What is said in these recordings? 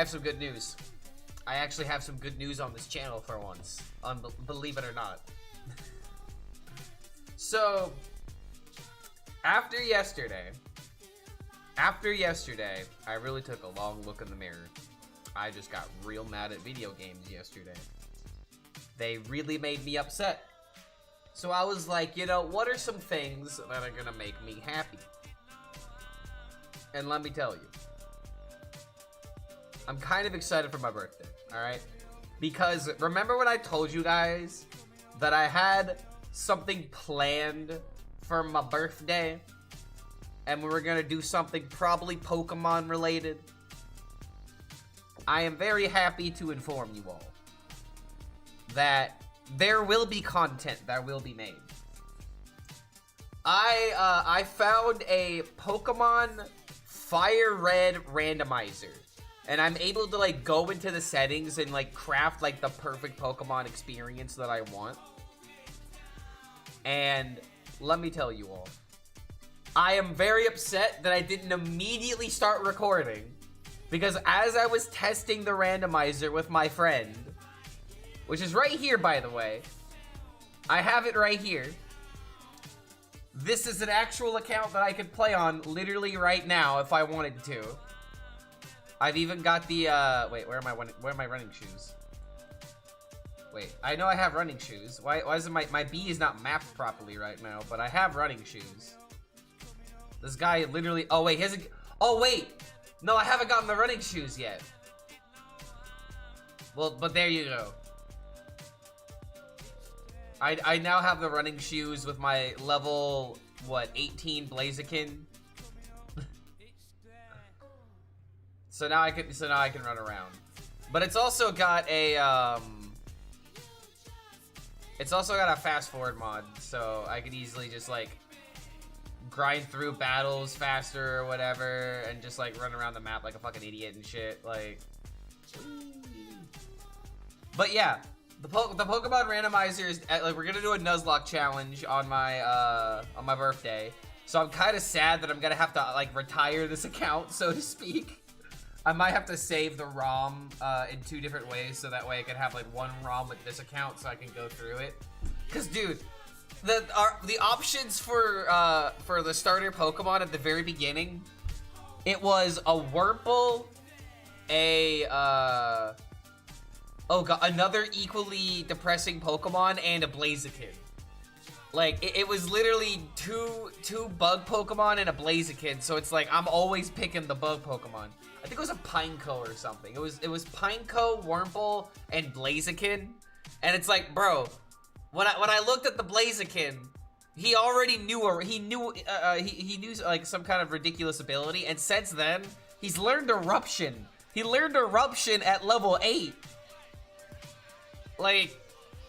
have some good news. I actually have some good news on this channel for once. Believe it or not. So, after yesterday, I really took a long look in the mirror. I just got real mad at video games yesterday. They really made me upset. So I was like, you know, what are some things that are gonna make me happy? And let me tell you, I'm kind of excited for my birthday, alright? Because remember when I told you guys that I had something planned for my birthday? And we were gonna do something probably Pokemon related? I am very happy to inform you all that there will be content that will be made. I found a Pokemon Fire Red randomizer, and I'm able to like go into the settings and like craft like the perfect Pokemon experience that I want. And let me tell you all, I am very upset that I didn't immediately start recording, because as I was testing the randomizer with my friend, which is right here, by the way, I have it right here. This is an actual account that I could play on literally right now if I wanted to. I've even got the, wait, where are my running shoes? Wait, I know I have running shoes. Why isn't my B is not mapped properly right now, but I have running shoes. This guy literally, oh wait, he hasn't, oh wait! No, I haven't gotten the running shoes yet. Well, but there you go. I now have the running shoes with my level, what, 18 Blaziken? So now I can run around. But it's also got a fast forward mod, so I could easily just like grind through battles faster or whatever and just like run around the map like a fucking idiot and shit, like. But yeah, the Pokemon randomizer is like, we're gonna do a Nuzlocke challenge on my birthday. So I'm kind of sad that I'm gonna have to like retire this account, so to speak. I might have to save the ROM in 2 different ways, so that way I can have like one ROM with this account so I can go through it. Cause dude, the options for the starter Pokemon at the very beginning, it was a Wurmple, oh god, another equally depressing Pokemon, and a Blaziken. Like, it was literally two bug Pokemon and a Blaziken, so it's like I'm always picking the bug Pokemon. I think it was a Pineco or something. It was Pineco, Wurmple, and Blaziken, and it's like, bro, when I looked at the Blaziken, he already knew he knew like some kind of ridiculous ability, and since then he's learned Eruption. He learned Eruption at level 8. Like,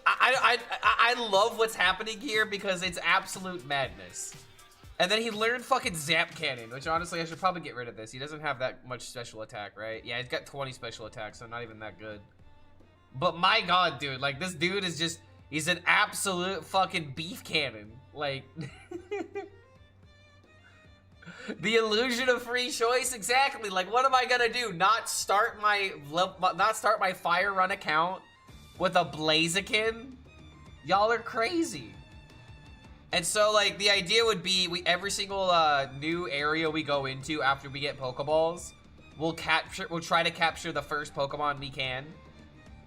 I love what's happening here because it's absolute madness. And then he learned fucking Zap Cannon, which honestly I should probably get rid of this. He doesn't have that much special attack, right? Yeah, he's got 20 special attacks, so not even that good. But my god, dude, like this dude is just, he's an absolute fucking beef cannon. Like, the illusion of free choice, exactly. Like, what am I gonna do? Not start my Fire Run account with a Blaziken? Y'all are crazy. And so, like, the idea would be every single new area we go into after we get Pokeballs, we'll try to capture the first Pokemon we can.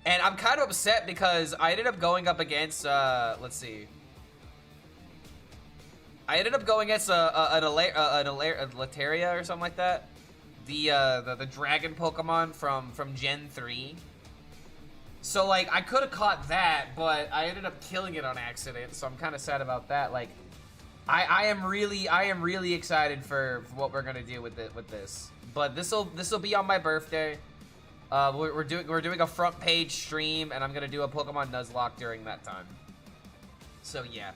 And I'm kind of upset because I ended up going up against, let's see. I ended up going against a Lataria or something like that. The dragon Pokemon from Gen 3. So, like, I could have caught that, but I ended up killing it on accident, so I'm kind of sad about that. Like, I am really excited for what we're gonna do with this. But this'll be on my birthday. We're doing a front page stream, and I'm gonna do a Pokemon Nuzlocke during that time. So yeah,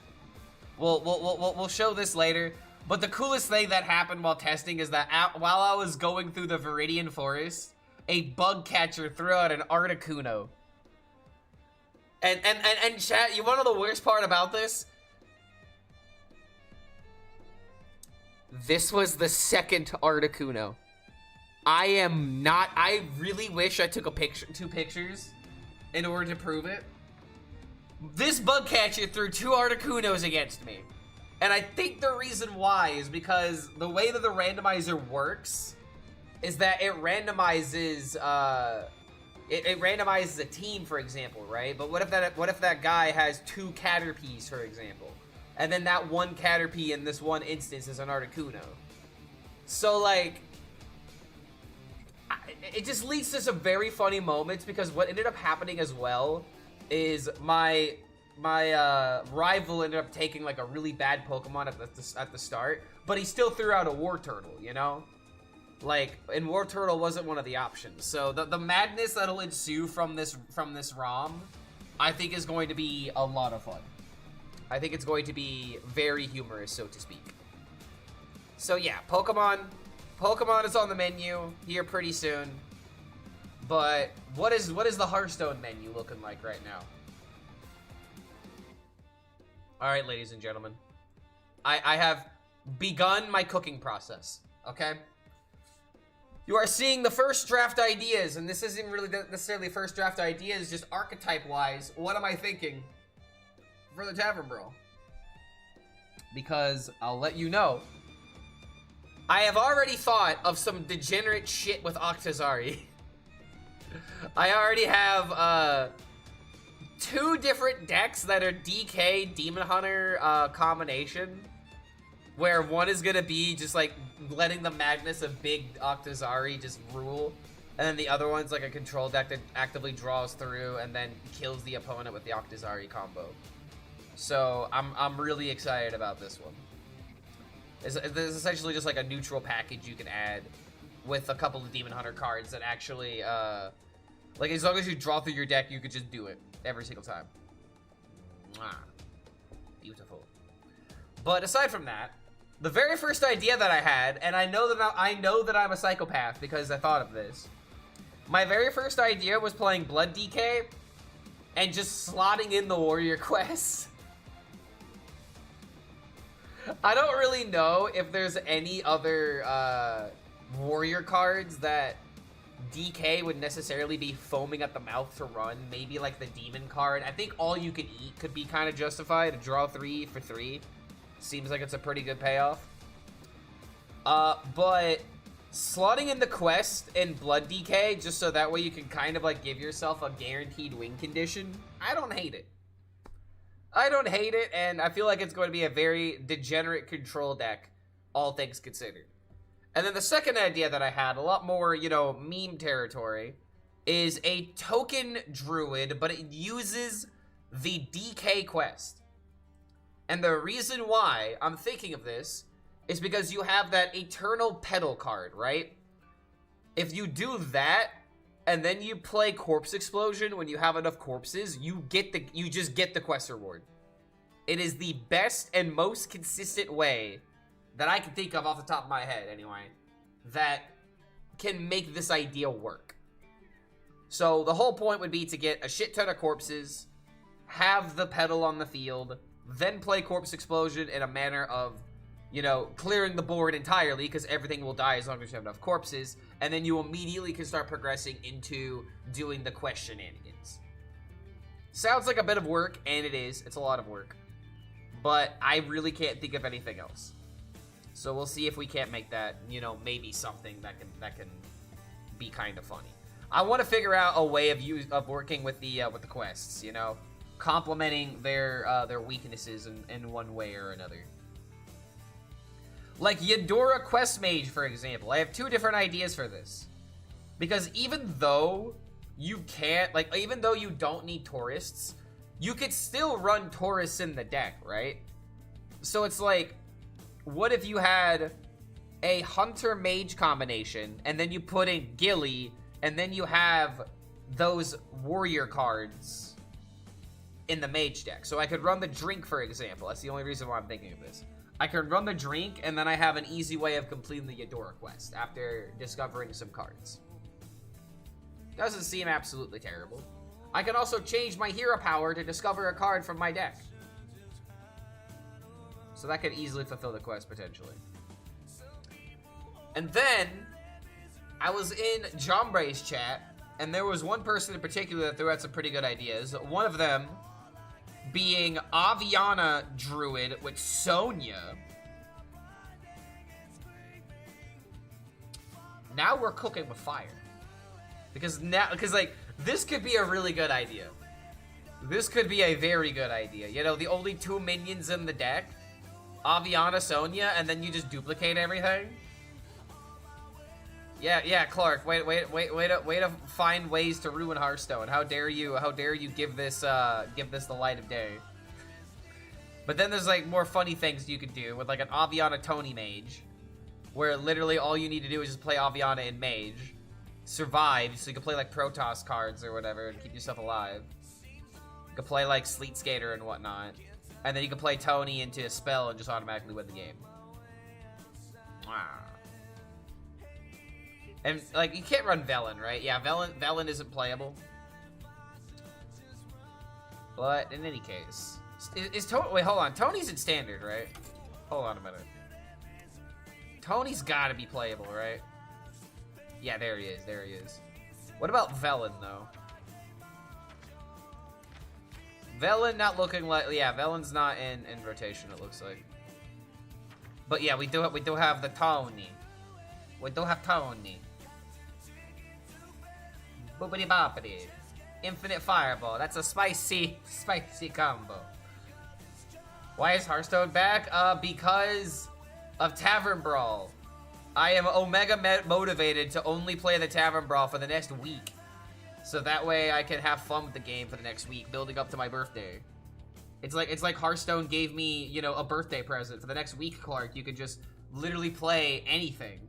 we'll show this later. But the coolest thing that happened while testing is that while I was going through the Viridian Forest, a bug catcher threw out an Articuno. And chat, you wanna know the worst part about this? This was the second Articuno. I really wish I took two pictures in order to prove it. This bug catcher threw 2 Articunos against me. And I think the reason why is because the way that the randomizer works is that it randomizes, it randomizes a team, for example, right? But what if that guy has 2 Caterpies, for example? And then that one Caterpie in this one instance is an Articuno. So, like, it just leads to some very funny moments, because what ended up happening as well is my rival ended up taking like a really bad Pokemon at the start, but he still threw out a War Turtle, you know? Like, and War Turtle wasn't one of the options. So the madness that'll ensue from this ROM, I think is going to be a lot of fun. I think it's going to be very humorous, so to speak. So yeah, Pokemon is on the menu here pretty soon. But what is the Hearthstone menu looking like right now? Alright, ladies and gentlemen. I have begun my cooking process, okay? You are seeing the first draft ideas, and this isn't really necessarily first draft ideas, just archetype-wise. What am I thinking for the Tavern Brawl? Because I'll let you know, I have already thought of some degenerate shit with Octazari. I already have 2 different decks that are DK Demon Hunter combination, where one is gonna be just like letting the madness of big Octazari just rule, and then the other one's like a control deck that actively draws through and then kills the opponent with the Octazari combo. So I'm really excited about this one. It's essentially just like a neutral package you can add with a couple of Demon Hunter cards that actually, like, as long as you draw through your deck, you could just do it every single time. Mwah. Beautiful. But aside from that, the very first idea that I had, and I know that I'm a psychopath because I thought of this. My very first idea was playing Blood DK and just slotting in the Warrior quests. I don't really know if there's any other warrior cards that DK would necessarily be foaming at the mouth to run. Maybe like the demon card. I think All You Can Eat could be kind of justified. To draw 3 for 3 seems like it's a pretty good payoff. But slotting in the quest in Blood DK just so that way you can kind of like give yourself a guaranteed win condition, I don't hate it. I don't hate it, and I feel like it's going to be a very degenerate control deck, all things considered. And then the second idea that I had, a lot more, you know, meme territory, is a token druid, but it uses the DK quest. And the reason why I'm thinking of this is because you have that Eternal Petal card, right? If you do that, and then you play Corpse Explosion when you have enough corpses, you just get the quest reward. It is the best and most consistent way that I can think of off the top of my head, anyway, that can make this idea work. So the whole point would be to get a shit ton of corpses, have the pedal on the field, then play Corpse Explosion in a manner of, you know, clearing the board entirely, because everything will die as long as you have enough corpses, and then you immediately can start progressing into doing the quest shenanigans. Sounds like a bit of work, and it is. It's a lot of work. But I really can't think of anything else. So we'll see if we can't make that, you know, maybe something that can be kind of funny. I want to figure out a way of working with the quests, you know, complementing their weaknesses in one way or another. Like Eudora Quest Mage, for example. I have 2 different ideas for this. Because even though you can't, like, even though you don't need tourists, you could still run tourists in the deck, right? So it's like, what if you had a Hunter Mage combination, and then you put in Gilly, and then you have those warrior cards in the Mage deck? So I could run the Drink, for example. That's the only reason why I'm thinking of this. I could run the Drink, and then I have an easy way of completing the Eudora quest after discovering some cards. Doesn't seem absolutely terrible. I can also change my hero power to discover a card from my deck. So that could easily fulfill the quest, potentially. And then, I was in Jombray's chat, and there was one person in particular that threw out some pretty good ideas. One of them being Aviana Druid with Sonya. Now we're cooking with fire. Because like, this could be a really good idea. This could be a very good idea. You know, the only 2 minions in the deck, Aviana, Sonya, and then you just duplicate everything. Yeah, Clark. Way to find ways to ruin Hearthstone. How dare you give this the light of day. But then there's like more funny things you could do with like an Aviana Tony Mage, where literally all you need to do is just play Aviana in Mage, survive, so you can play like Protoss cards or whatever and keep yourself alive. You can play like Sleet Skater and whatnot, and then you can play Tony into a spell and just automatically win the game. And like, you can't run Velen, right? Yeah, Velen isn't playable. But in any case, wait, hold on. Tony's in standard, right? Hold on a minute. Tony's gotta be playable, right? Yeah, there he is. There he is. What about Velen, though? Velen not looking like... Yeah, Velen's not in rotation, it looks like. But yeah, we do have the Tony. We do have Tony. Boopity boppity. Infinite Fireball. That's a spicy combo. Why is Hearthstone back? Because of Tavern Brawl. I am omega motivated to only play the Tavern Brawl for the next week. So that way I can have fun with the game for the next week, building up to my birthday. It's like Hearthstone gave me, you know, a birthday present. For the next week, Clark, you could just literally play anything.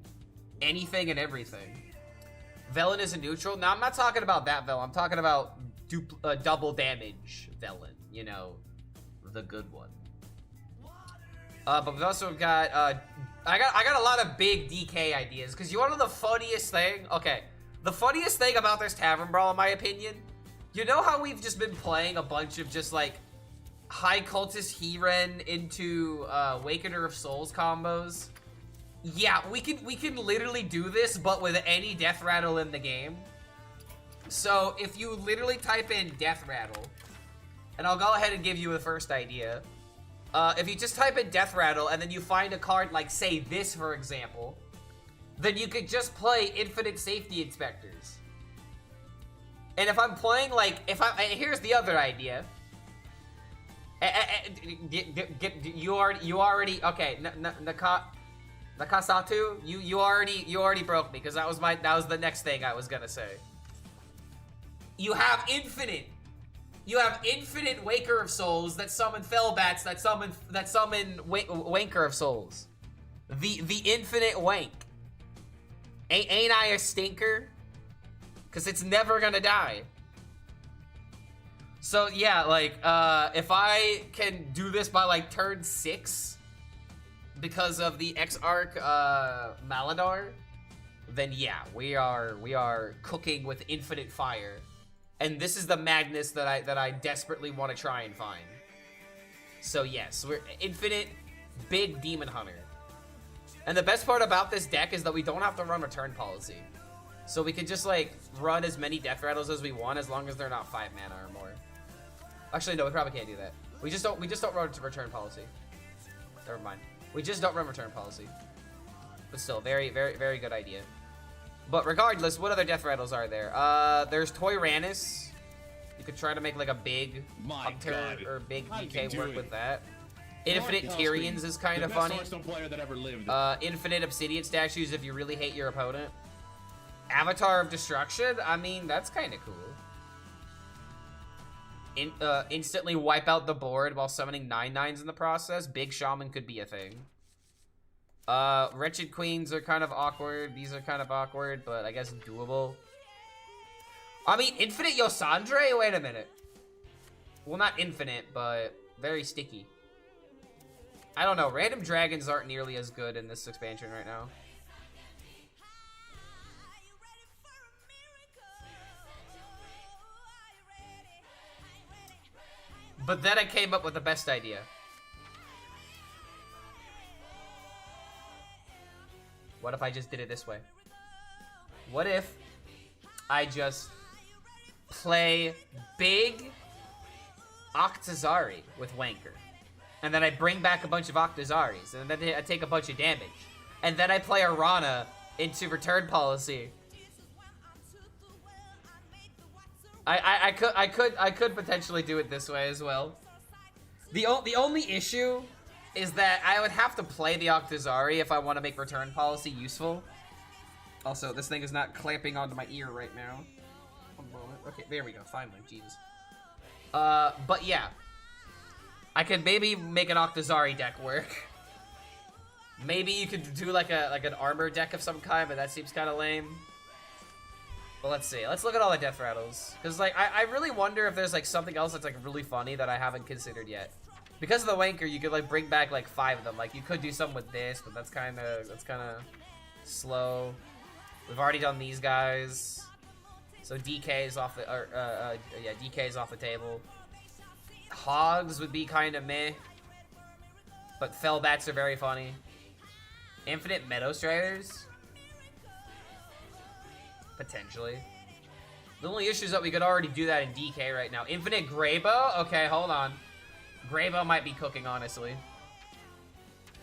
Anything and everything. Velen is a neutral? No, I'm not talking about that Velen. I'm talking about double damage Velen. You know, the good one. But we've also got, I got a lot of big DK ideas. Because you want to know the funniest thing? Okay. The funniest thing about this Tavern Brawl, in my opinion, you know how we've just been playing a bunch of just, like, High Cultist He-Ren into Awakener of Souls combos? Yeah, we can literally do this, but with any Death Rattle in the game. So, if you literally type in Death Rattle, and I'll go ahead and give you the first idea. If you just type in Death Rattle, and then you find a card like, say, this, for example, then you could just play Infinite Safety Inspectors. And if I'm playing, like, here's the other idea. You already, okay, Nakasatu, you already broke me, because that was the next thing I was gonna say. You have infinite Waker of Souls that summon Fellbats that summon Wanker of Souls. The infinite wank. Ain't I a stinker? Cause it's never gonna die. So yeah, like if I can do this by like turn 6 because of the X-Arc Maladar, then yeah, we are cooking with infinite fire. And this is the madness that I desperately want to try and find. So yes, we're infinite big demon hunter. And the best part about this deck is that we don't have to run return policy. So we can just like run as many death rattles as we want as long as they're not 5 mana or more. Actually no, we probably can't do that. We just don't run return policy. Never mind. We just don't run return policy. But still, very good idea. But regardless, what other death rattles are there? There's Toyranus. You could try to make like a big Hunter or big DK work with that. Infinite Tyrians is kind of funny. Infinite Obsidian statues if you really hate your opponent. Avatar of Destruction, I mean, that's kind of cool. Instantly wipe out the board while summoning 9/9s in the process. Big Shaman could be a thing. Wretched Queens are kind of awkward. These are kind of awkward, but I guess doable. I mean, Infinite Yosandre? Wait a minute. Well, not infinite, but very sticky. I don't know. Random dragons aren't nearly as good in this expansion right now. But then I came up with the best idea. What if I just did it this way? What if I just play big Octazari with Wanker? And then I bring back a bunch of Octazaris, and then I take a bunch of damage. And then I play Arana into return policy. I could potentially do it this way as well. The only issue is that I would have to play the Octazari if I want to make return policy useful. Also, this thing is not clamping onto my ear right now. One moment. Okay, there we go. Finally, Jesus. But yeah, I could maybe make an Octazari deck work. Maybe you could do like an armor deck of some kind, but that seems kind of lame. But let's see. Let's look at all the death rattles, because like I really wonder if there's like something else that's like really funny that I haven't considered yet. Because of the Wanker, you could like bring back like 5 of them. Like you could do something with this, but that's kind of slow. We've already done these guys, so DK is off the yeah, DK is off the table. Hogs would be kind of meh, but Fellbats are very funny. Infinite Meadow Striders? Potentially. The only issue is that we could already do that in DK right now. Infinite Greybow? Okay, hold on. Greybow might be cooking, honestly.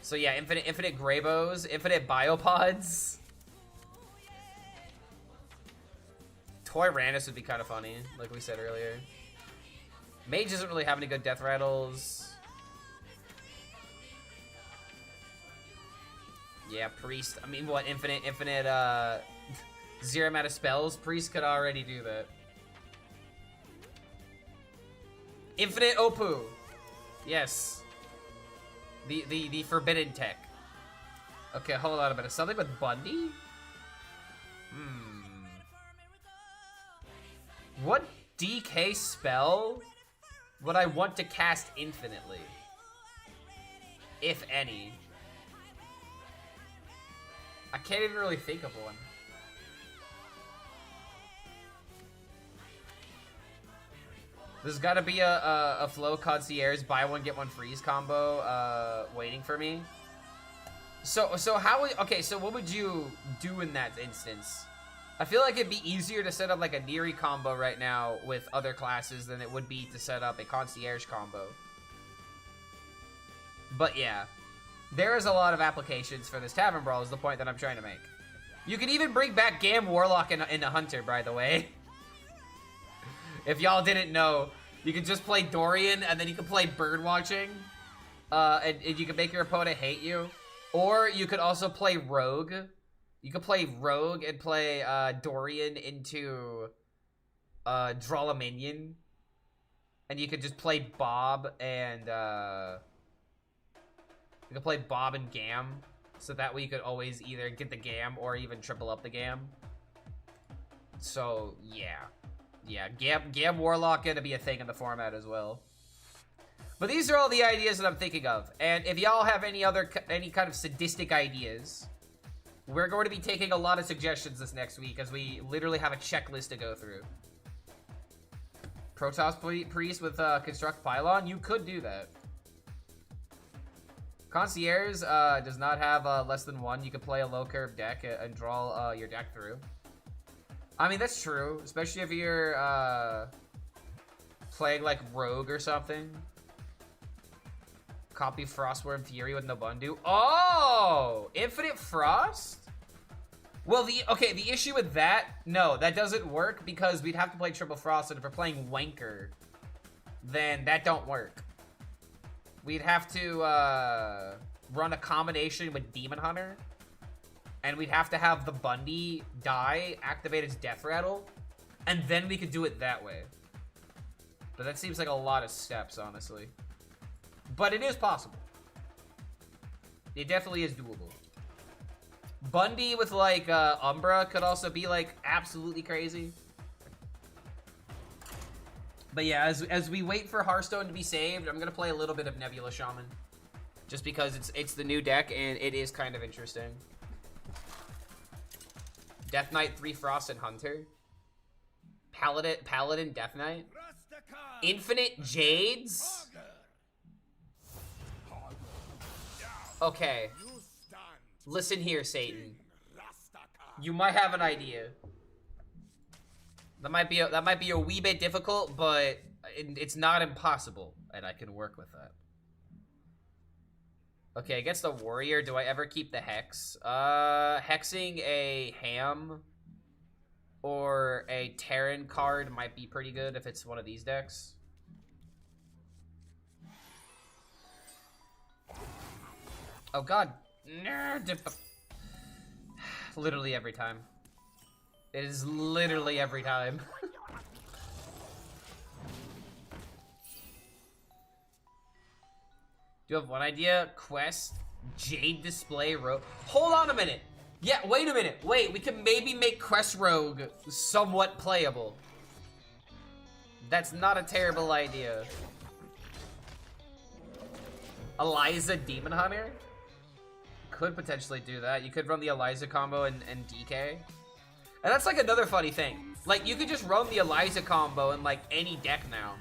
So yeah, infinite Greybows, infinite Biopods. Toy Randus would be kind of funny, like we said earlier. Mage doesn't really have any good death rattles. Yeah, Priest. I mean, what, infinite, zero amount of spells? Priest could already do that. Infinite Opoo. Yes. The forbidden tech. Okay, hold on a minute. Something with Bundy? What DK spell would I want to cast infinitely? If any. I can't even really think of one. There's gotta be a Flow Concierge buy one get one freeze combo waiting for me. So how would, okay, so what would you do in that instance? I feel like it'd be easier to set up like a Neri combo right now with other classes than it would be to set up a Concierge combo. But yeah, there is a lot of applications for this Tavern Brawl is the point that I'm trying to make. You can even bring back Gam Warlock into Hunter, by the way. If y'all didn't know, you can just play Dorian and then you can play Birdwatching. And you can make your opponent hate you. Or you could also play Rogue. You could play Rogue and play Dorian into Draw a Minion. And you could just play Bob and you could play Bob and Gam. So that way you could always either get the Gam or even triple up the Gam. So yeah. Yeah, Gam Warlock gonna be a thing in the format as well. But these are all the ideas that I'm thinking of. And if y'all have any kind of sadistic ideas, we're going to be taking a lot of suggestions this next week as we literally have a checklist to go through. Protoss Priest with Construct Pylon? You could do that. Concierge does not have less than 1. You could play a low curve deck and draw your deck through. I mean, that's true, especially if you're playing like Rogue or something. Copy Frostworm Fury with Nobundu. Oh! Infinite Frost? Well, the issue with that, no, that doesn't work because we'd have to play Triple Frost, and if we're playing Wanker, then that don't work. We'd have to run a combination with Demon Hunter, and we'd have to have the Bundy die, activate its death rattle, and then we could do it that way. But that seems like a lot of steps, honestly. But it is possible. It definitely is doable. Bundy with, like, Umbra could also be, like, absolutely crazy. But yeah, as we wait for Hearthstone to be saved, I'm gonna play a little bit of Nebula Shaman. Just because it's the new deck, and it is kind of interesting. Death Knight, 3 Frost, and Hunter. Paladin, Death Knight. Infinite Jades? Okay. Listen here, Satan. You might have an idea. That might be a wee bit difficult, but it's not impossible, and I can work with that. Okay, against the warrior, do I ever keep the hex? Hexing a ham or a Terran card might be pretty good if it's one of these decks. Oh god. Literally every time. It is literally every time. Do you have one idea? Quest, Jade Display, Rogue. Hold on a minute. Yeah, wait a minute. Wait, we can maybe make Quest Rogue somewhat playable. That's not a terrible idea. Eliza Demon Hunter? Could potentially do that. You could run the Eliza combo and DK. And that's like another funny thing. Like, you could just run the Eliza combo in like any deck now.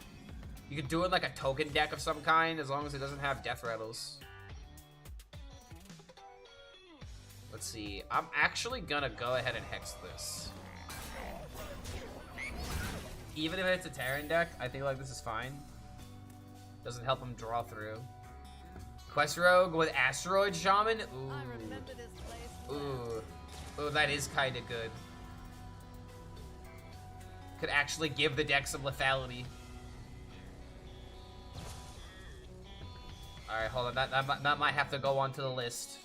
You could do it like a token deck of some kind, as long as it doesn't have death rattles. Let's see. I'm actually gonna go ahead and hex this. Even if it's a Terran deck, I think like this is fine. Doesn't help him draw through. Quest Rogue with Asteroid Shaman? Ooh. Ooh. Ooh, that is kind of good. Could actually give the deck some lethality. Alright, hold on. That might have to go onto the list.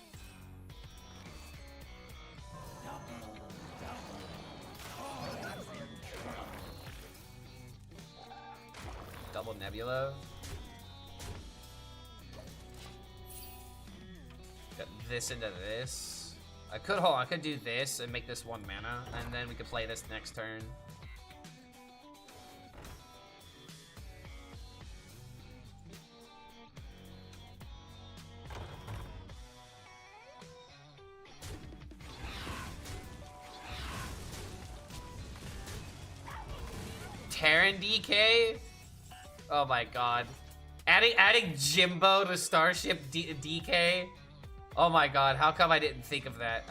Double Nebula. Got this into this. I could do this and make this 1 mana, and then we could play this next turn. Terran DK? Oh my god. Adding Jimbo to Starship DK? Oh my god, how come I didn't think of that?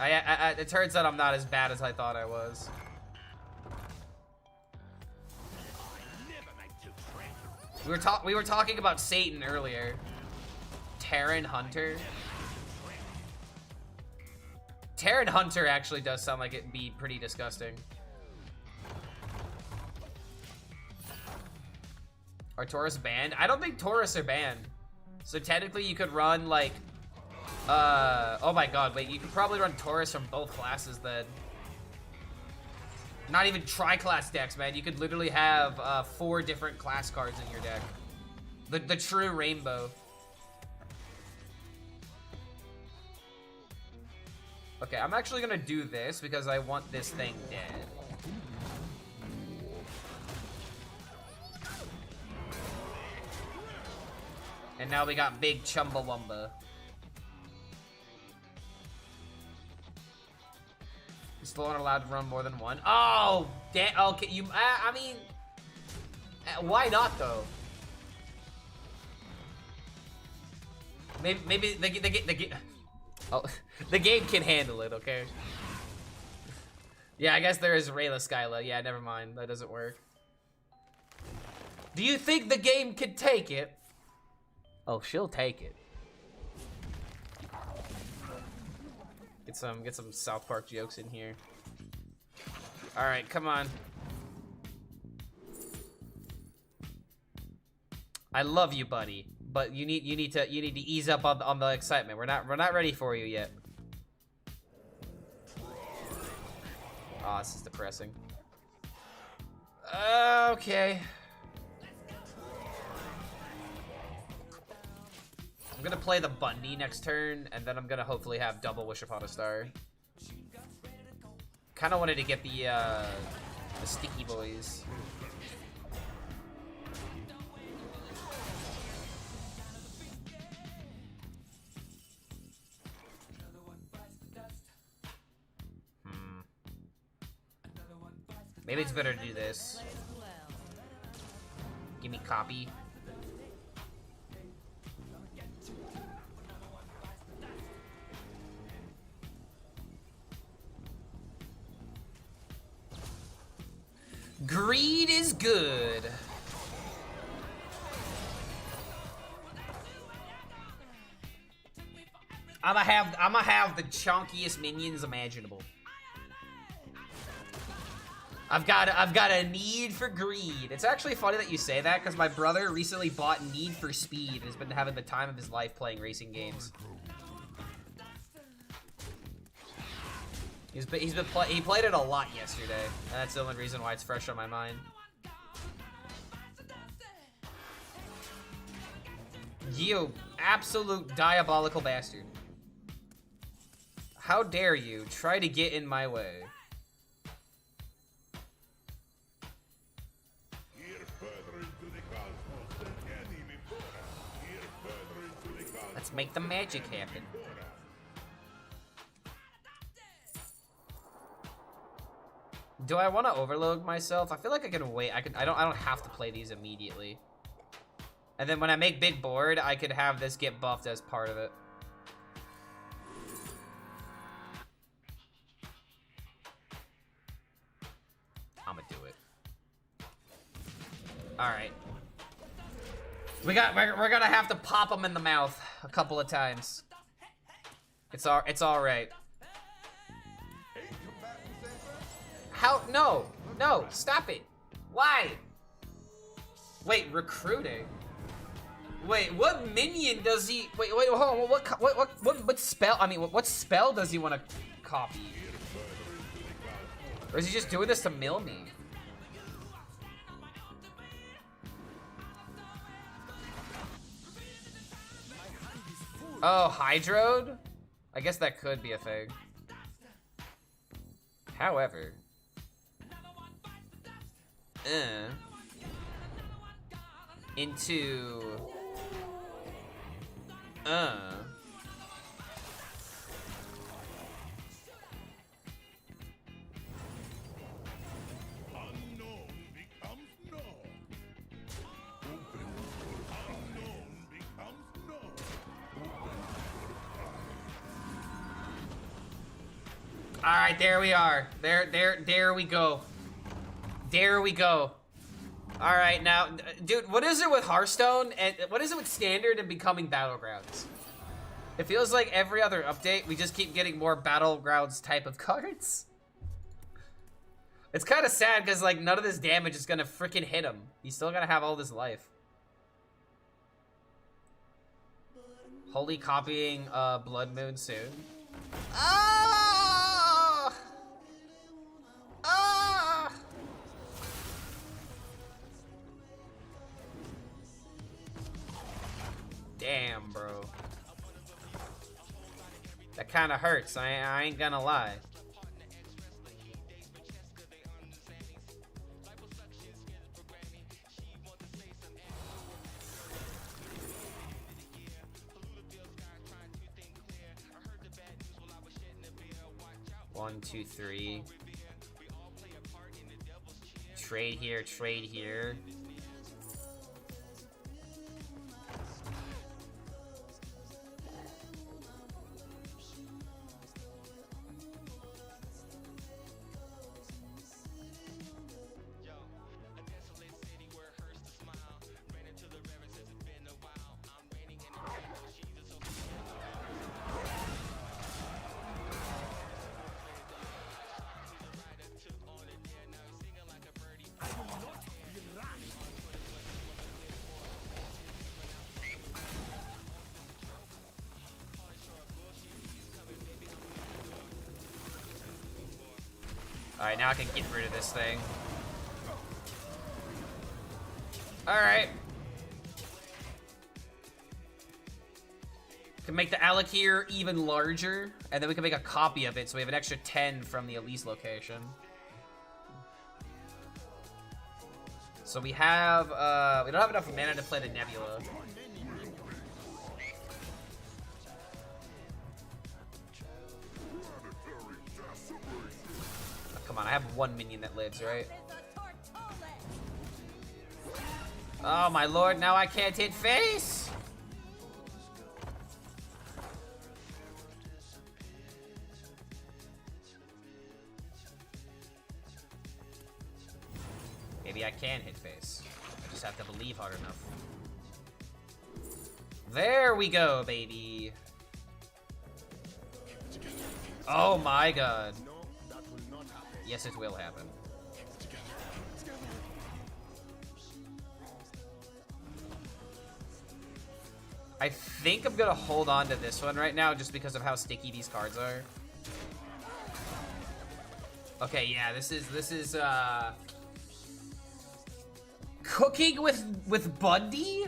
It turns out I'm not as bad as I thought I was. We were talking about Satan earlier. Terran Hunter? Terran Hunter actually does sound like it'd be pretty disgusting. Are Taurus banned? I don't think Taurus are banned. So technically you could run like, oh my god, wait, you could probably run Taurus from both classes then. Not even tri-class decks, man. You could literally have 4 different class cards in your deck. The true rainbow. Okay, I'm actually gonna do this because I want this thing dead. And now we got big Chumbawamba. Is still not allowed to run more than 1? Oh, damn. Okay, you. I mean, why not though? Maybe the game can handle it. Okay. Yeah, I guess there is Rayla Skyla. Yeah, never mind. That doesn't work. Do you think the game can take it? Oh, she'll take it. Get some South Park jokes in here. All right, come on. I love you, buddy, but you need to ease up on the excitement. We're not ready for you yet. Oh, this is depressing. Okay. I'm gonna play the Bundy next turn, and then I'm gonna hopefully have double Wish Upon a Star. Kind of wanted to get the Sticky Boys. Maybe it's better to do this. Give me copy. Greed is good. I'ma have the chunkiest minions imaginable. I've got a need for greed. It's actually funny that you say that because my brother recently bought Need for Speed and has been having the time of his life playing racing games. He played it a lot yesterday, and that's the only reason why it's fresh on my mind. You absolute diabolical bastard. How dare you try to get in my way? Let's make the magic happen. Do I want to overload myself? I feel like I can wait. I don't have to play these immediately. And then when I make big board, I could have this get buffed as part of it. I'm gonna do it. All right. We're gonna have to pop them in the mouth a couple of times. It's all right. How? No, stop it. Why? Wait, recruiting. Wait, what minion does he? Wait, hold on. What spell? I mean, what spell does he want to copy? Or is he just doing this to mill me? Oh, Hydrode? I guess that could be a thing. However, into all right, there we are. There we go. There we go. All right, now, dude, what is it with Hearthstone and what is it with Standard and becoming Battlegrounds? It feels like every other update, we just keep getting more Battlegrounds type of cards. It's kind of sad because like none of this damage is gonna freaking hit him. He's still gonna have all this life. Holy copying Blood Moon soon. Ah! Ah! Damn, bro. That kind of hurts. I ain't gonna lie. One, two, three. Trade here, trade here. Alright, now I can get rid of this thing. Alright. Can make the Alakir even larger, and then we can make a copy of it, so we have an extra 10 from the Elise location. So we have, we don't have enough mana to play the Nebula. Come on, I have one minion that lives, right? Oh my lord, now I can't hit face! Maybe I can hit face. I just have to believe hard enough. There we go, baby. Oh my god. Yes, it will happen. I think I'm gonna hold on to this one right now just because of how sticky these cards are. Okay, yeah, this is cooking with Bundy?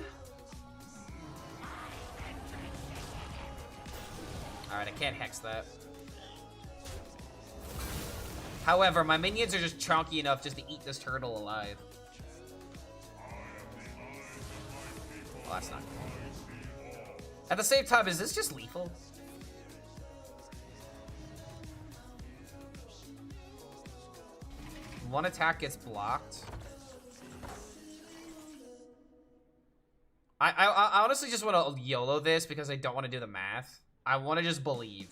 Alright, I can't hex that. However, my minions are just chunky enough just to eat this turtle alive. Well, that's not cool. At the same time, is this just lethal? One attack gets blocked. I honestly just want to YOLO this because I don't want to do the math. I want to just believe.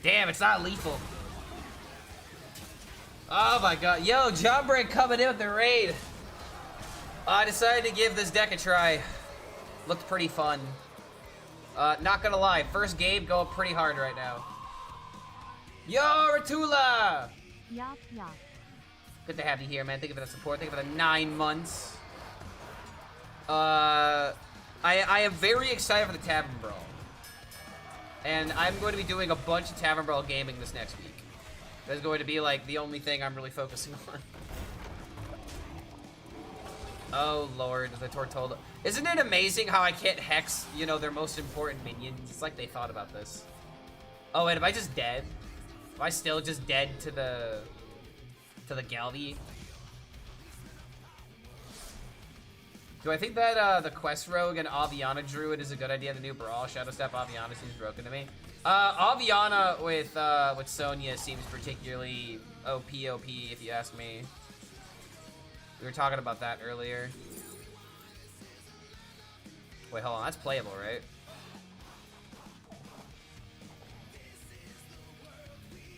Damn, it's not lethal. Oh my god. Yo, Jawbreak coming in with the raid. I decided to give this deck a try. Looked pretty fun. Not gonna lie, first game going pretty hard right now. Yo, Ratula! Yup, yup. Good to have you here, man. Thank you for the support. Thank you for the 9 months. I am very excited for the Tavern Brawl. And I'm going to be doing a bunch of Tavern Brawl gaming this next week. That's going to be, like, the only thing I'm really focusing on. Oh, Lord, the Tortola. Isn't it amazing how I can't hex, you know, their most important minions? It's like they thought about this. Oh, wait, am I just dead? Am I still just dead to the Galvi? Do I think that the Quest Rogue and Aviana Druid is a good idea? The new Brawl, Shadow Step Aviana seems broken to me. Aviana with Sonya seems particularly OP if you ask me. We were talking about that earlier. Wait, hold on, that's playable, right?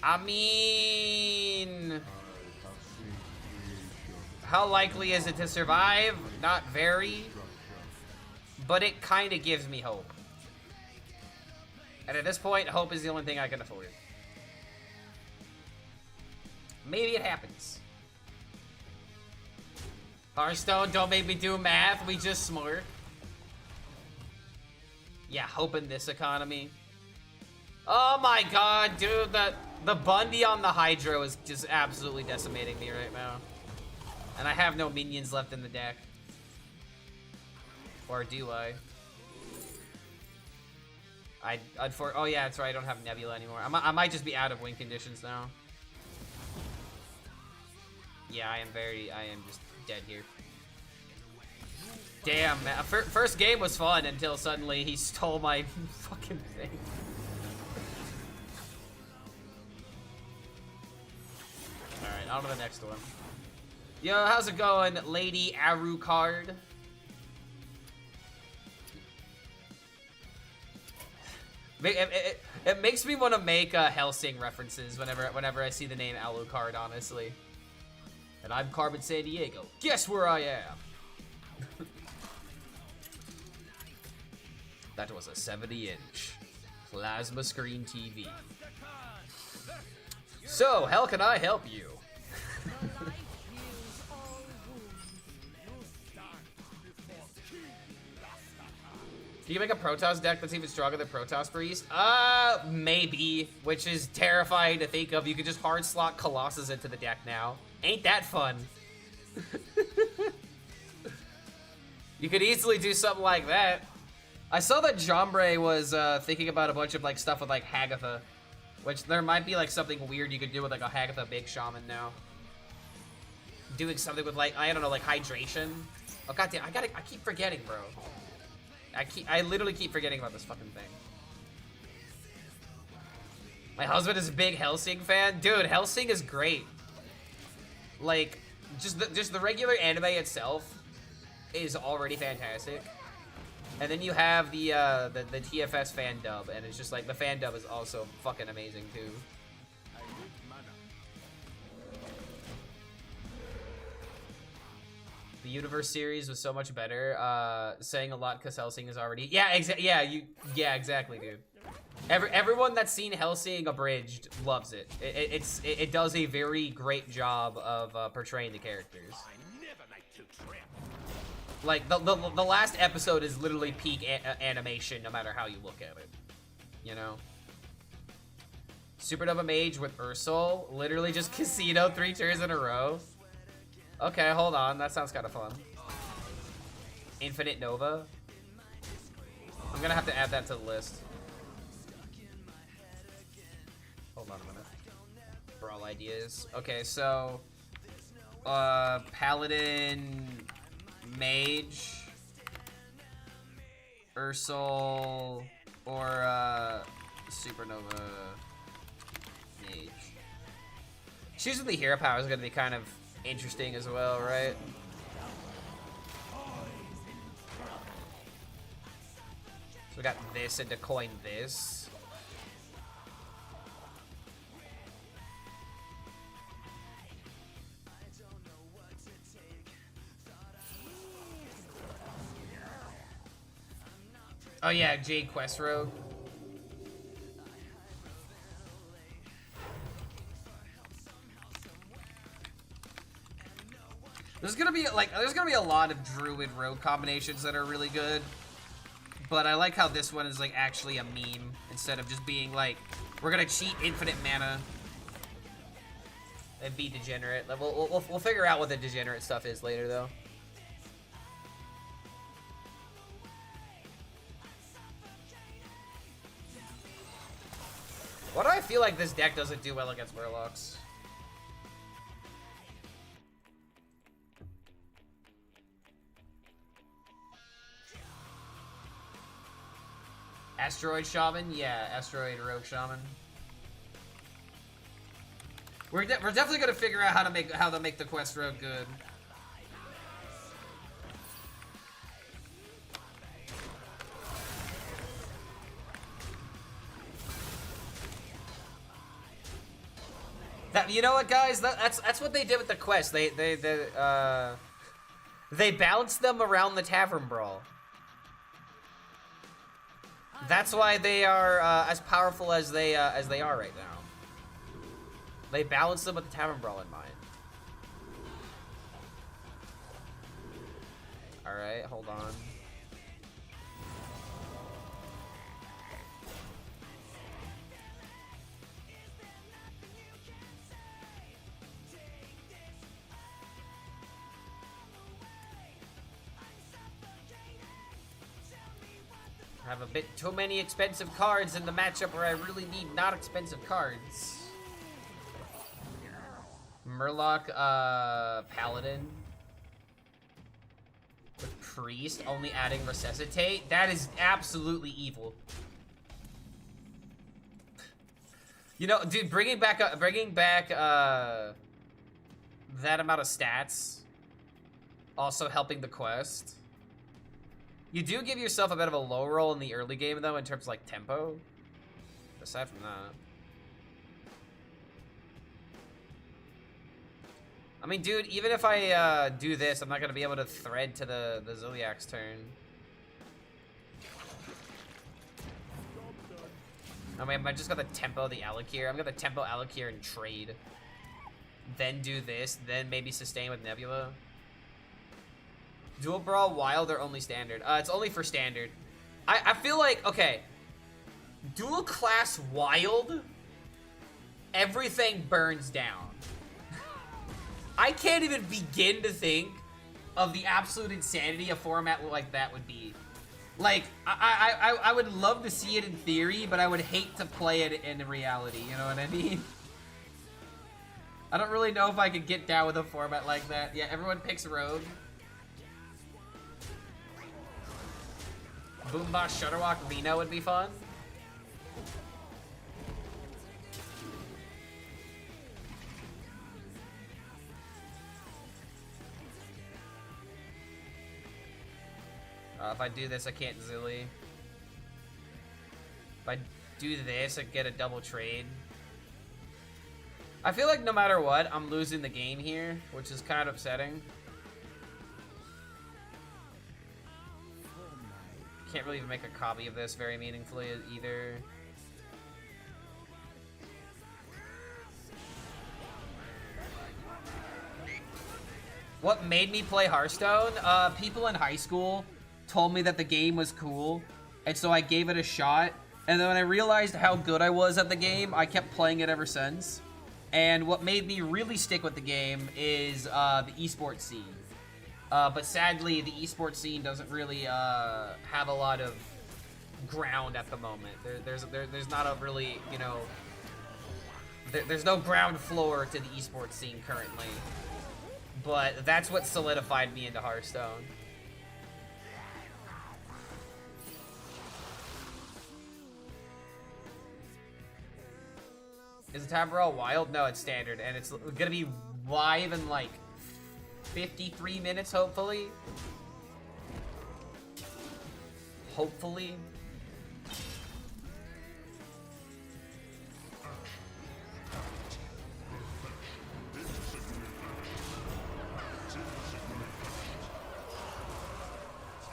I mean, how likely is it to survive? Not very, but it kind of gives me hope. And at this point, hope is the only thing I can afford. Maybe it happens. Hearthstone, don't make me do math, we just smart. Yeah, hope in this economy. Oh my god, dude, the Bundy on the Hydro is just absolutely decimating me right now. And I have no minions left in the deck. Or do I? Oh yeah, that's right, I don't have Nebula anymore. I might just be out of win conditions now. Yeah, I am just dead here. Damn, man. First game was fun until suddenly he stole my fucking thing. Alright, on to the next one. Yo, how's it going, Lady Arucard? It makes me want to make Hellsing references whenever I see the name Alucard, honestly. And I'm Carbon San Diego. Guess where I am? That was a 70-inch plasma screen TV. So, how can I help you? Can you make a Protoss deck that's even stronger than Protoss Priest? Maybe, which is terrifying to think of. You could just hard slot Colossus into the deck now. Ain't that fun? You could easily do something like that. I saw that Jombre was thinking about a bunch of like stuff with like Hagatha, which there might be like something weird you could do with like a Hagatha Big Shaman now. Doing something with like, I don't know, like hydration. Oh goddamn, I keep forgetting, bro. I literally keep forgetting about this fucking thing. My husband is a big Hellsing fan. Dude, Hellsing is great. Like, just the regular anime itself is already fantastic. And then you have the TFS fan dub, and it's just like, the fan dub is also fucking amazing too. The Universe series was so much better. Saying a lot because Hellsing is already... Yeah, exactly, dude. Everyone that's seen Hellsing abridged loves it. It does a very great job of portraying the characters. Like, the last episode is literally peak animation, no matter how you look at it. You know? Supernova Mage with Ursol. Literally just Casino 3 turns in a row. Okay, hold on. That sounds kind of fun. Infinite Nova. I'm gonna have to add that to the list. Hold on a minute. Brawl ideas. Okay, so... Paladin... Mage... Ursol... Or, Supernova... Mage. Choosing the hero power is gonna be kind of... interesting as well, right? So we got this and to coin this. Oh yeah, Jade Quest Rogue. There's gonna be a lot of Druid Rogue combinations that are really good, but I like how this one is like actually a meme instead of just being like, we're gonna cheat infinite mana and be degenerate. We'll figure out what the degenerate stuff is later though. Why do I feel like this deck doesn't do well against Murlocs? Asteroid Shaman? Yeah, Asteroid Rogue Shaman. We're definitely gonna figure out how to make the Quest Rogue good. You know what, guys? That's what they did with the quest. They balanced them around the Tavern Brawl. That's why they are as powerful as they are right now. They balanced them with the Tavern Brawl in mind. All right, hold on. I have a bit too many expensive cards in the matchup where I really need not expensive cards. Murloc, Paladin. With Priest, only adding Resuscitate. That is absolutely evil. You know, dude, bringing back that amount of stats, also helping the quest. You do give yourself a bit of a low roll in the early game, though, in terms of, like, tempo. Aside from that. I mean, dude, even if I do this, I'm not going to be able to thread to the Zodiac's turn. I mean, I just got the tempo the Alakir. I'm going to tempo Alakir and trade. Then do this, then maybe sustain with Nebula. Dual Brawl Wild or only Standard? It's only for Standard. I feel like, okay, dual class wild, everything burns down. I can't even begin to think of the absolute insanity a format like that would be. Like, I would love to see it in theory, but I would hate to play it in reality, you know what I mean? I don't really know if I could get down with a format like that. Yeah, everyone picks Rogue. Boombox Shutterwalk Reno would be fun. If I do this, I can't Zilly. If I do this, I get a double trade. I feel like no matter what, I'm losing the game here, which is kind of upsetting. Can't really even make a copy of this very meaningfully either. What made me play Hearthstone? People in high school told me that the game was cool, and so I gave it a shot. And then when I realized how good I was at the game, I kept playing it ever since. And what made me really stick with the game is the esports scene. But sadly, the esports scene doesn't really have a lot of ground at the moment. There's not a really, you know, there's no ground floor to the esports scene currently. But that's what solidified me into Hearthstone. Is the Tavern Brawl wild? No, it's standard, and it's gonna be live in like 53 minutes, hopefully. Hopefully.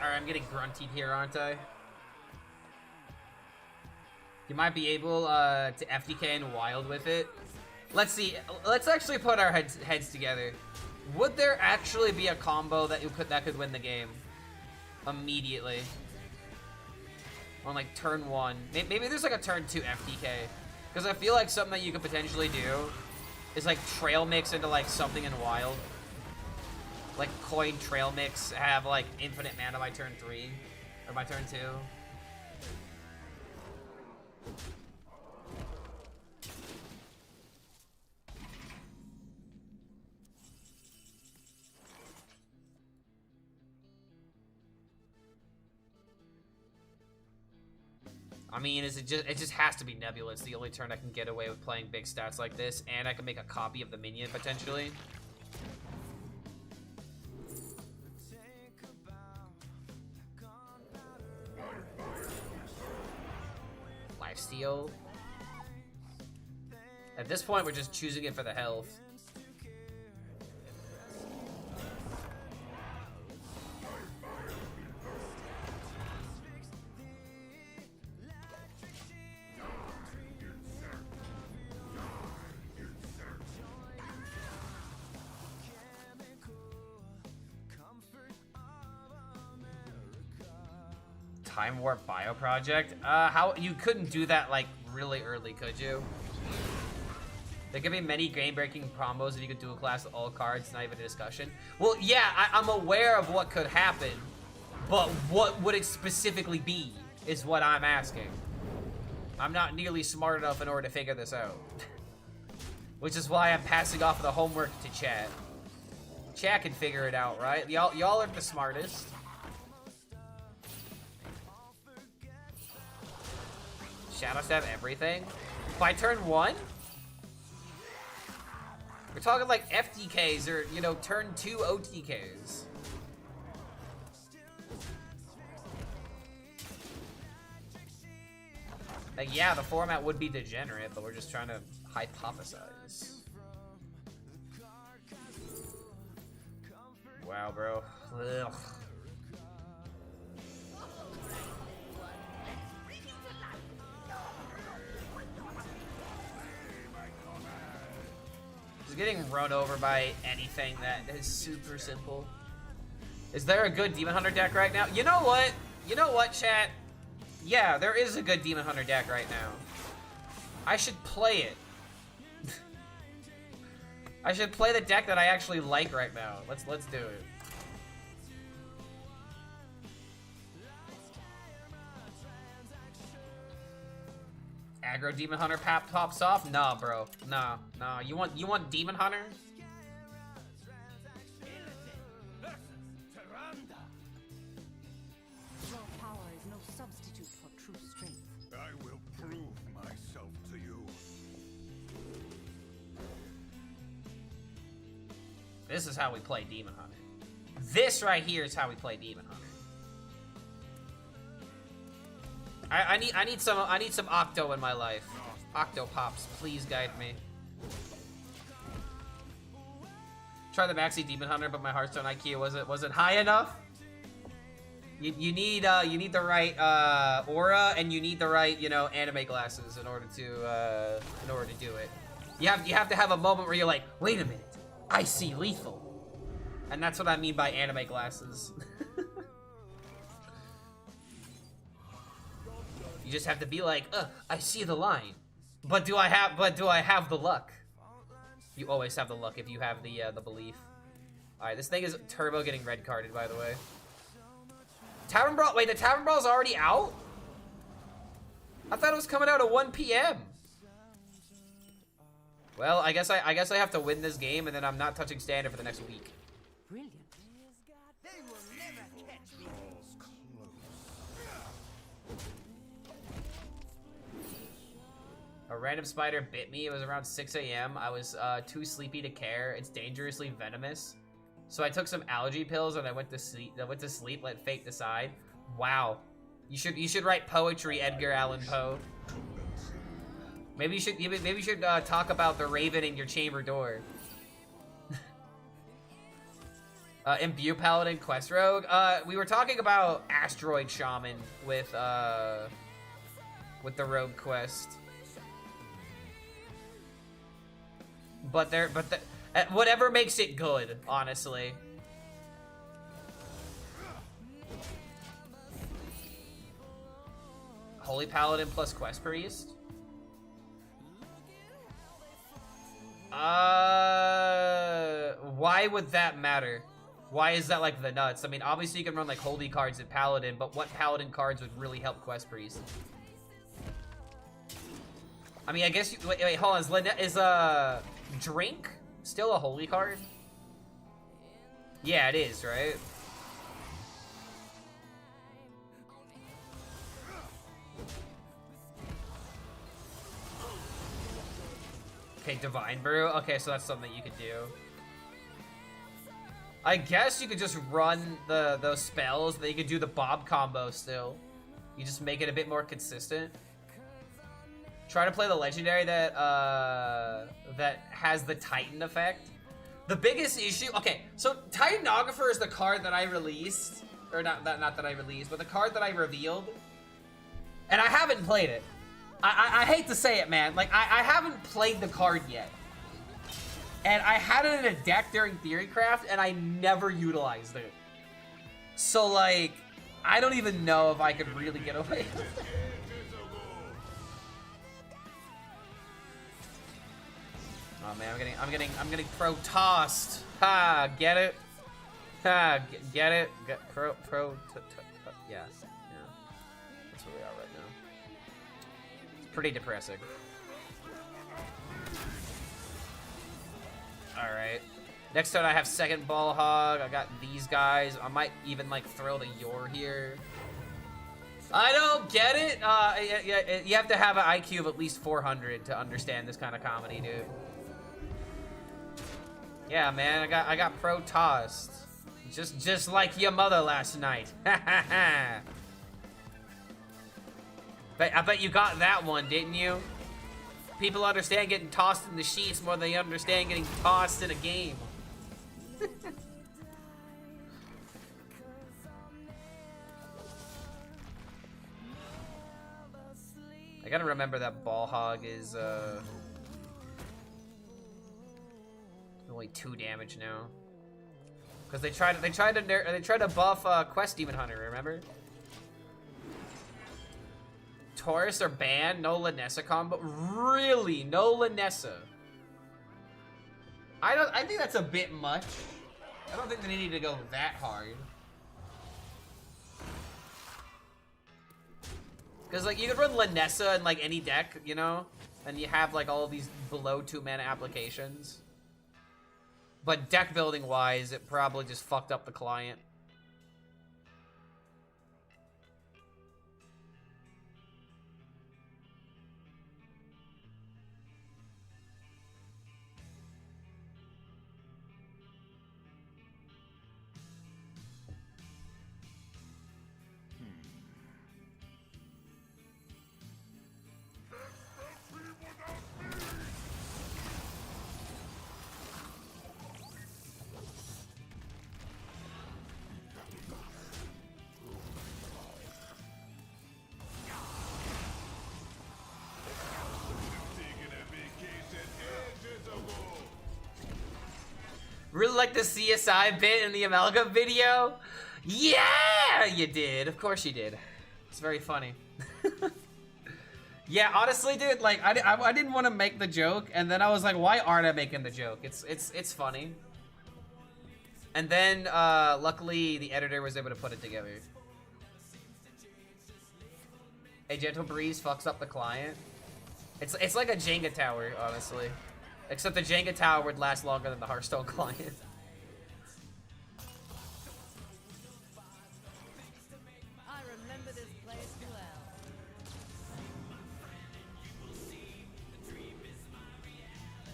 Alright, I'm getting grunted here, aren't I? You might be able to FDK and wild with it. Let's see. Let's actually put our heads together. Would there actually be a combo that could win the game immediately on like turn 1? Maybe there's like a turn 2 FDK, because I feel like something that you could potentially do is like trail mix into like something in wild, like coin trail mix, have like infinite mana by turn 3 or by turn 2. I mean, it just has to be Nebula. It's the only turn I can get away with playing big stats like this, and I can make a copy of the minion potentially. Lifesteal. At this point, we're just choosing it for the health. Time Warp Bio Project? How you couldn't do that like really early, could you? There could be many game-breaking combos if you could dual class all cards, not even a discussion. Well, yeah, I'm aware of what could happen, but what would it specifically be is what I'm asking. I'm not nearly smart enough in order to figure this out. Which is why I'm passing off the homework to chat. Chat can figure it out, right? Y'all are the smartest. Shadow Stab everything? By turn 1? We're talking like FTKs or, you know, turn 2 OTKs. Like, yeah, the format would be degenerate, but we're just trying to hypothesize. Wow, bro. Ugh. Getting run over by anything that is super simple. Is there a good Demon Hunter deck right now? You know what? You know what, chat? Yeah, there is a good Demon Hunter deck right now. I should play it. I should play the deck that I actually like right now. Let's do it. Aggro Demon Hunter pops off? Nah, bro. Nah. You want Demon Hunter? Your power is no substitute for true strength. I will prove myself to you. This is how we play Demon Hunter. This right here is how we play Demon Hunter. I need some Octo in my life. Octo Pops, please guide me. Try the Maxi Demon Hunter, but my Hearthstone IQ wasn't high enough. You need the right aura, and you need the right, you know, anime glasses in order to do it. You have to have a moment where you're like, wait a minute, I see lethal, and that's what I mean by anime glasses. You just have to be like, I see the line, but do I have the luck? You always have the luck if you have the belief. All right, this thing is turbo getting red carded, by the way. Tavern Brawl. Wait, the Tavern Brawl's already out? I thought it was coming out at 1 p.m. Well, I guess I have to win this game, and then I'm not touching standard for the next week. Brilliant. They will never catch me. A random spider bit me. It was around 6 a.m. I was too sleepy to care. It's dangerously venomous. So I took some allergy pills and I went to sleep. Let fate decide. Wow. You should write poetry, Edgar Allan Poe. Maybe you should talk about the raven in your chamber door. Imbue Paladin Quest Rogue. We were talking about Asteroid Shaman with the Rogue quest. But whatever makes it good, honestly. Holy Paladin plus Quest Priest. Why would that matter? Why is that like the nuts? I mean, obviously you can run like Holy cards in Paladin, but what Paladin cards would really help Quest Priest? I mean, I guess you, wait, hold on. Is Drink still a Holy card? Yeah, it is, right? Okay, Divine Brew. Okay, so that's something you could do. I guess you could just run those spells, but you could do the Bob combo still. You just make it a bit more consistent. Try to play the legendary that has the Titan effect. The biggest issue, okay, so Titanographer is the card that I released, or not that I released, but the card that I revealed, and I haven't played it. I hate to say it, man. Like I haven't played the card yet, and I had it in a deck during Theorycraft, and I never utilized it. So like, I don't even know if I could really get away with it. Oh man, I'm getting pro tossed. Ha, get it? Ha, get it? Yeah. That's where we are right now. It's pretty depressing. All right. Next turn I have second Ball Hog. I got these guys. I might even like throw the Yor here. I don't get it. You have to have an IQ of at least 400 to understand this kind of comedy, dude. Yeah, man, I got pro tossed. Just like your mother last night. I bet you got that one, didn't you? People understand getting tossed in the sheets more than they understand getting tossed in a game. I gotta remember that Ball Hog is only 2 damage now, because they tried to buff Quest Demon Hunter. Remember? Taurus are banned, no Lanessa combo. Really? No Lanessa? I think that's a bit much. I don't think they need to go that hard. Because, like, you could run Lanessa in, like, any deck, you know? And you have, like, all of these below 2 mana applications. But deck building wise, it probably just fucked up the client. Really like the CSI bit in the Amalgam video? Yeah, you did. Of course you did. It's very funny. Yeah, honestly, dude, like, I didn't want to make the joke, and then I was like, why aren't I making the joke? It's funny. And then, luckily, the editor was able to put it together. A gentle breeze fucks up the client. It's like a Jenga tower, honestly. Except the Jenga tower would last longer than the Hearthstone client. I remember this place well.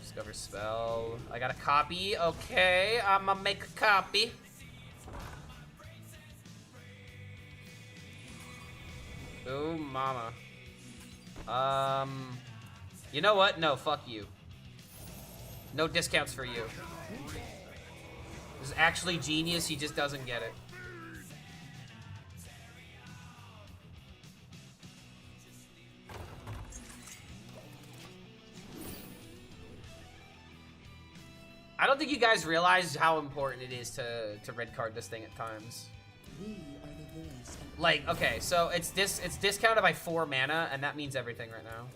Discover spell. I got a copy. Okay, I'ma make a copy. Ooh, mama. You know what? No, fuck you. No discounts for you. This is actually genius, he just doesn't get it. I don't think you guys realize how important it is to red card this thing at times. Like, okay, so it's discounted by 4 mana, and that means everything right now.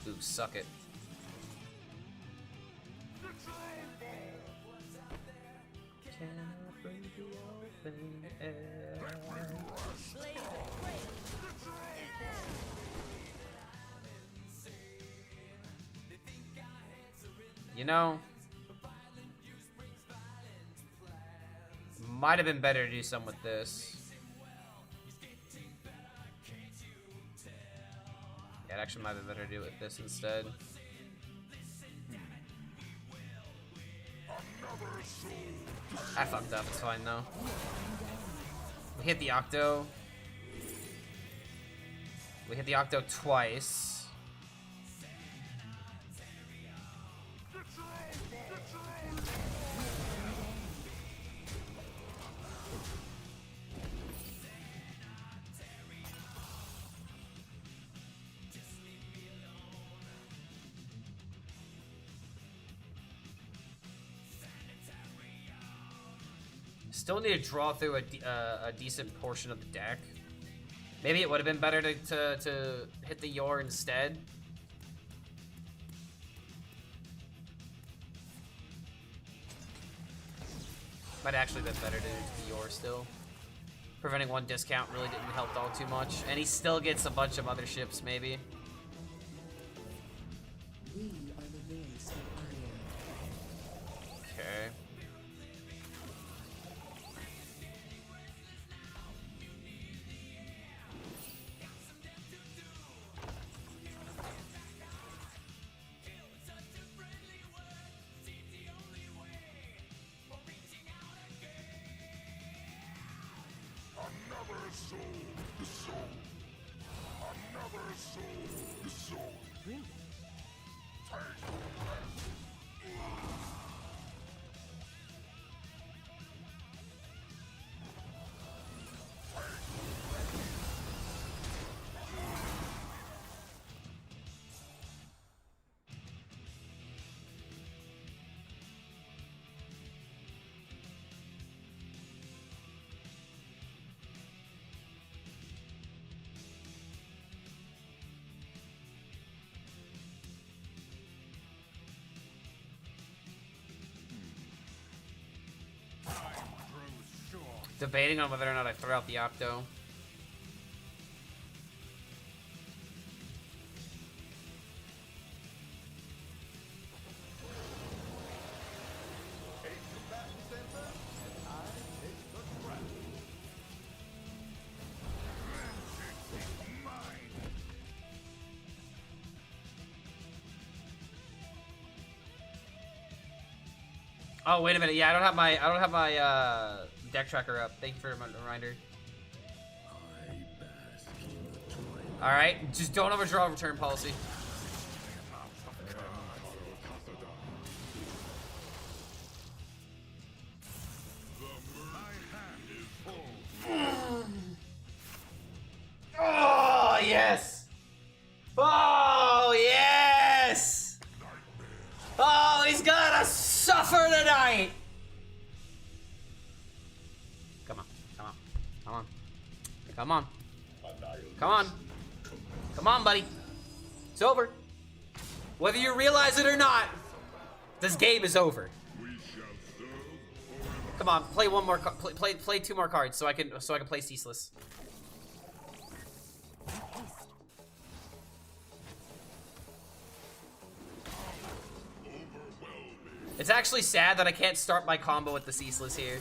Ooh, suck it. You know, might have been better to do some with this. Yeah, it actually might be better to do it with this instead. I fucked up, it's fine though. We hit the Octo. We hit the Octo twice. Still need to draw through a decent portion of the deck. Maybe it would have been better to hit the Yor instead. Might actually been better to do the Yor still. Preventing 1 discount really didn't help all too much. And he still gets a bunch of other ships, maybe. Okay. Debating on whether or not I throw out the Octo. Oh, wait a minute. Yeah, I don't have my deck tracker up. Thank you for the reminder. All right, just don't overdraw return policy. Oh, yes. Oh, yes. Oh, he's gotta suffer tonight. Come on, come on, come on, come on, come on, come on, buddy. It's over. Whether you realize it or not, this game is over. Come on, play one more. Play 2 more cards so I can play Ceaseless. It's actually sad that I can't start my combo with the Ceaseless here.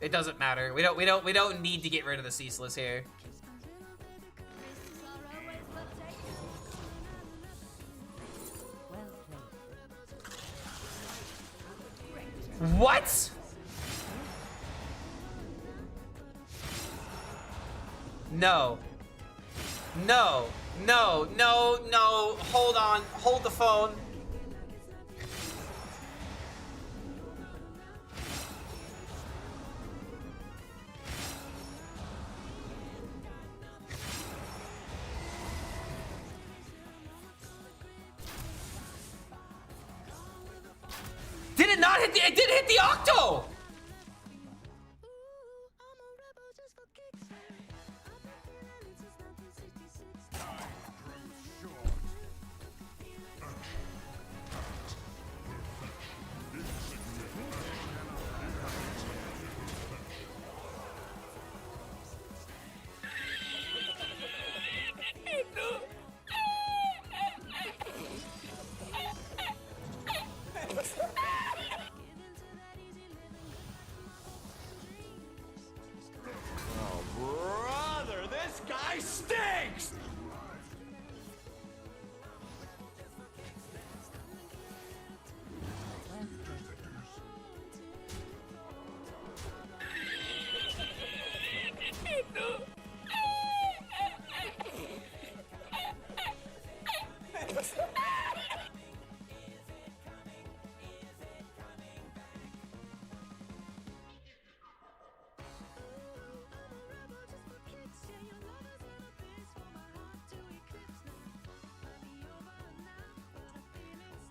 It doesn't matter. We don't need to get rid of the Ceaseless here. What? No. No. No, no, no. Hold on. Hold the phone. Did it not hit the... It didn't hit the Octo!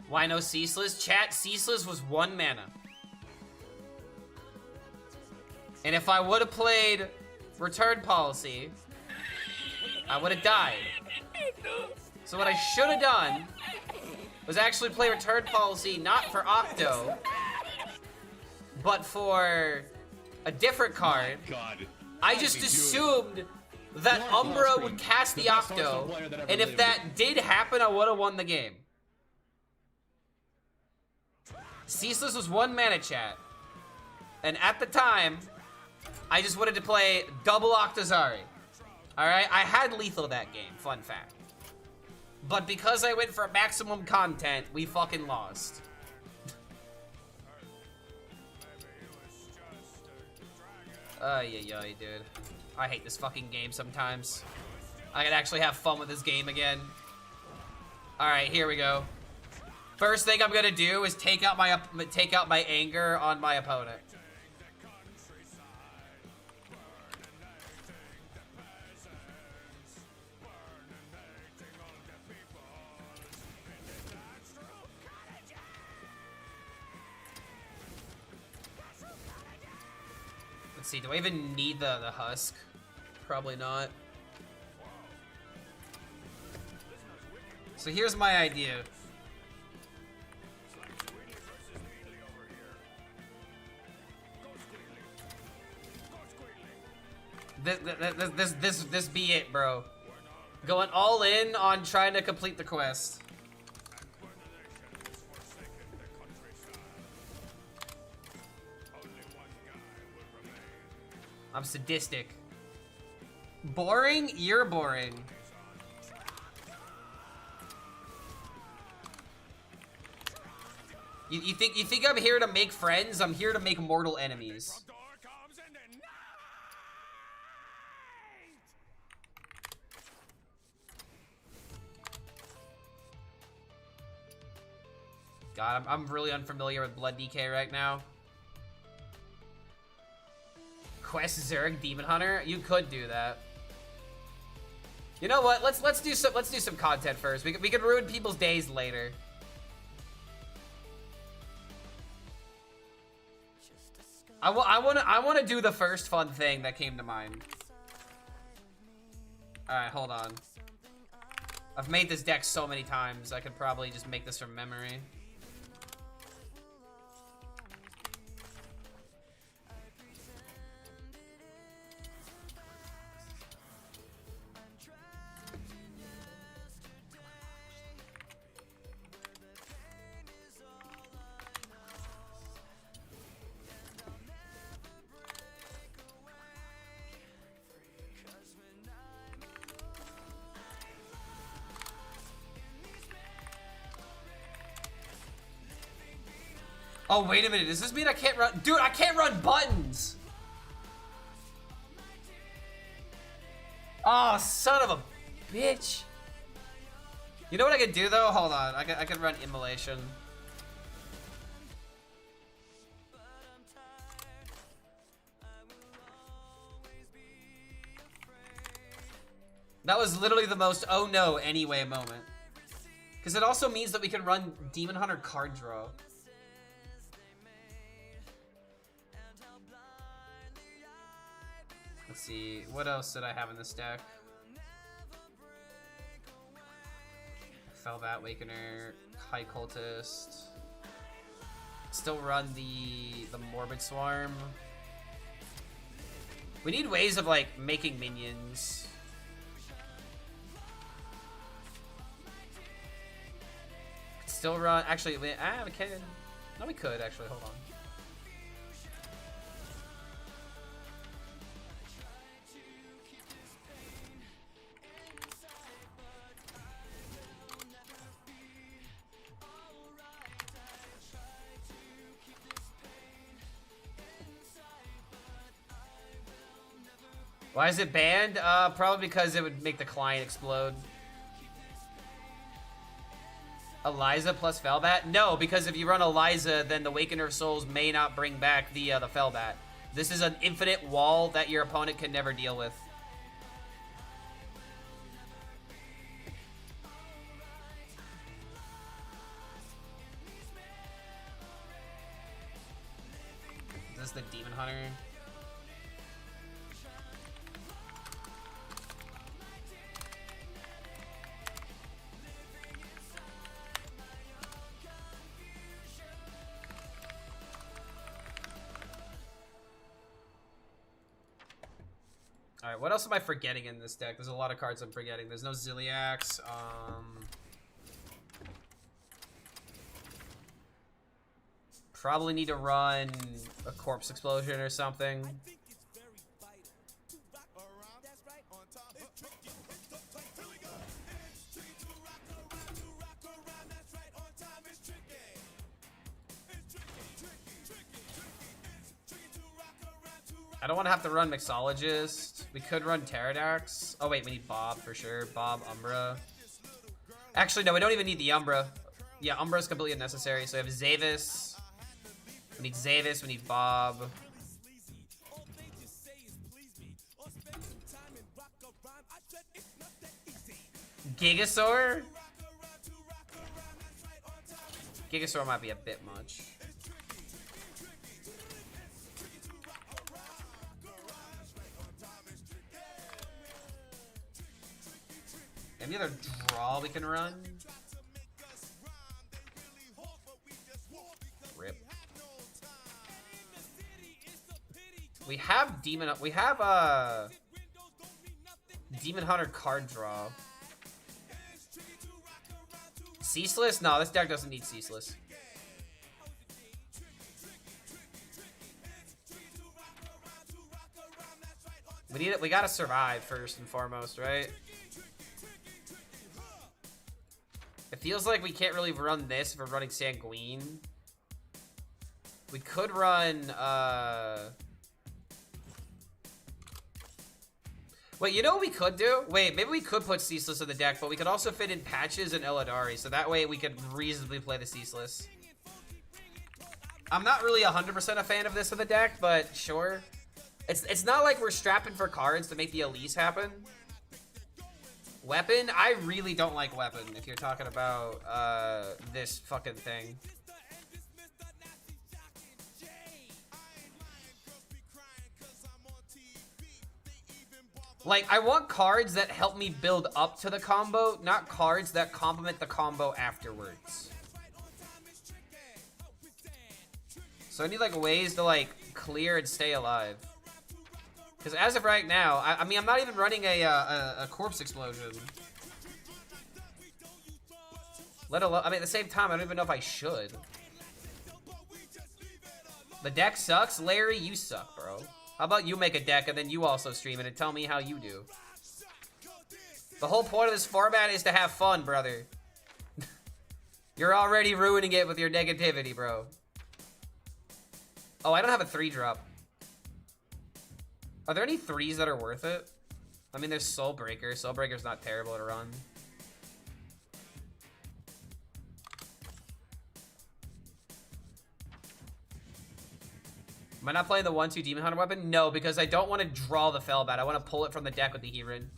Why no Ceaseless? Chat, Ceaseless was 1 mana. And if I would have played Return Policy, I would have died. So what I should have done was actually play Return Policy not for Octo, but for a different card. I just assumed that Umbra would cast the Octo, and if that did happen, I would have won the game. Ceaseless was 1 mana, chat. And at the time, I just wanted to play double Octozari. Alright? I had lethal that game, fun fact. But because I went for maximum content, we fucking lost. Yeah, dude. I hate this fucking game sometimes. I could actually have fun with this game again. Alright, here we go. First thing I'm gonna do is take out my anger on my opponent. Let's see, do I even need the husk? Probably not. So here's my idea. This be it, bro. Going all in on trying to complete the quest. I'm sadistic. Boring? You're boring. You think I'm here to make friends? I'm here to make mortal enemies. God, I'm really unfamiliar with Blood DK right now. Quest Zerg Demon Hunter? You could do that. You know what? Let's do some content first. We can ruin people's days later. I want to do the first fun thing that came to mind. All right, hold on. I've made this deck so many times. I could probably just make this from memory. Oh, wait a minute. Does this mean I can't run? Dude, I can't run buttons. Oh, son of a bitch. You know what I could do, though? Hold on. I can run immolation. That was literally the most oh no anyway moment. Because it also means that we can run Demon Hunter card draw. Let's see, what else did I have in this deck? Felbat, Awakener, High Cultist. Still run the Morbid Swarm. We need ways of like making minions. Still run, actually, we can. No, we could actually, hold on. Why is it banned? Probably because it would make the client explode. Eliza plus Felbat? No, because if you run Eliza, then the Awakener of Souls may not bring back the Felbat. This is an infinite wall that your opponent can never deal with. Is this the Demon Hunter? Alright, what else am I forgetting in this deck? There's a lot of cards I'm forgetting. There's no Ziliax. Probably need to run a Corpse Explosion or something. I don't want to have to run Mixologist. We could run Pterodax. Oh wait, we need Bob for sure. Bob, Umbra. Actually, no, we don't even need the Umbra. Yeah, Umbra is completely unnecessary. So we have Zavis. We need Zavis, we need Bob. Gigasaur? Gigasaur might be a bit much. Any other draw we can run? Rip. We have Demon. We have Demon Hunter card draw. Ceaseless? No, this deck doesn't need Ceaseless. We gotta survive first and foremost, right? It feels like we can't really run this if we're running Sanguine. We could run, Wait, you know what we could do? Wait, maybe we could put Ceaseless in the deck, but we could also fit in Patches and Illidari, so that way we could reasonably play the Ceaseless. I'm not really 100% a fan of this in the deck, but sure. It's not like we're strapping for cards to make the Elise happen. Weapon? I really don't like Weapon if you're talking about this fucking thing. Like, I want cards that help me build up to the combo, not cards that complement the combo afterwards. So I need, like, ways to, like, clear and stay alive. Because as of right now, I mean, I'm not even running a Corpse Explosion. Let alone, I mean, at the same time, I don't even know if I should. The deck sucks? Larry, you suck, bro. How about you make a deck and then you also stream it and tell me how you do? The whole point of this format is to have fun, brother. You're already ruining it with your negativity, bro. Oh, I don't have a 3-drop. Are there any 3s that are worth it? I mean, there's Soulbreaker. Soulbreaker's not terrible to run. Am I not playing the 1-2 Demon Hunter weapon? No, because I don't want to draw the Fellbat. I want to pull it from the deck with the Heron.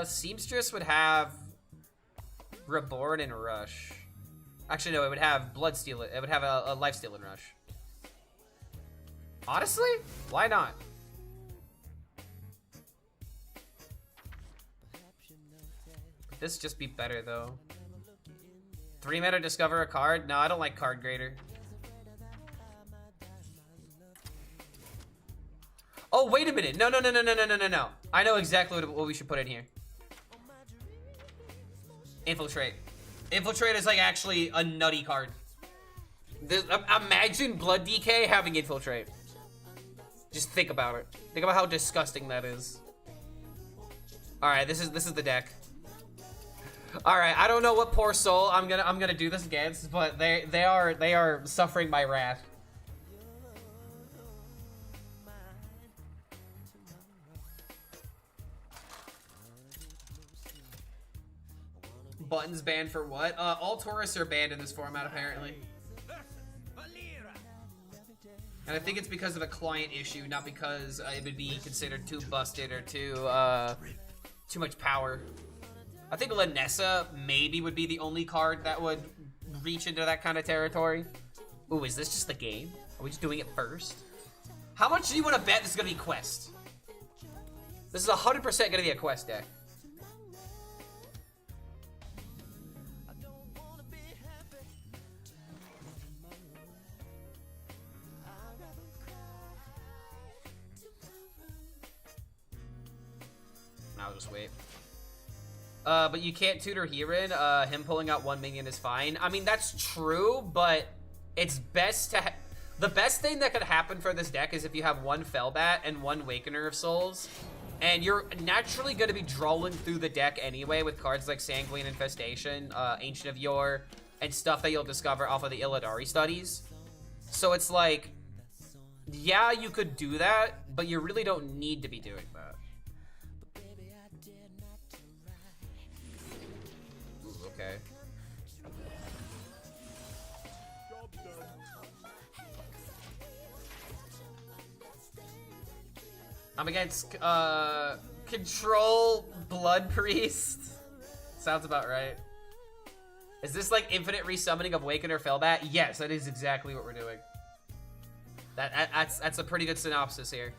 Seamstress would have Reborn and Rush. Actually, no, it would have Bloodsteal. It would have a Lifesteal and Rush. Honestly, why not? Could this just be better, though? 3-mana discover a card? No, I don't like Card Grader. Oh, wait a minute. No. I know exactly what we should put in here. Infiltrate. Infiltrate is like actually a nutty card. Imagine Blood DK having Infiltrate. Just think about it. Think about how disgusting that is. Alright, this is the deck. Alright, I don't know what poor soul I'm gonna do this against, but they are suffering my wrath. Buttons banned for what? All tourists are banned in this format, apparently. And I think it's because of a client issue, not because it would be considered too busted or too much power. I think Lanessa maybe would be the only card that would reach into that kind of territory. Ooh, is this just the game? Are we just doing it first? How much do you want to bet this is going to be Quest? This is 100% going to be a Quest deck. I'll just wait. But you can't tutor Heron. Him pulling out 1 minion is fine. I mean, that's true, but it's best to... The best thing that could happen for this deck is if you have 1 Fellbat and 1 Wakener of Souls, and you're naturally going to be drawing through the deck anyway with cards like Sanguine Infestation, Ancient of Yore, and stuff that you'll discover off of the Illidari studies. So it's like, yeah, you could do that, but you really don't need to be doing that. Okay. I'm against Control Blood Priest. Sounds about right. Is this like infinite resummoning of Wakener Fellbat? Yes, that is exactly what we're doing. That's a pretty good synopsis here.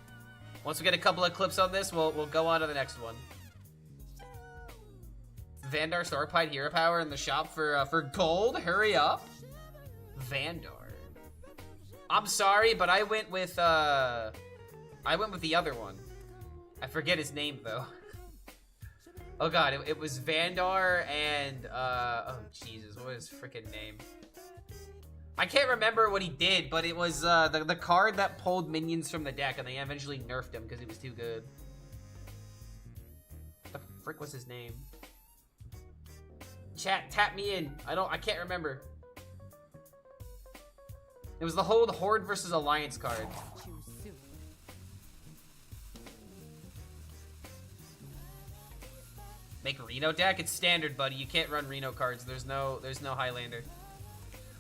Once we get a couple of clips on this, we'll go on to the next one. Vandar Storkpied Hero Power in the shop for gold. Hurry up, Vandar. I'm sorry, but I went with I went with the other one. I forget his name though. Oh god, it was Vandar and oh Jesus, what was his freaking name? I can't remember what he did, but it was the card that pulled minions from the deck, and they eventually nerfed him because he was too good. What the frick was his name? Chat, tap me in. I can't remember. It was the whole Horde versus Alliance card. Make Reno deck? It's standard, buddy. You can't run Reno cards. There's no Highlander.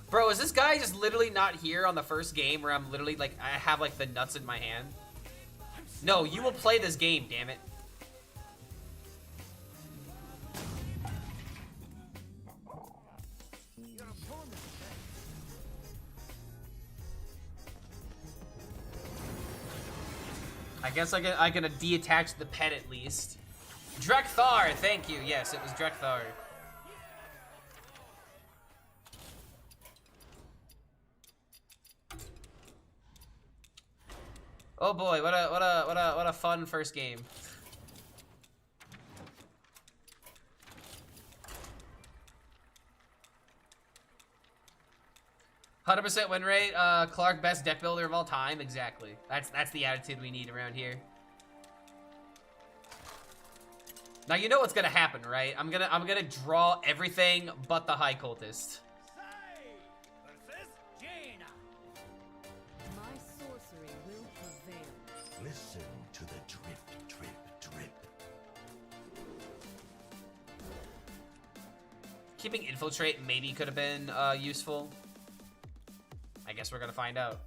Bro, is this guy just literally not here on the first game where I'm literally like, I have like the nuts in my hand? No, you will play this game, damn it. I guess I can deattach the pet at least. Drekthar, thank you. Yes, it was Drekthar. Oh boy, what a fun first game. "100% win rate, Clark best deck builder of all time." Exactly. That's the attitude we need around here. Now you know what's gonna happen, right? I'm gonna draw everything but the High Cultist. My sorcery will prevail. Listen to the drip, drip, drip. Keeping Infiltrate maybe could have been useful. I guess we're gonna find out.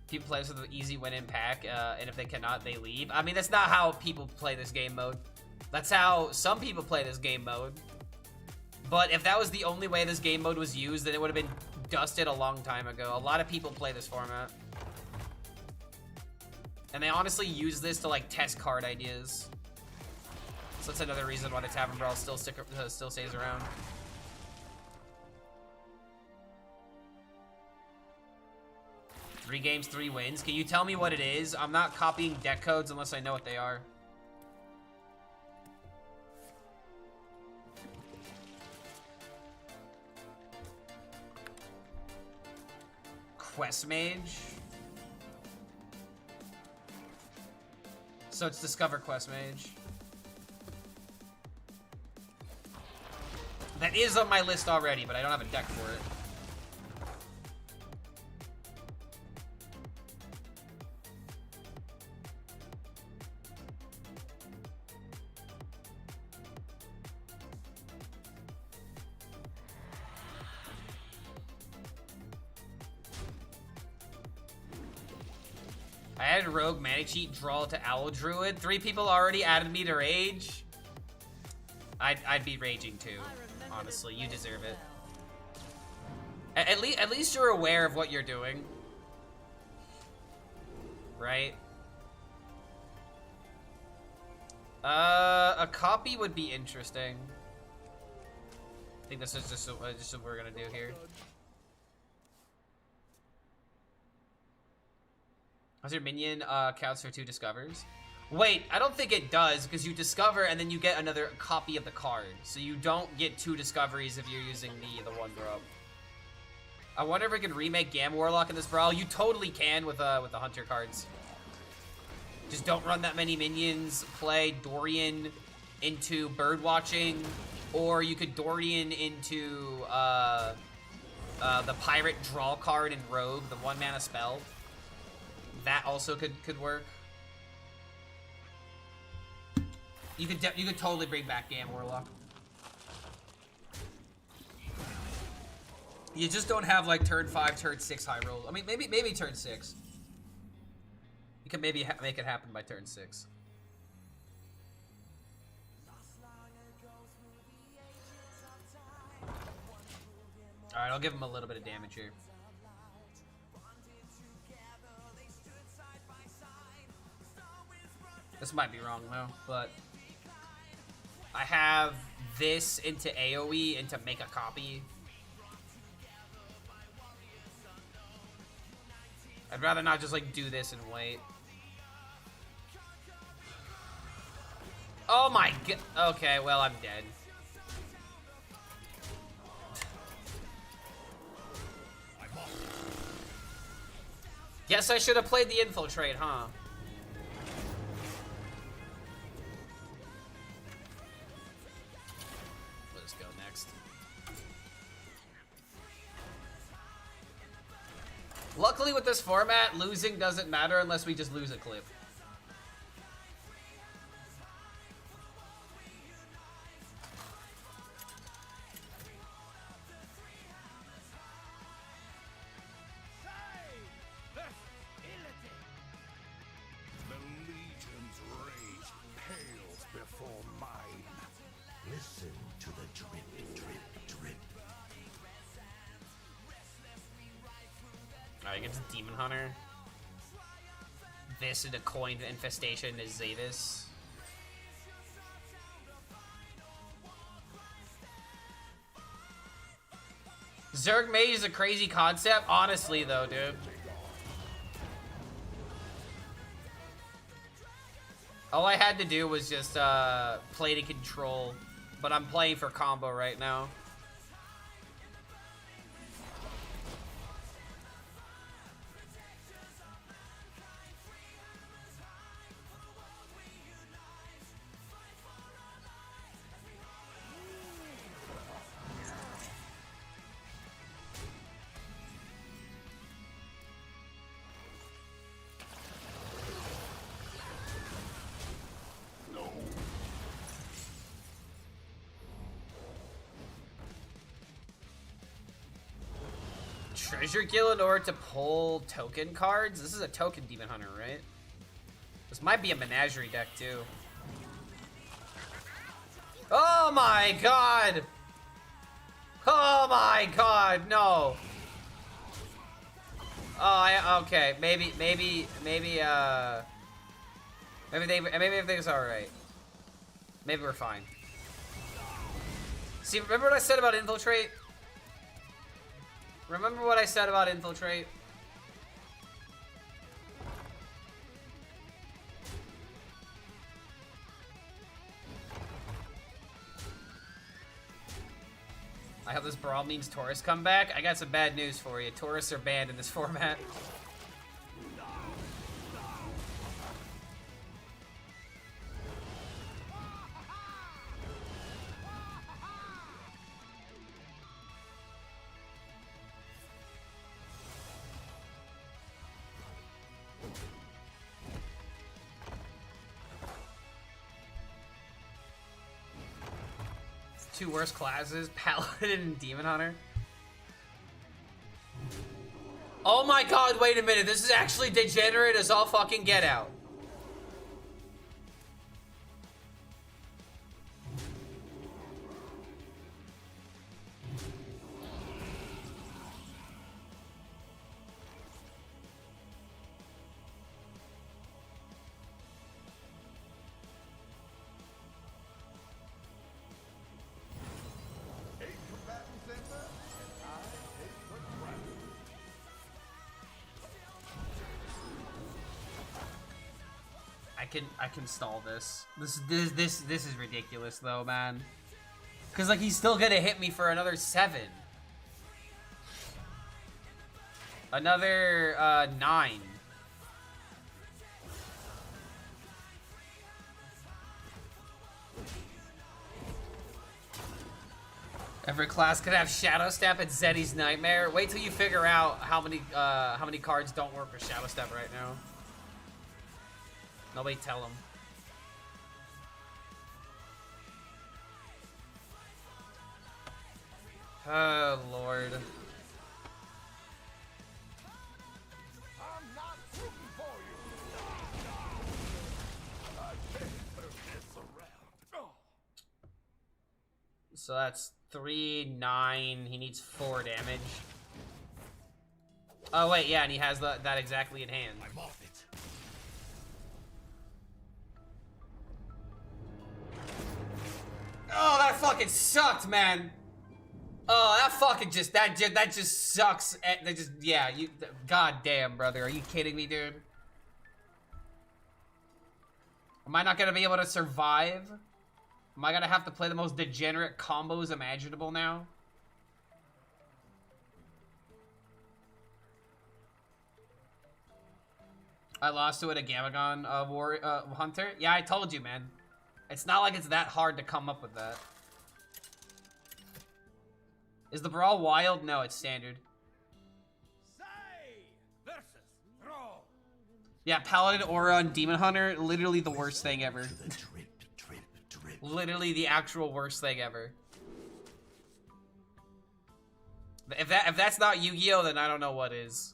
People play this with an easy win in pack, and if they cannot, they leave. I mean, that's not how people play this game mode. That's how some people play this game mode. But if that was the only way this game mode was used, then it would have been dusted a long time ago. A lot of people play this format. And they honestly use this to, like, test card ideas. So that's another reason why the Tavern Brawl still stays around. Three games, 3 wins. Can you tell me what it is? I'm not copying deck codes unless I know what they are. Quest Mage. So it's Discover Quest Mage. That is on my list already, but I don't have a deck for it. I added Rogue, Manic Cheat, Draw to Owl Druid. 3 people already added me to Rage. I'd be raging too. Honestly, you deserve it. At least you're aware of what you're doing. Right? A copy would be interesting. I think this is just what we're gonna do here. How's your minion counts for 2 discovers? Wait, I don't think it does, because you discover and then you get another copy of the card. So you don't get 2 discoveries if you're using the 1 drop. I wonder if we can remake Gam Warlock in this brawl. You totally can with the Hunter cards. Just don't run that many minions. Play Dorian into Birdwatching, or you could Dorian into the Pirate Draw card in Rogue, the 1-mana spell. That also could work. You could totally bring back Gam Warlock. You just don't have like turn 5, turn 6 high roll. I mean, maybe turn 6. You can maybe make it happen by turn 6. All right, I'll give him a little bit of damage here. This might be wrong though, but I have this into AoE and to make a copy. I'd rather not just like do this and wait. Oh my god. Okay, well, I'm dead. Guess I should have played the infiltrate, huh? Let's go next. Luckily with this format, losing doesn't matter unless we just lose a clip. The Legion's rage pales before mine. Listen to the drip, drip, drip. Alright, against Demon Hunter. This and a coined infestation is Zavis. Zerg Mage is a crazy concept, honestly though, dude. All I had to do was just play to control, but I'm playing for combo right now. Treasure Guild in order to pull token cards? This is a token Demon Hunter, right? This might be a Menagerie deck, too. Oh my god! Oh my god, no! Oh, okay, maybe everything's alright. Maybe we're fine. See, remember what I said about Infiltrate? Remember what I said about Infiltrate? I hope this brawl means tourists come back. I got some bad news for you. Tourists are banned in this format. Two worst classes, Paladin and Demon Hunter. Oh my god, wait a minute. This is actually degenerate as all fucking get out. I can stall this. This is ridiculous though, man. Cause like he's still gonna hit me for another 7. Another 9. Every class could have Shadow Step and Zeddy's Nightmare. Wait till you figure out how many cards don't work with Shadow Step right now. Nobody tell him. Oh, Lord. I'm not rooting for you. I can't move this around. So that's 3, 9. He needs 4 damage. Oh, wait, yeah, and he has that exactly in hand. I'm off it. fucking sucked, man. Oh, that fucking just that just sucks. That just yeah. You god damn, brother. Are you kidding me, dude? Am I not gonna be able to survive? Am I gonna have to play the most degenerate combos imaginable now? I lost to it a Gamagon Hunter. Yeah, I told you, man. It's not like it's that hard to come up with that. Is the Brawl wild? No, it's standard. Say versus throw. Yeah, Paladin, Aura, and Demon Hunter, literally the worst thing ever. To the drip, drip, drip. Literally the actual worst thing ever. If that's not Yu-Gi-Oh, then I don't know what is.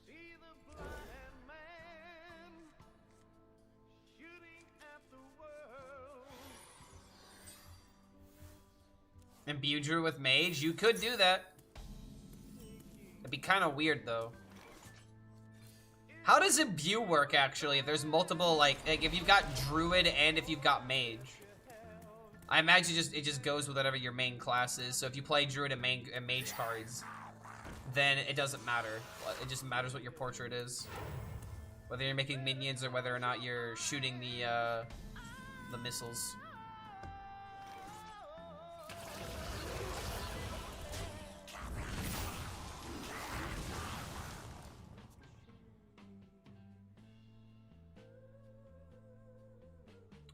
See the blind man shooting at the world. Imbue Drew with Mage, you could do that. It'd be kind of weird though. How does Imbue work actually? If there's multiple, like if you've got Druid and if you've got Mage, I imagine it just goes with whatever your main class is. So if you play Druid and Mage cards, then it doesn't matter. It just matters what your portrait is, whether you're making minions or whether or not you're shooting the missiles.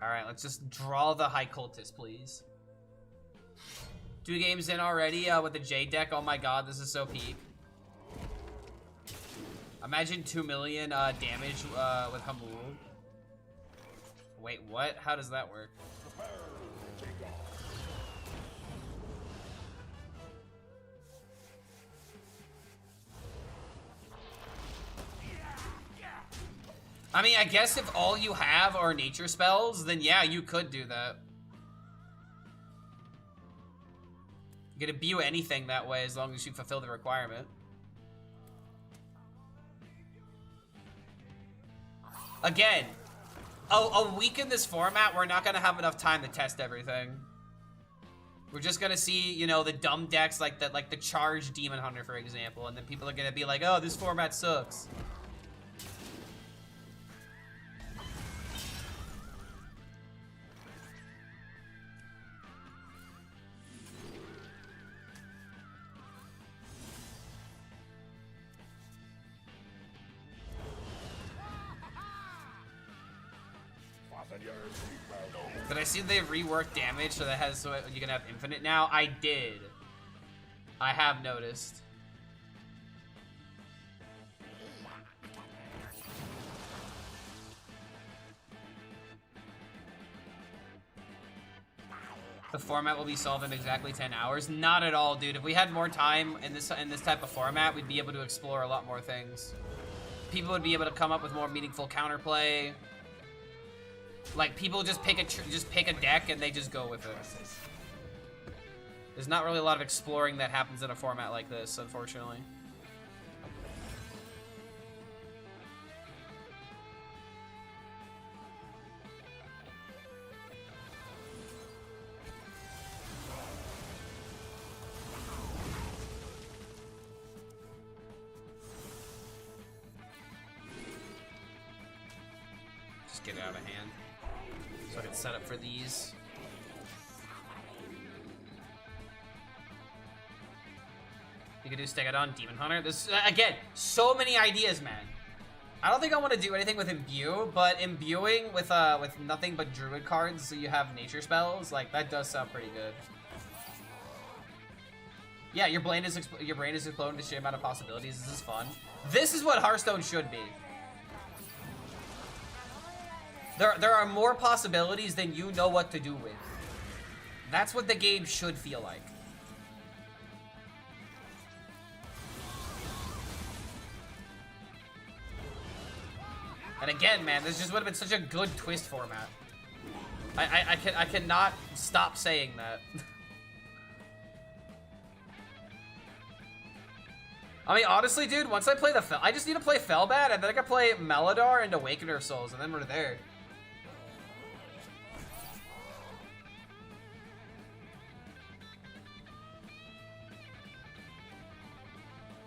Alright, let's just draw the High Cultist, please. 2 games in already with the J deck. Oh my god, this is so peak. Imagine 2 million damage with Hamul. Wait, what? How does that work? I mean, I guess if all you have are nature spells, then yeah, you could do that. You can imbue anything that way as long as you fulfill the requirement. Again, a week in this format, we're not gonna have enough time to test everything. We're just gonna see, you know, the dumb decks like the Charged Demon Hunter, for example, and then people are gonna be like, oh, this format sucks. Did I see they reworked damage so you can have infinite now? I did. I have noticed. The format will be solved in exactly 10 hours. Not at all, dude. If we had more time in this type of format, we'd be able to explore a lot more things. People would be able to come up with more meaningful counterplay. Like, people just pick a deck and they just go with it. There's not really a lot of exploring that happens in a format like this, unfortunately. Just get it out of hand. So I can set up for these. You can do Stegodon, Demon Hunter. This again, so many ideas, man. I don't think I want to do anything with Imbue, but imbuing with nothing but Druid cards, so you have nature spells, like that does sound pretty good. Yeah, your brain is exploding to sheer amount of possibilities. This is fun. This is what Hearthstone should be. There are more possibilities than you know what to do with. That's what the game should feel like. And again, man, this just would have been such a good twist format. I cannot stop saying that. I mean, honestly, dude, once I play I just need to play Felbat, and then I can play Melodar and Awakener Souls, and then we're there.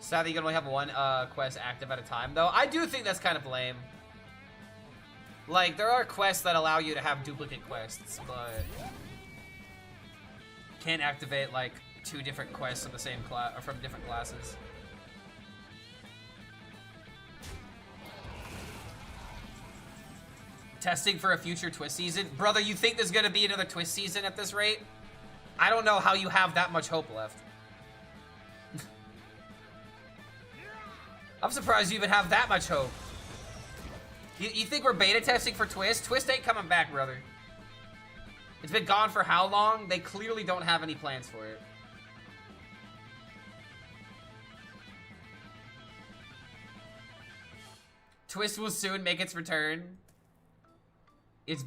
Sadly, you can only have one quest active at a time, though. I do think that's kind of lame. Like, there are quests that allow you to have duplicate quests, but can't activate like 2 different quests of the same class or from different classes. Testing for a future twist season, brother. You think there's gonna be another twist season at this rate? I don't know how you have that much hope left. I'm surprised you even have that much hope. You think we're beta testing for Twist? Twist ain't coming back, brother. It's been gone for how long? They clearly don't have any plans for it. Twist will soon make its return. You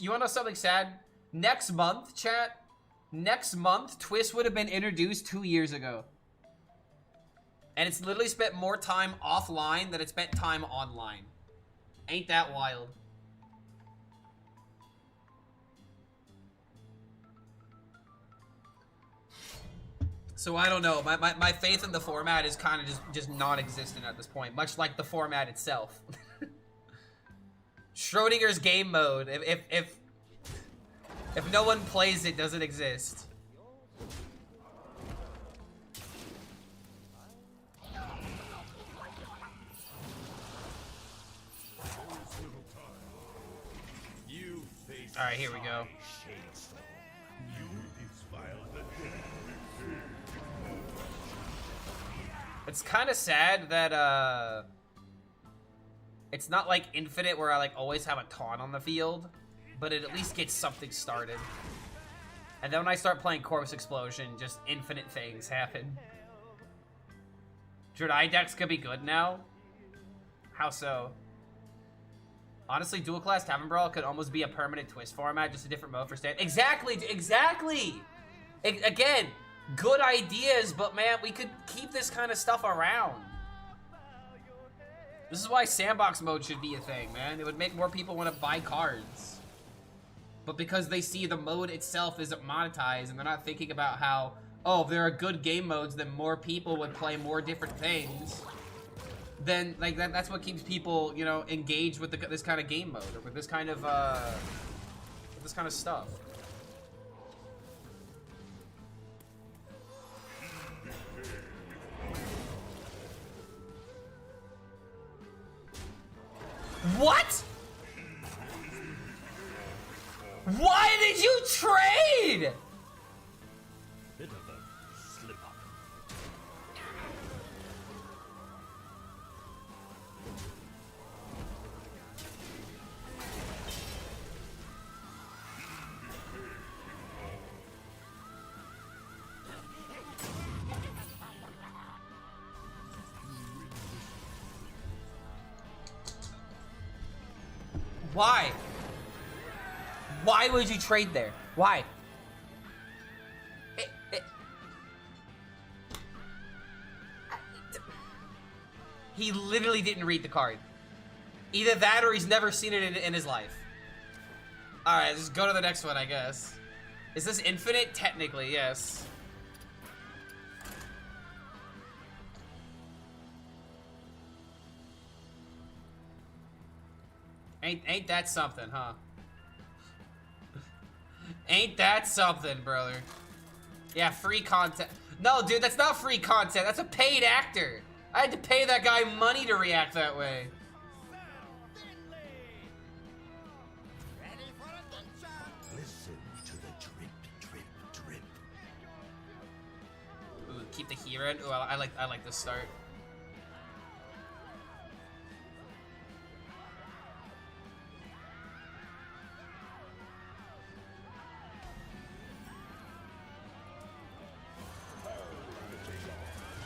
wanna know something sad? Next month, chat. Next month, Twist would have been introduced 2 years ago. And it's literally spent more time offline than it spent time online. Ain't that wild? So I don't know. My faith in the format is kind of just non-existent at this point, much like the format itself. Schrodinger's game mode. If no one plays it, doesn't exist. All right, here we go. It's kind of sad that it's not like Infinite where I like always have a taunt on the field, but it at least gets something started. And then when I start playing Corpse Explosion, just infinite things happen. Dredai decks could be good now. How so? Honestly, dual class Tavern Brawl could almost be a permanent Twist format, just a different mode for stand. Exactly, exactly. Again, good ideas, but man, we could keep this kind of stuff around. This is why sandbox mode should be a thing, man. It would make more people want to buy cards. But because they see the mode itself isn't monetized, and they're not thinking about how, oh, if there are good game modes, then more people would play more different things. Then like that's what keeps people, you know, engaged with this kind of game mode or with this kind of stuff. What? Why did you trade? Bit of a slip up. Why? Why would you trade there? Why? He literally didn't read the card. Either that or he's never seen it in his life. Alright, just go to the next one, I guess. Is this infinite? Technically, yes. Ain't that something, huh? Ain't that something, brother? Yeah, free content. No, dude, that's not free content. That's a paid actor. I had to pay that guy money to react that way. Listen to the drip, drip, drip. Ooh, keep the hero in. Ooh, I like this start.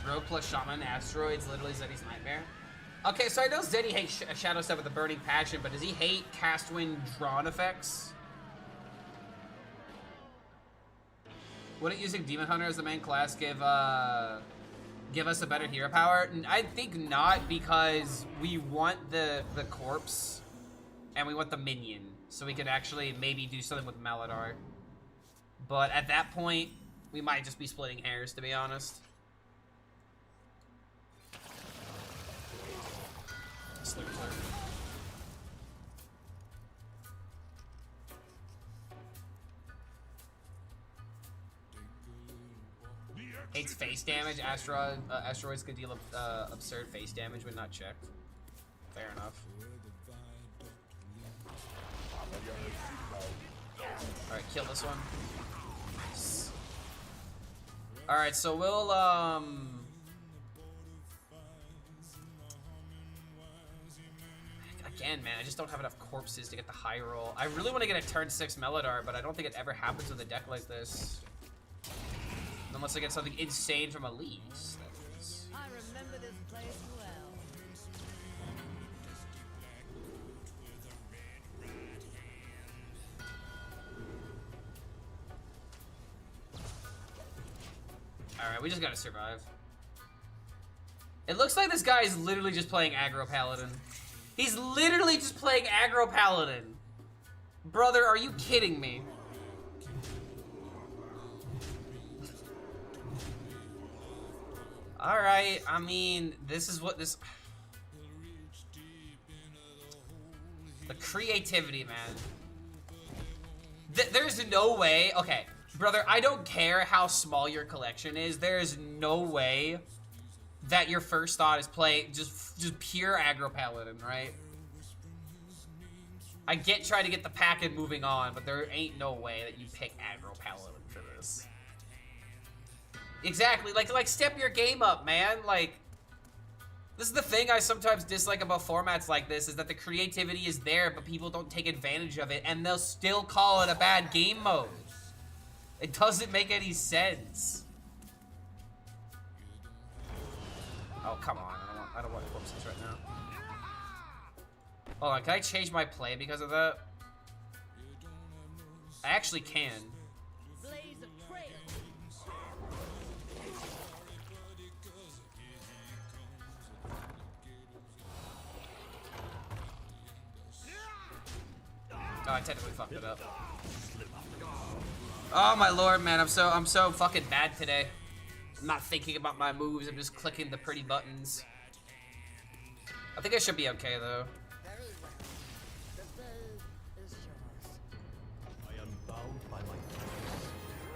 Rogue plus Shaman Asteroids, literally Zeddy's nightmare. Okay, so I know Zeddy hates Shadow Step with a burning passion, but does he hate cast win drawn effects? Wouldn't using Demon Hunter as the main class give us a better hero power? I think not, because we want the corpse and we want the minion, so we could actually maybe do something with Maladar. But at that point, we might just be splitting hairs, to be honest. Slurp, slurp. Hates face damage. Asteroids could deal absurd face damage when not checked. Fair enough. Alright, kill this one. Nice. Alright, so we'll, again, man, I just don't have enough corpses to get the high roll. I really want to get a turn 6 Melodar, but I don't think it ever happens with a deck like this. Unless I get something insane from Elise. I remember this place well. Alright, we just gotta survive. It looks like this guy is literally just playing aggro paladin. He's literally just playing aggro paladin. Brother, are you kidding me? Alright, I mean, this is what this... The creativity, man. There's no way... Okay, brother, I don't care how small your collection is. There's no way that your first thought is play just pure aggro paladin, right? I get trying to get the pack and moving on, but there ain't no way that you pick aggro paladin for this. Exactly, like step your game up, man. Like, this is the thing I sometimes dislike about formats like this, is that the creativity is there, but people don't take advantage of it, and they'll still call it a bad game mode. It doesn't make any sense. Oh, come on, I don't want corpses right now. Hold on, can I change my play because of that? I actually can. Blaze of trail. Oh, I technically fucked it up. Oh my lord, man, I'm so fucking bad today. I'm not thinking about my moves, I'm just clicking the pretty buttons. I think I should be okay though. Very well. The bow is yours. I am bound by my promise.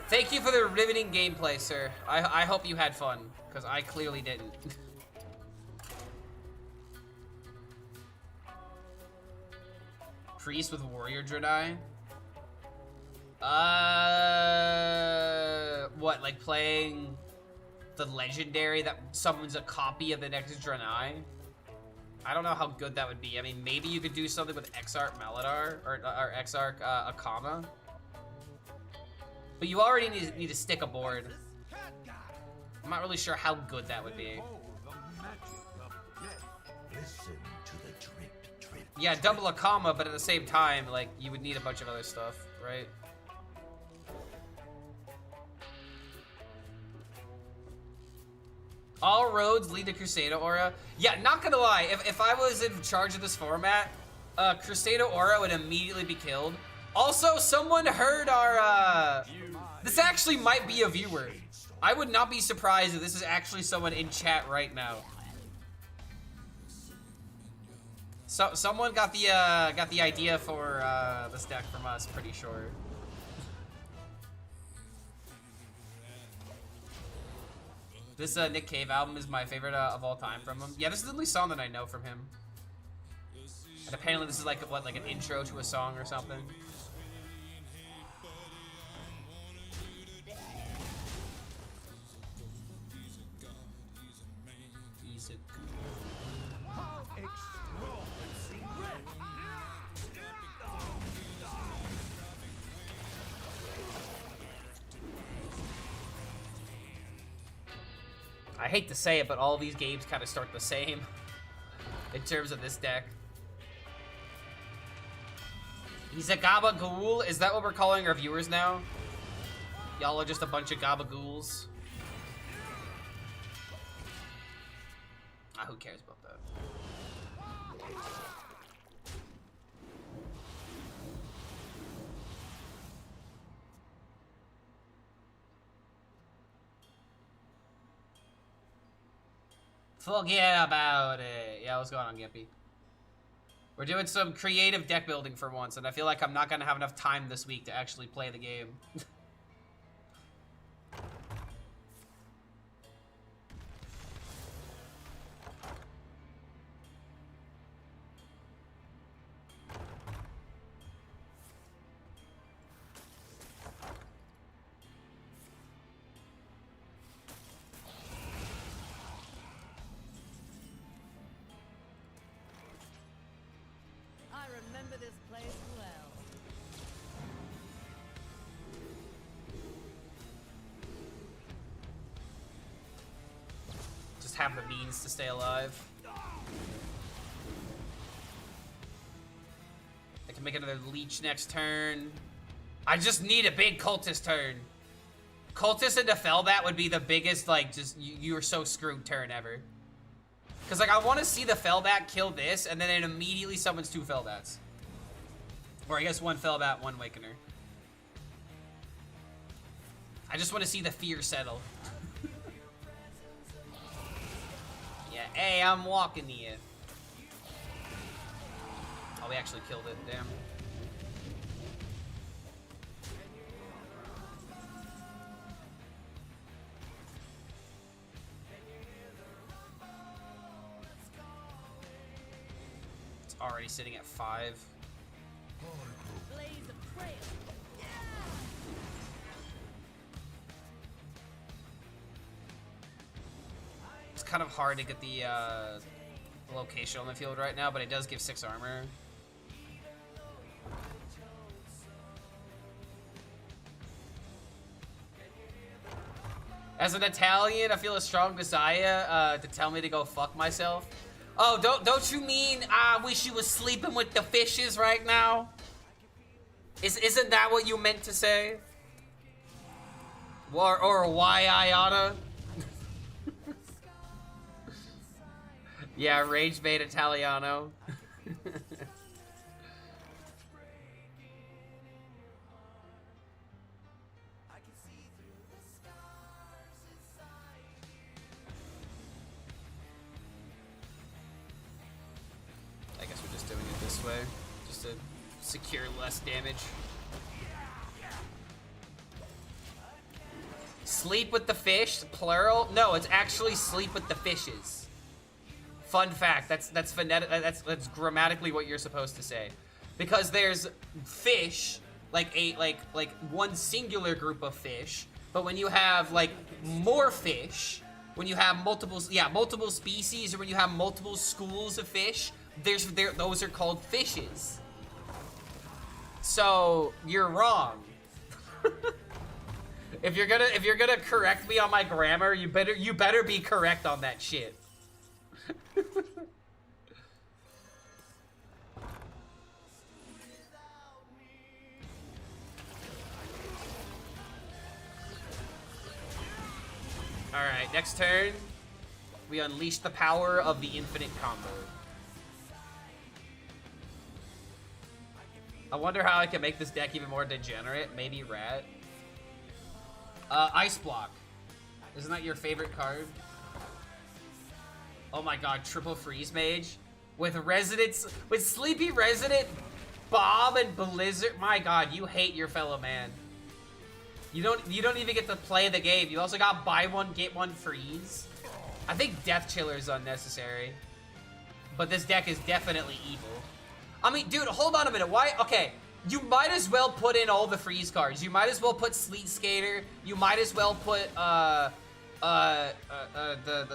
Thank you for the riveting gameplay, sir. I hope you had fun, because I clearly didn't. Priest with Warrior Draenei? What, like playing the legendary that summons a copy of the next Draenei? I don't know how good that would be. I mean, maybe you could do something with Exarch Maladar, or Exarch Akama. But you already need to stick a board. I'm not really sure how good that would be. Listen to the drip, drip. Yeah, double Akama, but at the same time, like, you would need a bunch of other stuff, right? All roads lead to Crusader Aura. Yeah, not gonna lie, if I was in charge of this format, Crusader Aura would immediately be killed. Also, someone heard our, this actually might be a viewer. I would not be surprised if this is actually someone in chat right now. So, someone got the idea for, this deck from us, pretty sure. This Nick Cave album is my favorite of all time from him. Yeah, this is the only song that I know from him. And apparently this is like, what, like an intro to a song or something? He's a I hate to say it, but all these games kind of start the same in terms of this deck. He's a Gabagool? Is that what we're calling our viewers now? Y'all are just a bunch of Gabagools? Ah, who cares about that? Forget about it. Yeah, what's going on, Gimpy? We're doing some creative deck building for once, and I feel like I'm not gonna have enough time this week to actually play the game. I remember this place well. Just have the means to stay alive. I can make another leech next turn. I just need a big cultist turn. Cultist into Fellbat would be the biggest, like, just, you are so screwed turn ever. Because, like, I want to see the Fellbat kill this, and then it immediately summons 2 Fellbats. Or I guess 1 Fellbat, 1 Wakener. I just want to see the fear settle. Yeah, hey, I'm walking here. Oh, we actually killed it, damn. It's already sitting at 5. Blaze of trail. It's kind of hard to get the location on the field right now, but it does give 6 armor. As an Italian, I feel a strong desire to tell me to go fuck myself. Oh, don't you mean I wish you was sleeping with the fishes right now? Isn't that what you meant to say? Or why I oughta? Yeah, Rage Bait Italiano. I guess we're just doing it this way, just to secure less damage. Sleep with the fish, plural? No, it's actually sleep with the fishes. Fun fact, that's phonetic, that's grammatically what you're supposed to say. Because there's fish, like one singular group of fish, but when you have like more fish, when you have multiple species, or when you have multiple schools of fish, those are called fishes. So you're wrong. If you're gonna correct me on my grammar, you better be correct on that shit. Alright, next turn, we unleash the power of the infinite combo. I wonder how I can make this deck even more degenerate. Maybe Rat. Ice Block. Isn't that your favorite card? Oh my god, triple freeze mage with Sleepy Resident, Bob, and Blizzard. My god, you hate your fellow man. You don't even get to play the game. You also got buy one get one freeze. I think Death Chiller is unnecessary, but this deck is definitely evil. I mean, dude, hold on a minute. Why? Okay, you might as well put in all the freeze cards. You might as well put Sleet Skater. You might as well put the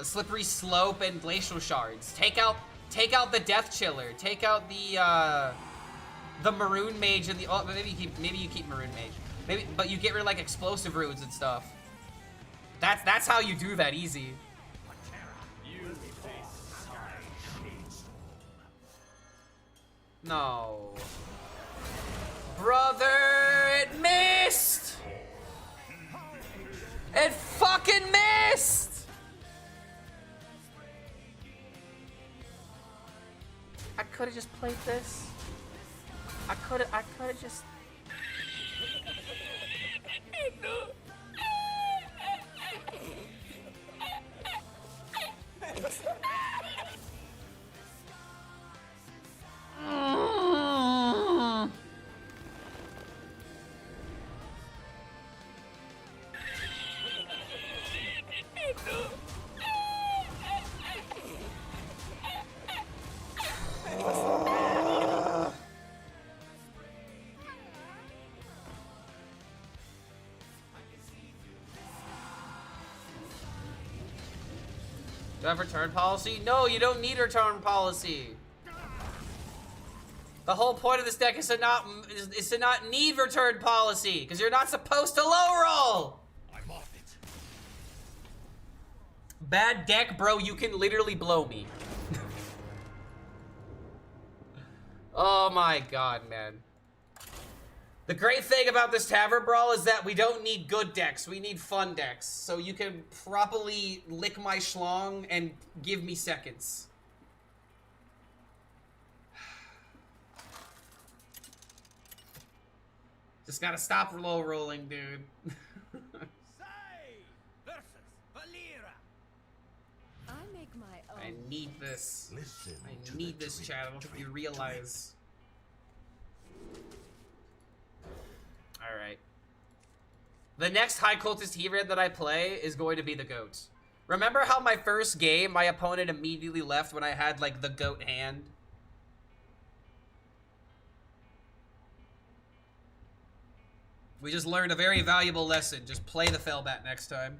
Slippery Slope and Glacial Shards. Take out the Death Chiller. Take out the Maroon Mage and the maybe you keep Maroon Mage. Maybe, but you get rid of like Explosive Runes and stuff. That's how you do that easy. No. Brother, it missed! It fucking missed! I could've just played this. I could've just... Do I have return policy? No, you don't need return policy. The whole point of this deck is to not need return policy, because you're not supposed to low roll. I'm off it. Bad deck, bro. You can literally blow me. Oh my god, man. The great thing about this Tavern Brawl is that we don't need good decks, we need fun decks. So you can properly lick my schlong and give me seconds. Just gotta stop low rolling, dude. Sai versus Valera. I make my own. I need this. Listen I to need the this, drip, chat. I don't think you realize. Alright. The next High Cultist Hero that I play is going to be the GOAT. Remember how my first game, my opponent immediately left when I had, like, the GOAT hand? We just learned a very valuable lesson. Just play the Fellbat next time.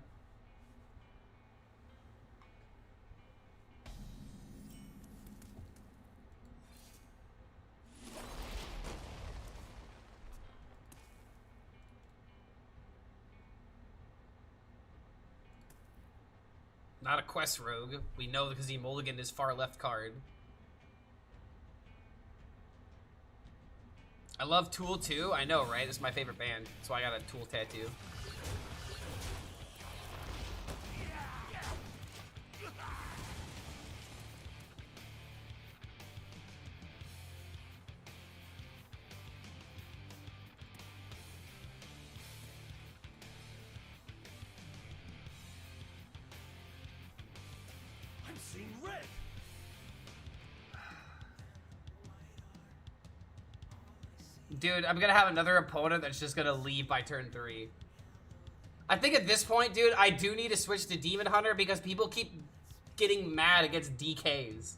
Not a quest rogue. We know because he mulliganed his far left card. I love Tool too. I know, right? This is my favorite band. That's why I got a Tool tattoo. I'm seeing red. Dude, I'm gonna have another opponent that's just gonna leave by turn 3. I think at this point, dude, I do need to switch to Demon Hunter because people keep getting mad against DKs.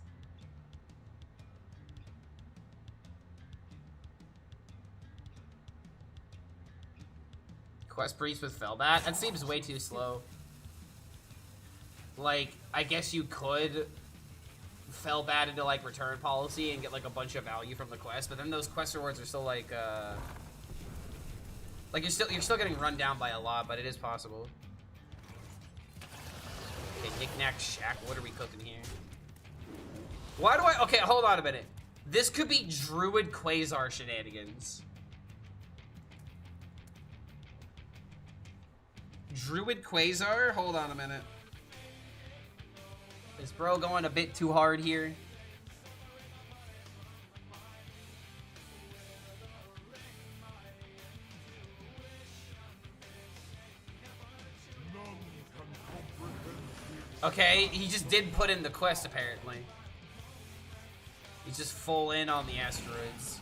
Quest Priest with Fellbat? That seems way too slow. Like, I guess you could Fellbat into, like, return policy and get, like, a bunch of value from the quest, but then those quest rewards are still, like, you're still getting run down by a lot, but it is possible. Okay, Knick-Knack Shack, what are we cooking here? Why do I... Okay, hold on a minute. This could be Druid Quasar shenanigans. Druid Quasar? Hold on a minute. Is bro going a bit too hard here? Okay, he just did put in the quest apparently. He's just full in on the asteroids.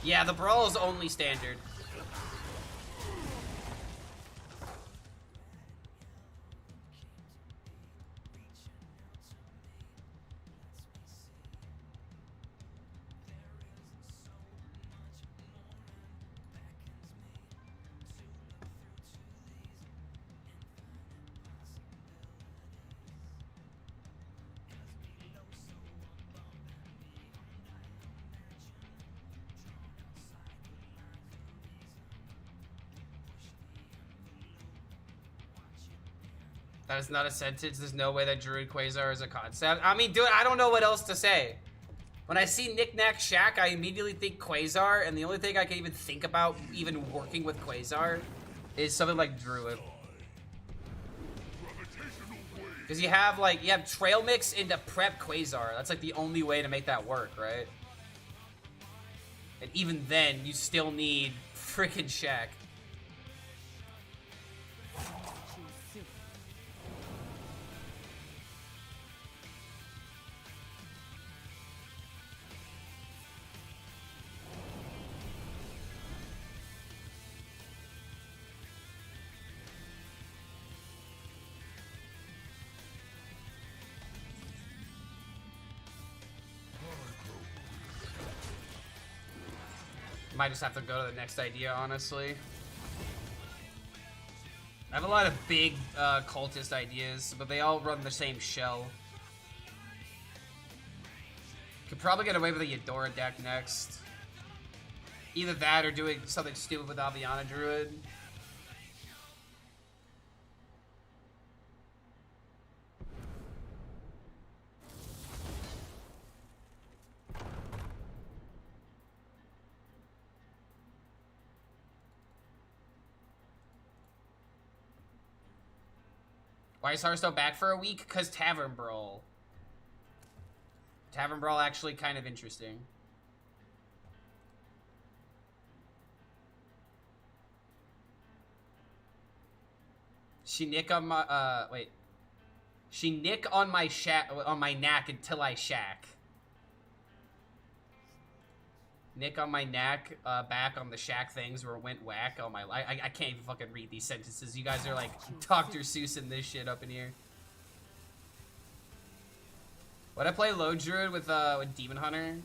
Yeah, the brawl is only standard. That is not a sentence. There's no way that Druid Quasar is a concept. I mean, dude, I don't know what else to say. When I see Knick-Knack Shack, I immediately think Quasar, and the only thing I can even think about even working with Quasar is something like Druid. Because you have Trail Mix into Prep Quasar. That's like the only way to make that work, right? And even then, you still need frickin' Shack. Might just have to go to the next idea, honestly. I have a lot of big cultist ideas, but they all run the same shell. Could probably get away with a Eudora deck next. Either that or doing something stupid with Aviana Druid. Why is Hearthstone back for a week? Because Tavern Brawl. Tavern Brawl actually kind of interesting. She nick on my, wait. She nick on my knack until I shack. Nick on my knack, back on the shack things where it went whack. Oh my, I can't even fucking read these sentences. You guys are like Dr. Seuss and this shit up in here. Would I play Low Druid with Demon Hunter?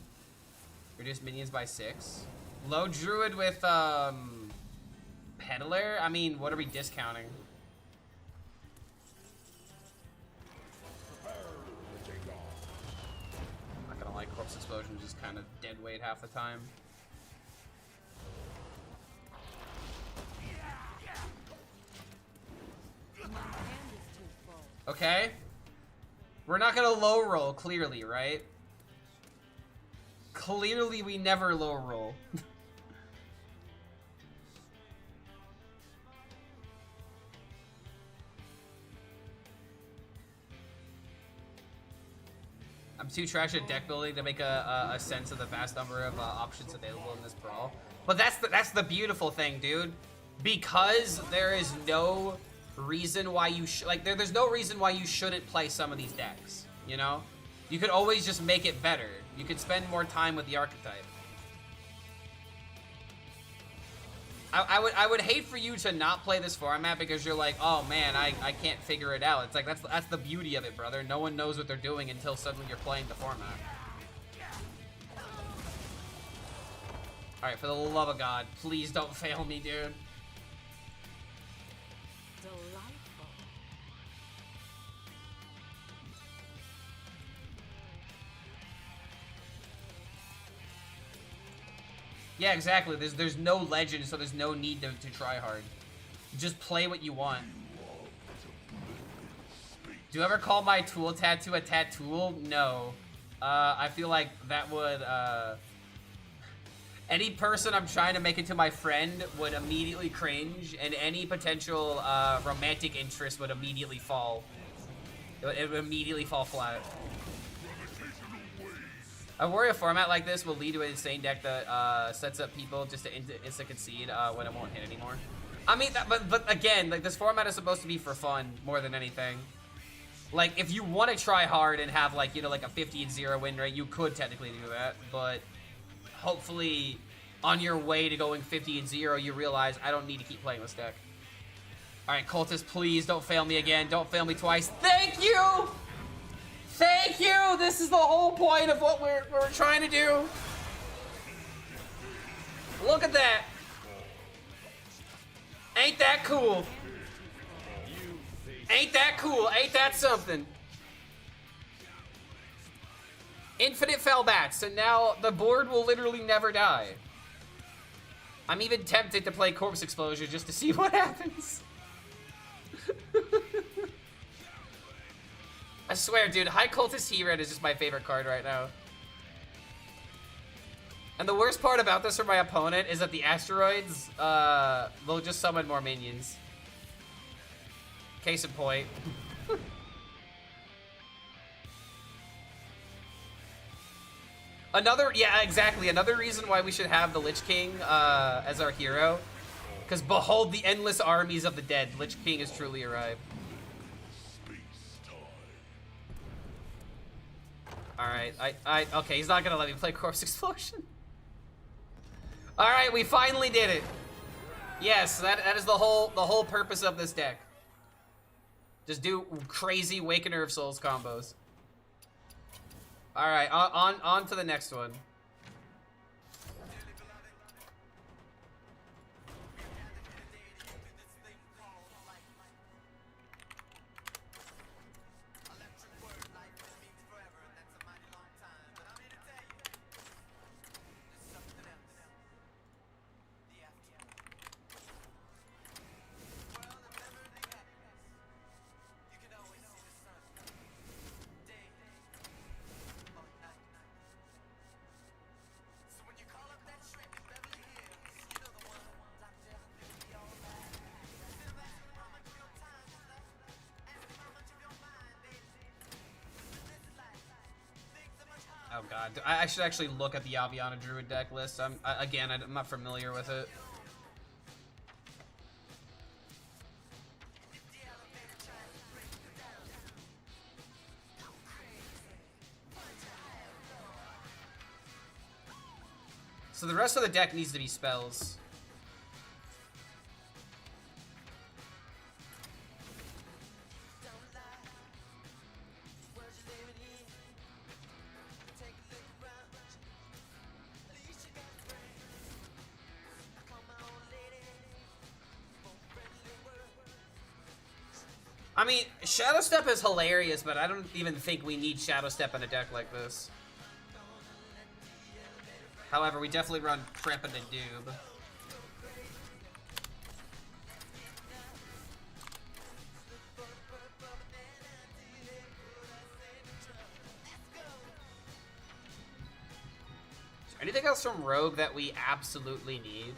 Reduce minions by 6. Low Druid with, Peddler? I mean, what are we discounting? Not gonna lie, Corpse Explosion is just kind of dead weight half the time. Okay. We're not gonna low roll, clearly, right? Clearly we never low roll. I'm too trash at deck building to make a sense of the vast number of options available in this brawl. But that's the beautiful thing, dude. Because there is no reason why you there's no reason why you shouldn't play some of these decks, you know? You could always just make it better. You could spend more time with the archetype. I would hate for you to not play this format because you're like, oh man, I can't figure it out. It's like that's the beauty of it, brother. No one knows what they're doing until suddenly you're playing the format. Alright, for the love of God, please don't fail me, dude. Yeah, exactly. There's no legend, so there's no need to try hard. Just play what you want. Do you ever call my tool tattoo a tattoo? No. I feel like that would, any person I'm trying to make into my friend would immediately cringe, and any potential romantic interest would immediately fall. It would immediately fall flat. I worry a format like this will lead to an insane deck that sets up people just to insta concede when it won't hit anymore. I mean, but again, like this format is supposed to be for fun more than anything. Like, if you want to try hard and have like, you know, like a 50-0 win rate, you could technically do that. But hopefully, on your way to going 50-0, you realize I don't need to keep playing this deck. All right, Cultist, please don't fail me again. Don't fail me twice. Thank you. Thank you! This is the whole point of what we're trying to do. Look at that. Ain't that cool? Ain't that cool? Ain't that something? Infinite Fellbats, so now the board will literally never die. I'm even tempted to play Corpse Explosion just to see what happens. I swear, dude, High Cultist T-Red is just my favorite card right now. And the worst part about this for my opponent is that the asteroids, will just summon more minions. Case in point. Yeah, exactly. Another reason why we should have the Lich King, as our hero. Because behold the endless armies of the dead. Lich King has truly arrived. Alright, okay, he's not gonna let me play Corpse Explosion. Alright, we finally did it. Yes, that is the whole purpose of this deck. Just do crazy Awakener of Souls combos. Alright, on to the next one. Oh god, I should actually look at the Aviana Druid deck list. I'm not familiar with it. So the rest of the deck needs to be spells. I mean, Shadow Step is hilarious, but I don't even think we need Shadow Step in a deck like this. However, we definitely run Prep and Doob. Is there anything else from Rogue that we absolutely need?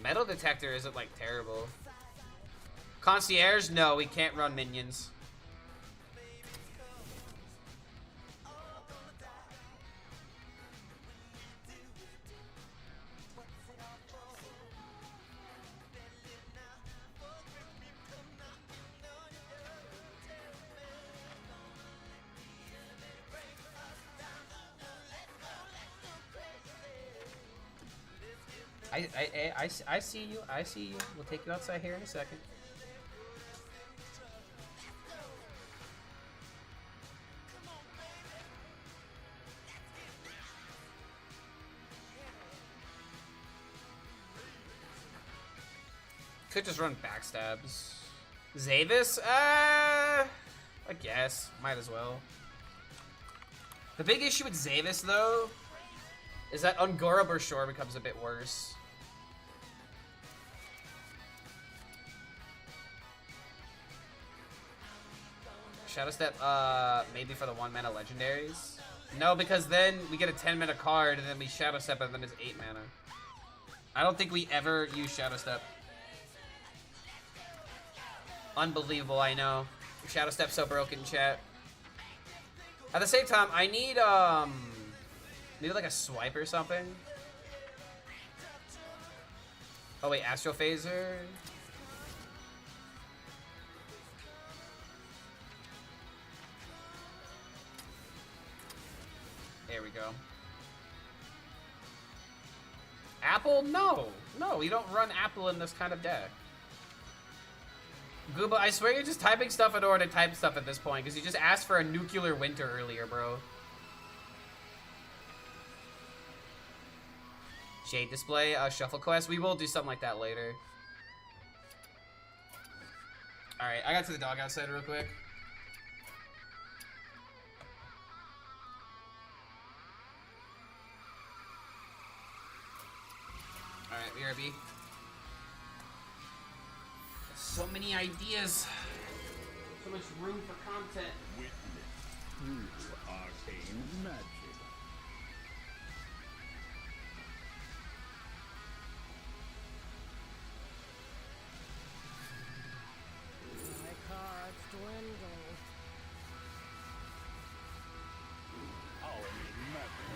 Metal Detector isn't, like, terrible. Concierge? No, we can't run minions. I see you. I see you. We'll take you outside here in a second. Could just run backstabs. Zavis? I guess. Might as well. The big issue with Zavis, though, is that Ungora Bershore becomes a bit worse. Shadow Step, maybe for the 1-mana legendaries? No, because then we get a 10-mana card, and then we Shadow Step, and then it's 8 mana. I don't think we ever use Shadow Step. Unbelievable, I know. Shadow Step's so broken, chat. At the same time, I need, maybe like a swipe or something. Oh wait, Astral Phaser. There we go. Apple? No. No, we don't run Apple in this kind of deck. Gooba, I swear you're just typing stuff in order to type stuff at this point, because you just asked for a nuclear winter earlier, bro. Shade Display, Shuffle Quest. We will do something like that later. Alright, I got to the dog outside real quick. Alright, BRB. So many ideas. So much room for content. Witness true arcane magic. My cards dwindle. Howling magic.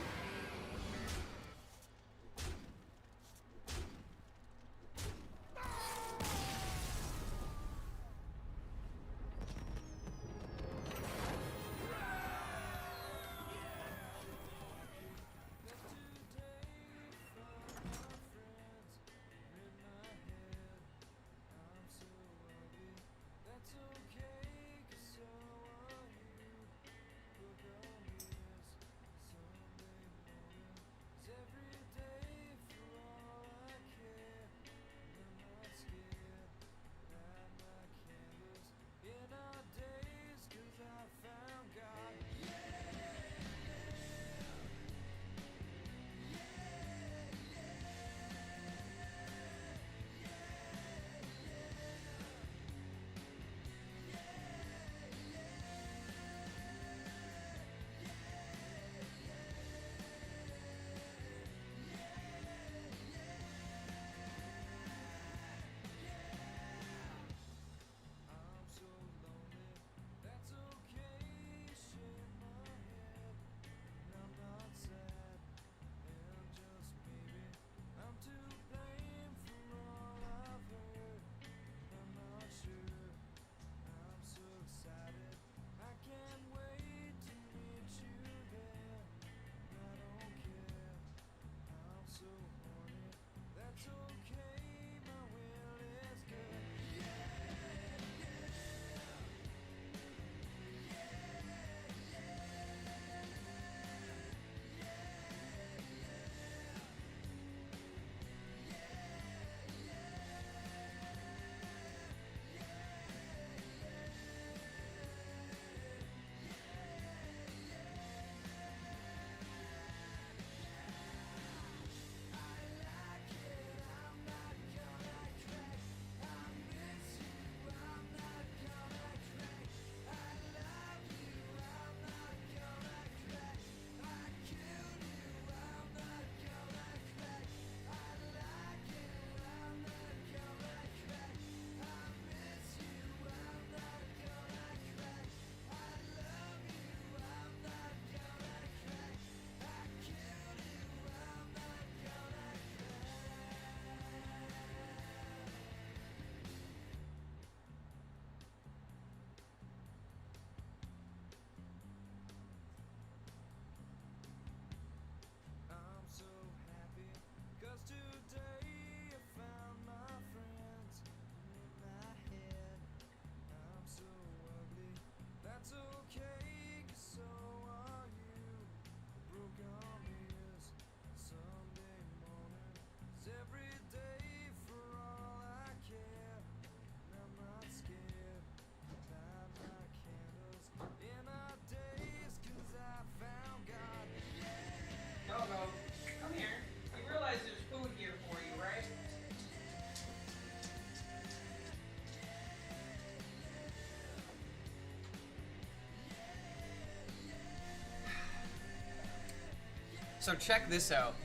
So check this out.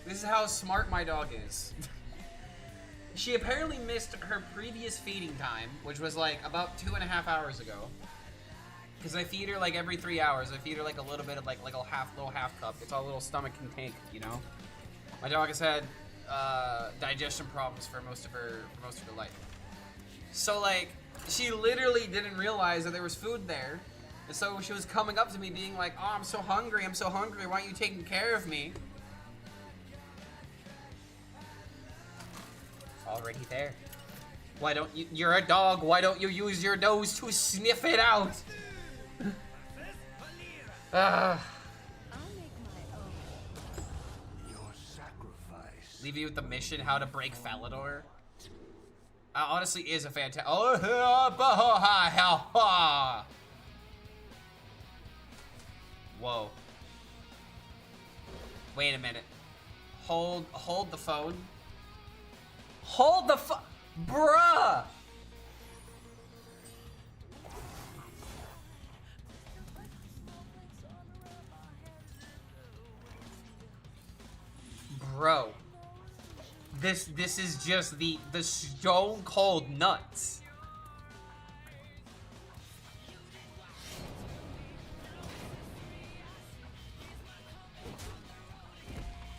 This is how smart my dog is. She apparently missed her previous feeding time, which was like about 2.5 hours ago. Because I feed her like every 3 hours. I feed her like a little bit of like a little half cup. It's all a little stomach can take, you know. My dog has had digestion problems for most of her life. So like, she literally didn't realize that there was food there, and so she was coming up to me being like, "Oh, I'm so hungry. Why aren't you taking care of me?" Already there. Why don't you? You're a dog. Why don't you use your nose to sniff it out? I'll make my own. Your sacrifice. Leave you with the mission: how to break Falador. Honestly, is a fantastic. Whoa. Wait a minute. Hold the phone. Hold the bruh. Bro. This is just the stone cold nuts.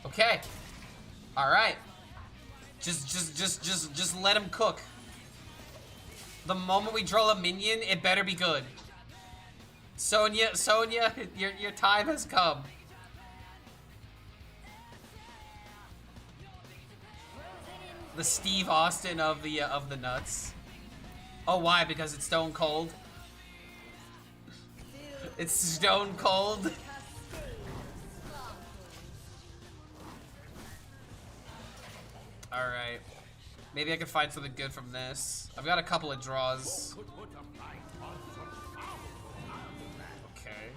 Okay. All right. Just let him cook. The moment we draw a minion, it better be good. Sonya, your time has come. The Steve Austin of the nuts. Oh, why? Because it's stone cold. It's stone cold. All right. Maybe I can find something good from this. I've got a couple of draws. Okay.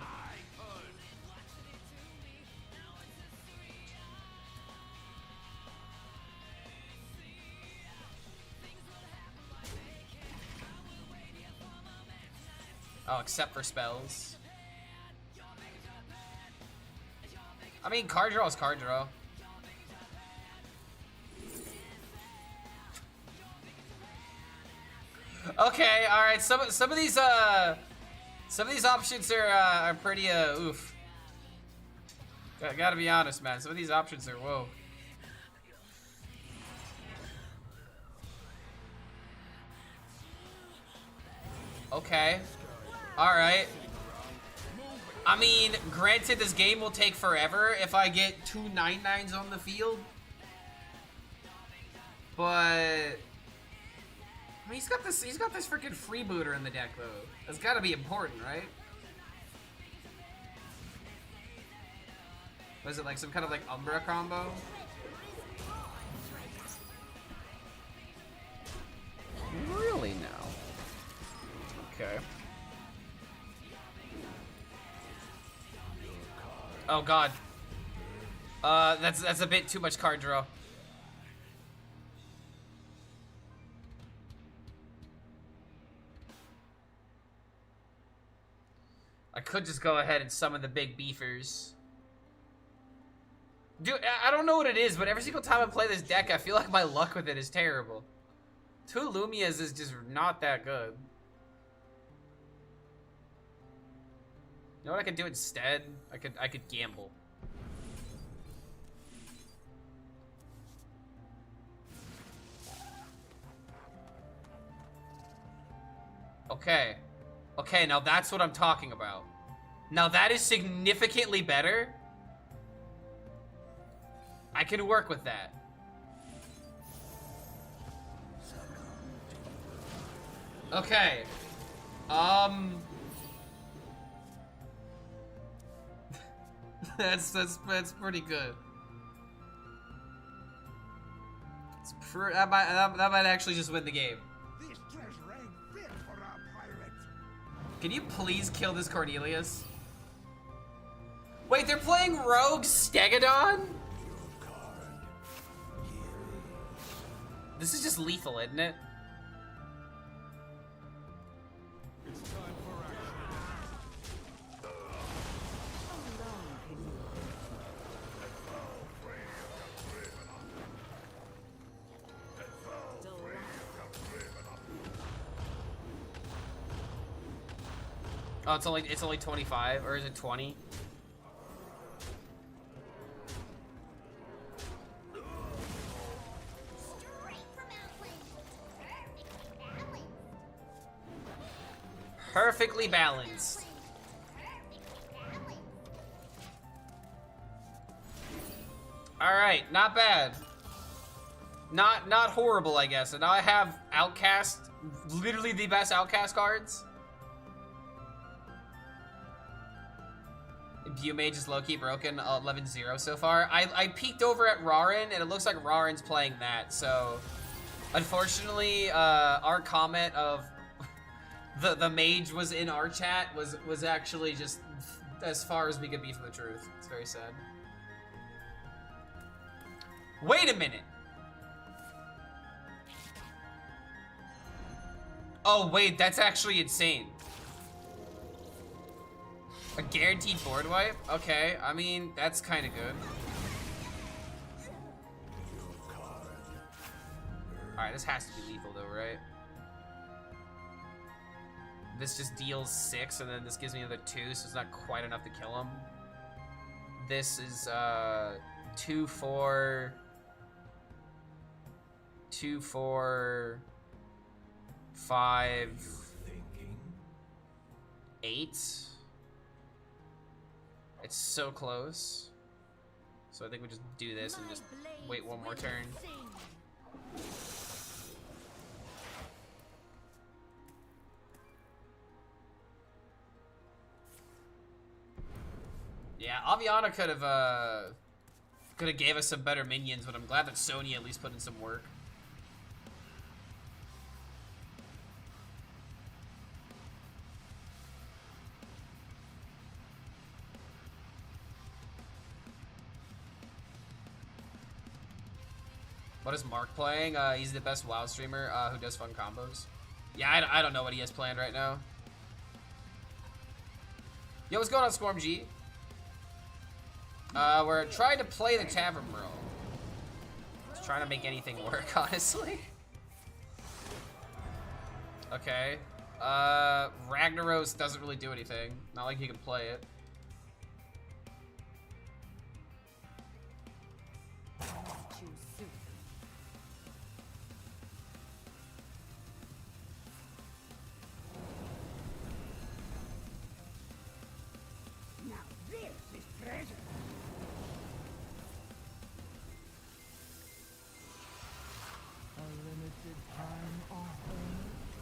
Oh, except for spells. I mean, card draw is card draw. Okay, all right. Some of these options are pretty oof. Gotta be honest, man. Some of these options are whoa. Okay. All right. I mean, granted, this game will take forever if I get 2 9/9s on the field, but I mean, he's got this freaking freebooter in the deck though. That's got to be important, right? Was it like some kind of like Umbra combo? Really now? Okay. Oh god. That's a bit too much card draw. I could just go ahead and summon the big beefers. Dude, I don't know what it is, but every single time I play this deck, I feel like my luck with it is terrible. 2 Lumias is just not that good. You know what I could do instead? I could gamble. Okay. Okay, now that's what I'm talking about. Now that is significantly better. I can work with that. Okay. That's pretty good. That might actually just win the game. This treasure ain't fit for a pirate. Can you please kill this Cornelius? Wait, they're playing Rogue Stegodon? This is just lethal, isn't it? It's time for action. How long can you Oh, it's only 25, or is it 20? Perfectly balanced. All right, not bad. Not horrible, I guess. And now I have Outcast, literally the best Outcast cards. Mage is low-key broken, 11-0 so far. I peeked over at Rarin, and it looks like Rarin's playing that, so... Unfortunately, our comment of the mage was in our chat was actually just as far as we could be from the truth. It's very sad. Wait a minute! Oh, wait, that's actually insane. A guaranteed board wipe? Okay, I mean, that's kind of good. Alright, this has to be lethal though, right? This just deals 6, and then this gives me another 2, so it's not quite enough to kill him. This is 2, 4... 2, 4... 5... 8... It's so close. So I think we just do this and just wait one more turn. Yeah, Aviana could have gave us some better minions, but I'm glad that Sony at least put in some work. What is Mark playing? He's the best WoW streamer who does fun combos. Yeah, I don't know what he has planned right now. Yo, what's going on, Squirm G? We're trying to play the Tavern Brawl. Just trying to make anything work, honestly. Okay. Ragnaros doesn't really do anything. Not like you can play it.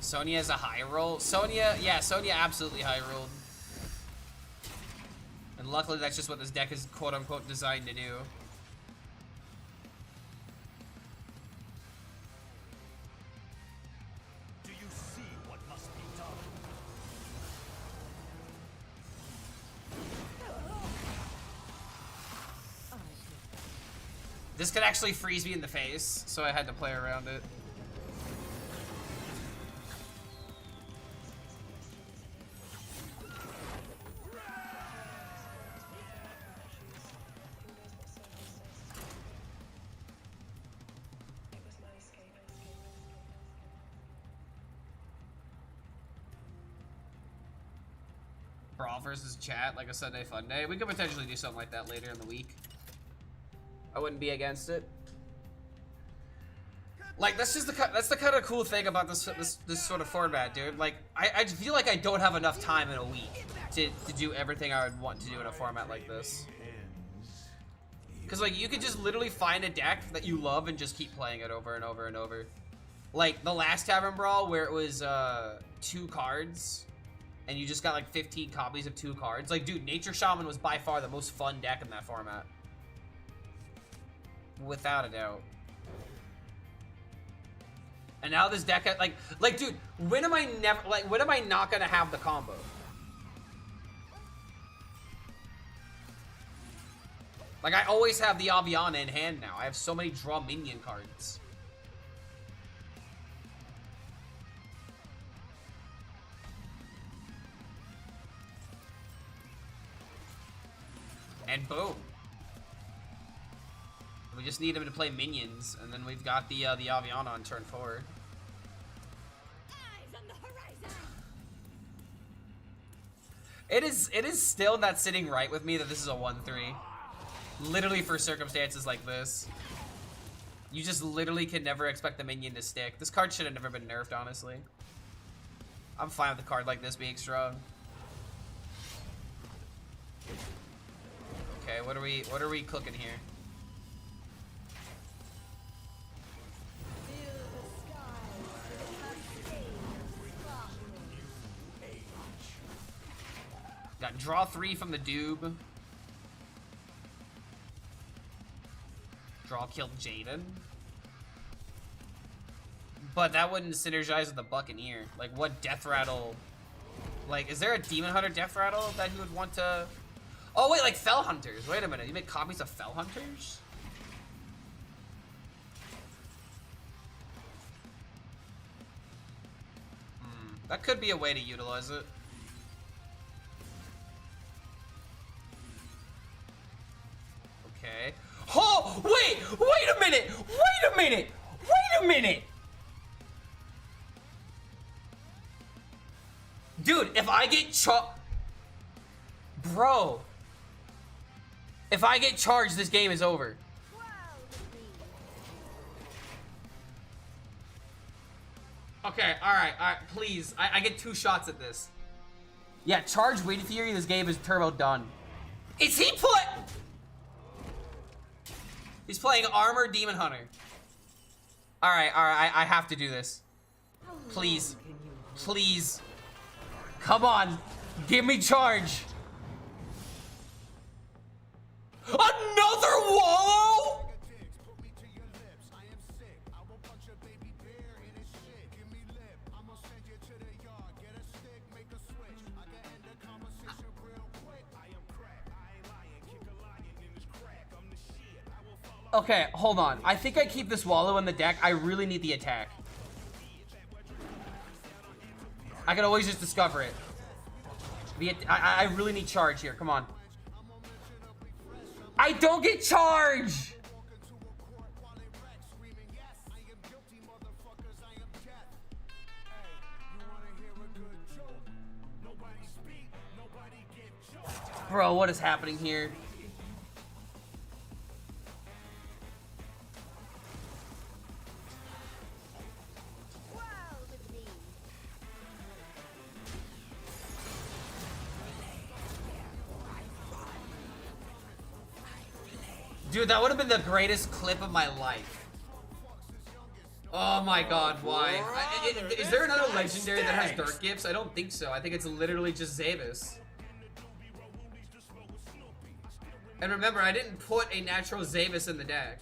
Sonya has a high roll. Sonya, yeah, Sonya absolutely high rolled. And luckily that's just what this deck is quote unquote designed to do. Do you see what must be done? This could actually freeze me in the face, so I had to play around it. Brawl versus chat, like a Sunday fun day. We could potentially do something like that later in the week. I wouldn't be against it. Like, that's just the kind of cool thing about this sort of format, dude. Like, I feel like I don't have enough time in a week to do everything I would want to do in a format like this. Because, like, you could just literally find a deck that you love and just keep playing it over and over and over. Like, the last Tavern Brawl where it was 2 cards, and you just got, like, 15 copies of 2 cards. Like, dude, Nature Shaman was by far the most fun deck in that format. Without a doubt. And now this deck, like, dude, when am I not gonna have the combo? Like, I always have the Aviana in hand now. I have so many draw minion cards. And boom. We just need him to play minions, and then we've got the Aviana on turn 4. Eyes on the horizon. It is still not sitting right with me that this is a 1-3. Literally for circumstances like this. You just literally can never expect the minion to stick. This card should have never been nerfed, honestly. I'm fine with a card like this being strong. Okay, what are we cooking here? Got draw 3 from the Doob. Draw killed Jaden. But that wouldn't synergize with the Buccaneer. Like, what Death Rattle? Like, is there a Demon Hunter Death Rattle that he would want to... Oh, wait, like Fell Hunters. Wait a minute. You make copies of Fell Hunters? That could be a way to utilize it. Okay. Oh, wait a minute! Wait a minute! Wait a minute! Dude, if I get Bro. If I get charged, this game is over. Okay, alright, please. I get 2 shots at this. Yeah, charge Wind Fury, this game is turbo done. Is he He's playing Armor Demon Hunter. Alright, I have to do this. Please. Please. Come on. Give me charge. Another Wallow? Okay, hold on. I think I keep this Wallow in the deck. I really need the attack. I can always just discover it. I really need charge here. Come on. I don't get charge! Bro, what is happening here? Dude, that would have been the greatest clip of my life. Oh my god, why? Is there another legendary that has Dark Gifts? I don't think so. I think it's literally just Zavis. And remember, I didn't put a natural Zavis in the deck.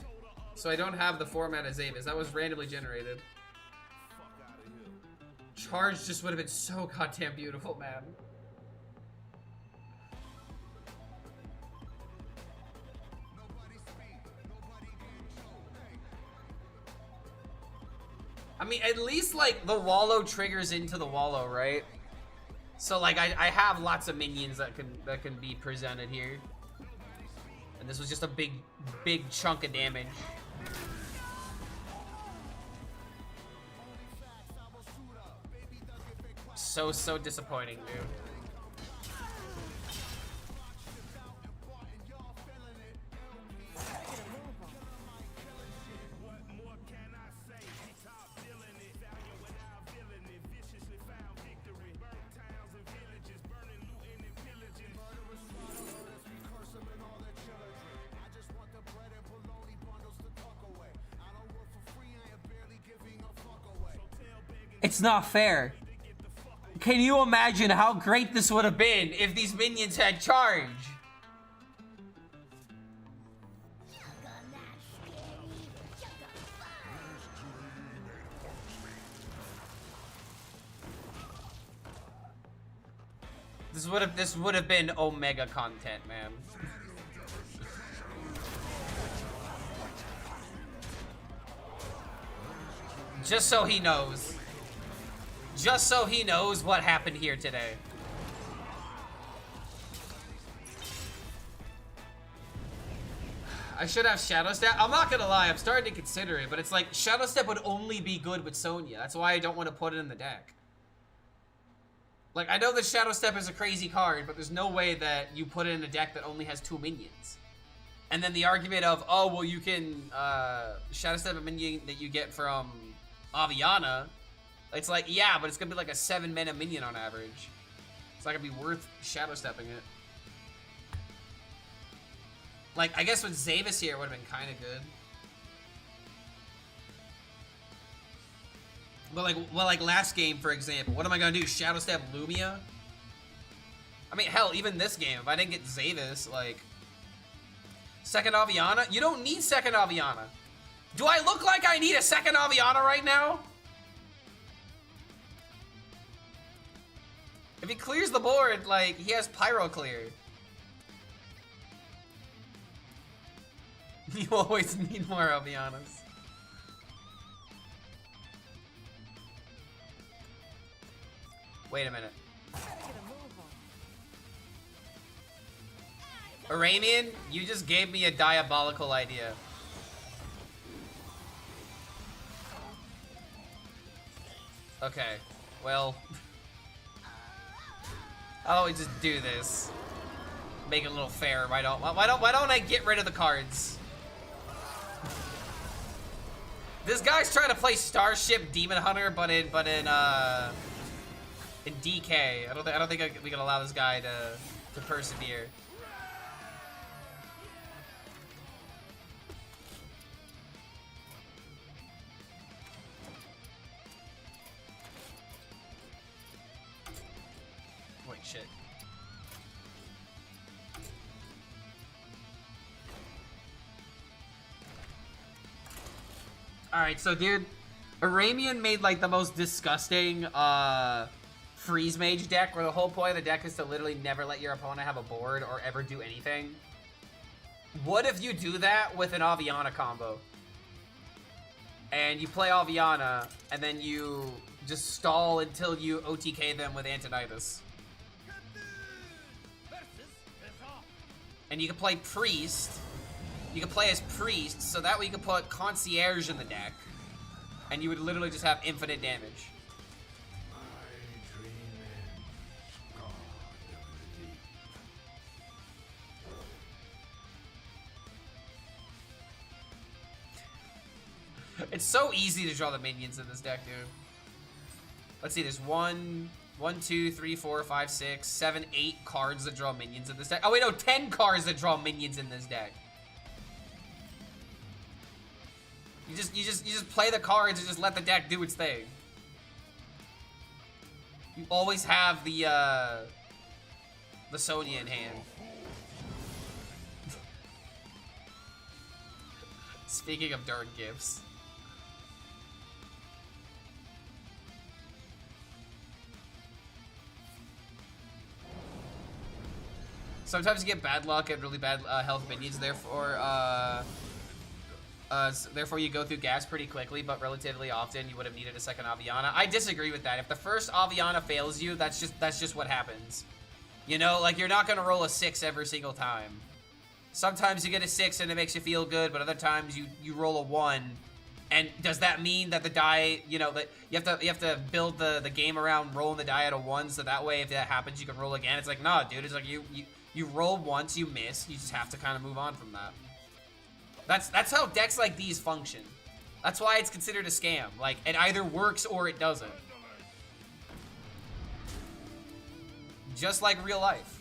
So I don't have the format of Zavis. That was randomly generated. Charge just would have been so goddamn beautiful, man. I mean, at least, like, the Wallow triggers into the Wallow, right? So, like, I have lots of minions that can be presented here. And this was just a big chunk of damage. So disappointing, dude. It's not fair. Can you imagine how great this would have been if these minions had charge? This would have been Omega content, man. Just so he knows. Just so he knows what happened here today. I should have Shadow Step. I'm not gonna lie, I'm starting to consider it, but it's like Shadow Step would only be good with Sonya. That's why I don't want to put it in the deck. Like, I know the Shadow Step is a crazy card, but there's no way that you put it in a deck that only has 2 minions. And then the argument of, oh, well, you can Shadow Step a minion that you get from Aviana. It's like, yeah, but it's gonna be like a 7-mana minion on average. It's not gonna be worth Shadow Stepping it. Like, I guess with Zavis here, it would have been kind of good. But like last game, for example, what am I gonna do? Shadow Step Lumia? I mean, hell, even this game, if I didn't get Zavis, like... Second Aviana? You don't need second Aviana. Do I look like I need a second Aviana right now? If he clears the board, like, he has Pyro clear. You always need more Avianas. Wait a minute. Aramean, you just gave me a diabolical idea. Okay, well... How about we just do this? Make it a little fair. Why don't I get rid of the cards? This guy's trying to play Starship Demon Hunter, but in DK. I don't think we can allow this guy to persevere. Wait, shit. Alright, so dude, Aramean made like the most disgusting freeze mage deck where the whole point of the deck is to literally never let your opponent have a board or ever do anything. What if you do that with an Aviana combo? And you play Aviana, and then you just stall until you OTK them with Antonidas. And you can play Priest. You can play as Priest, so that way you can put Concierge in the deck. And you would literally just have infinite damage. It's so easy to draw the minions in this deck, dude. Let's see, there's 1, 2, 3, 4, 5, 6, 7, 8 cards that draw minions in this deck. Oh wait, no, 10 cards that draw minions in this deck. You just play the cards and just let the deck do its thing. You always have the Sonya in hand. Speaking of dark gifts. Sometimes you get bad luck and really bad health minions, therefore you go through gas pretty quickly, but relatively often you would have needed a second Aviana. I disagree with that. If the first Aviana fails you, that's just what happens. You know, like, you're not gonna roll a 6 every single time. Sometimes you get a 6 and it makes you feel good, but other times you roll a 1. And does that mean that the die, you know, that you have to build the game around rolling the die at a 1, so that way if that happens you can roll again? It's like, nah, dude, it's like you roll once, you miss, you just have to kind of move on from that. That's how decks like these function. That's why it's considered a scam. Like, it either works or it doesn't. Just like real life.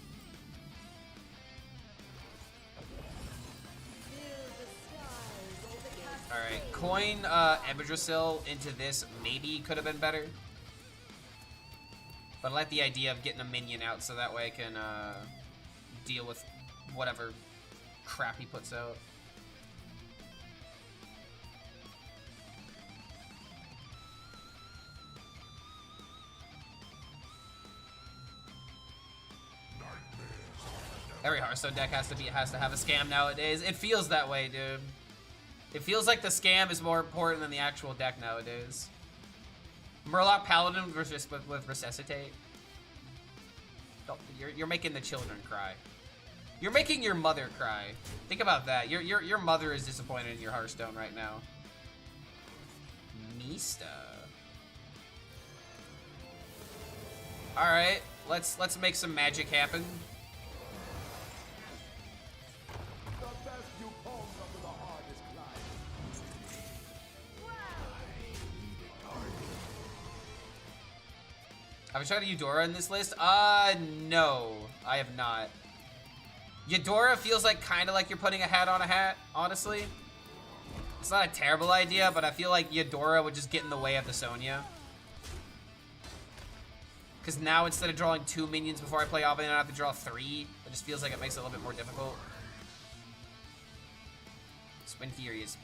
Alright, coin Embrasil into this maybe could have been better. But I like the idea of getting a minion out so that way I can deal with whatever crap he puts out. Every Hearthstone deck has to have a scam nowadays. It feels that way, dude. It feels like the scam is more important than the actual deck nowadays. Murloc Paladin with Resuscitate. You're making the children cry. You're making your mother cry. Think about that. Your mother is disappointed in your Hearthstone right now. Mista. All right, let's make some magic happen. The best you pawns up to the hardest climb. Have I tried a Eudora in this list? No, I have not. Eudora feels like kind of like you're putting a hat on a hat, honestly. It's not a terrible idea, but I feel like Eudora would just get in the way of the Sonya. Because now instead of drawing 2 minions before I play Albion, I have to draw 3. It just feels like it makes it a little bit more difficult. Spin Fury is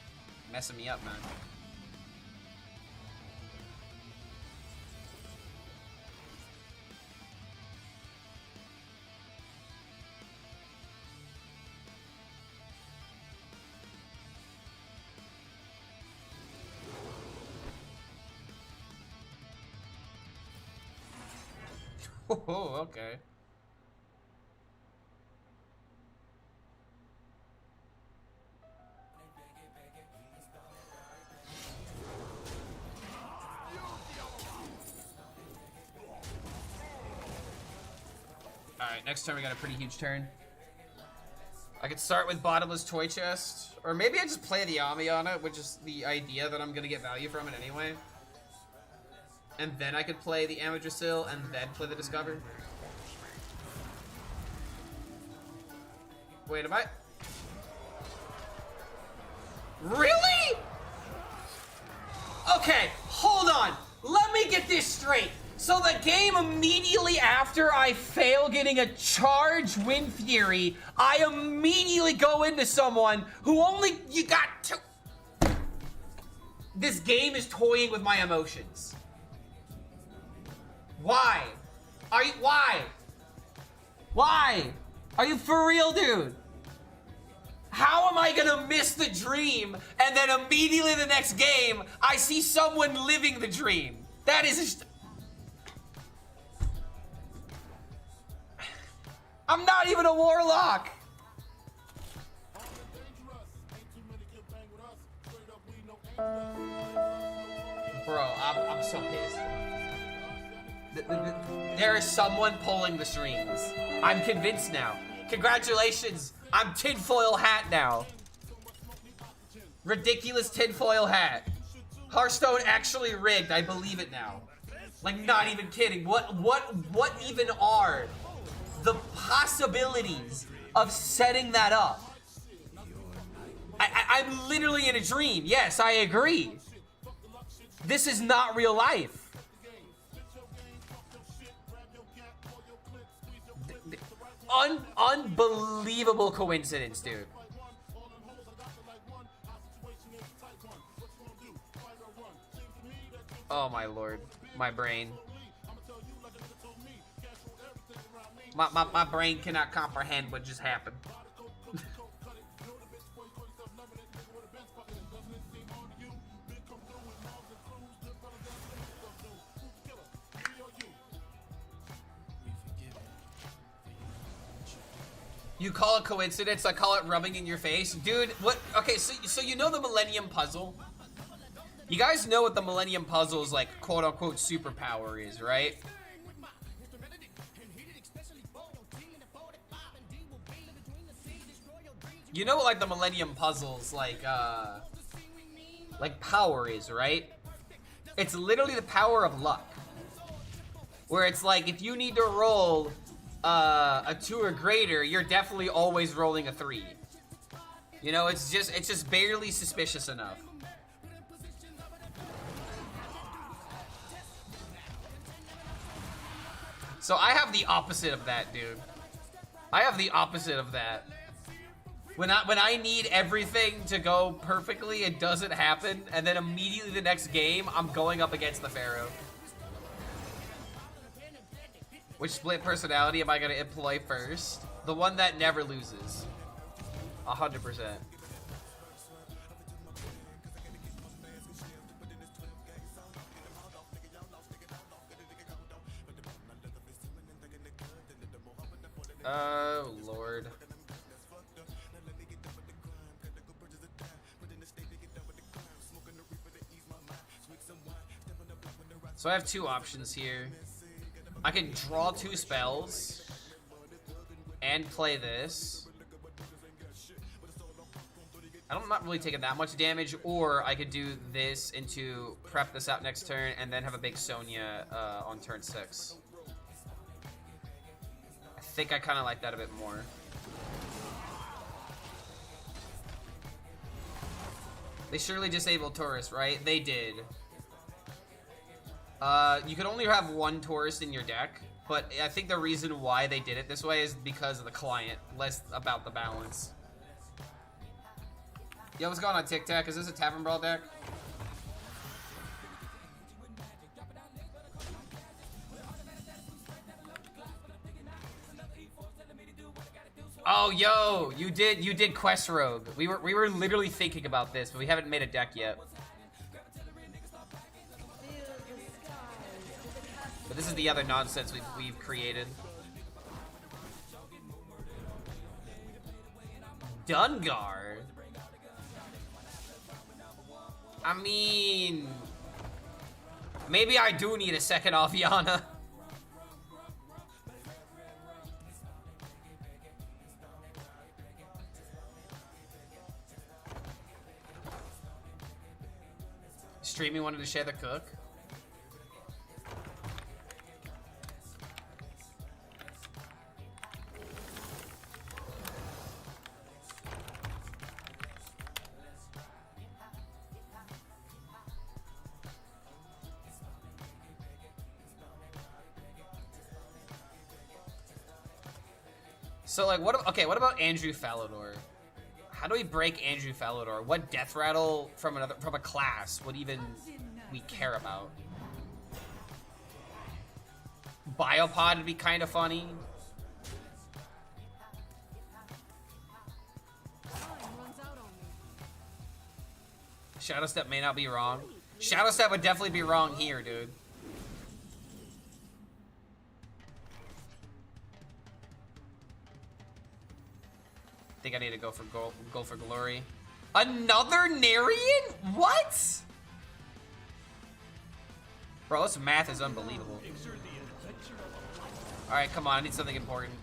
messing me up, man. Oh, okay. Alright, next turn we got a pretty huge turn. I could start with Bottomless Toy Chest, or maybe I just play the Ami on it, which is the idea that I'm gonna get value from it anyway. And then I could play the Amadrasil and then play the Discover. Wait, am I? Really? Okay, hold on. Let me get this straight. So the game immediately after I fail getting a charge Wind Fury, I immediately go into someone who you got two. This game is toying with my emotions. Why? Why? Are you for real, dude? How am I gonna miss the dream and then immediately the next game I see someone living the dream? That is I'm not even a warlock. Bro, I'm so pissed. There is someone pulling the strings. I'm convinced now. Congratulations, I'm tinfoil hat now. Ridiculous tinfoil hat. Hearthstone actually rigged, I believe it now. Like, not even kidding. What even are the possibilities of setting that up? I'm literally in a dream. Yes, I agree. This is not real life. Unbelievable coincidence, dude. Oh my lord. My brain. My brain cannot comprehend what just happened. You call it coincidence, I call it rubbing in your face. Dude, what? Okay, so you know the Millennium Puzzle? You guys know what the Millennium Puzzle's, like, quote-unquote superpower is, right? You know what, like, the Millennium Puzzle's, like power is, right? It's literally the power of luck. Where it's like, if you need to roll a 2 or greater, you're definitely always rolling a 3. You know, it's just barely suspicious enough. So I have the opposite of that, dude. I have the opposite of that. When I need everything to go perfectly, it doesn't happen, and then immediately the next game, I'm going up against the Pharaoh. Which split personality am I gonna employ first? The one that never loses. 100%. Oh, Lord. So I have 2 options here. I can draw 2 spells and play this. I'm not really taking that much damage, or I could do this into prep this out next turn and then have a big Sonya on turn 6. I think I kind of like that a bit more. They surely disabled tourists, right? They did. You could only have 1 tourist in your deck, but I think the reason why they did it this way is because of the client, less about the balance. Yo, what's going on, Tic Tac? Is this a Tavern Brawl deck? Oh, yo, you did Quest Rogue. We were literally thinking about this, but we haven't made a deck yet. But this is the other nonsense we've created. Dungar. I mean, maybe I do need a second Aviana. Streaming wanted to share the cook. So like, what about Andrew Falador? How do we break Andrew Falador? What death rattle from a class would even we care about? Biopod would be kind of funny. Shadow Step may not be wrong. Shadow Step would definitely be wrong here, dude. I think I need to go for glory. Another Narian? What? Bro, this math is unbelievable. All right, come on. I need something important.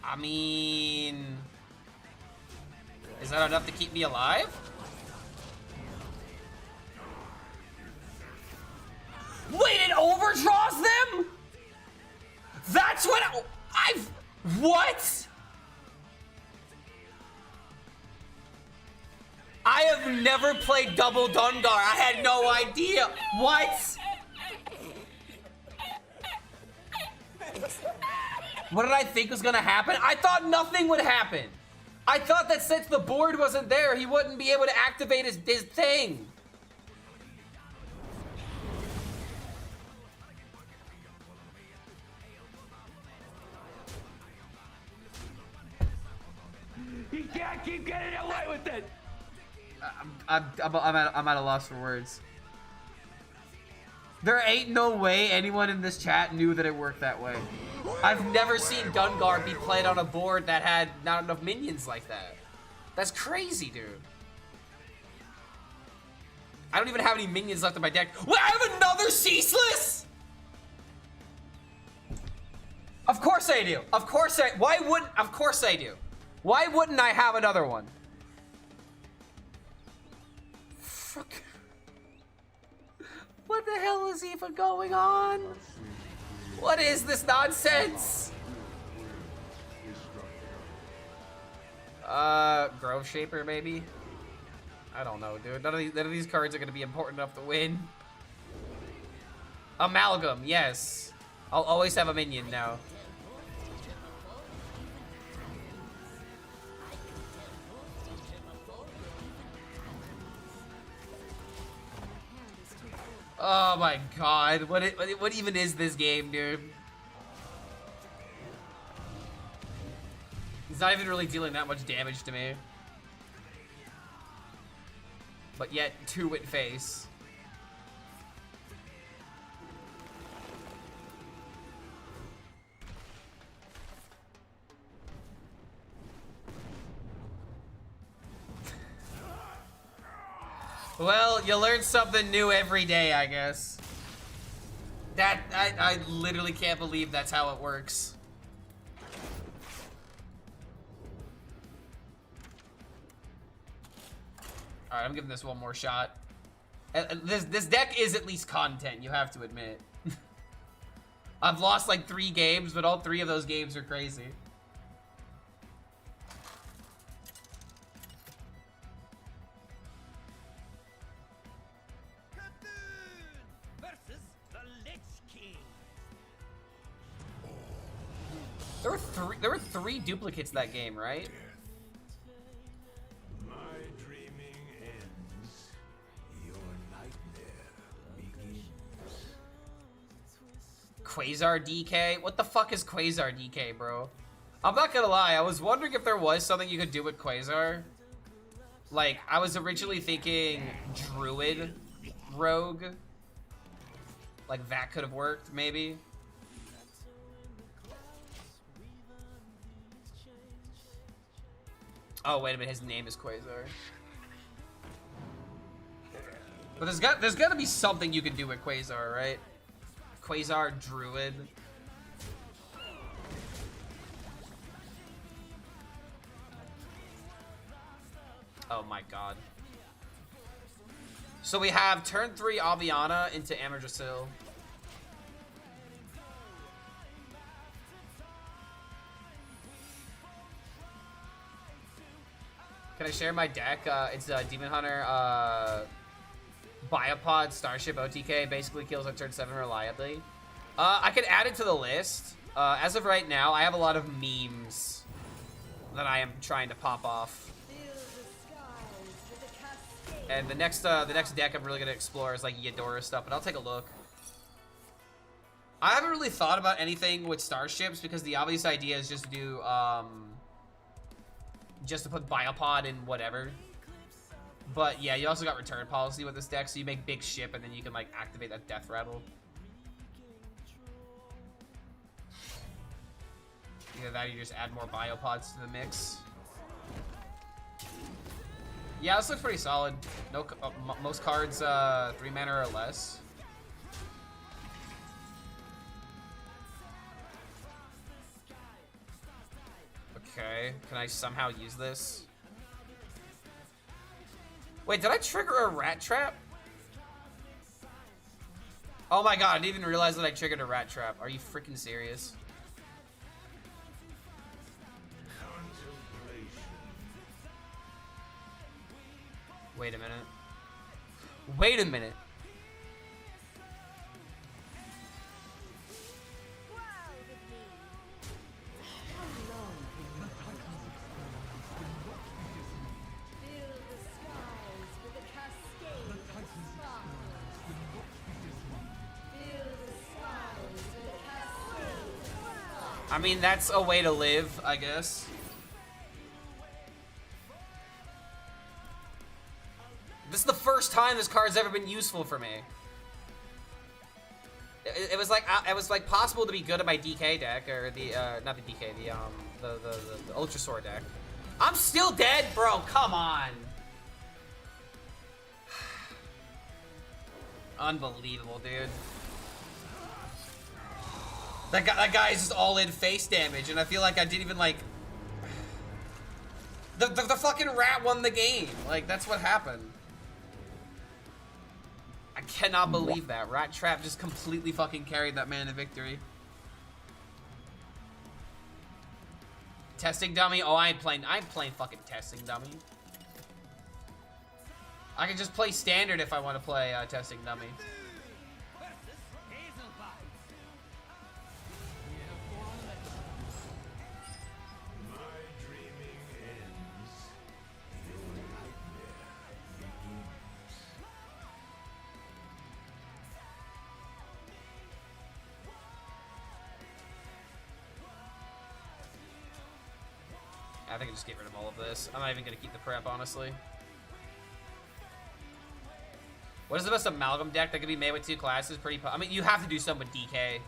I mean, is that enough to keep me alive? Wait, it overdraws them? That's what what? I have never played double Dungar. I had no idea. What? What did I think was gonna happen? I thought nothing would happen. I thought that since the board wasn't there, he wouldn't be able to activate his thing. You can't keep getting away with it. I'm at a loss for words. There ain't no way anyone in this chat knew that it worked that way. I've never seen Dungar be played on a board that had not enough minions like that. That's crazy, dude. I don't even have any minions left in my deck. What, I have another Ceaseless? Of course I do. Of course I, why wouldn't, of course I do. Why wouldn't I have another one? Fuck. What the hell is even going on? What is this nonsense? Grove Shaper, maybe? I don't know, dude. None of these cards are gonna be important enough to win. Amalgam, yes. I'll always have a minion now. Oh my god, what even is this game, dude? He's not even really dealing that much damage to me. But yet, 2 at face. Well, you learn something new every day, I guess. I literally can't believe that's how it works. Alright, I'm giving this one more shot. This deck is at least content, you have to admit. I've lost like 3 games, but all 3 of those games are crazy. Versus the Lich King. There were 3 duplicates that game, right? My dreaming ends. Your nightmare begins. Quasar DK? What the fuck is Quasar DK, bro? I'm not gonna lie, I was wondering if there was something you could do with Quasar. Like, I was originally thinking Druid Rogue. Like, that could have worked, maybe. Oh, wait a minute, his name is Quasar. But there's gotta be something you can do with Quasar, right? Quasar Druid. Oh my god. So we have turn 3 Aviana into Amardrasil. Can I share my deck? It's Demon Hunter, Biopod, Starship, OTK. Basically kills on turn 7 reliably. I could add it to the list. As of right now, I have a lot of memes that I am trying to pop off. And the next deck I'm really gonna explore is like Eudora stuff, but I'll take a look. I haven't really thought about anything with starships because the obvious idea is just to do just to put Biopod in whatever. But yeah, you also got return policy with this deck, so you make big ship and then you can like activate that death rattle. Either that or you just add more Biopods to the mix. Yeah, this looks pretty solid. No, most cards 3 mana or less. Okay, can I somehow use this? Wait, did I trigger a rat trap? Oh my god, I didn't even realize that I triggered a rat trap. Are you freaking serious? Wait a minute. Wait a minute. I mean, that's a way to live, I guess. This is the first time this card's ever been useful for me. It was like possible to be good at my DK deck, or the not the DK, the Ultra Sword deck. I'm still dead, bro. Come on. Unbelievable, dude. That guy is just all in face damage, and I feel like I didn't even like. The fucking rat won the game. Like, that's what happened. I cannot believe that. Rat Trap just completely fucking carried that man to victory. Testing dummy? Oh, I'm playing fucking testing dummy. I can just play standard if I want to play testing dummy. I think I just get rid of all of this. I'm not even gonna keep the prep, honestly. What is the best amalgam deck that can be made with 2 classes? I mean, you have to do something with DK.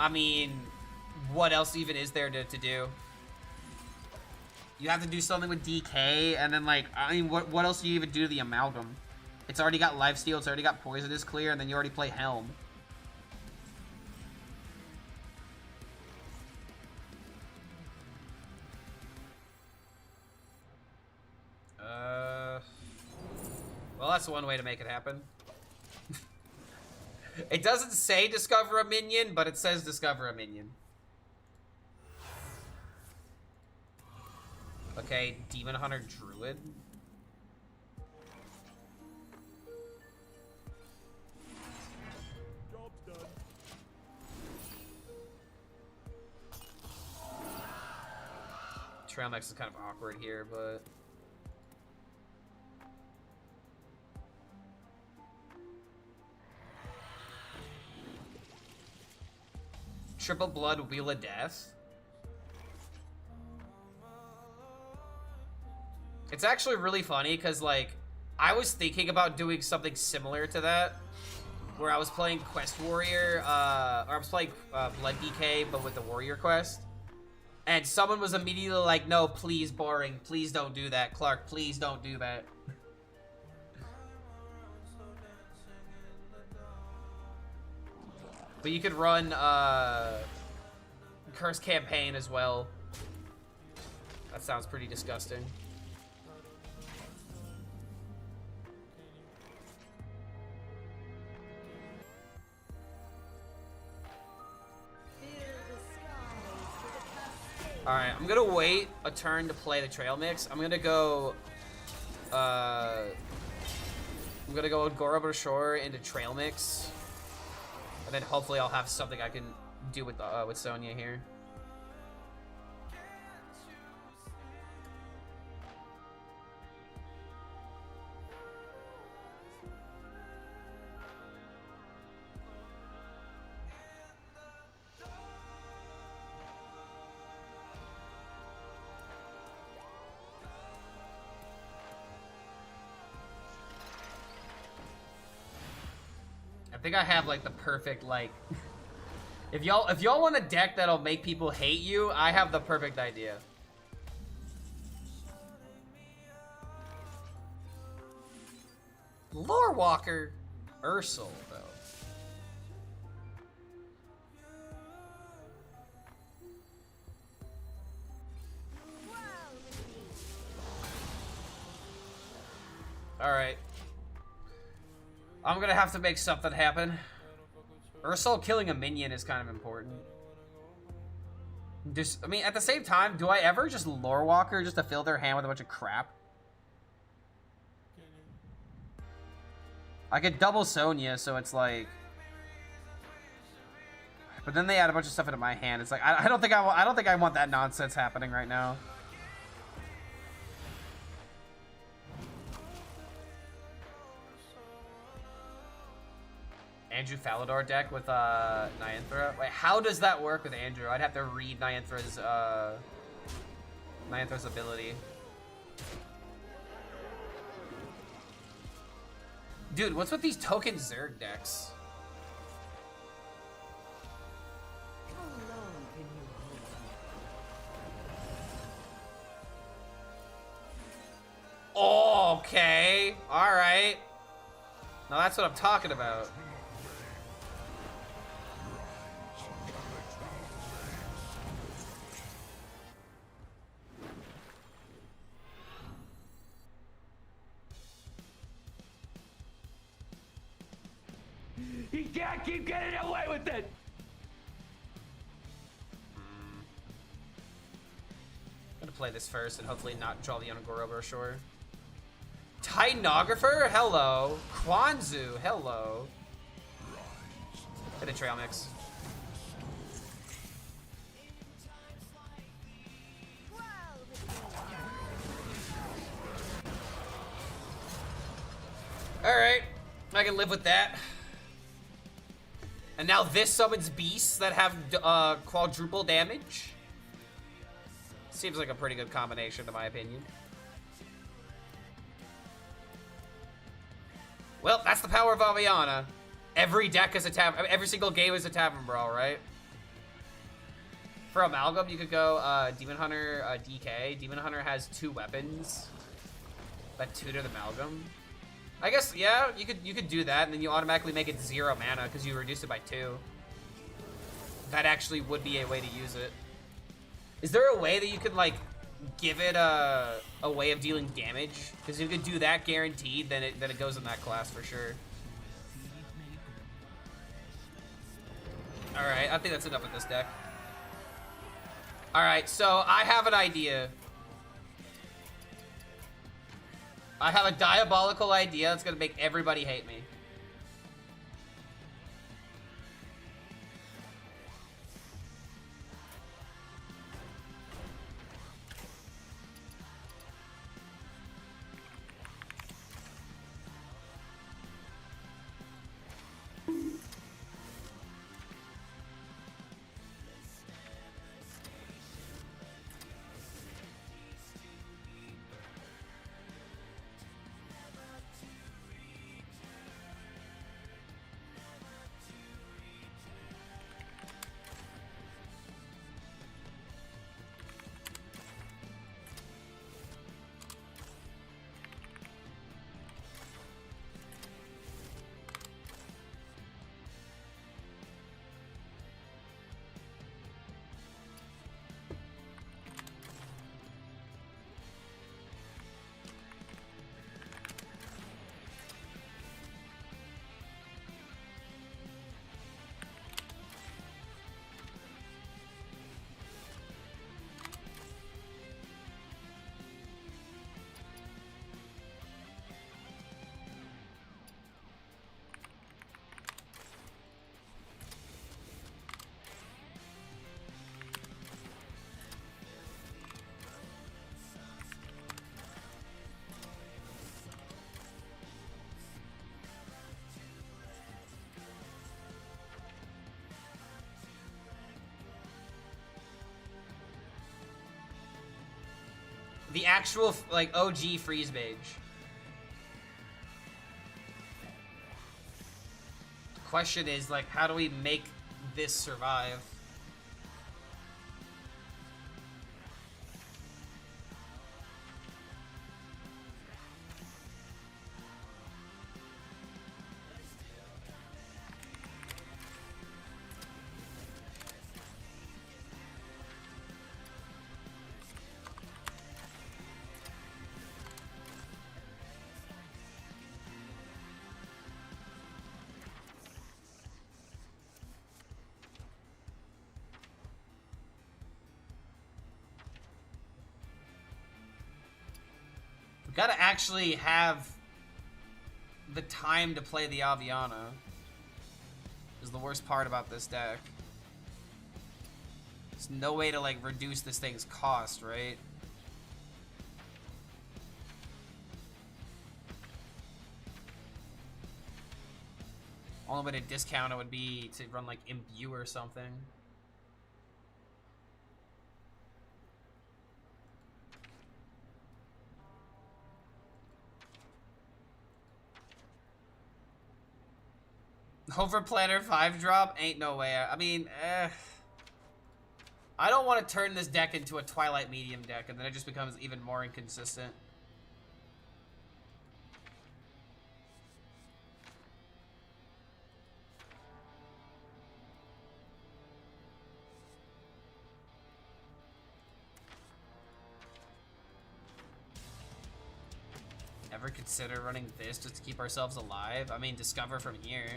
I mean, what else even is there to do? You have to do something with DK, and then like, I mean, what else do you even do to the amalgam? It's already got lifesteal, it's already got poisonous clear, and then you already play Helm. Well, that's one way to make it happen. It doesn't say discover a minion, but it says discover a minion. Okay, Demon Hunter Druid. Job's done. Trail mix is kind of awkward here, but... Triple Blood, Wheel of Death. It's actually really funny because, like, I was thinking about doing something similar to that, where I was playing Quest Warrior, or I was playing Blood DK, but with the Warrior Quest. And someone was immediately like, no, please, boring. Please don't do that, Clark. Please don't do that. But you could run Curse Campaign as well. That sounds pretty disgusting. Alright, I'm gonna wait a turn to play the trail mix. I'm gonna go Goro Brochure into trail mix. And then hopefully I'll have something I can do with Sonya here. I think I have like the perfect, like, if y'all want a deck that'll make people hate you, I have the perfect idea. Lore Walker Ursel, though. Alright. I'm gonna have to make something happen. Ursel killing a minion is kind of important. Just, I mean, at the same time, do I ever just Lore Walker just to fill their hand with a bunch of crap? I could double Sonya, so it's like... But then they add a bunch of stuff into my hand. It's like, I don't think I want that nonsense happening right now. Andrew Falador deck with Nyanthra. Wait, how does that work with Andrew? I'd have to read Nyanthra's ability. Dude, what's with these token Zerg decks? Oh, okay. Alright. Now that's what I'm talking about. You can't keep getting away with it! I'm gonna play this first and hopefully not draw the Goro Brochure. Titanographer? Hello. Kwanzu? Hello. Hit a trail mix. Alright. I can live with that. And now this summons beasts that have quadruple damage. Seems like a pretty good combination, in my opinion. Well, that's the power of Aviana. Every deck is a every single game is a Tavern Brawl, right? For Amalgam, you could go Demon Hunter DK. Demon Hunter has 2 weapons that tutor the Amalgam. I guess, yeah, you could do that, and then you automatically make it 0 mana because you reduce it by 2. That actually would be a way to use it. Is there a way that you could, like, give it a way of dealing damage? Because if you could do that guaranteed, then it goes in that class for sure. Alright, I think that's enough with this deck. Alright, so I have an idea. I have a diabolical idea that's gonna make everybody hate me. The actual, like, OG freeze mage. The question is, like, how do we make this survive? We gotta actually have the time to play the Aviana. Is the worst part about this deck. There's no way to, like, reduce this thing's cost, right? Only way to discount it would be to run, like, Imbue or something. Overplanner 5 drop? Ain't no way. I mean, I don't want to turn this deck into a Twilight Medium deck, and then it just becomes even more inconsistent. Ever consider running this just to keep ourselves alive? I mean, discover from here.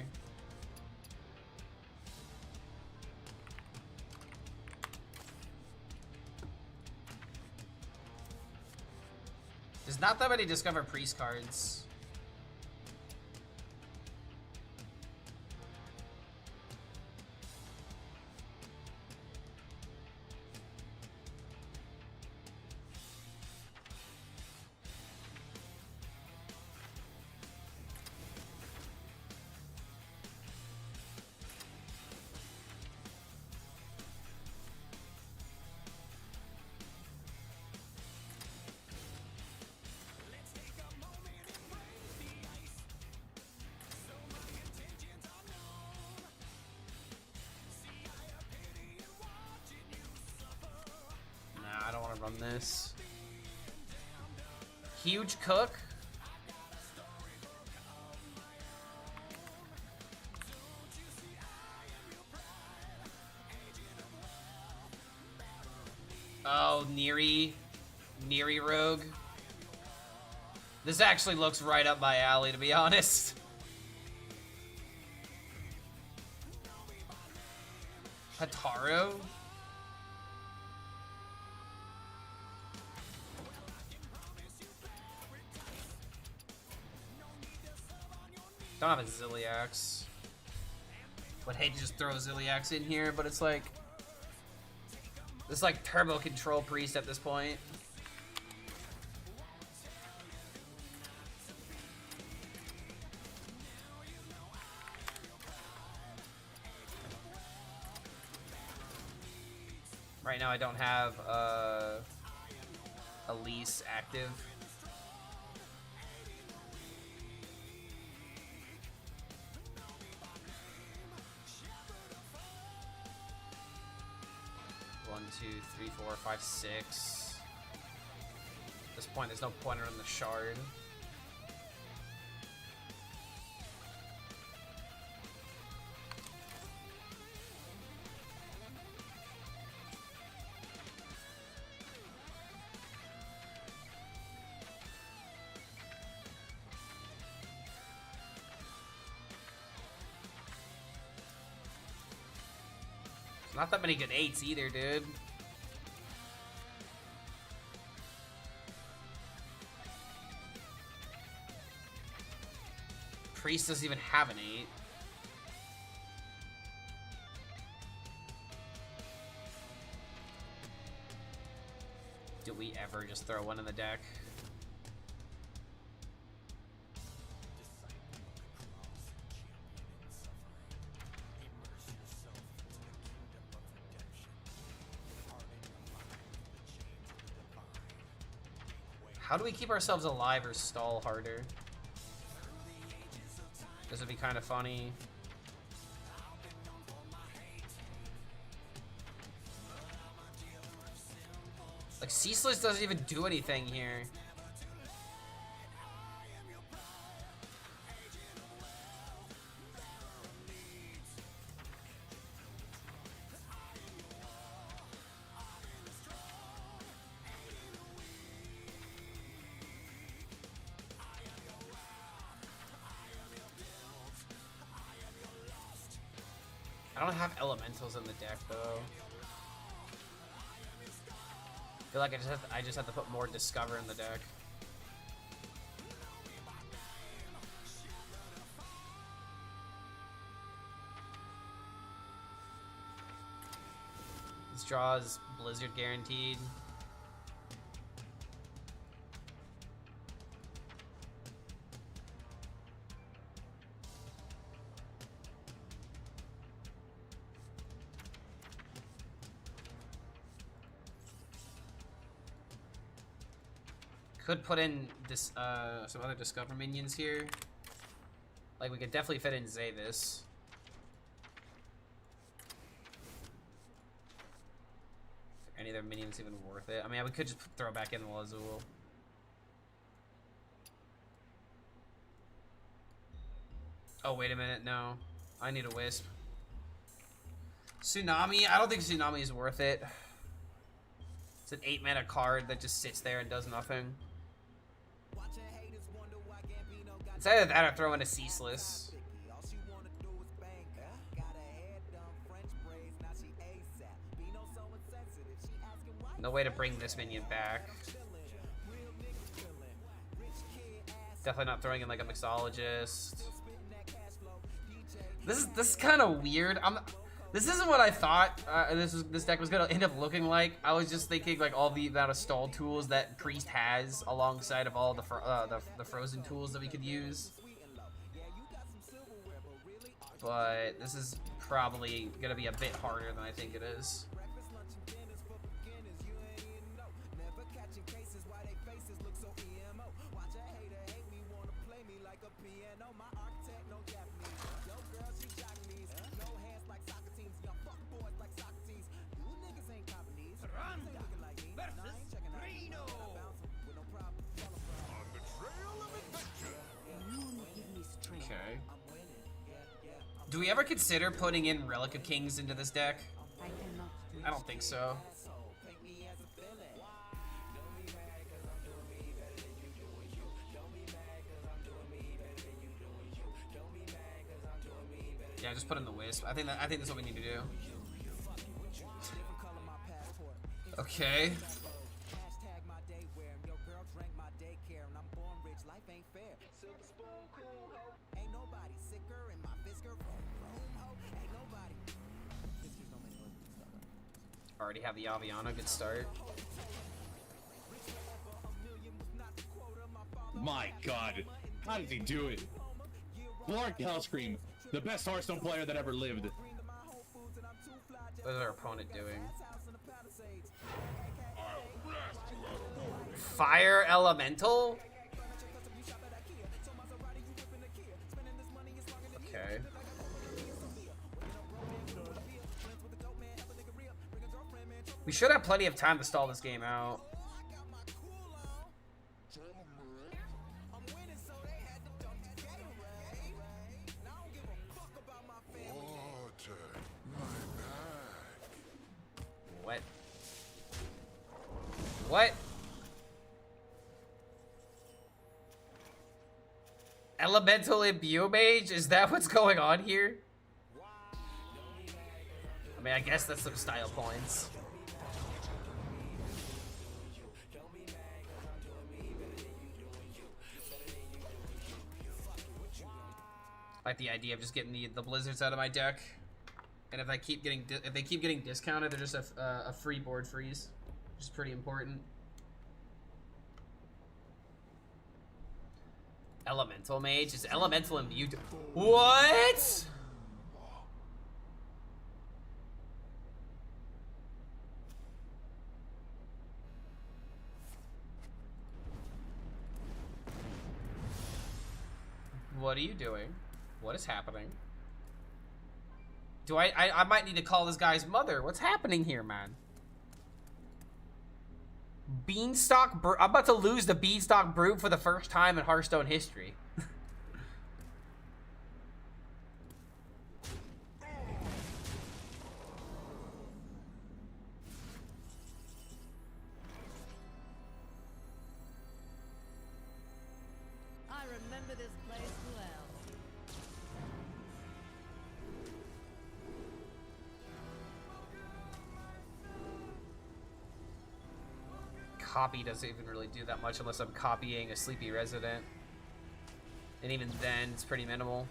There's not that many Discover Priest cards. Run this. Huge Cook. Oh, Neri Rogue. This actually looks right up my alley, to be honest. Hataro? Don't have a Ziliax. Would hate to just throw Ziliax in here, but it's like... It's like Turbo Control Priest at this point. Right now I don't have Elise active. One, two, three, four, five, six. At this point, there's no pointer in the shard. Not that many good 8s either, dude. Priest doesn't even have an 8. Do we ever just throw one in the deck? How do we keep ourselves alive or stall harder? This would be kind of funny. Like, Ceaseless doesn't even do anything here. I don't have elementals in the deck though. I feel like I just have to put more Discover in the deck. This draw is Blizzard guaranteed. Could put in this some other Discover minions here. Like, we could definitely fit in Zavis. Are any of their minions even worth it? I mean, we could just throw back in the Lazul. Oh, wait a minute, no. I need a Wisp. Tsunami? I don't think Tsunami is worth it. It's an 8-mana card that just sits there and does nothing. It's either that or throw in a Ceaseless. No way to bring this minion back. Definitely not throwing in like a Mixologist. This is kind of weird. This isn't what I thought this deck was gonna end up looking like. I was just thinking like all the amount of stall tools that Priest has alongside of all the frozen tools that we could use. But this is probably gonna be a bit harder than I think it is. Okay. Do we ever consider putting in Relic of Kings into this deck? I don't think so. Yeah, just put in the wisp. I think that's what we need to do. Okay. Already have the Aviana, good start. My God, how did he do it? Clark HELLSCREAM, the best Hearthstone player that ever lived. What is our opponent doing? Fire Elemental? Okay. We should have plenty of time to stall this game out. What? What? Elemental Imbue Mage? Is that what's going on here? I mean, I guess that's some style points. I like the idea of just getting the blizzards out of my deck, and if they keep getting discounted, they're just a free board freeze, which is pretty important. Elemental Mage is Elemental Imbue. What? What are you doing? What is happening? Do I might need to call this guy's mother. What's happening here, man? Beanstalk Brute. I'm about to lose the Beanstalk Brute for the first time in Hearthstone history. I remember this place well. Copy doesn't even really do that much unless I'm copying a Sleepy Resident. And even then, it's pretty minimal.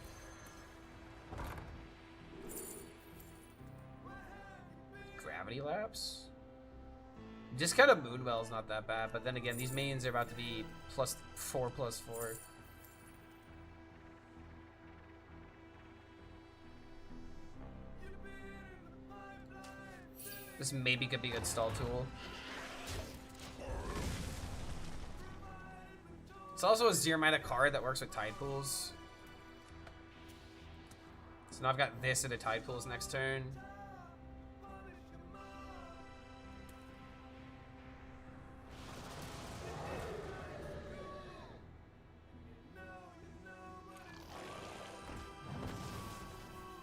Gravity Lapse? Just kind of Moonwell is not that bad, but then again, these minions are about to be +4/+4. This maybe could be a good stall tool. It's also a 0 mana card that works with Tide Pools. So now I've got this into Tide Pools next turn.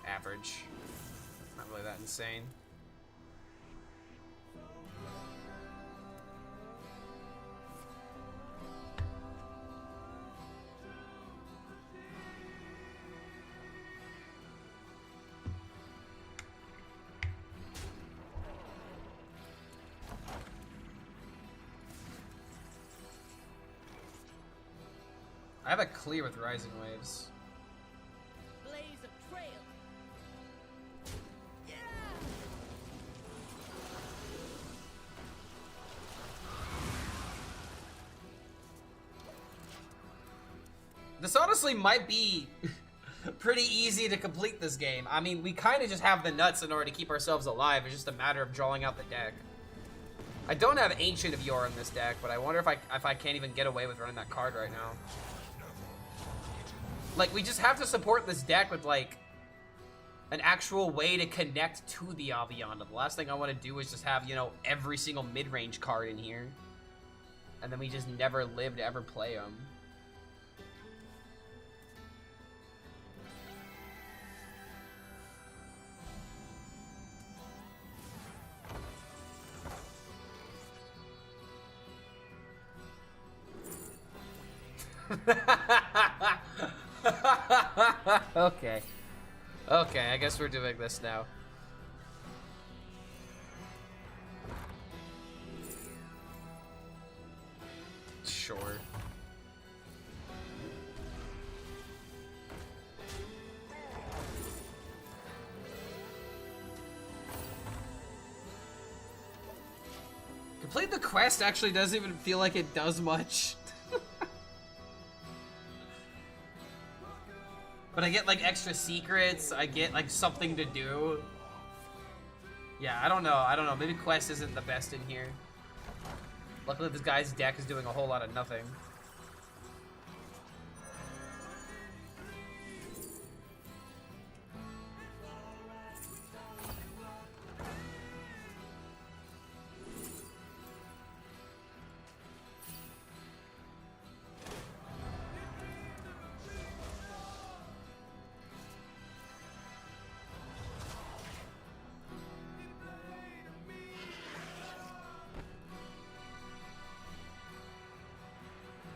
Average. Not really that insane. I have a clear with Rising Waves. Blaze a trail. Yeah! This honestly might be pretty easy to complete this game. I mean, we kind of just have the nuts in order to keep ourselves alive. It's just a matter of drawing out the deck. I don't have Ancient of Yore in this deck, but I wonder if I can't even get away with running that card right now. Like, we just have to support this deck with, like, an actual way to connect to the Aviana. The last thing I want to do is just have, you know, every single mid-range card in here. And then we just never live to ever play them. Okay. Okay, I guess we're doing this now. Sure. Complete the quest actually doesn't even feel like it does much. But I get like extra secrets, I get like something to do. Yeah, I don't know. Maybe quest isn't the best in here. Luckily this guy's deck is doing a whole lot of nothing.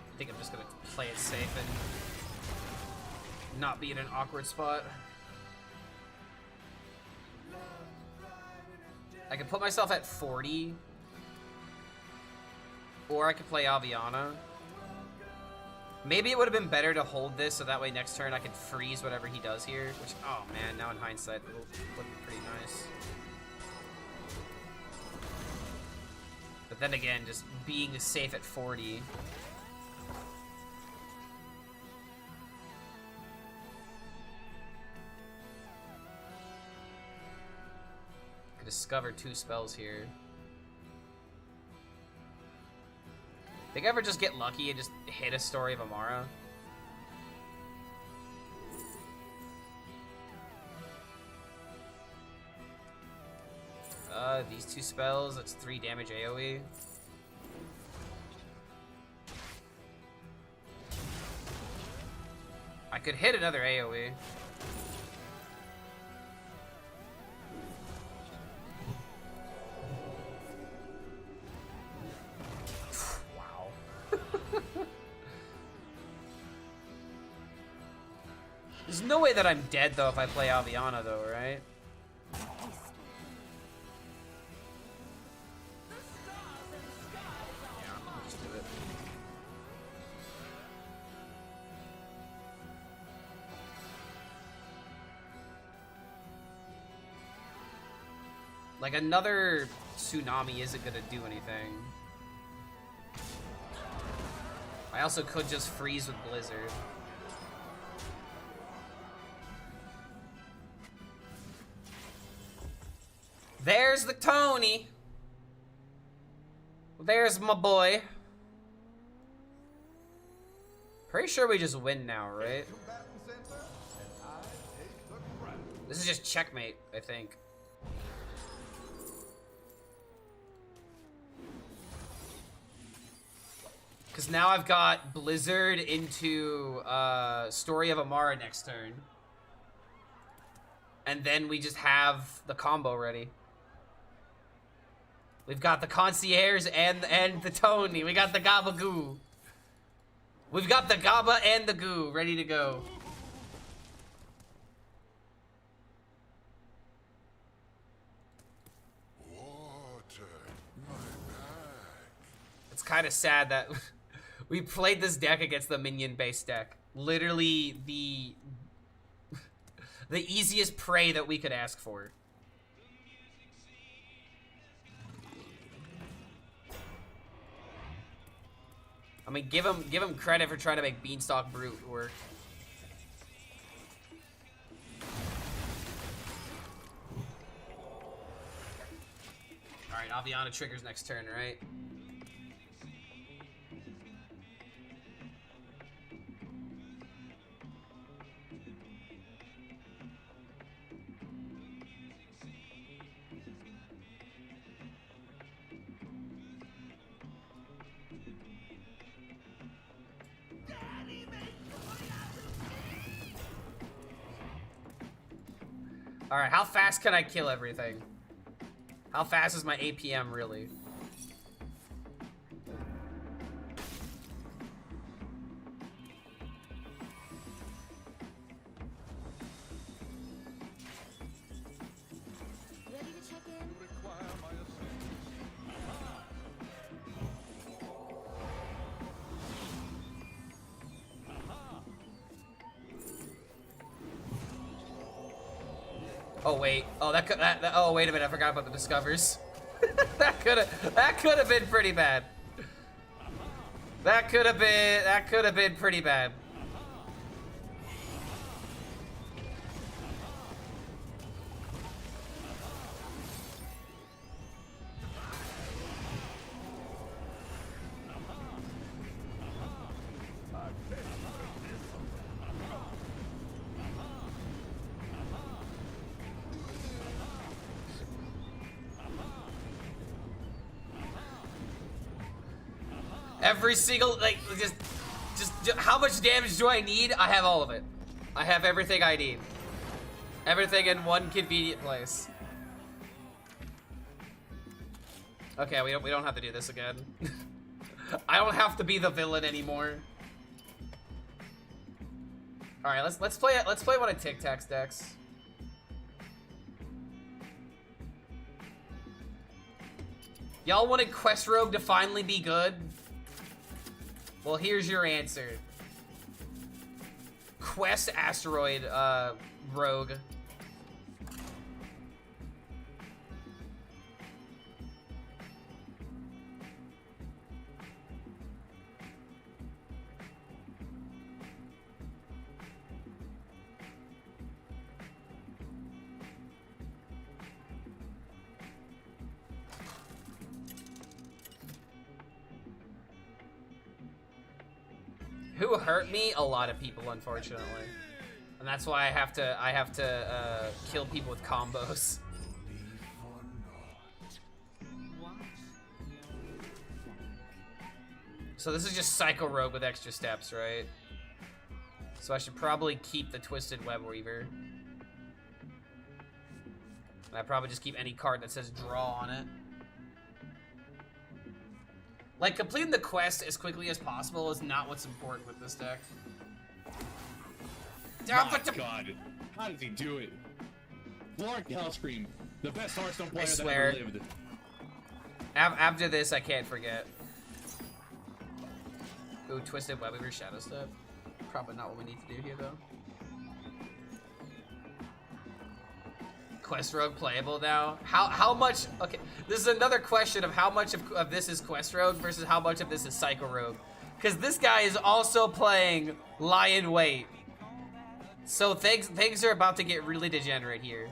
I think I'm just gonna play it safe and not be in an awkward spot. I could put myself at 40, or I could play Aviana. Maybe it would have been better to hold this so that way next turn I could freeze whatever he does here, which, oh man, now in hindsight, it would be pretty nice. But then again, just being safe at 40. Discover 2 spells here. Think I ever just get lucky and just hit a Story of Amara? These 2 spells, that's 3 damage AoE. I could hit another AoE. There's no way that I'm dead, though, if I play Aviana, though, right? Yeah, I'll just do it. Like, another tsunami isn't gonna do anything. I also could just freeze with Blizzard. There's the Tony. There's my boy. Pretty sure we just win now, right? This is just checkmate, I think. Because now I've got Blizzard into Story of Amara next turn. And then we just have the combo ready. We've got the Concierge and the Tony. We got the Gabagoo. We've got the Gaba and the Goo ready to go. It's kind of sad that we played this deck against the minion-based deck. Literally the easiest prey that we could ask for. I mean, give him credit for trying to make Beanstalk Brute work. All right, Aviana triggers next turn, right? Alright, how fast can I kill everything? How fast is my APM really? Oh wait. Oh oh wait a minute. I forgot about the discovers. that could have been pretty bad. That could have been pretty bad. Every single, like, just how much damage do I need? I have all of it. I have everything I need. Everything in one convenient place. Okay, we don't have to do this again. I don't have to be the villain anymore. All right, let's play one of Tic Tac's decks. Y'all wanted Quest Rogue to finally be good? Well, here's your answer. Quest Asteroid Rogue. Who hurt me? A lot of people, unfortunately, and that's why I have to kill people with combos. So this is just Psycho Rogue with extra steps, right? So I should probably keep the Twisted Web Weaver. And I probably just keep any card that says draw on it. Like, completing the quest as quickly as possible is not what's important with this deck. My God, how does he do it? Lord HELLSCREAM, the best Hearthstone player that ever lived. After this, I can't forget. Ooh, Twisted Web Weaver Shadow Step. Probably not what we need to do here, though. Quest Rogue playable now? How much? Okay, this is another question of how much of this is Quest Rogue versus how much of this is Psycho Rogue. Because this guy is also playing Lie in Wait. So things are about to get really degenerate here.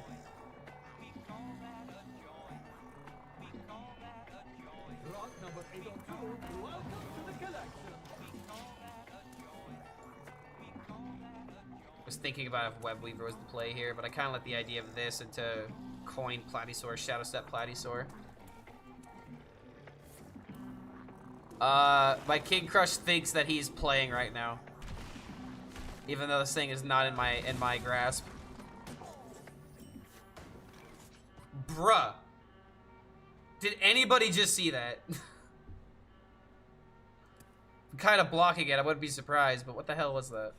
Was thinking about if Web Weaver was the play here, but I kind of like the idea of this into coin Platysaur, Shadow Step Platysaur. My King Crush thinks that he's playing right now, even though this thing is not in my grasp. Bruh, did anybody just see that? I'm kind of blocking it. I wouldn't be surprised, but what the hell was that?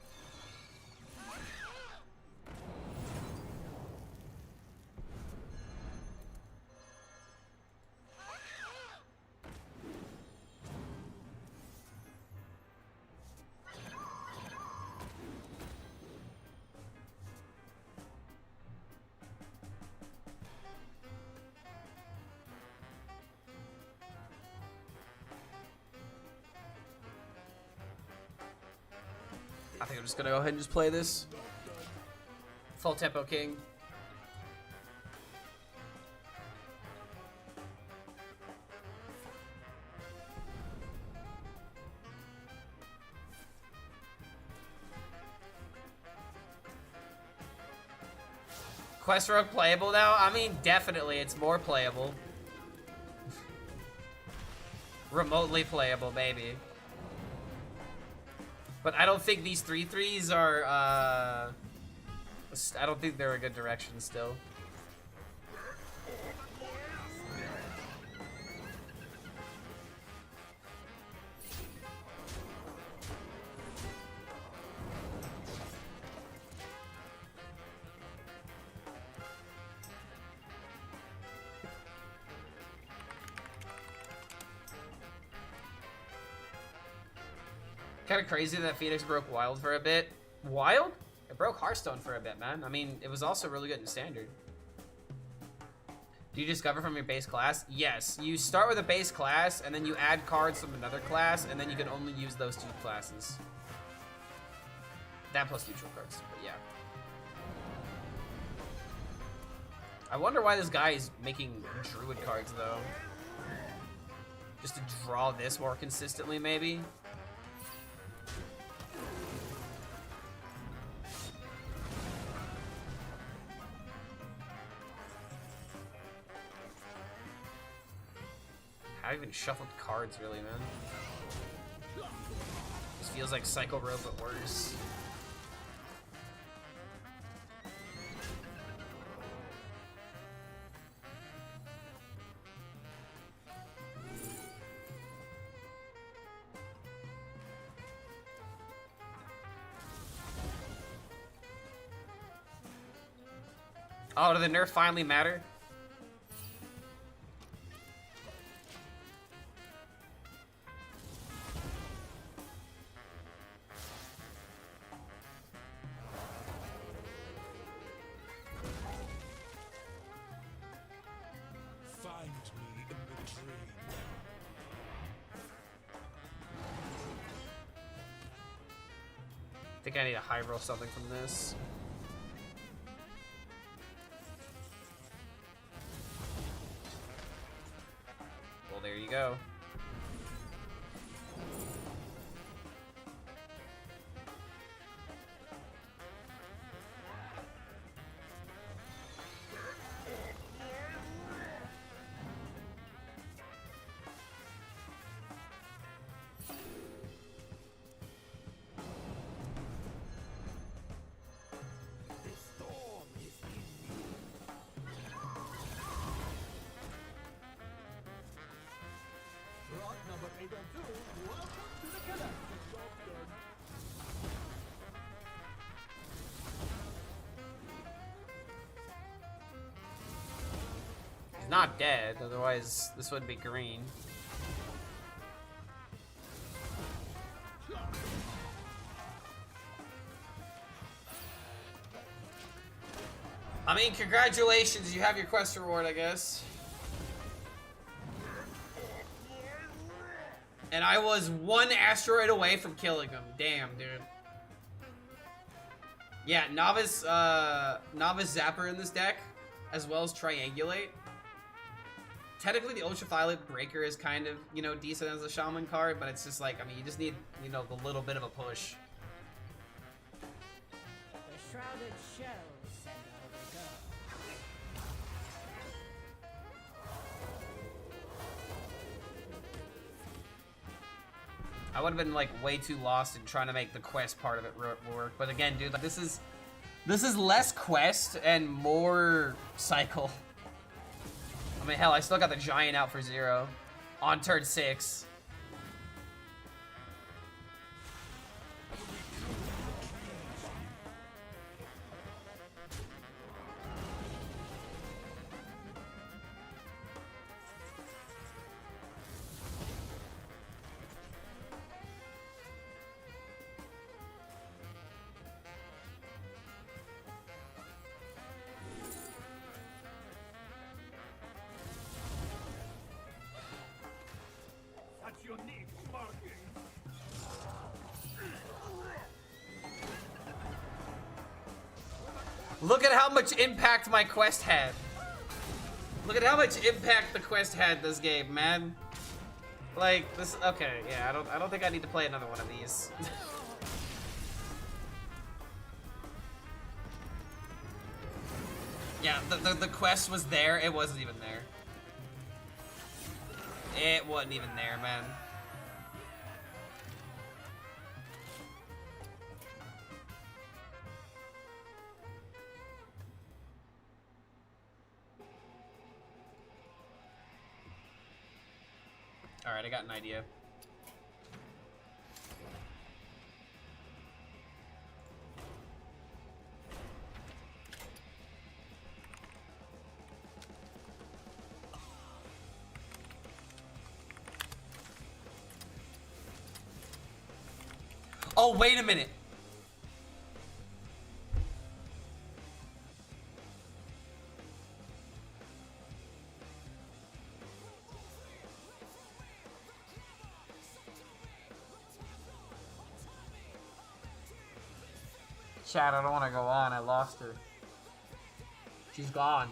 I think I'm just gonna go ahead and just play this. Full Tempo King. Quest Rogue playable now? I mean, definitely, it's more playable. Remotely playable, maybe. But I don't think these 3/3s are, I don't think they're a good direction still. Kind of crazy that Phoenix broke Wild for a bit. Wild? It broke Hearthstone for a bit, man. I mean, it was also really good in Standard. Do you discover from your base class? Yes. You start with a base class, and then you add cards from another class, and then you can only use those 2 classes. That plus neutral cards, but yeah. I wonder why this guy is making druid cards, though. Just to draw this more consistently, maybe? I haven't even shuffled cards, really, man. This feels like Psycho Rogue, but worse. Oh, did the nerf finally matter? Find me in the dream. I think I need to high roll something from this. Well, there you go. He's not dead, otherwise this wouldn't be green. I mean, congratulations, you have your quest reward, I guess. And I was 1 asteroid away from killing him. Damn, dude. Yeah, Novice Zapper in this deck, as well as Triangulate. Technically, the Ultraviolet Breaker is kind of, you know, decent as a Shaman card, but it's just like, I mean, you just need, you know, the little bit of a push. The shrouded shells send out the go. I would have been like way too lost in trying to make the quest part of it work. But again, dude, like, this is less quest and more cycle. I mean, hell, I still got the giant out for 0 on turn 6. That's your niche marking. Look at how much impact my quest had. Look at how much impact the quest had this game, man. Like this. Okay, yeah. I don't think I need to play another one of these. Yeah, the quest was there. It wasn't even there. It wasn't even there, man. All right, I got an idea. Oh, wait a minute. Chat, I don't want to go on. I lost her. She's gone.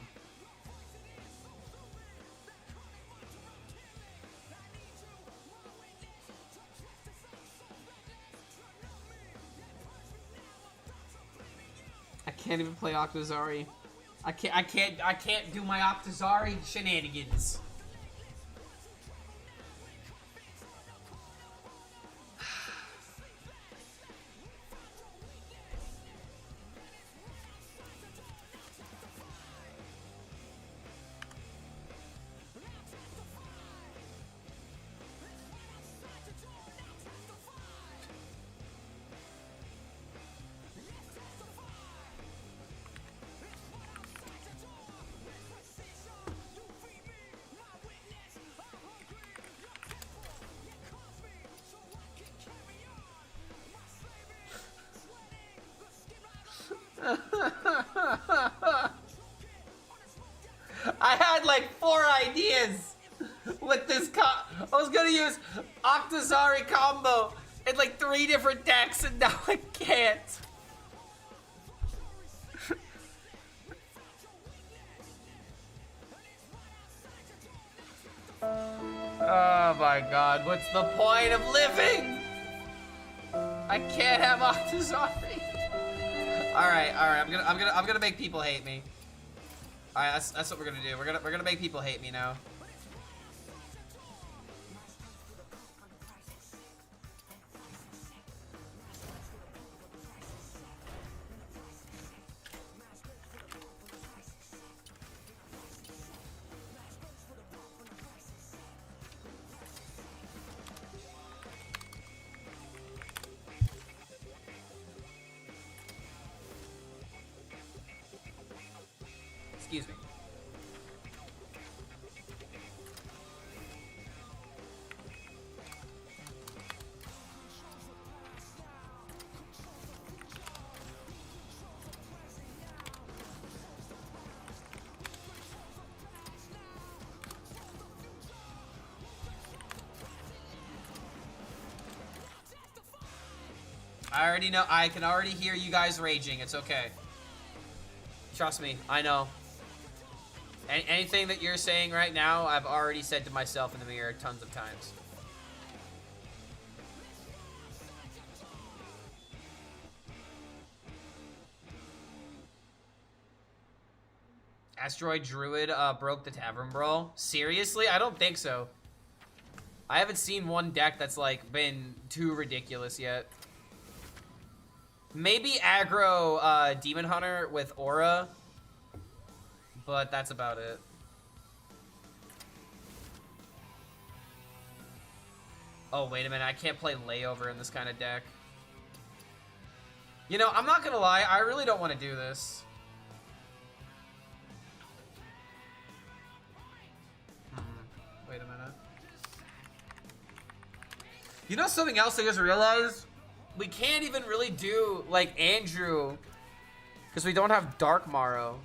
I can't even play Octazari. I can't do my Octazari shenanigans. I had like 4 ideas with this I was gonna use Octazari combo in like 3 different decks and now I can't. Oh my god, what's the point of living? I can't have Octazari. Alright, I'm gonna make people hate me. Alright, that's what we're gonna do. We're gonna make people hate me now. Excuse me. I already know. I can already hear you guys raging. It's okay. Trust me. I know. Anything that you're saying right now, I've already said to myself in the mirror tons of times. Asteroid Druid broke the Tavern Brawl. Seriously? I don't think so. I haven't seen one deck that's like been too ridiculous yet. Maybe aggro Demon Hunter with Aura. But that's about it. Oh, wait a minute. I can't play Layover in this kind of deck. You know, I'm not gonna lie. I really don't want to do this. Wait a minute. You know something else I just realized? We can't even really do, like, Andrew. Because we don't have Dark Morrow.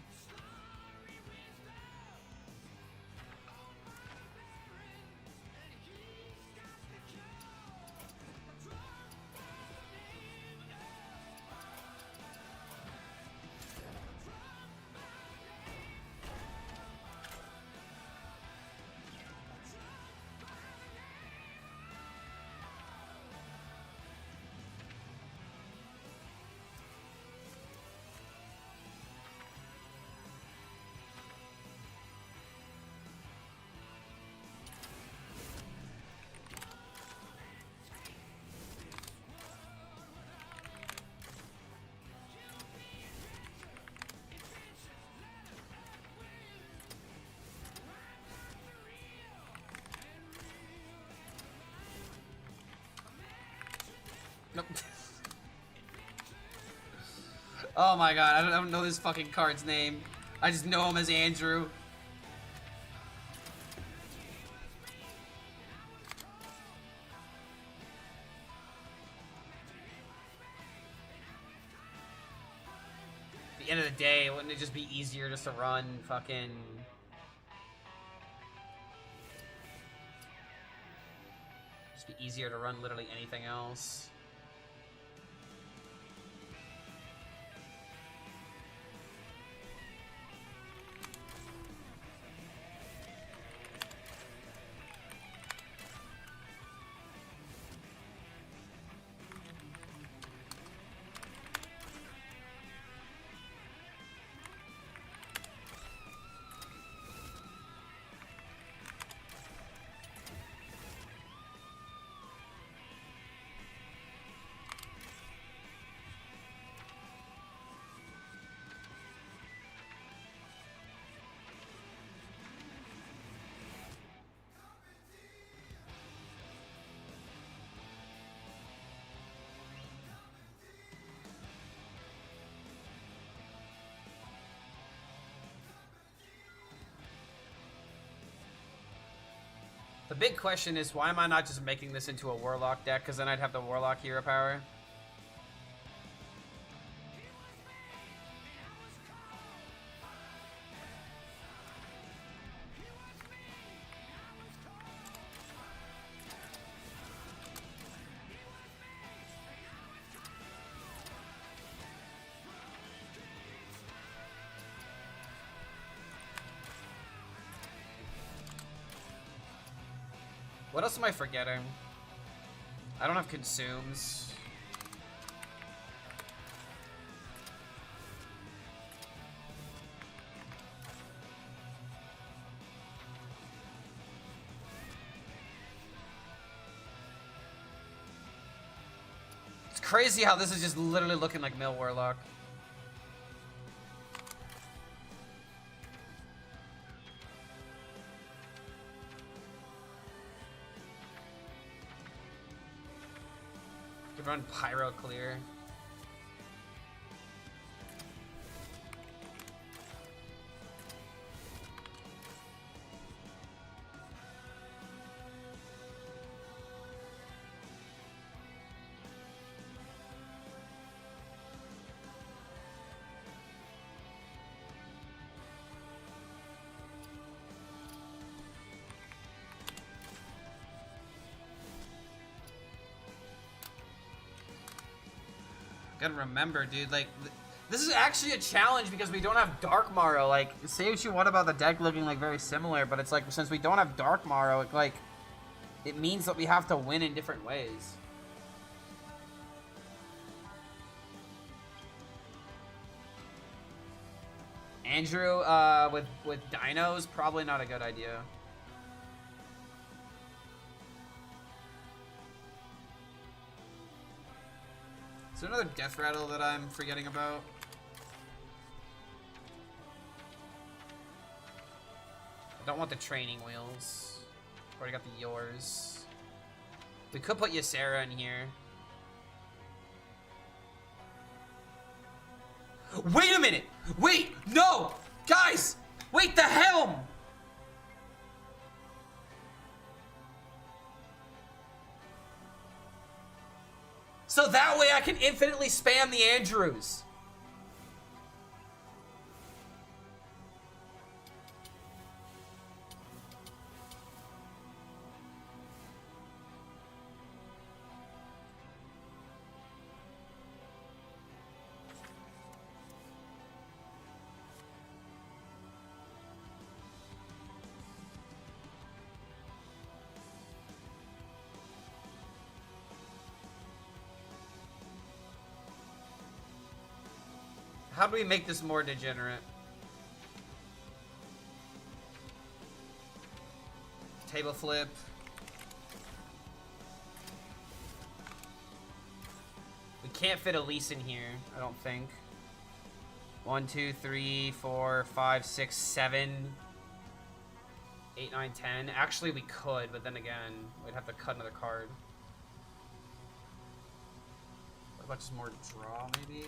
Nope. Oh my god, I don't know this fucking card's name. I just know him as Andrew. At the end of the day, wouldn't it just be easier just to run fucking... Just be easier to run literally anything else. The big question is, why am I not just making this into a Warlock deck? Because then I'd have the Warlock hero power. What else am I forgetting? I don't have consumes. It's crazy how this is just literally looking like Mill Warlock. Run Pyro Clear. Gotta remember, dude, like, this is actually a challenge because we don't have Dark Morrow. Like, say what you want about the deck looking, like, very similar, but it's like, since we don't have Dark Morrow, it, like, it means that we have to win in different ways. Andrew, with dinos, probably not a good idea. Is there another death rattle that I'm forgetting about? I don't want the training wheels. Already got the yours. We could put Ysera in here. Wait a minute! Wait! No! Guys! Wait, the helm! So that way I can infinitely spam the Andrews. How do we make this more degenerate? Table flip. We can't fit Elise in here, I don't think. 1, 2, 3, 4, 5, 6, 7, 8, 9, 10. Actually, we could, but then again, we'd have to cut another card. What about just more draw, maybe?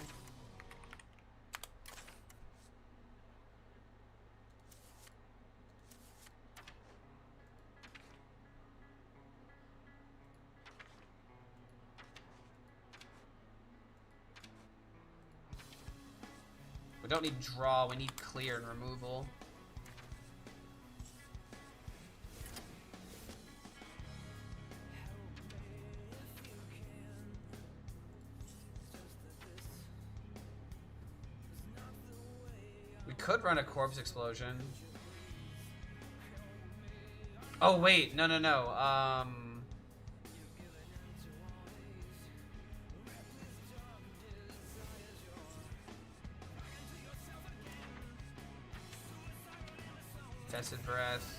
We don't need draw, we need clear and removal. We could run a corpse explosion. Oh wait, no. Tested breath.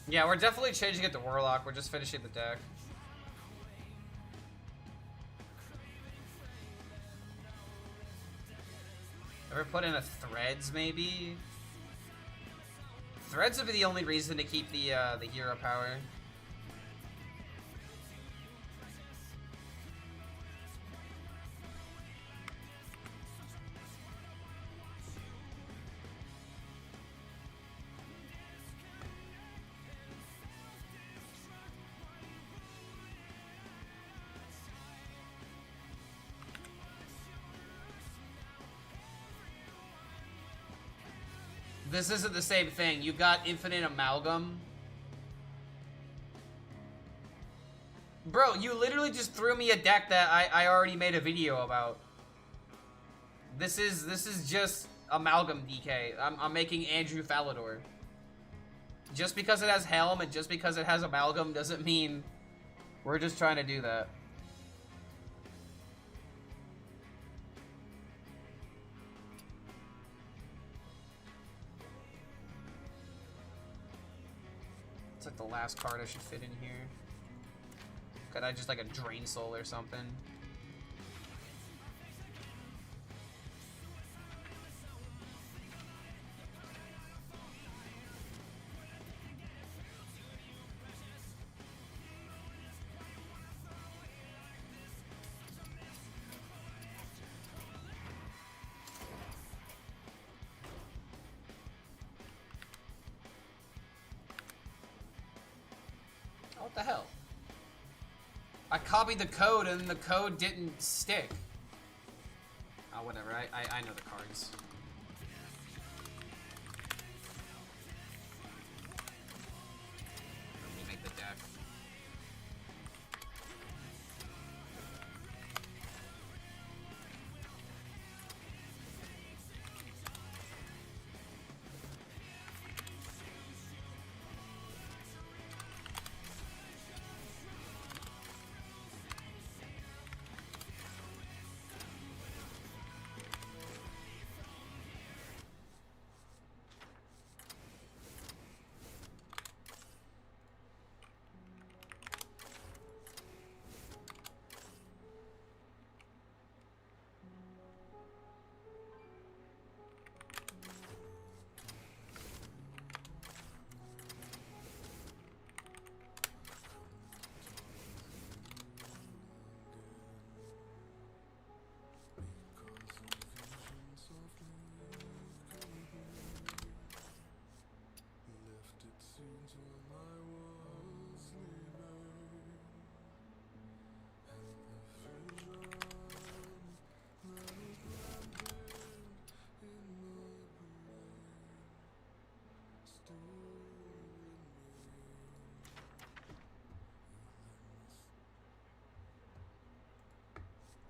Yeah, we're definitely changing it to Warlock. We're just finishing the deck. Ever put in a Threads, maybe? Threads would be the only reason to keep the hero power. This isn't the same thing. You've got infinite amalgam. Bro, you literally just threw me a deck that I already made a video about. This is just amalgam DK. I'm making Andrew Falador. Just because it has Helm and just because it has amalgam doesn't mean we're just trying to do that. It's like the last card I should fit in here. Could I just like a Drain Soul or something? What the hell? I copied the code and the code didn't stick. Oh, whatever. I know the cards. Let me make the deck.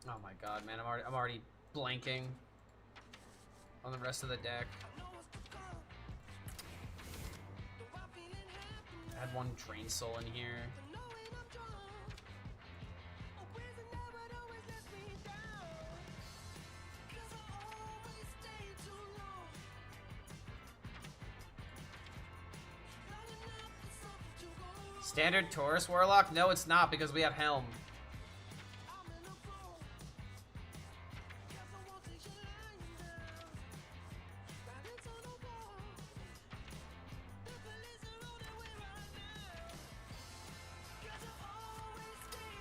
Oh my god, man, I'm already blanking on the rest of the deck. I had one Drain Soul in here. Standard Taurus Warlock? No, it's not because we have Helm.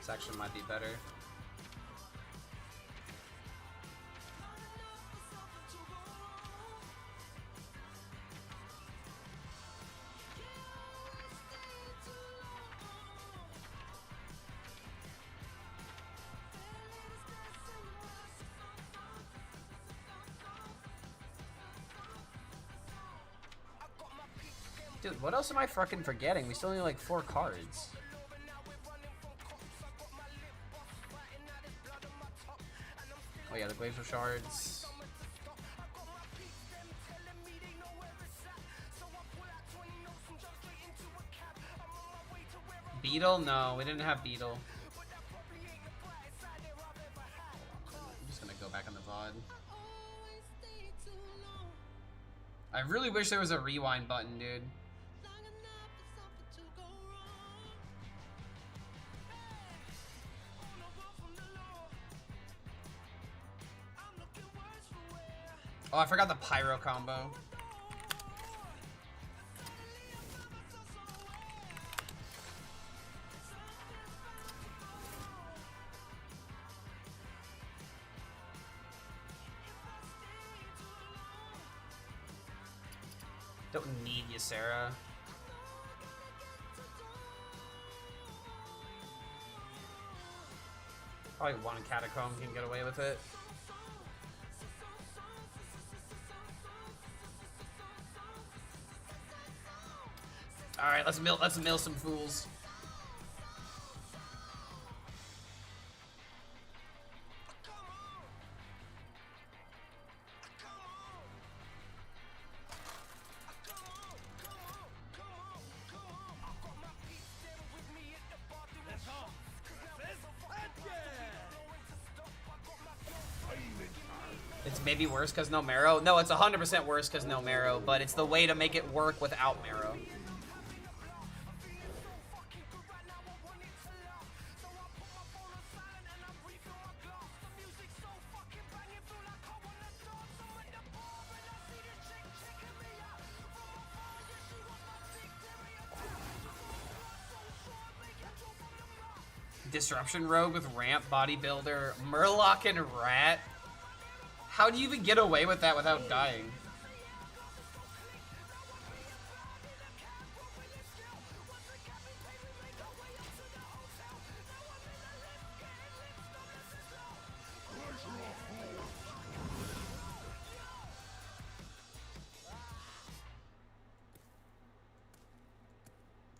Section might be better. Dude, what else am I fucking forgetting? We still need like 4 cards. Oh yeah, the Glacial Shards. Beetle? No, we didn't have Beetle. I'm just gonna go back on the VOD. I really wish there was a rewind button, dude. Oh, I forgot the pyro combo. Don't need you, Sarah. Probably one catacomb can get away with it. All right, let's mill some fools. It's maybe worse because no marrow. No, it's 100% worse because no marrow, but it's the way to make it work without marrow. Disruption Rogue with Ramp, Bodybuilder, Murloc, and Rat. How do you even get away with that without dying?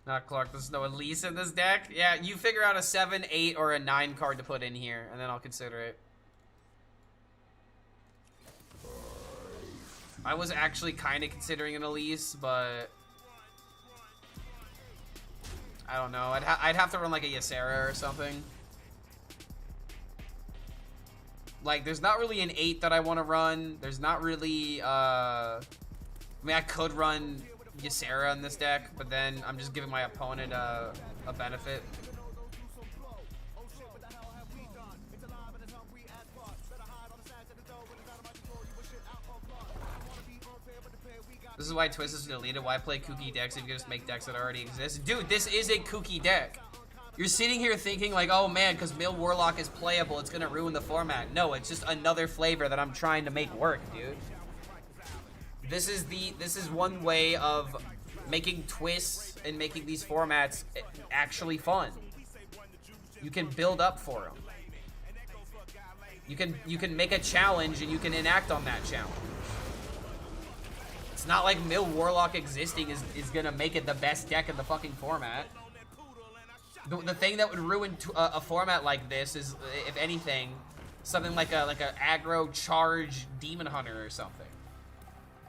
Not Clark, there's no Elise in this deck. Yeah, you figure out a 7, 8, or a 9 card to put in here, and then I'll consider it. I was actually kind of considering an Elise, but I don't know. I'd have to run like a Ysera or something. Like, there's not really an 8 that I want to run. There's not really, I mean, I could run Ysera in this deck, but then I'm just giving my opponent a benefit. This is why Twist is deleted. Why play kooky decks if you can just make decks that already exist? Dude, this is a kooky deck. You're sitting here thinking like, oh man, because Mill Warlock is playable, it's gonna ruin the format. No, it's just another flavor that I'm trying to make work, dude. This is one way of making twists and making these formats actually fun. You can build up for them. You can make a challenge and you can enact on that challenge. It's not like Mill Warlock existing is gonna make it the best deck in the fucking format. The thing that would ruin a format like this is, if anything, something like a aggro charge Demon Hunter or something,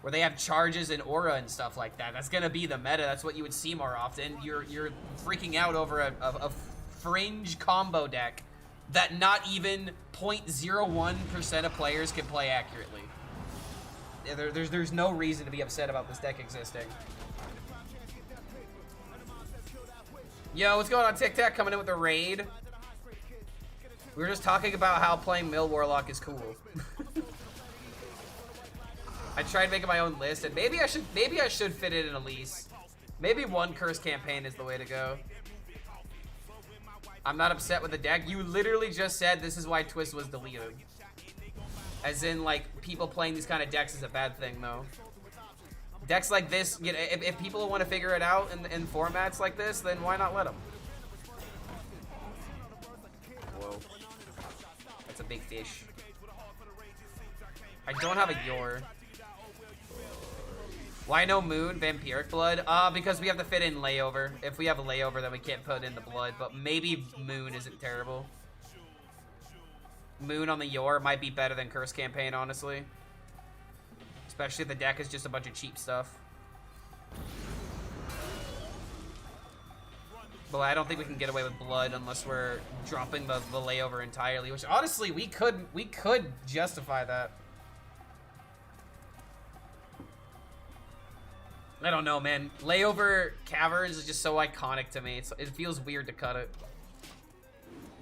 where they have charges and aura and stuff like that. That's gonna be the meta. That's what you would see more often. You're freaking out over a fringe combo deck that not even 0.01% of players can play accurately. There's no reason to be upset about this deck existing. Yo, what's going on, Tic Tac? Coming in with a raid. We were just talking about how playing Mill Warlock is cool. I tried making my own list, and maybe I should fit it in Elise. Maybe one curse campaign is the way to go. I'm not upset with the deck. You literally just said this is why Twist was deleted. As in, like, people playing these kind of decks is a bad thing, though. Decks like this, you know, if people want to figure it out in formats like this, then why not let them? Whoa. That's a big fish. I don't have a Yor. Why no Moon, Vampiric Blood? Because we have to fit in Layover. If we have a Layover, then we can't put in the Blood, but maybe Moon isn't terrible. Moon on the Yor might be better than Curse Campaign, honestly. Especially if the deck is just a bunch of cheap stuff. But I don't think we can get away with Blood unless we're dropping the Layover entirely, which honestly we could justify that. I don't know, man. Layover Caverns is just so iconic to me. It feels weird to cut it.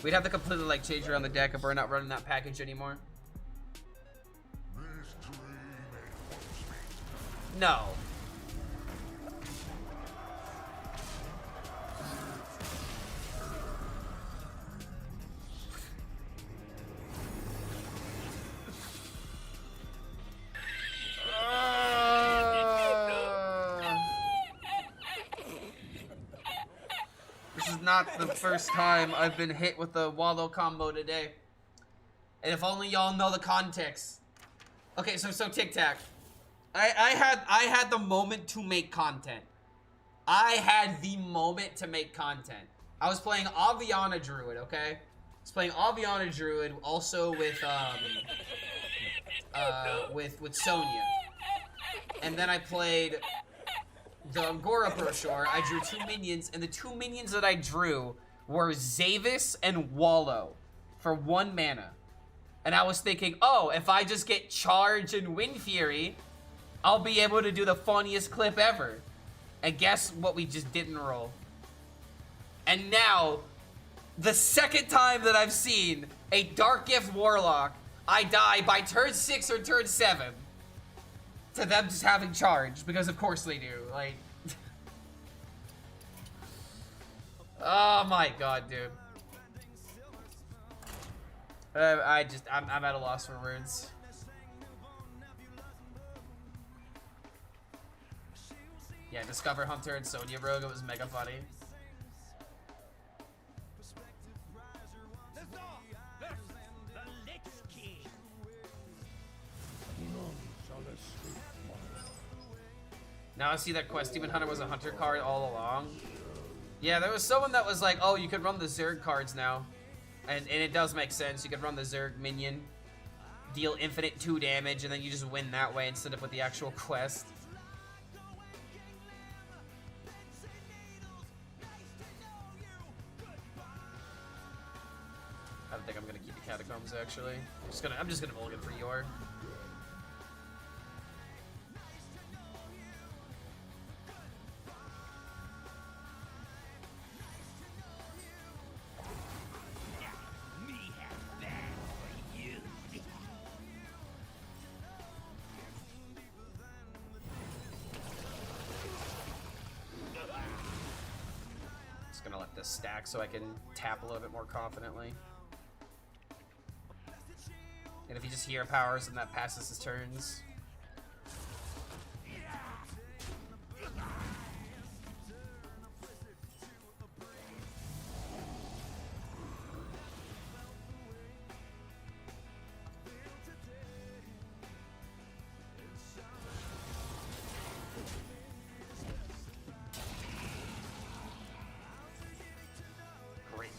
We'd have to completely like change around the deck if we're not running that package anymore. No. This is not the first time I've been hit with the Wallow combo today. And if only y'all know the context. Okay, so Tic Tac. I had the moment to make content. I had the moment to make content. I was playing Aviana Druid, okay? I was playing Aviana Druid also with Sonya. And then I played the Angora Pershore. I drew 2 minions, and the 2 minions that I drew were Zavis and Wallow for 1 mana. And I was thinking, oh, if I just get Charge and Wind Fury, I'll be able to do the funniest clip ever. And guess what we just didn't roll? And now, the second time that I've seen a Dark Gift Warlock, I die by turn 6 or turn 7 to them just having Charge, because of course they do. Like, oh my god, dude. I'm at a loss for words. Yeah, Discover Hunter and Sonya Rogue, it was mega funny. Now I see that Quest Demon Hunter was a Hunter card all along. Yeah, there was someone that was like, oh, you could run the Zerg cards now. And it does make sense. You could run the Zerg minion, deal infinite 2 damage, and then you just win that way instead of with the actual quest. I don't think I'm gonna keep the Catacombs actually. I'm just gonna mulligan for Yor. Gonna let this stack so I can tap a little bit more confidently. And if he just hero powers, then that passes his turns.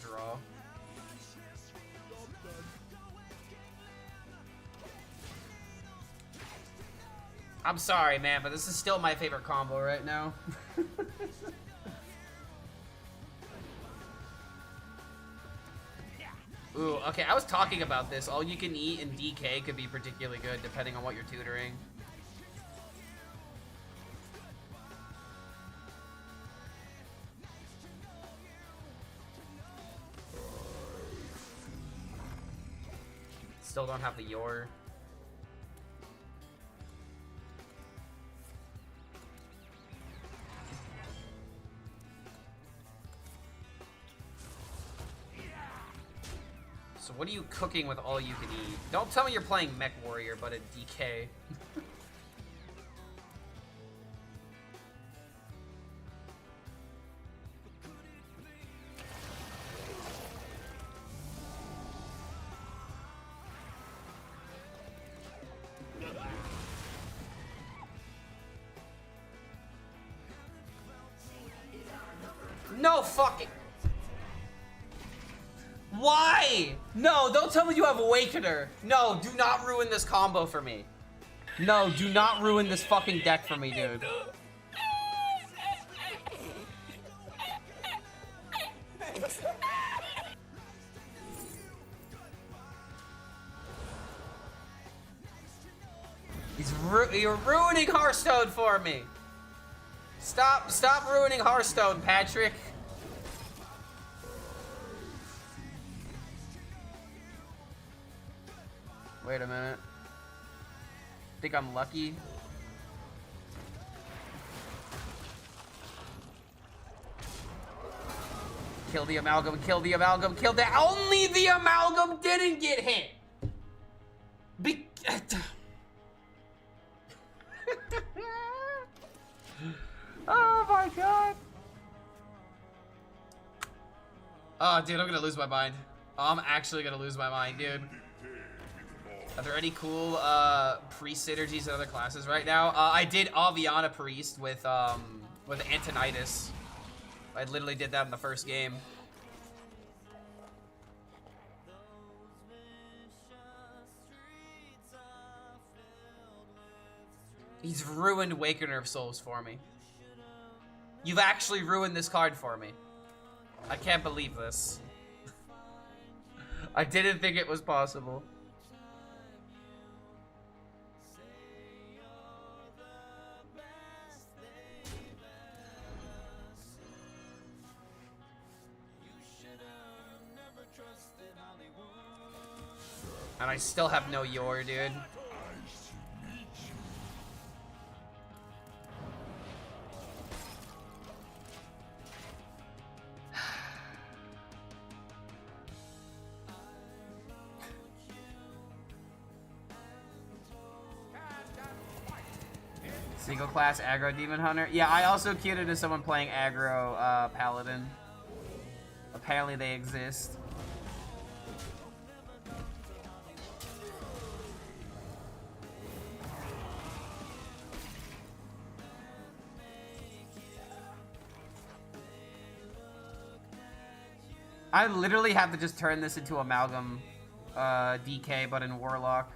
Draw. I'm sorry, man, but this is still my favorite combo right now. Ooh, okay, I was talking about this. All you can eat and DK could be particularly good depending on what you're tutoring. Still don't have the Yor. So what are you cooking with all you can eat? Don't tell me you're playing Mech Warrior, but a DK. No fucking... Why? No, don't tell me you have Awakener. No, do not ruin this combo for me. No, do not ruin this fucking deck for me, dude. You're ruining Hearthstone for me. Stop ruining Hearthstone, Patrick. Wait a minute. Think I'm lucky? Kill the amalgam, kill the amalgam, kill the— only the amalgam didn't get hit! Oh my god. Oh, dude, I'm gonna lose my mind. Oh, I'm actually gonna lose my mind, dude. Are there any cool priest synergies in other classes right now? I did Aviana priest with Antonitis. I literally did that in the first game. He's ruined Awakener of Souls for me. You've actually ruined this card for me. I can't believe this. I didn't think it was possible. And I still have no Yor, dude. Single class aggro demon hunter. Yeah, I also queued into someone playing aggro paladin. Apparently they exist. I literally have to just turn this into amalgam DK, but in Warlock.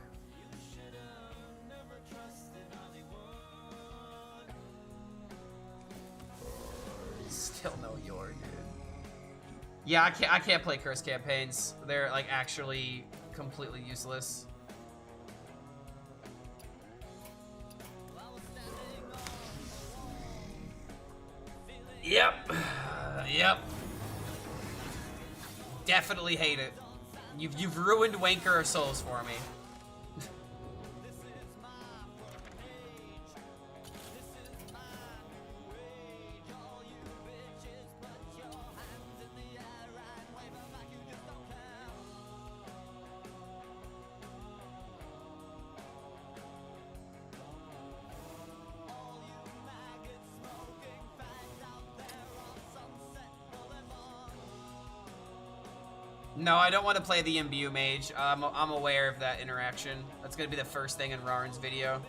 Still no Yor, dude. Yeah, I can't play curse campaigns. They're like actually completely useless. Yep. Yep. Definitely hate it. You've ruined Wanker of Souls for me. No, I don't want to play the Imbue Mage. I'm aware of that interaction. That's going to be the first thing in Rarin's video.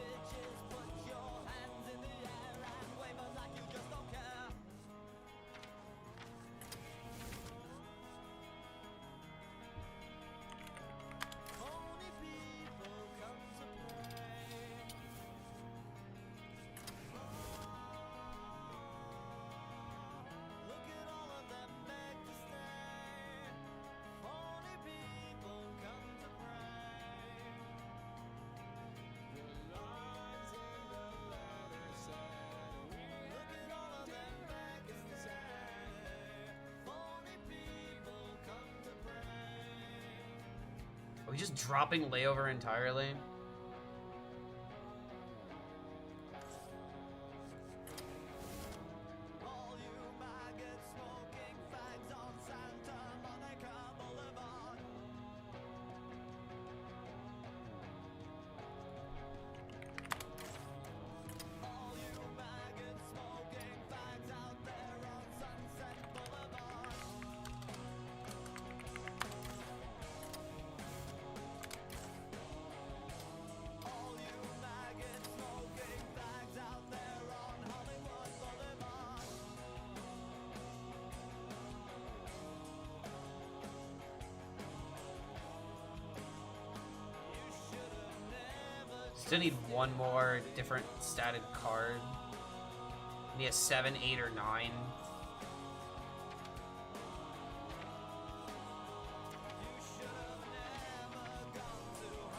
Are we just dropping layover entirely? Still need one more different statted card. Maybe a 7, 8, or 9.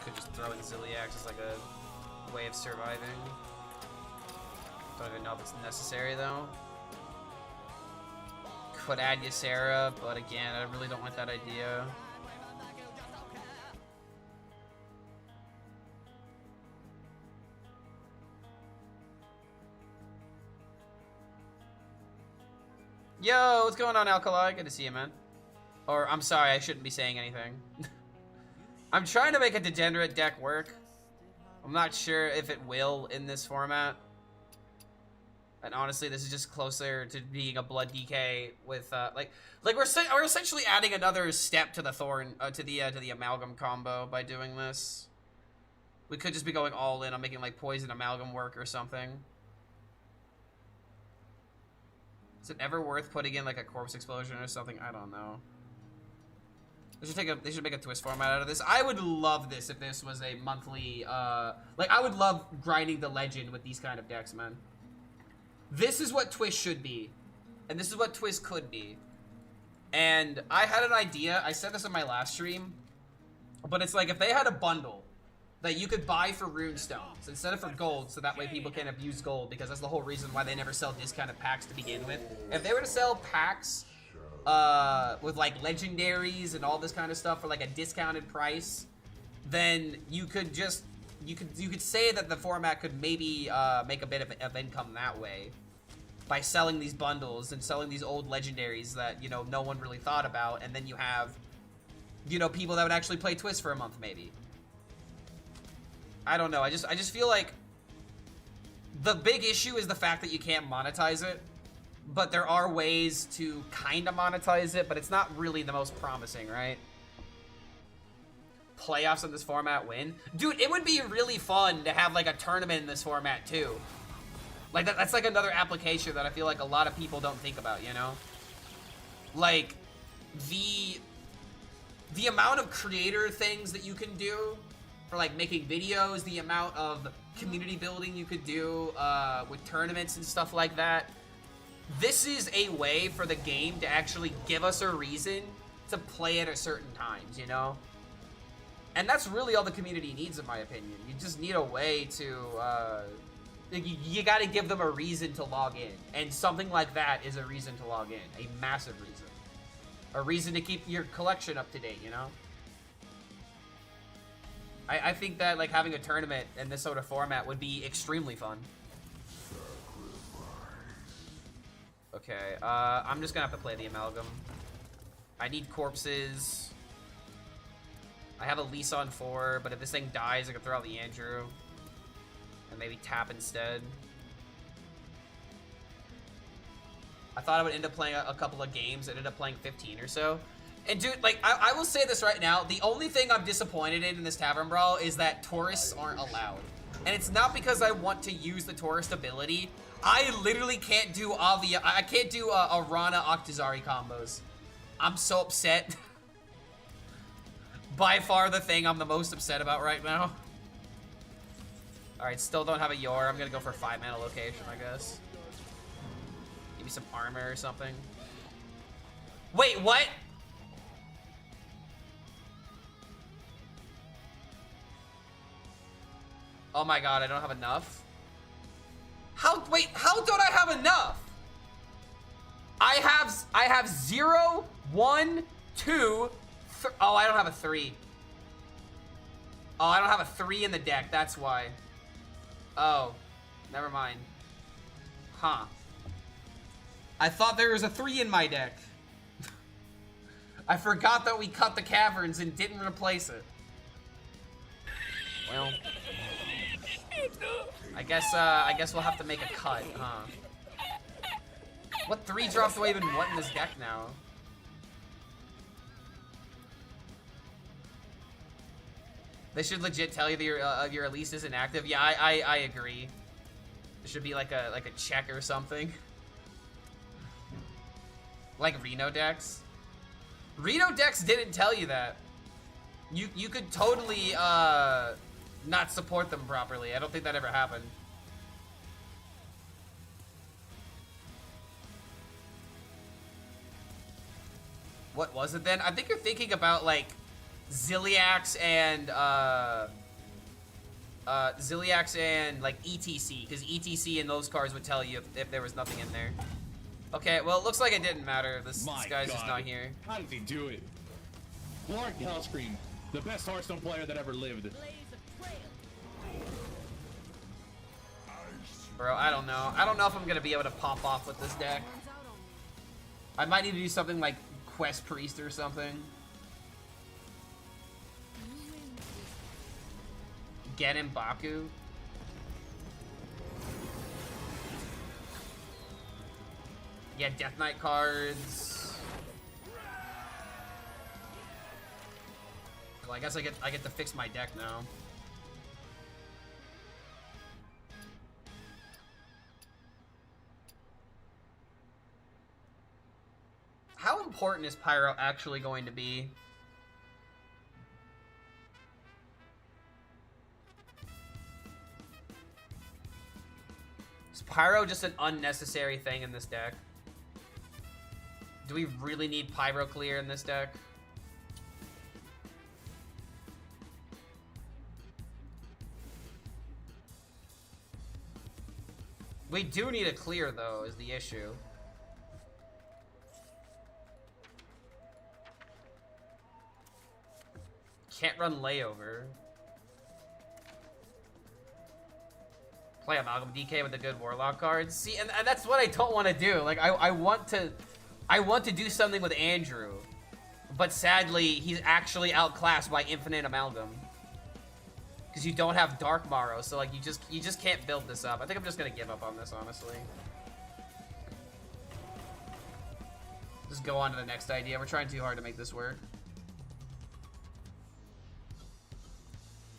Could just throw in Ziliax as like a way of surviving. Don't even know if it's necessary though. Could add Ysera, but again, I really don't like that idea. Yo, what's going on, Alkali? Good to see you, man. Or, I'm sorry, I shouldn't be saying anything. I'm trying to make a degenerate deck work. I'm not sure if it will in this format. And honestly, this is just closer to being a blood DK with like we're essentially adding another step to the thorn to the amalgam combo by doing this. We could just be going all in on making like poison amalgam work or something. Is it ever worth putting in like a corpse explosion or something? I don't know. They should make a twist format out of this. I would love this if this was a monthly like I would love grinding the legend with these kind of decks, man. This is what Twist should be. And this is what Twist could be. And I had an idea. I said this in my last stream. But it's like if they had a bundle that you could buy for rune stones instead of for gold, so that way people can't abuse gold, because that's the whole reason why they never sell discounted packs to begin with. If they were to sell packs with like legendaries and all this kind of stuff for like a discounted price, then you could just you could say that the format could maybe make a bit of income that way by selling these bundles and selling these old legendaries that, you know, no one really thought about, and then you have, you know, people that would actually play Twist for a month maybe. I don't know. I just feel like the big issue is the fact that you can't monetize it, but there are ways to kind of monetize it, but it's not really the most promising, right? Playoffs in this format win? Dude, it would be really fun to have like a tournament in this format too. Like that's like another application that I feel like a lot of people don't think about, you know? Like the amount of creator things that you can do for like making videos, the amount of community building you could do with tournaments and stuff like that. This is a way for the game to actually give us a reason to play it at certain times, you know? And that's really all the community needs, in my opinion. You just need a way to, you gotta give them a reason to log in. And something like that is a reason to log in. A massive reason. A reason to keep your collection up to date, you know? I think that, like, having a tournament in this sort of format would be extremely fun. Okay, I'm just gonna have to play the Amalgam. I need corpses. I have a Lease on 4, but if this thing dies, I can throw out the Andrew. And maybe tap instead. I thought I would end up playing a couple of games. I ended up playing 15 or so. And dude, like, I will say this right now. The only thing I'm disappointed in this Tavern Brawl is that tourists aren't allowed. And it's not because I want to use the tourist ability. I literally can't do I can't do Rana Octazari combos. I'm so upset. By far the thing I'm the most upset about right now. Alright, still don't have a Yor. I'm gonna go for 5-mana location, I guess. Give me some armor or something. Wait, what? Oh my god, I don't have enough. Wait, how don't I have enough? I have 0, 1, 2, oh, I don't have a 3. Oh, I don't have a 3 in the deck, that's why. Oh, never mind. Huh. I thought there was a 3 in my deck. I forgot that we cut the caverns and didn't replace it. Well, I guess we'll have to make a cut, huh? What 3-drops do I even want in this deck now? They should legit tell you that your release isn't active. Yeah, I agree. There should be like a check or something. Like Reno decks. Reno decks didn't tell you that. You could totally not support them properly. I don't think that ever happened. What was it then? I think you're thinking about like Ziliax and like ETC, because ETC and those cards would tell you if there was nothing in there. Okay, well it looks like it didn't matter. This guy's just not here. How did he do it? Clark HELLSCREAM, the best Hearthstone player that ever lived. Bro, I don't know. I don't know if I'm gonna be able to pop off with this deck. I might need to do something like Quest Priest or something. Get him Baku. Yeah, Death Knight cards. Well, I guess I get to fix my deck now. How important is Pyro actually going to be? Is Pyro just an unnecessary thing in this deck? Do we really need Pyro Clear in this deck? We do need a clear, though, is the issue. Can't run Layover. Play Amalgam DK with the good Warlock cards. See, and that's what I don't want to do. Like, I want to do something with Andrew, but sadly, he's actually outclassed by Infinite Amalgam. Because you don't have Dark Morrow, so like you just can't build this up. I think I'm just gonna give up on this, honestly. Just go on to the next idea. We're trying too hard to make this work.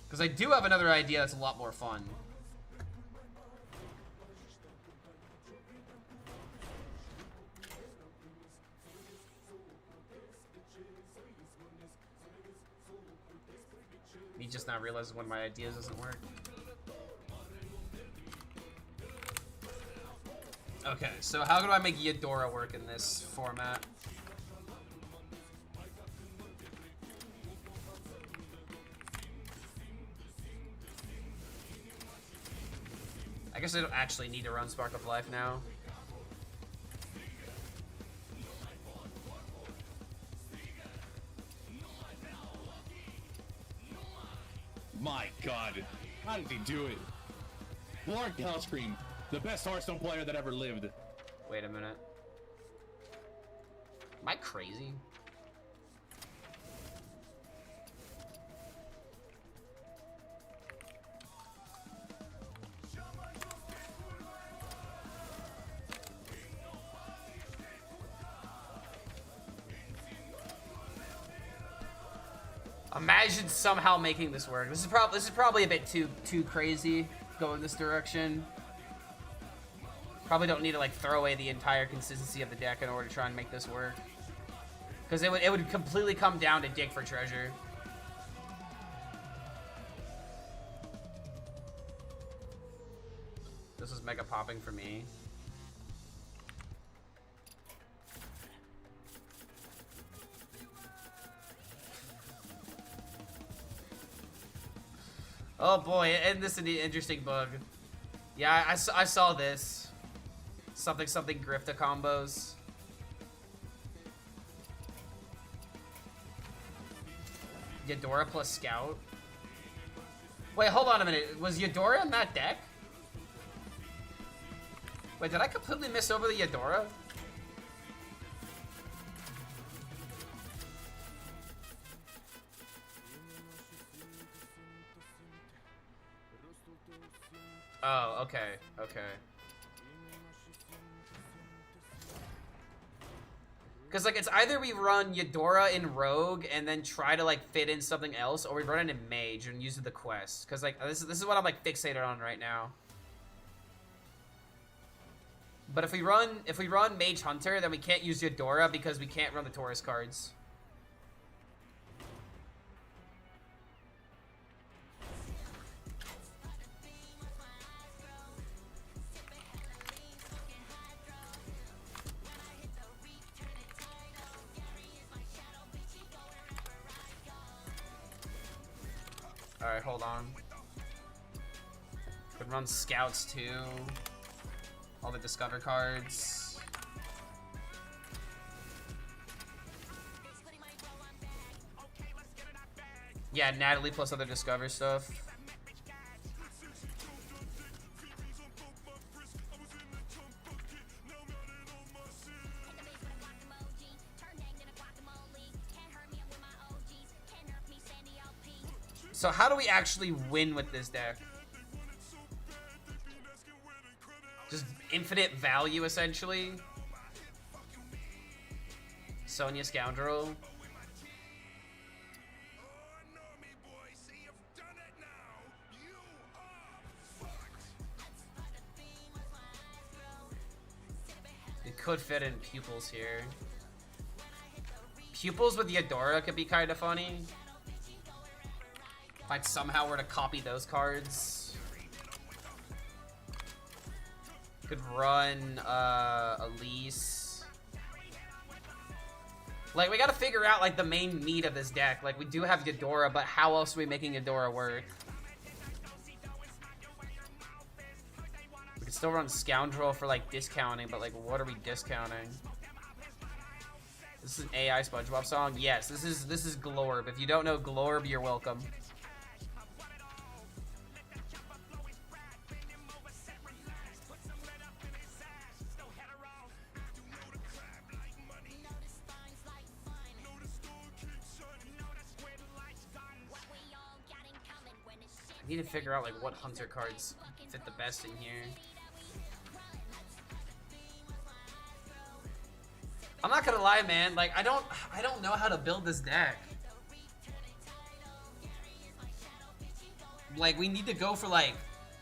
Because I do have another idea that's a lot more fun. Me just not realizing one of my ideas doesn't work. Okay, so how do I make Eudora work in this format? I guess I don't actually need to run Spark of Life now. My God, how did he do it? Blark HELLSCREAM, the best Hearthstone player that ever lived. Wait a minute. Am I crazy? Imagine somehow making this work. This is probably a bit too crazy going this direction. Probably don't need to like throw away the entire consistency of the deck in order to try and make this work. Because it would completely come down to dig for treasure. This is mega popping for me. Oh boy, and this is an interesting bug. Yeah, I saw this. Something Grifta combos. Eudora plus Scout. Wait, hold on a minute. Was Eudora in that deck? Wait, did I completely miss over the Eudora? Oh, okay, okay. Because, like, it's either we run Eudora in Rogue and then try to, like, fit in something else, or we run it in Mage and use the quest. Because, like, this is what I'm, like, fixated on right now. But if we run Mage Hunter, then we can't use Eudora because we can't run the Taurus cards. Alright, hold on. Could run Scouts too. All the Discover cards. Yeah, Natalie plus other Discover stuff. So how do we actually win with this deck? Just infinite value, essentially. Sonya Scoundrel. It could fit in Pupils here. Pupils with Eudora could be kind of funny. If I somehow were to copy those cards. Could run Elise. Like, we gotta figure out, like, the main meat of this deck. Like, we do have Eudora, but how else are we making Eudora work? We could still run Scoundrel for, like, discounting, but, like, what are we discounting? This is an AI SpongeBob song? Yes, this is Glorb. If you don't know Glorb, you're welcome. I need to figure out like what hunter cards fit the best in here. I'm not gonna lie, man. Like I don't know how to build this deck. Like we need to go for like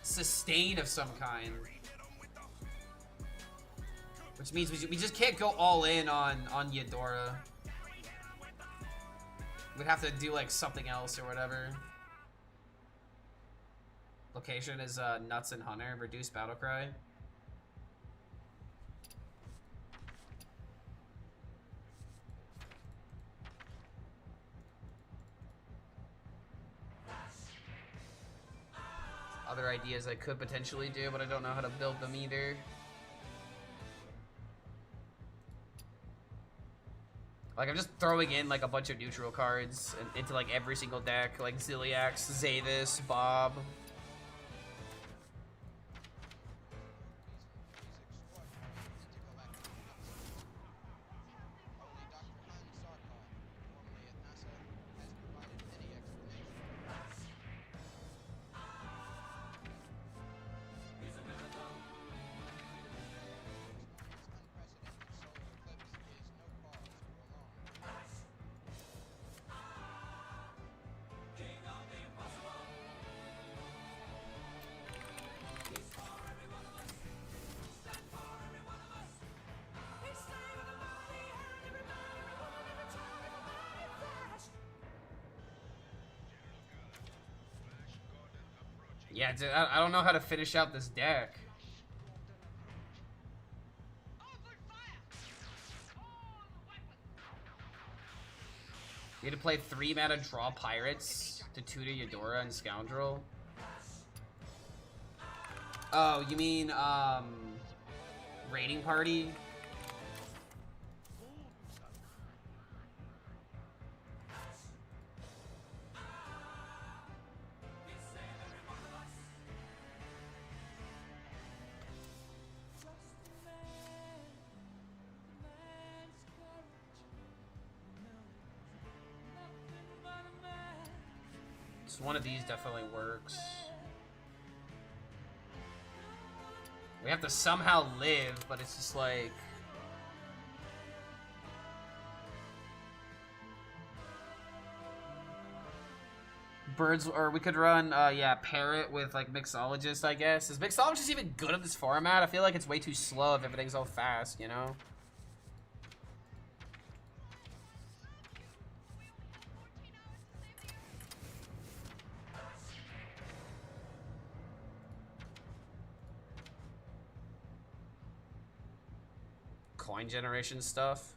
sustain of some kind, which means we just can't go all in on Eudora. We'd have to do like something else or whatever. Location is Nuts and Hunter, reduced battle cry. Other ideas I could potentially do, but I don't know how to build them either. Like I'm just throwing in like a bunch of neutral cards into like every single deck, like Ziliax, Zavis, Bob. Yeah, dude, I don't know how to finish out this deck. You had to play 3 mana draw Pirates to tutor Eudora and Scoundrel. Oh, you mean Raiding Party? One of these definitely works. We have to somehow live, but it's just like... Birds, or we could run, yeah, Parrot with, like, Mixologist, I guess. Is Mixologist even good in this format? I feel like it's way too slow if everything's all fast, you know? Coin generation stuff.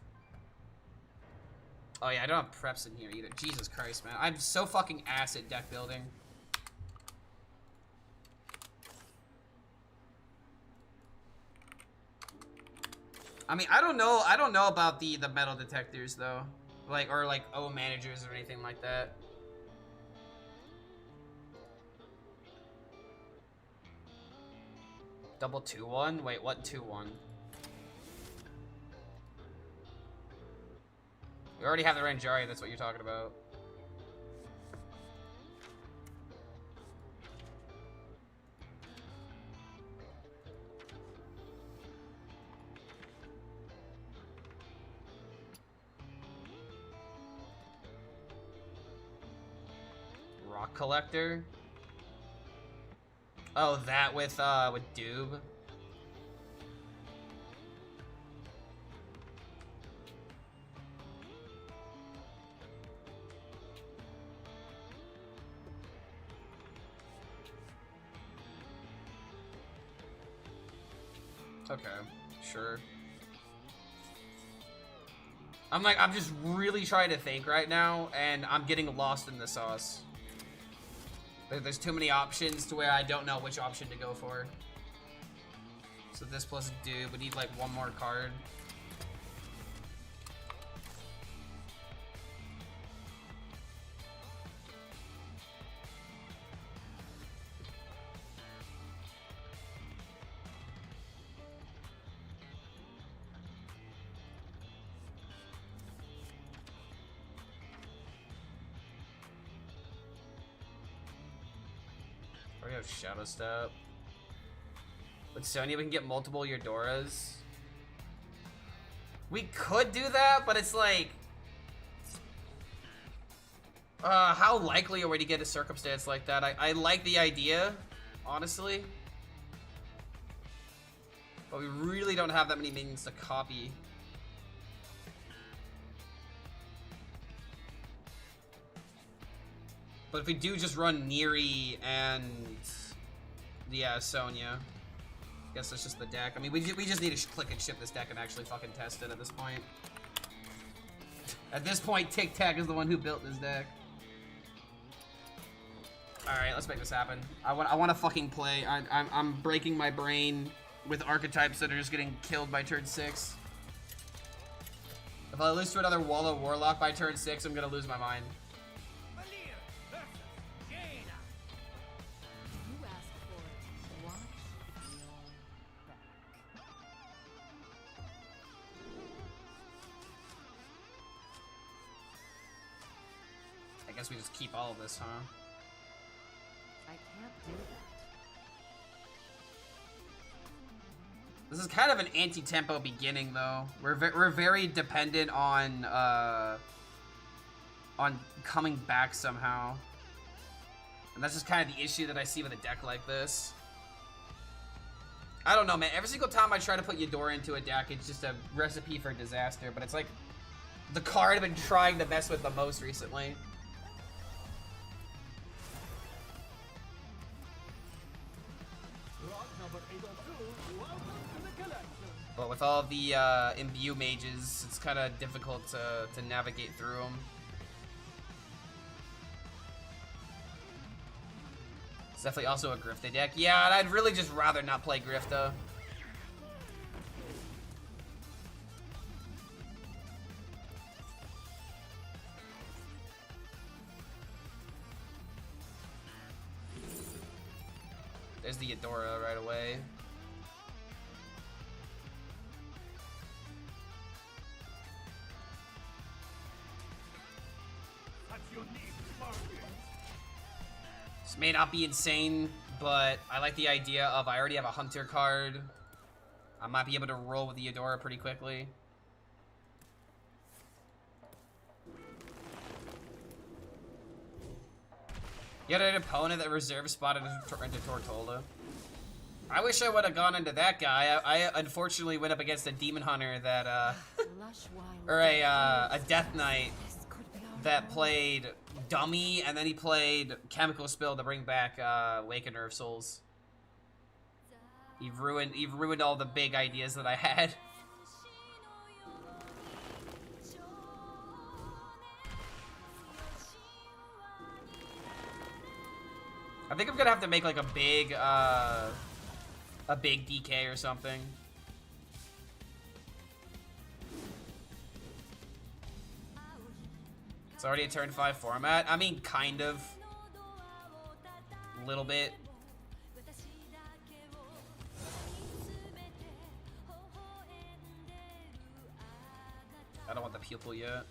Oh yeah, I don't have preps in here either. Jesus Christ, man. I'm so fucking ass at deck building. I mean, I don't know about the metal detectors though. Like, or like O managers or anything like that. Double 2-1? Wait, what 2-1? We already have the Ranjari, that's what you're talking about. Rock Collector. Oh, that with Doob. Okay, sure. I'm just really trying to think right now, and I'm getting lost in the sauce. There's too many options to where I don't know which option to go for. So this plus Dude, we need like one more card. We have Shadow Step. With Sonya, we can get multiple Eudoras. We could do that, but it's like... how likely are we to get a circumstance like that? I like the idea, honestly. But we really don't have that many minions to copy. But if we do just run Neri and... yeah, Sonya. Guess that's just the deck. I mean, we just need to click and ship this deck and actually fucking test it at this point. At this point, Tic Tac is the one who built this deck. Alright, let's make this happen. I want to fucking play. I'm breaking my brain with archetypes that are just getting killed by turn 6. If I lose to another Wallow Warlock by turn 6, I'm gonna lose my mind. You asked for it. Watch your back. I guess we just keep all of this, huh? I can't do that. This is kind of an anti-tempo beginning, though. We're very dependent on coming back somehow, and that's just kind of the issue that I see with a deck like this. I don't know, man. Every single time I try to put Eudora into a deck, it's just a recipe for disaster. But it's like the card I've been trying to mess with the most recently. But with all the imbue mages, it's kind of difficult to navigate through them. It's definitely also a Grifta deck. Yeah, and I'd really just rather not play Grifta. There's the Eudora right away. This may not be insane, but I like the idea of I already have a Hunter card. I might be able to roll with the Eudora pretty quickly. You had an opponent that reserve spotted into Tortola. I wish I would have gone into that guy. I unfortunately went up against a Demon Hunter that, Lush wine or a Death Knight This could be our that played Dummy, and then he played Chemical Spill to bring back Awakener of Souls. You've ruined all the big ideas that I had. I think I'm gonna have to make like a big DK or something. It's already a turn 5 format. I mean, kind of. A little bit. I don't want the pupil yet.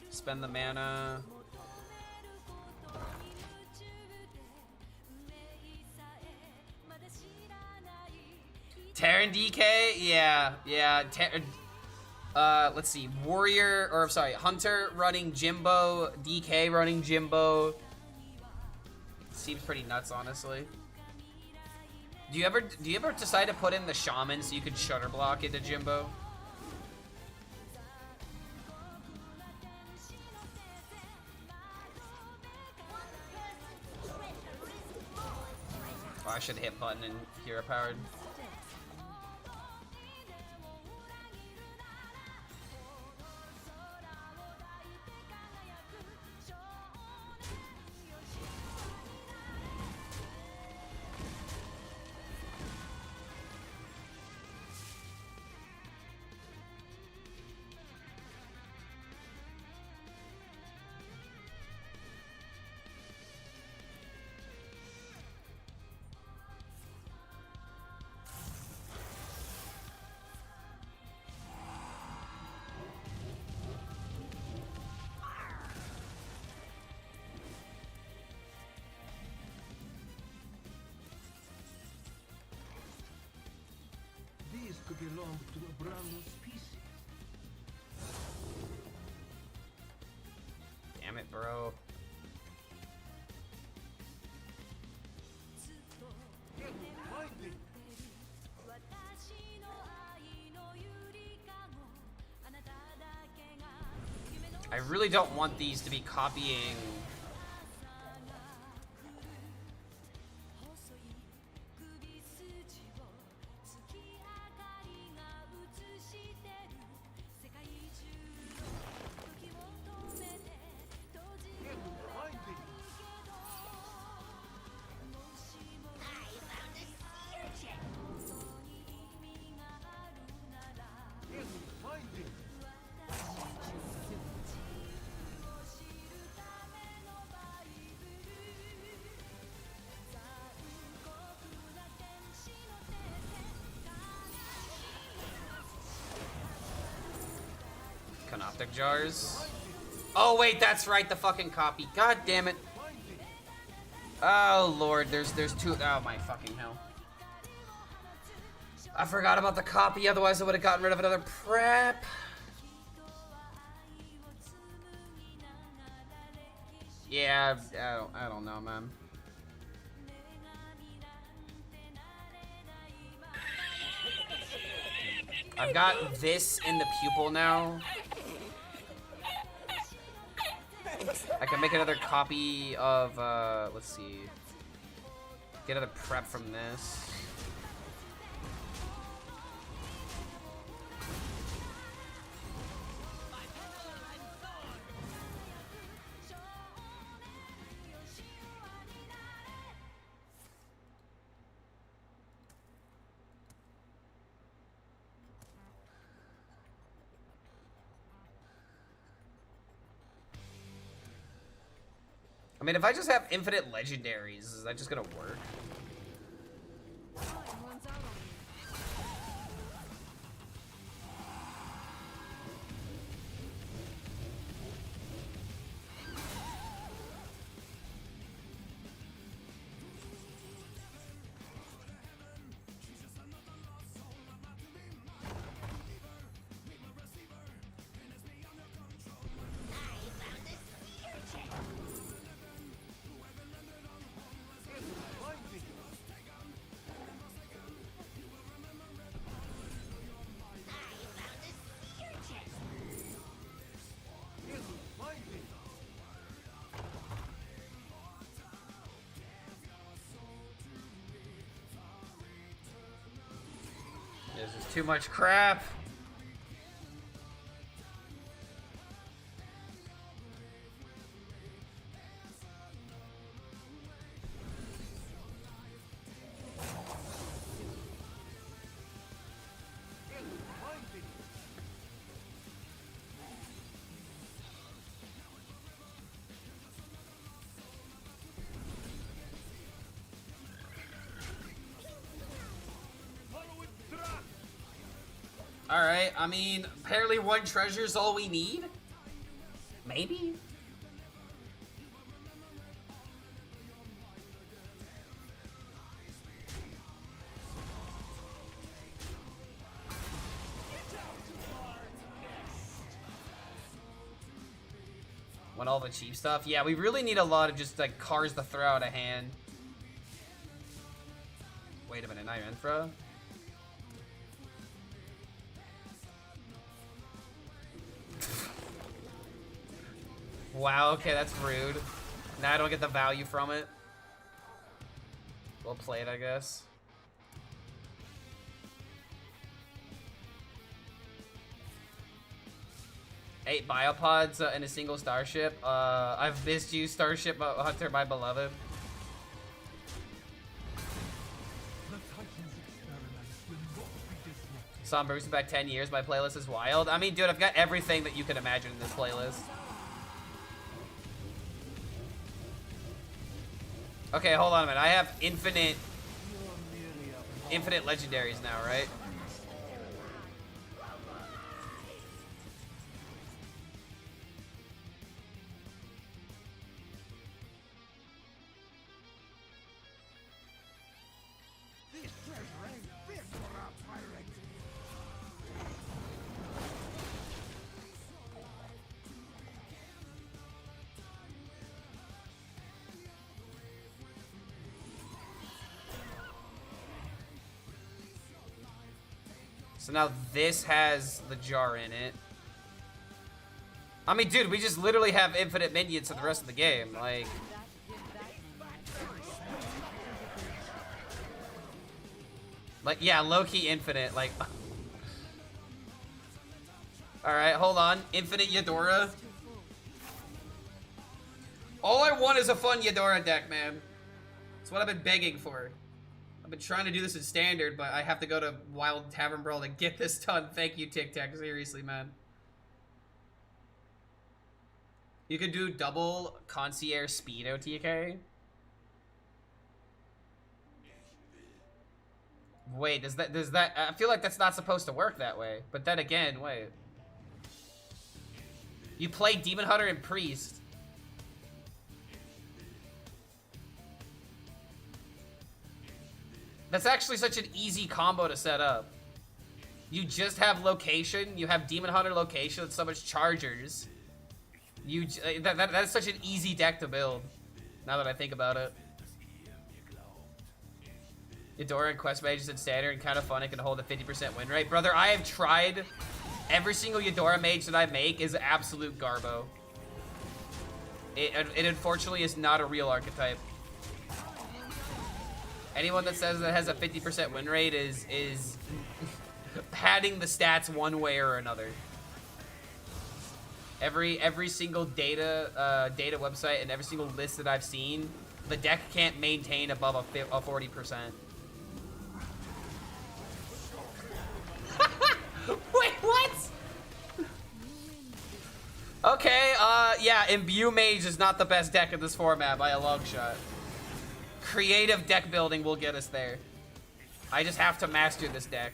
Spend the mana. Terran DK? Yeah. Let's see. Warrior, or sorry, Hunter running Jimbo, DK running Jimbo. Seems pretty nuts, honestly. Do you ever decide to put in the Shaman so you could Shutter Block into Jimbo? Oh, I should hit button and hero powered. These could belong to a brand new species. Damn it, bro. I really don't want these to be copying. Canoptic jars. Oh wait, that's right, the fucking copy. God damn it. Oh lord, there's two. Oh my fucking hell. I forgot about the copy, otherwise I would have gotten rid of another prep. Yeah, I don't know, man. I've got this in the pupil now. I can make another copy of, let's see. Get another prep from this. I mean, if I just have infinite legendaries, is that just gonna work? This is too much crap. Alright, I mean, apparently one treasure's all we need? Maybe? Want all the cheap stuff? Yeah, we really need a lot of just like cards to throw out of hand. Wait a minute, not your infra? Wow, okay, that's rude. Now I don't get the value from it. Well played, I guess. Eight biopods in a single starship. I've missed you, Starship Hunter, my beloved. Saw him boosted back 10 years. My playlist is wild. I mean, dude, I've got everything that you could imagine in this playlist. Okay, hold on a minute. I have infinite legendaries now, right? So now this has the jar in it. I mean, dude, we just literally have infinite minions for the rest of the game. Like, yeah, low-key infinite. Like, all right, hold on. Infinite Eudora. All I want is a fun Eudora deck, man. That's what I've been begging for. I've been trying to do this in standard, but I have to go to Wild Tavern Brawl to get this done. Thank you, Tic Tac. Seriously, man. You could do double concierge speed OTK. Wait, does that I feel like that's not supposed to work that way. But then again, wait. You play Demon Hunter and Priest. That's actually such an easy combo to set up. You just have location, you have Demon Hunter location with so much chargers. That's such an easy deck to build, now that I think about it. Eudora and Quest Mages in standard and kind of fun, it can hold a 50% win rate. Brother, I have tried. Every single Eudora mage that I make is absolute garbo. It unfortunately is not a real archetype. Anyone that says that has a 50% win rate is padding the stats one way or another. Every single data website and every single list that I've seen, the deck can't maintain above a 40%. Wait, what? Okay, yeah, Imbue Mage is not the best deck in this format by a long shot. Creative deck building will get us there. I just have to master this deck.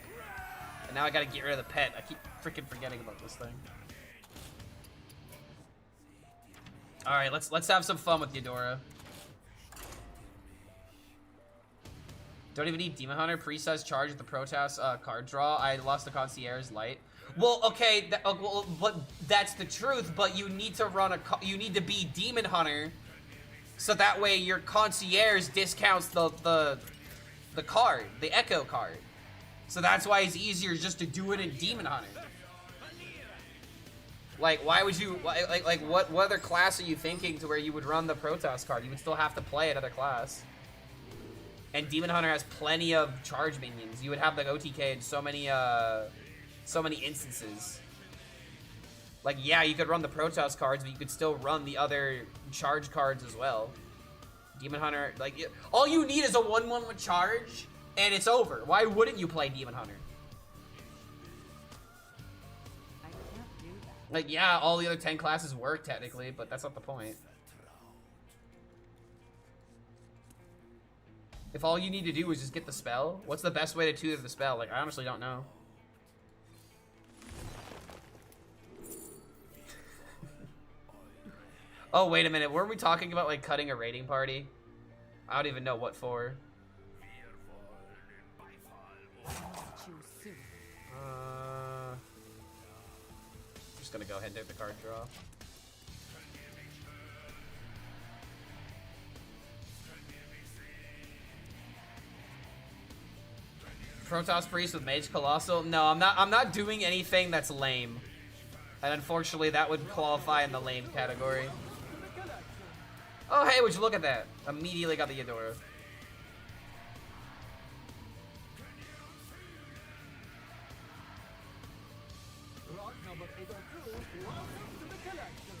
And now I gotta get rid of the pet. I keep freaking forgetting about this thing. Alright, let's have some fun with Eudora. Don't even need Demon Hunter. Pre-size charge with the Protoss card draw. I lost the Concierge Light. Well, okay, but that's the truth. But you need to run you need to be Demon Hunter, so that way your Concierge discounts the card, the Echo card. So that's why it's easier just to do it in Demon Hunter. Like, why would you like what other class are you thinking to where you would run the Protoss card? You would still have to play another class. And Demon Hunter has plenty of charge minions. You would have like OTK in so many instances. Like, yeah, you could run the Protoss cards, but you could still run the other charge cards as well. Demon Hunter, like, all you need is a 1/1 with charge, and it's over. Why wouldn't you play Demon Hunter? I can't do that. Like, yeah, all the other 10 classes work technically, but that's not the point. If all you need to do is just get the spell, what's the best way to tutor the spell? Like, I honestly don't know. Oh, wait a minute. Weren't we talking about, like, cutting a raiding party? I don't even know what for. Just gonna go ahead and take the card draw. Protoss Priest with Mage Colossal? No, I'm not doing anything that's lame. And unfortunately, that would qualify in the lame category. Oh, hey, would you look at that? Immediately got the Eudora. Lot number 802, welcome to the collection.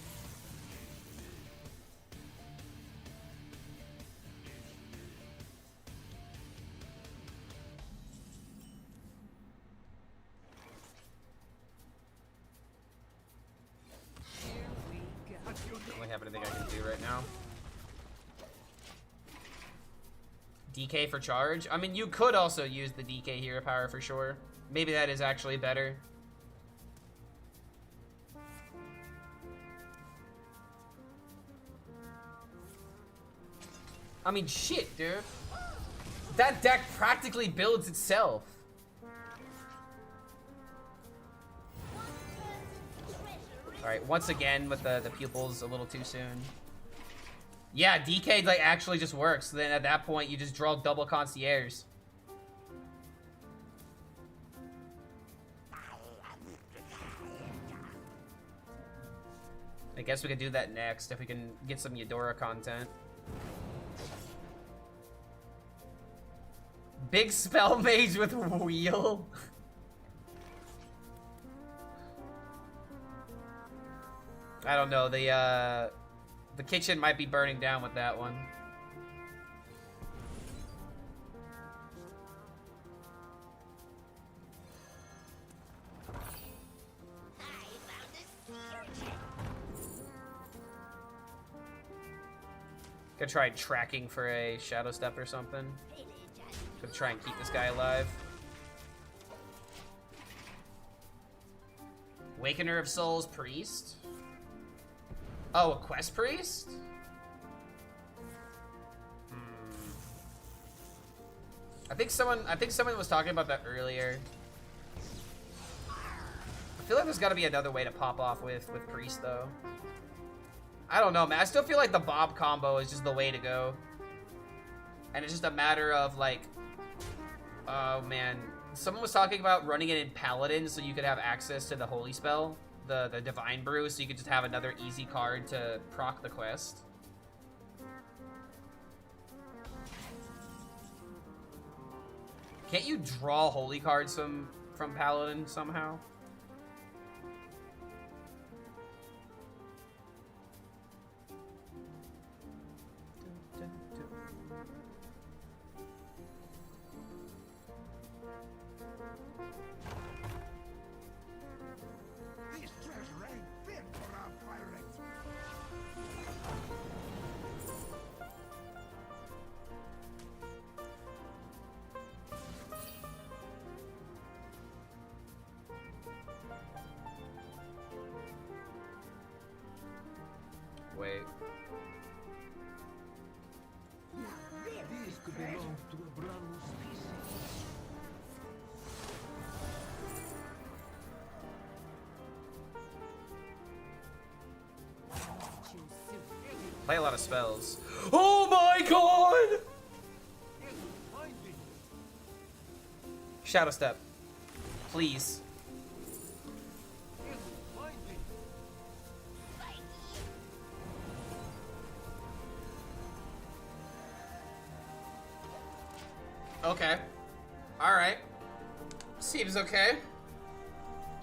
Here we go. Don't really have anything I can do right now. DK for charge? I mean, you could also use the DK hero power for sure. Maybe that is actually better. I mean, shit, dude. That deck practically builds itself. Alright, once again with the pupils a little too soon. Yeah, DK like actually just works. Then at that point you just draw double concierge. I guess we could do that next if we can get some Eudora content. Big spell mage with wheel. I don't know, the kitchen might be burning down with that one. Gonna try tracking for a shadow step or something. Gonna try and keep this guy alive. Awakener of Souls Priest? Oh, a quest priest? I think someone was talking about that earlier. I feel like there's gotta be another way to pop off with priest though. I don't know, man. I still feel like the Bob combo is just the way to go. And it's just a matter of like, oh man. Someone was talking about running it in Paladin so you could have access to the Holy Spell, the Divine Brew, so you could just have another easy card to proc the quest. Can't you draw holy cards from Paladin somehow? This treasure ain't fit for our pirates. Wait. These could belong to a brand new species. Choose soon. Play a lot of spells. Oh my god! Shadow Step. Please. Okay. Alright. Seems okay.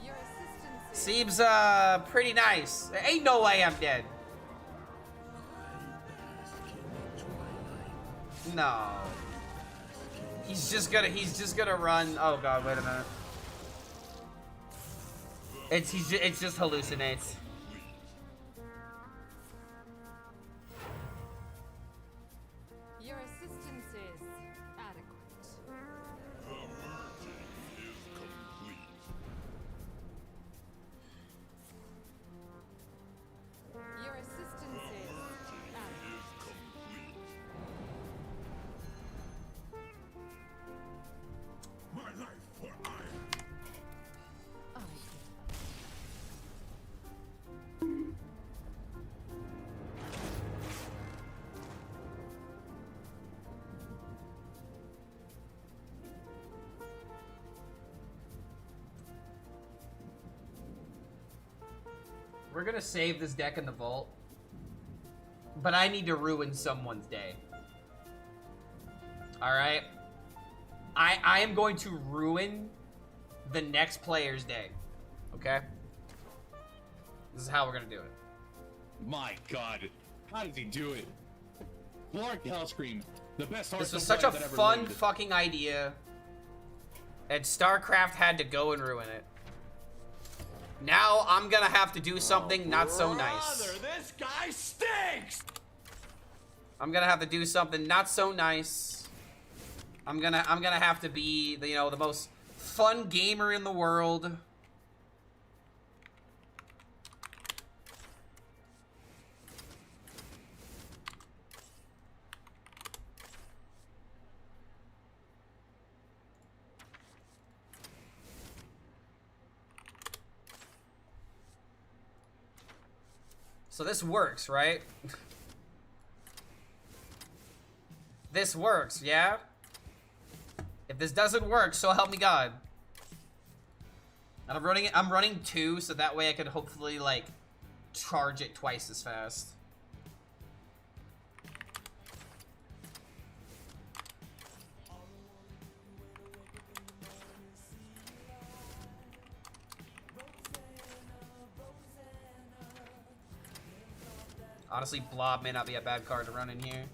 Your assistance is Seems, pretty nice. Ain't no way I'm dead. No. He's just gonna run. Oh god, wait a minute. It just hallucinates. your assistance is adequate. Your assistance is adequate. My life for iron. I We're gonna save this deck in the vault. But I need to ruin someone's day. Alright? I am going to ruin the next player's day. Okay? This is how we're gonna do it. My God, how did he do it? Lord HELLSCREAM, the best Hearthstone This was such a player that ever fun lived. fucking idea. And StarCraft had to go and ruin it. Now I'm gonna have to do something not so nice. Brother, this guy stinks! I'm gonna have to do something not so nice. I'm gonna have to be the, you know, the most fun gamer in the world. So this works, right? This works, yeah? If this doesn't work, so help me God. And I'm running 2, so that way I can hopefully, like, charge it twice as fast. Honestly, Blob may not be a bad card to run in here.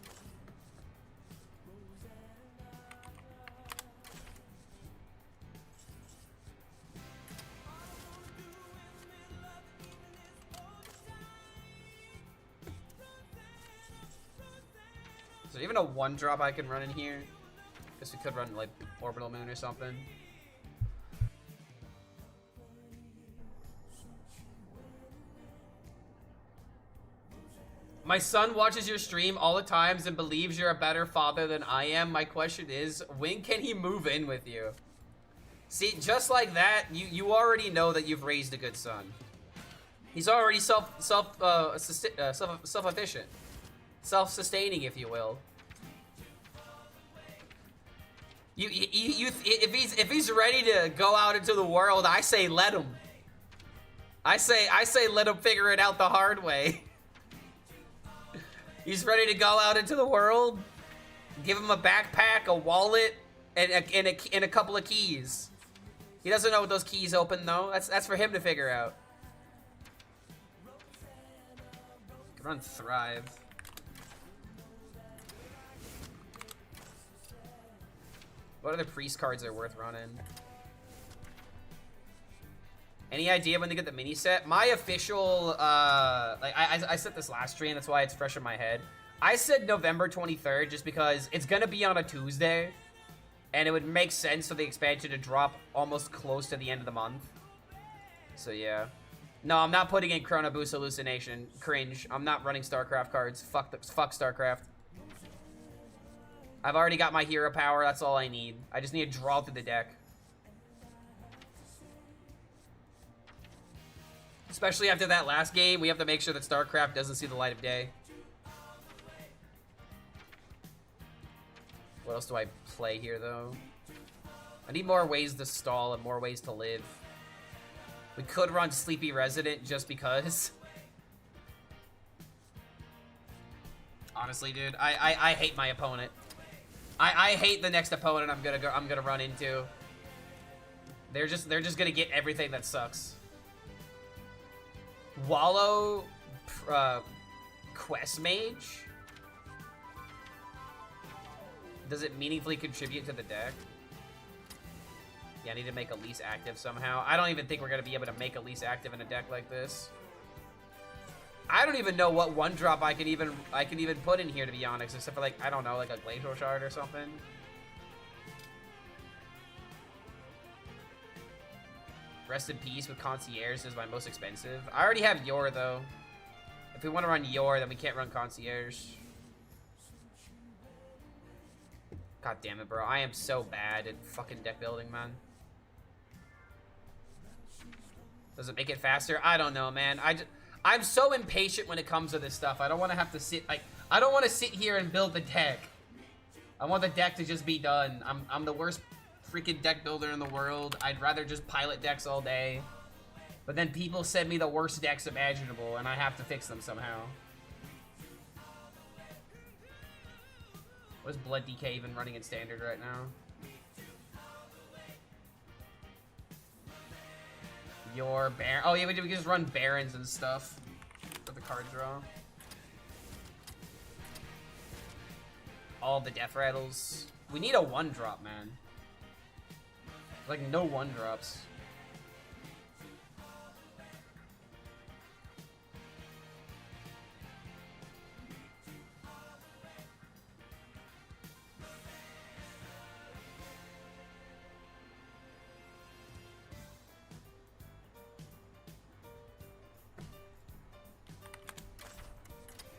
Is there even a 1-drop I can run in here? Guess we could run, like, Orbital Moon or something. My son watches your stream all the times and believes you're a better father than I am. My question is, when can he move in with you? See, just like that, you already know that you've raised a good son. He's already self-efficient, self-sustaining, if you will. If he's ready to go out into the world, I say let him. I say let him figure it out the hard way. He's ready to go out into the world. Give him a backpack, a wallet, and a couple of keys. He doesn't know what those keys open though. That's for him to figure out. Can run Thrive. What other priest cards are worth running? Any idea when they get the mini set? My official, like, I said this last stream, that's why it's fresh in my head. I said November 23rd just because it's gonna be on a Tuesday, and it would make sense for the expansion to drop almost close to the end of the month. So yeah. No, I'm not putting in Chrono Boost Hallucination. Cringe. I'm not running StarCraft cards. Fuck StarCraft. I've already got my hero power, that's all I need. I just need to draw through the deck. Especially after that last game, we have to make sure that StarCraft doesn't see the light of day. What else do I play here, though? I need more ways to stall and more ways to live. We could run Sleepy Resident just because. Honestly, dude, I hate my opponent. I hate the next opponent I'm gonna run into. They're just gonna get everything that sucks. Wallow Quest Mage? Does it meaningfully contribute to the deck? Yeah, I need to make Elise active somehow. I don't even think we're gonna be able to make Elise active in a deck like this. I don't even know what 1-drop I can even put in here, to be honest, except for, like, I don't know, like a Glacial Shard or something. Rest in Peace with Concierge is my most expensive. I already have Yor, though. If we want to run Yor, then we can't run Concierge. God damn it, bro. I am so bad at fucking deck building, man. Does it make it faster? I don't know, man. I'm so impatient when it comes to this stuff. I don't want to have to sit, like, I don't want to sit here and build the deck. I want the deck to just be done. I'm the worst freaking deck builder in the world. I'd rather just pilot decks all day. But then people send me the worst decks imaginable, and I have to fix them somehow. What is Blood DK even running in standard right now? Your Baron. Oh yeah, we can just run Barons and stuff for the card draw. All the Death Rattles. We need a 1-drop, man. Like no 1-drops.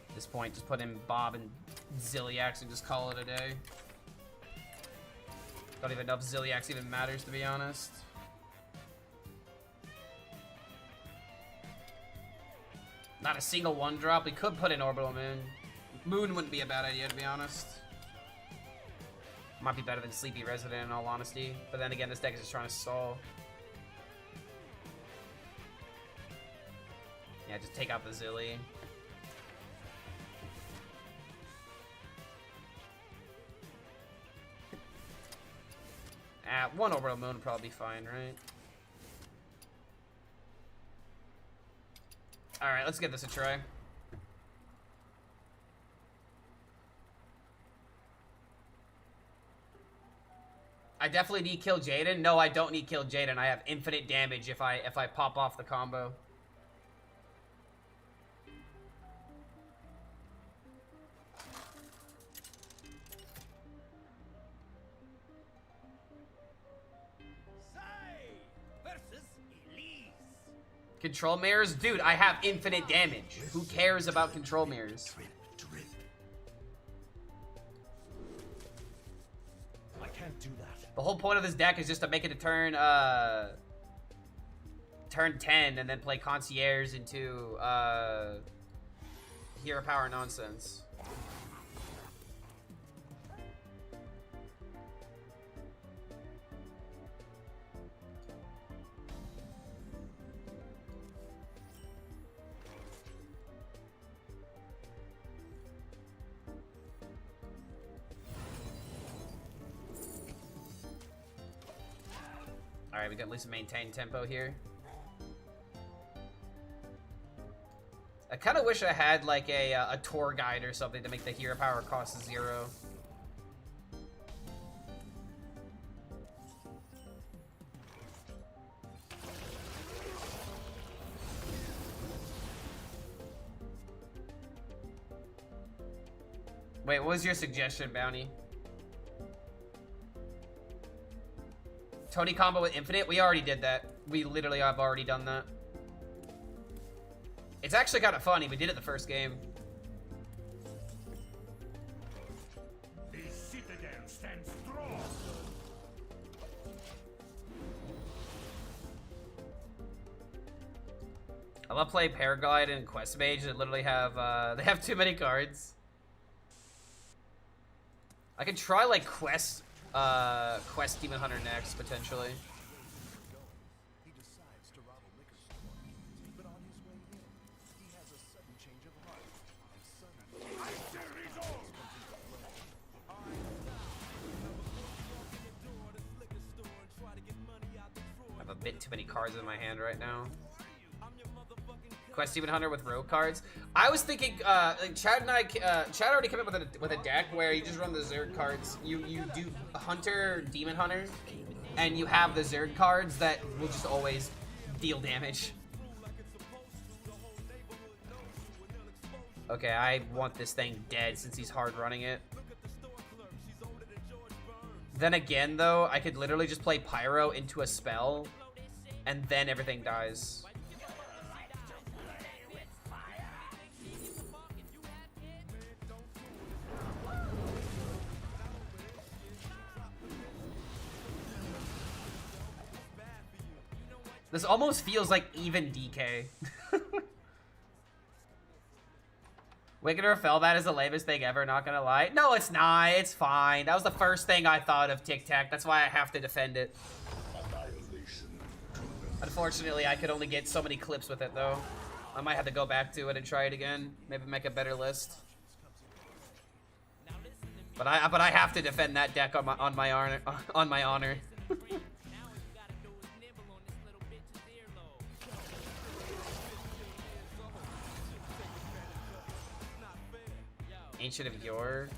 At this point, just put in Bob and Zilliax and just call it a day. Don't even know if Zilliax even matters, to be honest. Not a single 1-drop. We could put in Orbital Moon. Moon wouldn't be a bad idea, to be honest. Might be better than Sleepy Resident, in all honesty. But then again, this deck is just trying to stall. Yeah, just take out the Zilly. One Orbital Moon would probably be fine, right? Alright, let's give this a try. I definitely need Kill Jaden. No, I don't need Kill Jaden. I have infinite damage if I pop off the combo. Control mirrors? Dude, I have infinite damage. Who cares about control mirrors? I can't do that. The whole point of this deck is just to make it a turn, turn 10 and then play Concierge into, Hero Power nonsense. Alright, we can at least maintain tempo here. I kind of wish I had like a tour guide or something to make the hero power cost 0. Wait, what was your suggestion, Bounty? Tony combo with infinite? We already did that. We literally have already done that. It's actually kind of funny. We did it the first game. The citadel stands strong. I love playing Paraglide and Quest Mage that literally have, they have too many cards. I could try like Quest Demon Hunter next, potentially. He decides to rob a liquor store, but on his way in, he has a sudden change of heart. And suddenly, I have a bit too many cards in my hand right now. Quest Demon Hunter with rogue cards. I was thinking, like Chad and I, Chad already came up with a deck where you just run the Zerg cards. You do Hunter, Demon Hunter, and you have the Zerg cards that will just always deal damage. Okay, I want this thing dead since he's hard running it. Then again, though, I could literally just play Pyro into a spell, and then everything dies. This almost feels like even DK. Wicked or Fellbat is the lamest thing ever, not gonna lie. No, it's not. It's fine. That was the first thing I thought of Tic Tac. That's why I have to defend it. annihilation to the Unfortunately, I could only get so many clips with it, though. I might have to go back to it and try it again. Maybe make a better list. But I have to defend that deck on my honor. Ancient of Yore.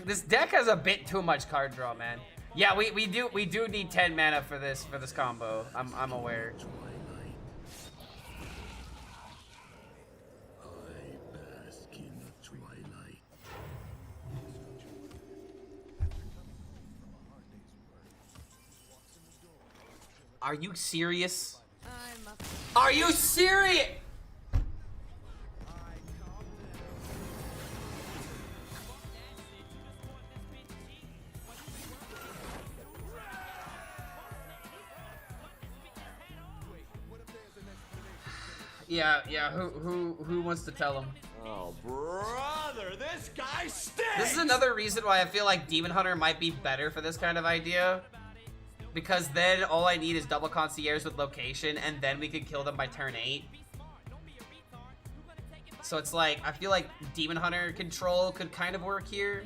This deck has a bit too much card draw, man. Yeah, we do need 10 mana for this combo. I'm aware. I bask in the twilight. Are you serious? I'm up. Are you serious? Yeah, who wants to tell him? Oh, brother, this guy stinks! This is another reason why I feel like Demon Hunter might be better for this kind of idea. Because then all I need is double concierge with location, and then we could kill them by turn 8. So it's like, I feel like Demon Hunter control could kind of work here.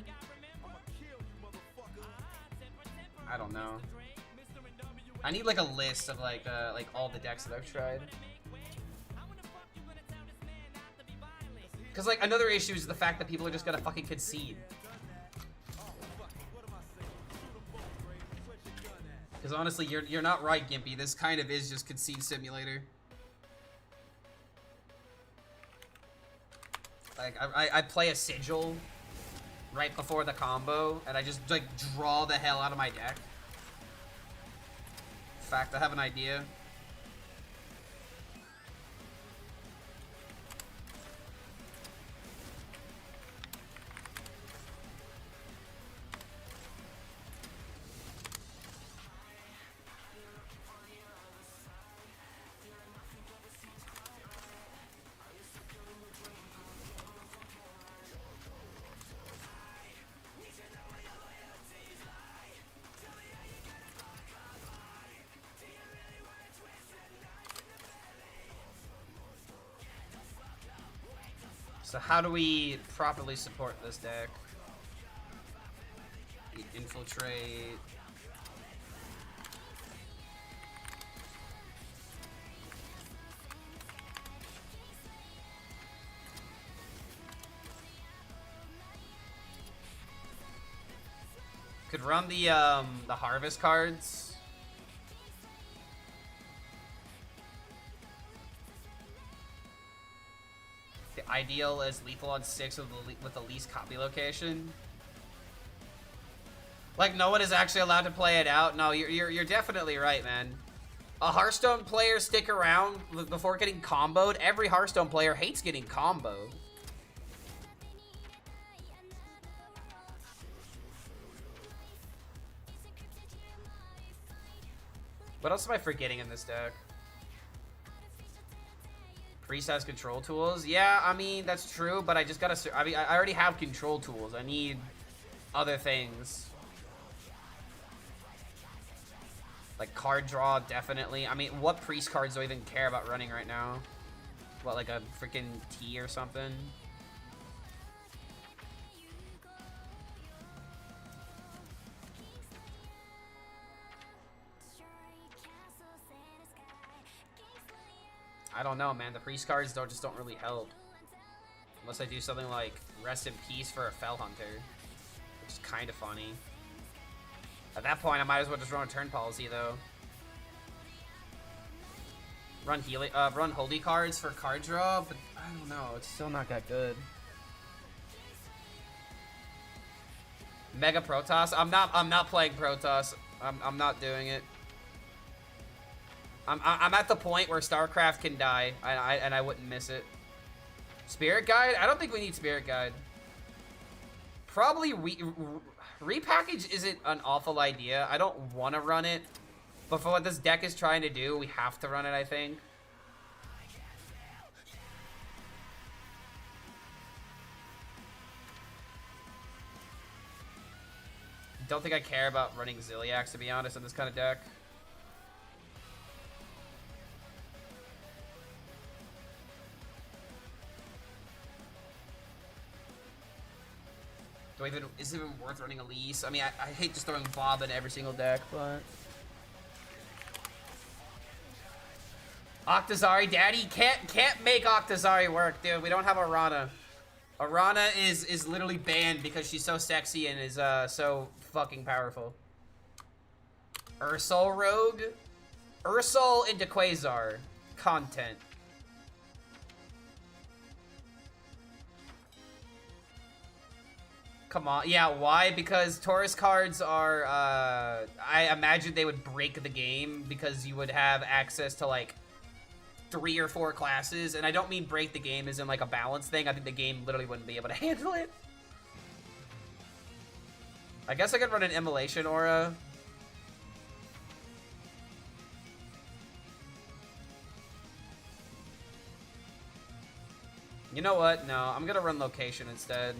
I don't know. I need like a list of like all the decks that I've tried. Because, like, another issue is the fact that people are just gonna fucking concede. Because, honestly, you're not right, Gimpy. This kind of is just concede simulator. Like, I play a Sigil right before the combo, and I just, like, draw the hell out of my deck. In fact, I have an idea. So how do we properly support this deck? Infiltrate. Could run the harvest cards. The ideal is lethal on 6 with the least copy location. Like, no one is actually allowed to play it out. No, you're definitely right, man. A Hearthstone player stick around before getting comboed. Every Hearthstone player hates getting comboed. What else am I forgetting in this deck? Priest has control tools. Yeah, I mean, that's true, but I just gotta... I mean, I already have control tools. I need other things. Like, card draw, definitely. I mean, what priest cards do I even care about running right now? What, like a freaking T or something? I don't know, man. The priest cards just don't really help. Unless I do something like Rest in Peace for a Fell Hunter. Which is kind of funny. At that point, I might as well just run a turn policy, though. Run holy cards for card draw, but I don't know. It's still not that good. Mega Protoss. I'm not playing Protoss. I'm not doing it. I'm at the point where StarCraft can die, and I wouldn't miss it. Spirit Guide? I don't think we need Spirit Guide. Probably repackage isn't an awful idea. I don't want to run it, but for what this deck is trying to do, we have to run it, I think. don't think I care about running Zilliax, to be honest, in this kind of deck. Is it even worth running Elise? I mean, I hate just throwing Bob in every single deck, but... Octazari, Daddy, can't make Octazari work, dude. We don't have Arana. Arana is literally banned because she's so sexy and is so fucking powerful. Ursol Rogue? Ursol into Quasar. Content. Come on. Yeah, why? Because Taurus cards are, I imagine they would break the game because you would have access to, like, 3 or 4 classes. And I don't mean break the game as in, like, a balance thing. I think the game literally wouldn't be able to handle it. I guess I could run an Immolation Aura. You know what? No, I'm gonna run Location instead.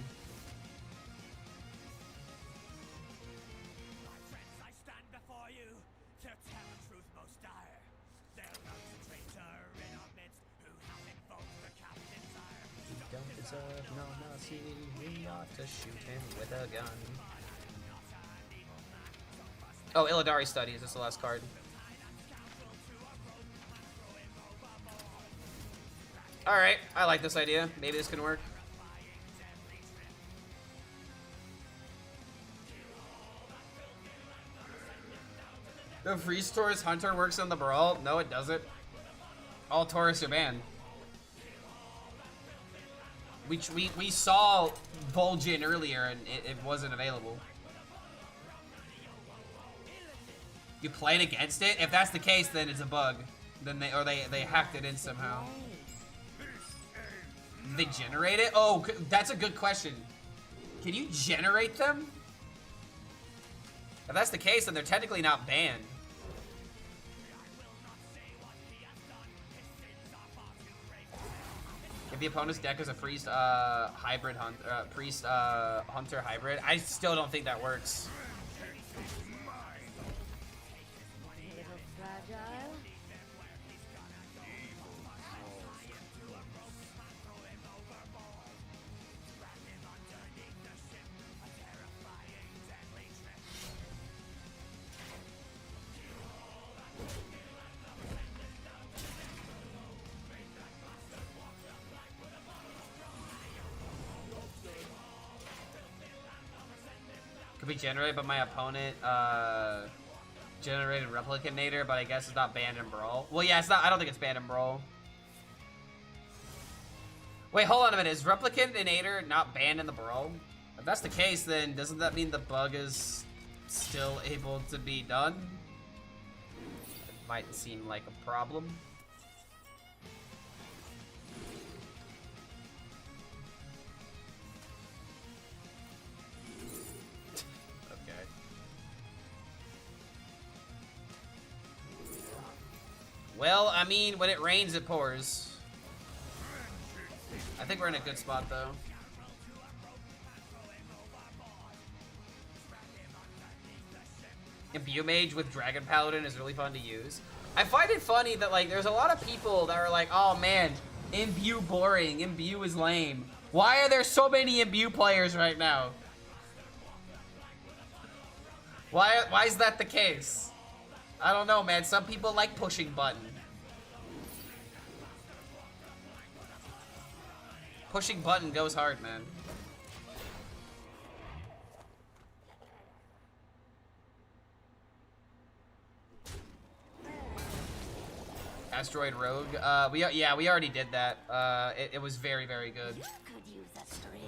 We ought to shoot him with a gun. Oh, Illidari Studies. That's the last card. Alright, I like this idea. Maybe this can work. The Freeze Taurus Hunter works on the Brawl? No, it doesn't. All Taurus are banned. We saw Vol'jin earlier and it wasn't available. You played against it? If that's the case, then it's a bug. Then they hacked it in somehow. They generate it? Oh, that's a good question. Can you generate them? If that's the case, then they're technically not banned. If the opponent's deck is a priest hybrid hunter hybrid, I still don't think that works. A little fragile. Could be generated by my opponent, generated Replicanator, but I guess it's not banned in Brawl. Well, yeah, it's not. I don't think it's banned in Brawl. Wait, hold on a minute. Is Replicanator not banned in the Brawl? If that's the case, then doesn't that mean the bug is still able to be done? It might seem like a problem. Well, I mean, when it rains, it pours. I think we're in a good spot, though. Imbue Mage with Dragon Paladin is really fun to use. I find it funny that, like, there's a lot of people that are like, oh, man, Imbue boring, Imbue is lame. Why are there so many Imbue players right now? Why is that the case? I don't know, man. Some people like pushing button. Pushing button goes hard, man. Asteroid Rogue. We already did that. It was very, very good. Could use a scream.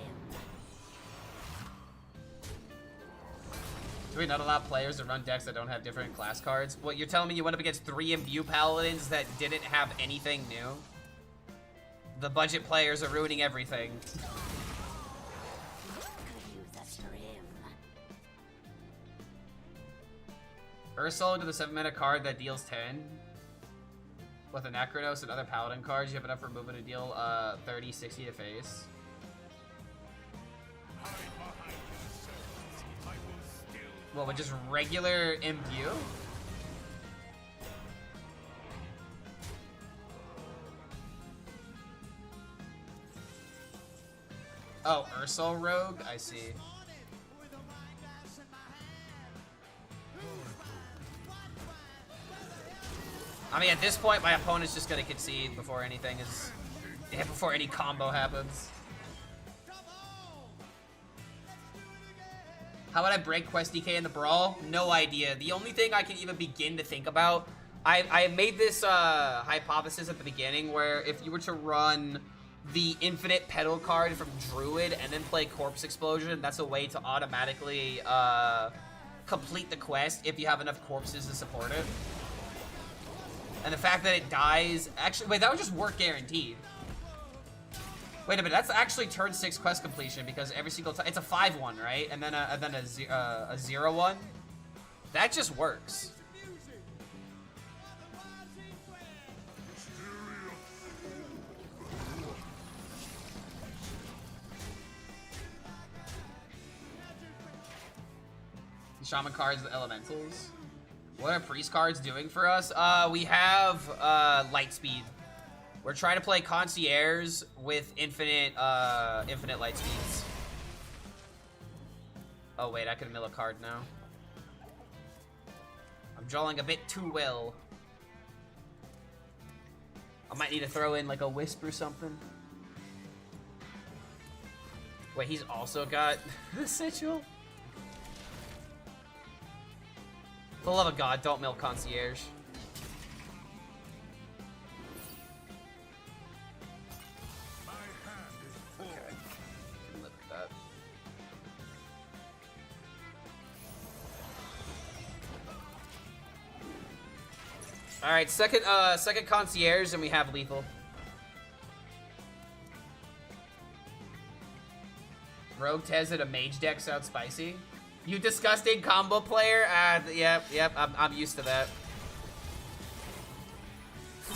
Do we not allow players to run decks that don't have different class cards? What, you're telling me you went up against 3 Imbue Paladins that didn't have anything new? The budget players are ruining everything. Could use a scream. Ursula into the 7-mana card that deals 10. With Anachronos and other Paladin cards, you have enough for movement to deal 30, 60 to face. What, with just regular imbue? Oh, Ursol Rogue? I see. I mean, at this point, my opponent's just gonna concede before anything is... before any combo happens. How would I break Quest DK in the Brawl? No idea. The only thing I can even begin to think about... I made this hypothesis at the beginning where if you were to run the infinite pedal card from Druid and then play Corpse Explosion, that's a way to automatically complete the quest if you have enough corpses to support it. And the fact that it dies... Actually, wait, that would just work guaranteed. Wait a minute, that's actually turn 6 quest completion because every single time... It's a 5-1, right? And then a 0-1. That just works. Shaman cards with elementals. What are priest cards doing for us? We have light speed. We're trying to play concierge with infinite light speeds. Oh wait, I can mill a card now. I'm drawing a bit too well. I might need to throw in like a wisp or something. Wait, he's also got the sigil? For the love of God, don't mill concierge. Okay. Can live with that. Alright, second concierge, and we have lethal. Rogue Tez at a mage deck sounds spicy. You disgusting combo player? Yep, I'm used to that.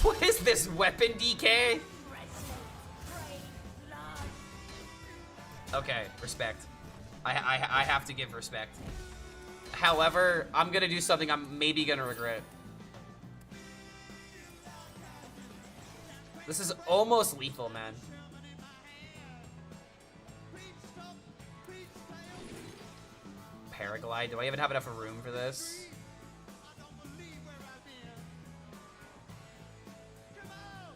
What is this weapon DK? Okay, respect. I have to give respect. However, I'm gonna do something I'm maybe gonna regret. This is almost lethal, man. Paraglide. Do I even have enough room for this?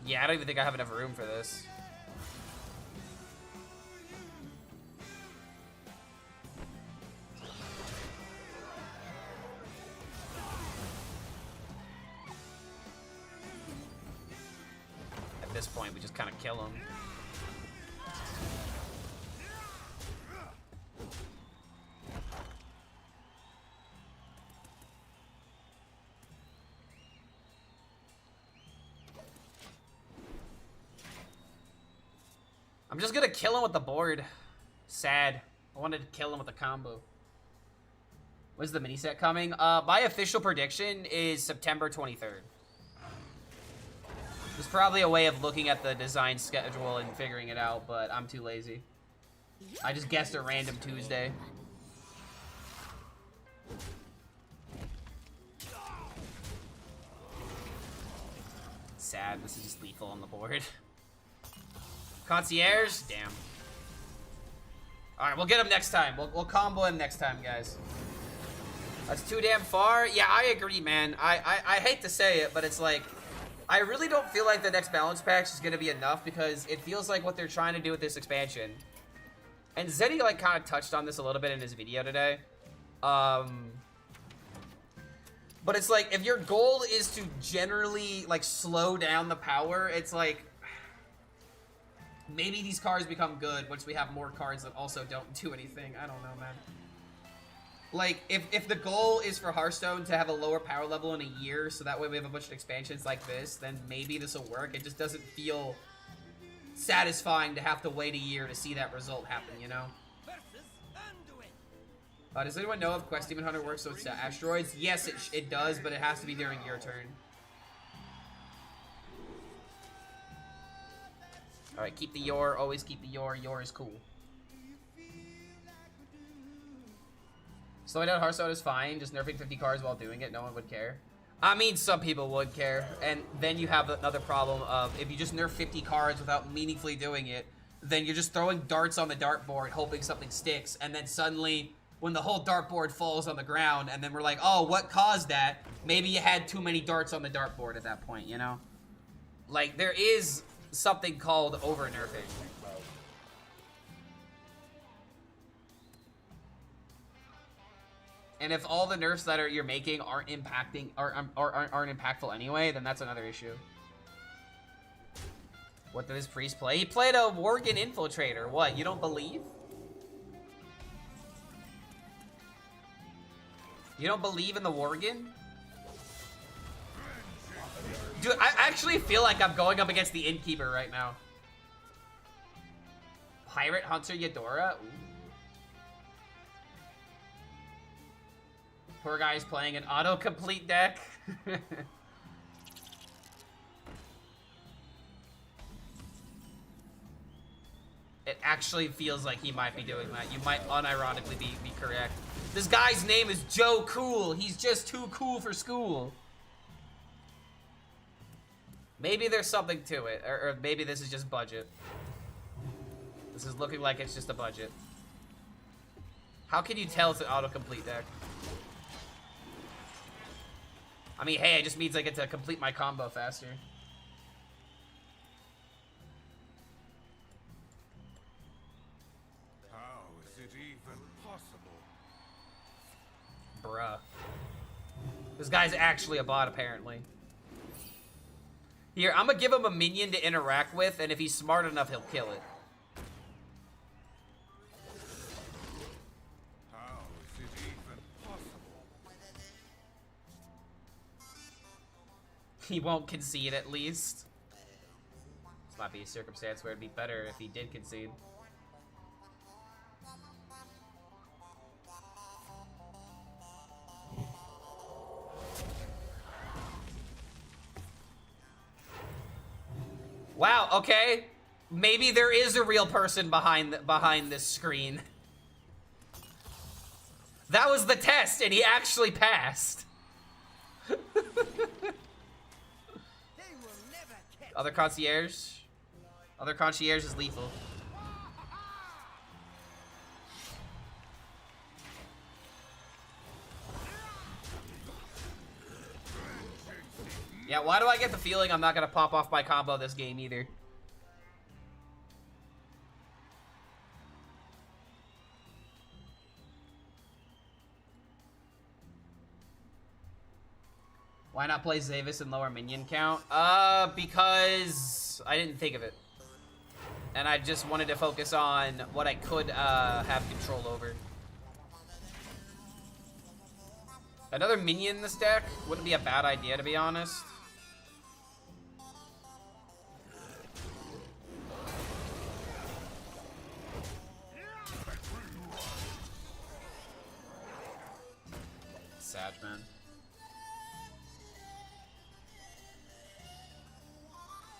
Yeah, I don't even think I have enough room for this. At this point, we just kind of kill him. I'm just gonna kill him with the board. Sad. I wanted to kill him with a combo. When's the mini set coming? My official prediction is September 23rd. There's probably a way of looking at the design schedule and figuring it out, but I'm too lazy. I just guessed a random Tuesday. Sad, this is just lethal on the board. Concierge? Damn. Alright, we'll get him next time. We'll combo him next time, guys. That's too damn far? Yeah, I agree, man. I hate to say it, but it's like, I really don't feel like the next balance patch is going to be enough because it feels like what they're trying to do with this expansion. And Zeddy, like, kind of touched on this a little bit in his video today. But it's like, if your goal is to generally, like, slow down the power, it's like... Maybe these cards become good once we have more cards that also don't do anything. I don't know, man. Like, if the goal is for Hearthstone to have a lower power level in a year, so that way we have a bunch of expansions like this, then maybe this will work. It just doesn't feel satisfying to have to wait a year to see that result happen, you know? Does anyone know if Quest Demon Hunter works so it's asteroids? Yes, it does, but it has to be during your turn. Alright, keep the Yor. Always keep the Yor. Yor is cool. Slowing down Hearthstone is fine. Just nerfing 50 cards while doing it, no one would care. I mean, some people would care. And then you have another problem of if you just nerf 50 cards without meaningfully doing it, then you're just throwing darts on the dartboard hoping something sticks. And then suddenly, when the whole dartboard falls on the ground, and then we're like, oh, what caused that? Maybe you had too many darts on the dartboard at that point, you know? Like, there is something called over-nerfing. And if all the nerfs that you're making aren't aren't impactful anyway, then that's another issue. What did his priest play? He played a Worgen Infiltrator. What, you don't believe? You don't believe in the Worgen? Dude, I actually feel like I'm going up against the Innkeeper right now. Pirate Hunter Eudora? Ooh. Poor guy's playing an autocomplete deck. It actually feels like he might be doing that. You might unironically be correct. This guy's name is Joe Cool. He's just too cool for school. Maybe there's something to it. Or maybe this is just budget. This is looking like it's just a budget. How can you tell it's an autocomplete deck? I mean, hey, it just means I get to complete my combo faster. How is it even possible? Bruh. This guy's actually a bot, apparently. Here, I'm gonna give him a minion to interact with, and if he's smart enough, he'll kill it. How is it even possible? He won't concede, at least. This might be a circumstance where it'd be better if he did concede. Wow, okay. Maybe there is a real person behind this screen. That was the test, and he actually passed. Other concierge? Other concierge is lethal. Yeah, why do I get the feeling I'm not gonna pop off my combo this game either? Why not play Zavis and lower minion count? Because I didn't think of it. And I just wanted to focus on what I could have control over. Another minion in this deck wouldn't be a bad idea, to be honest. Sad, man.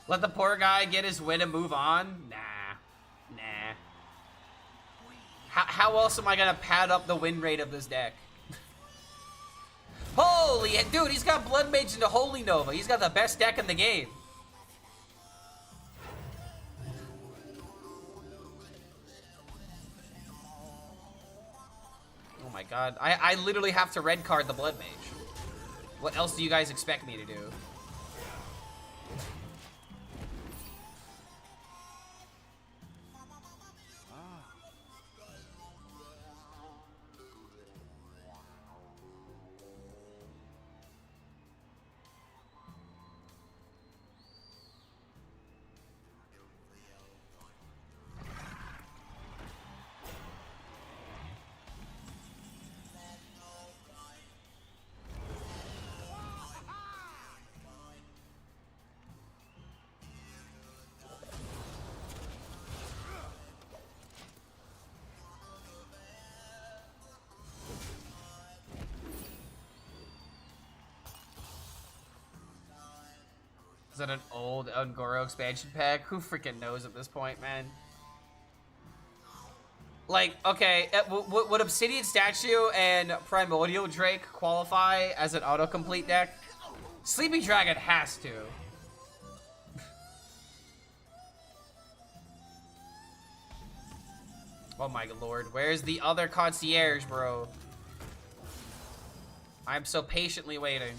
Let the poor guy get his win and move on? Nah. How else am I gonna pad up the win rate of this deck? Holy, dude, he's got Blood Mage into Holy Nova. He's got the best deck in the game. Oh my god. I literally have to red card the Blood Mage. What else do you guys expect me to do? Is that an old Ungoro expansion pack? Who freaking knows at this point, man? Like, okay, would Obsidian Statue and Primordial Drake qualify as an autocomplete deck? Sleeping Dragon has to. Oh my lord, where's the other concierge, bro? I'm so patiently waiting.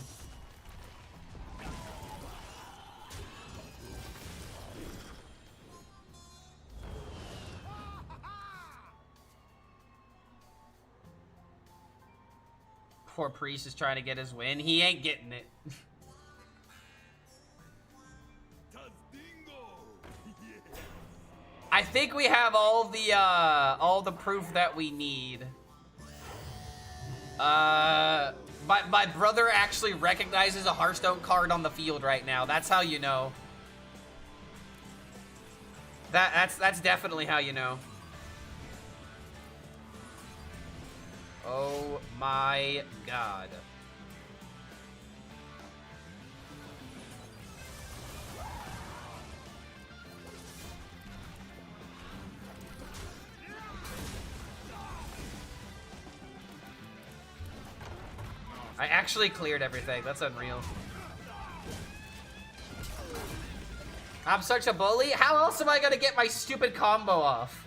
Poor Priest is trying to get his win. He ain't getting it. I think we have all the proof that we need. My brother actually recognizes a Hearthstone card on the field right now. That's how you know. That's definitely how you know. Oh my god. I actually cleared everything. That's unreal. I'm such a bully. How else am I gonna get my stupid combo off?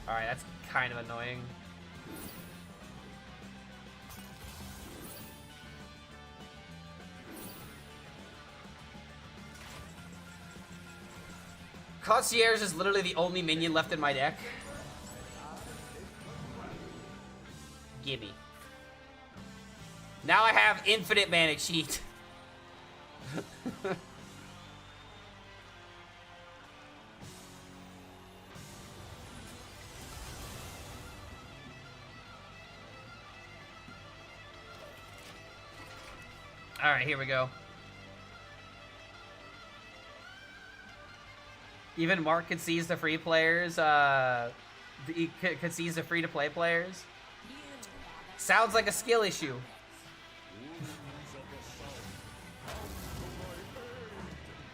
Alright, that's kind of annoying. Concierge is literally the only minion left in my deck. Gimme. Now I have infinite mana cheat. All right, here we go. Even Mark concedes the free players. He concedes the free-to-play players. Sounds like a skill issue.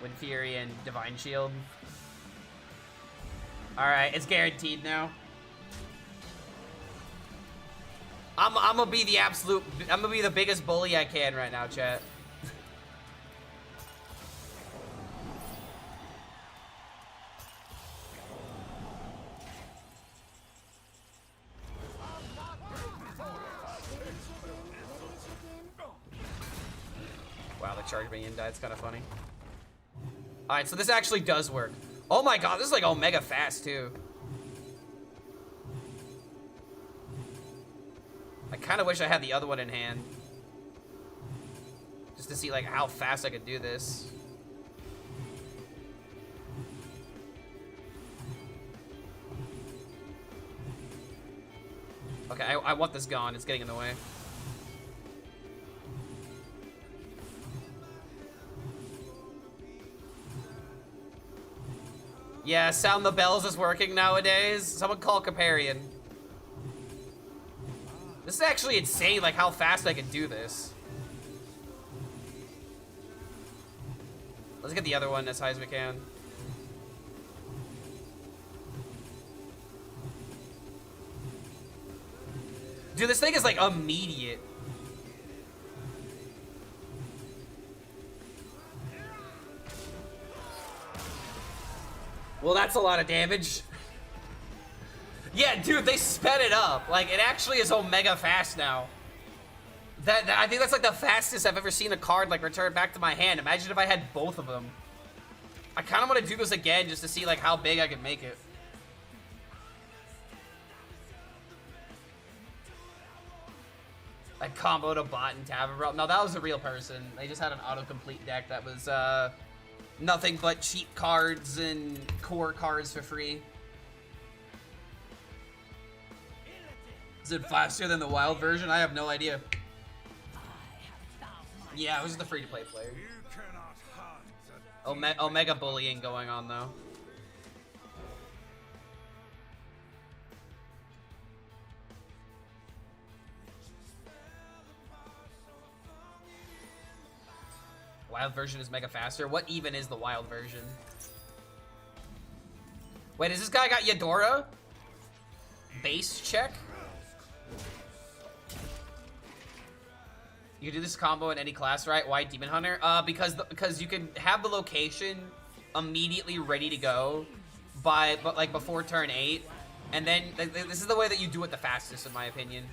Wind Fury and Divine Shield. All right, it's guaranteed now. I'm gonna be the absolute. I'm gonna be the biggest bully I can right now, chat. Wow, the charge minion died. It's kind of funny. All right, so this actually does work. Oh my god, this is like omega fast too. I kind of wish I had the other one in hand. Just to see like how fast I could do this. Okay, I want this gone. It's getting in the way. Yeah, Sound the Bells is working nowadays. Someone call Caparian. This is actually insane, like how fast I can do this. Let's get the other one as high as we can. Dude, this thing is like immediate. Well, that's a lot of damage. Yeah, dude, they sped it up. Like, it actually is omega fast now. I think that's like the fastest I've ever seen a card like return back to my hand. Imagine if I had both of them. I kind of want to do this again just to see like how big I can make it. I comboed a bot in Tavern Brawl. No, that was a real person. They just had an autocomplete deck that was nothing but cheap cards and core cards for free. Is it faster than the wild version? I have no idea. Yeah, it was just the free-to-play player. Omega bullying going on, though. Wild version is mega faster. What even is the wild version? Wait, has this guy got Eudora? Base check? You can do this combo in any class, right? Why Demon Hunter? Because you can have the location immediately ready to go like before turn 8, and then this is the way that you do it the fastest, in my opinion.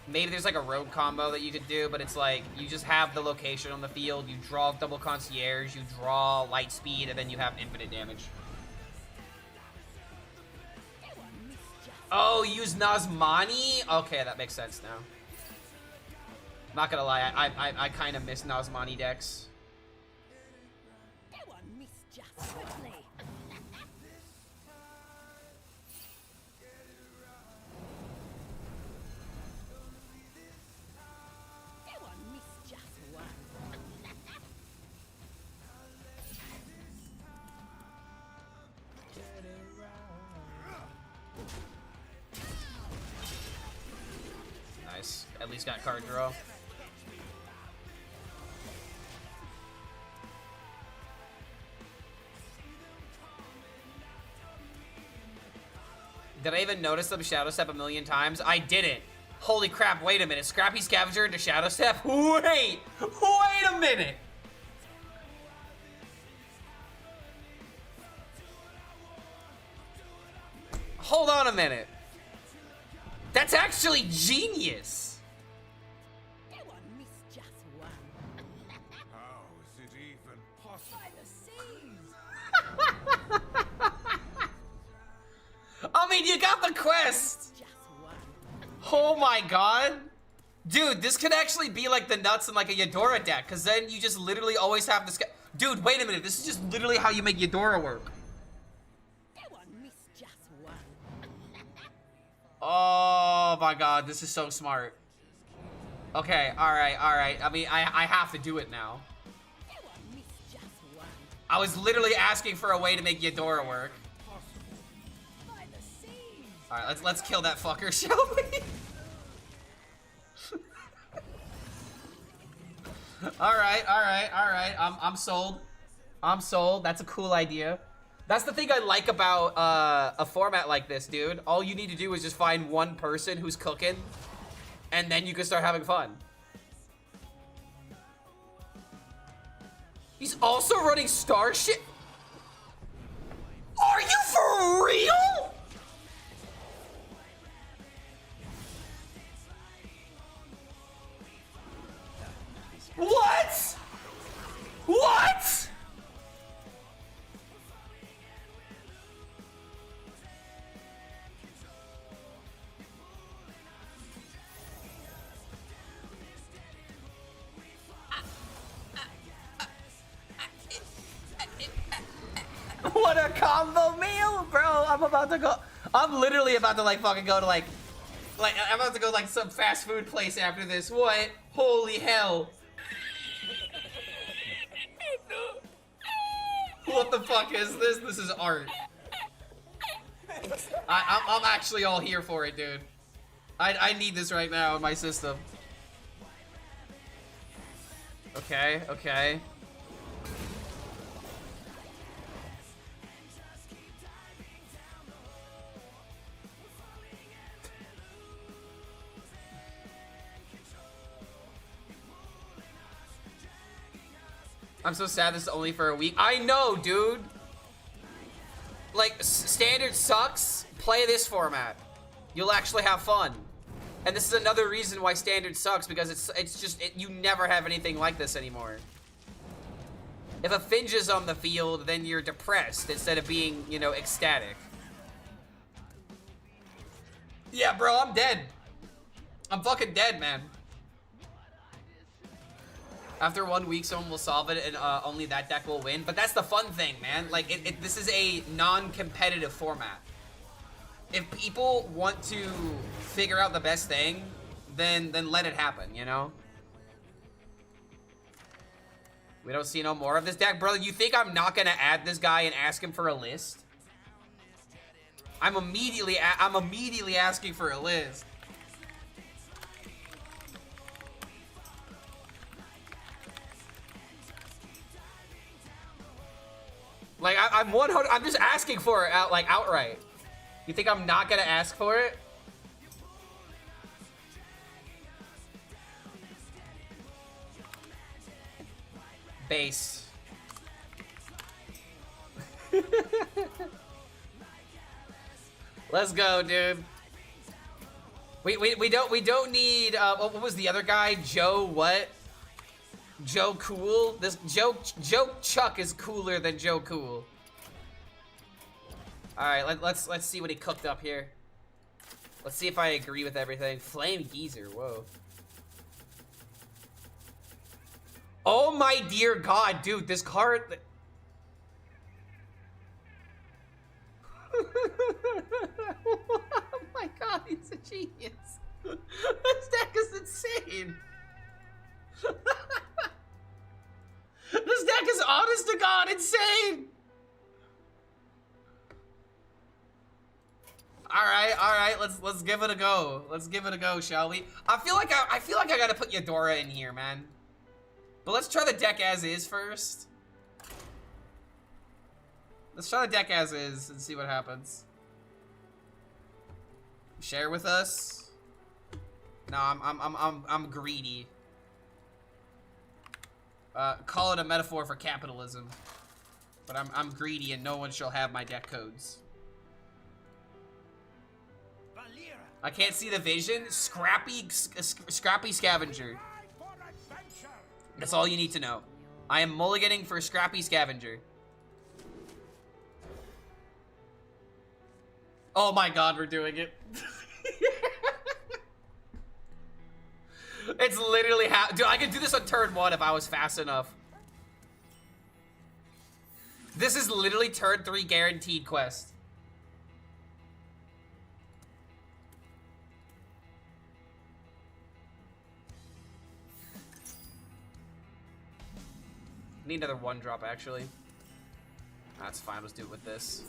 Maybe there's like a rogue combo that you could do, but it's like you just have the location on the field, you draw double concierge, you draw light speed, and then you have infinite damage. Oh, use Nazmani? Okay, that makes sense now. Not gonna lie, I kind of miss Nazmani decks. Nice. At least got card draw. Did I even notice them Shadow Step a million times? I didn't. Holy crap, wait a minute. Scrappy Scavenger into Shadow Step? Wait a minute. Hold on a minute. That's actually genius. How is it even possible? I mean, you got the quest. Oh my god. Dude, this could actually be like the nuts in like a Eudora deck, because then you just literally always have this guy. Dude, wait a minute. This is just literally how you make Eudora work. Oh my god, this is so smart. Okay, alright. I mean, I have to do it now. I was literally asking for a way to make Eudora work. Alright, let's kill that fucker, shall we? Alright. I'm sold. I'm sold. That's a cool idea. That's the thing I like about a format like this, dude. All you need to do is just find one person who's cooking, and then you can start having fun. He's also running Starship? Are you for real? What? What? What a combo meal, bro. I'm literally about to like fucking go to like I'm about to go like some fast food place after this. What? Holy hell. What the fuck is this? This is art. I'm actually all here for it, dude. I need this right now in my system. Okay. I'm so sad this is only for a week. I know, dude. Like, standard sucks. Play this format. You'll actually have fun. And this is another reason why standard sucks, because it's just you never have anything like this anymore. If a Finge is on the field, then you're depressed instead of being, you know, ecstatic. Yeah, bro, I'm dead. I'm fucking dead, man. After 1 week, someone will solve it, and only that deck will win. But that's the fun thing, man. Like, this is a non-competitive format. If people want to figure out the best thing, then let it happen, you know? We don't see no more of this deck. Brother, you think I'm not gonna add this guy and ask him for a list? I'm immediately asking for a list. Like, I'm 100. I'm just asking for it outright. You think I'm not gonna ask for it? Base. Let's go, dude. We don't need what was the other guy? Joe what? Joe Cool? This Joe Chuck is cooler than Joe Cool. Alright, let's see what he cooked up here. Let's see if I agree with everything. Flame Geezer, whoa. Oh my dear god, dude, this card. Oh my god, he's a genius. This deck is insane. This deck is honest to god insane. Alright, let's give it a go. Let's give it a go, shall we? I feel like I gotta put Eudora in here, man. But let's try the deck as is first. Let's try the deck as is and see what happens. Share with us. No, I'm greedy. Call it a metaphor for capitalism. But I'm greedy and no one shall have my deck codes. I can't see the vision. Scrappy Scavenger. That's all you need to know. I am mulliganing for Scrappy Scavenger. Oh my god, we're doing it. It's literally how. Dude, I could do this on turn 1 if I was fast enough. This is literally turn 3 guaranteed quest. Need another 1-drop actually. That's fine, let's do it with this.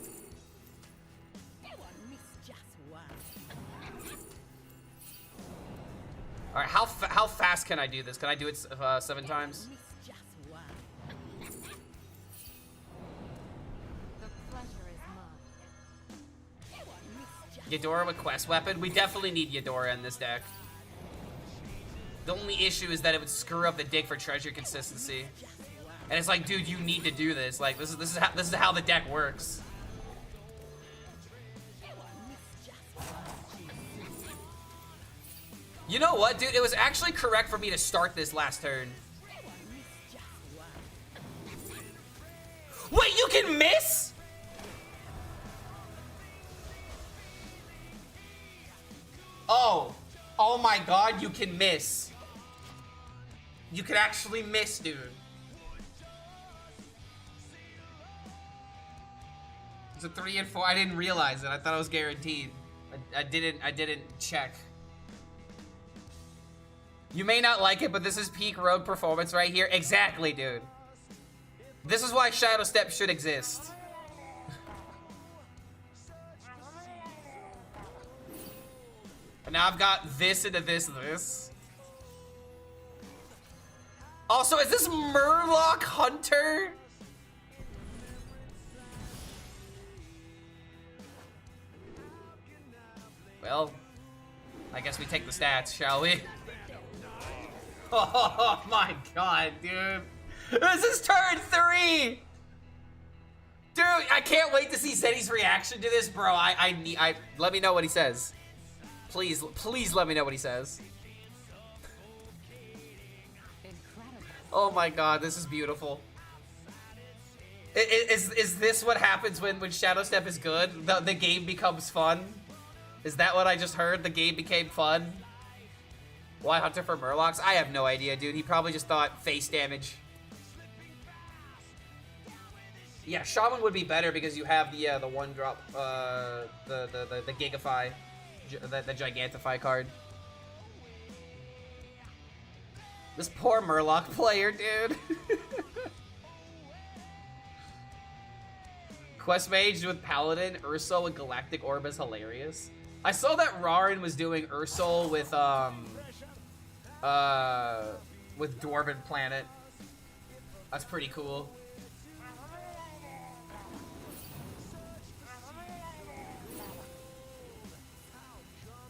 Alright, how fast can I do this? Can I do it 7 times? Eudora with quest weapon? We definitely need Eudora in this deck. The only issue is that it would screw up the dig for treasure consistency. And it's like, dude, you need to do this. Like, this is how the deck works. You know what, dude? It was actually correct for me to start this last turn. Wait, you can miss? Oh my god, you can miss. You can actually miss, dude. It's a 3 and 4. I didn't realize it. I thought it was guaranteed. I didn't check. You may not like it, but this is peak road performance right here. Exactly, dude. This is why Shadow Step should exist. And now I've got this into this. Also, is this Murloc Hunter? Well, I guess we take the stats, shall we? Oh my god, dude. This is turn 3! Dude, I can't wait to see Zeddy's reaction to this, bro. Let me know what he says. Please let me know what he says. Oh my god, this is beautiful. Is this what happens when Shadow Step is good? The game becomes fun? Is that what I just heard? The game became fun? Why Hunter for Murlocs? I have no idea, dude. He probably just thought face damage. Yeah, Shaman would be better because you have the 1-drop, the Gigify, the Gigantify card. This poor Murloc player, dude. Quest Mage with Paladin, Ursol with Galactic Orb is hilarious. I saw that Rarin was doing Ursol with Dwarven Planet. That's pretty cool.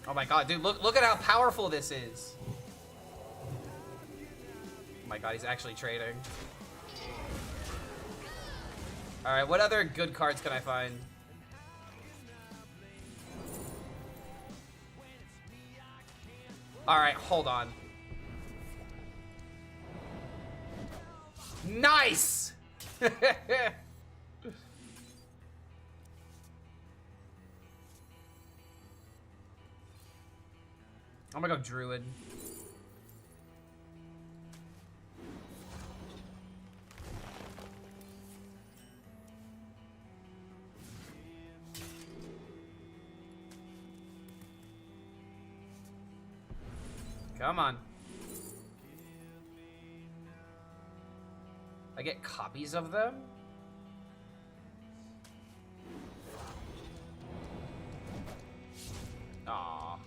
Oh my god, dude, look at how powerful this is. Oh my god, he's actually trading. Alright, what other good cards can I find? Alright, hold on. Nice! I'm gonna go Druid. Come on. I get copies of them? Aww.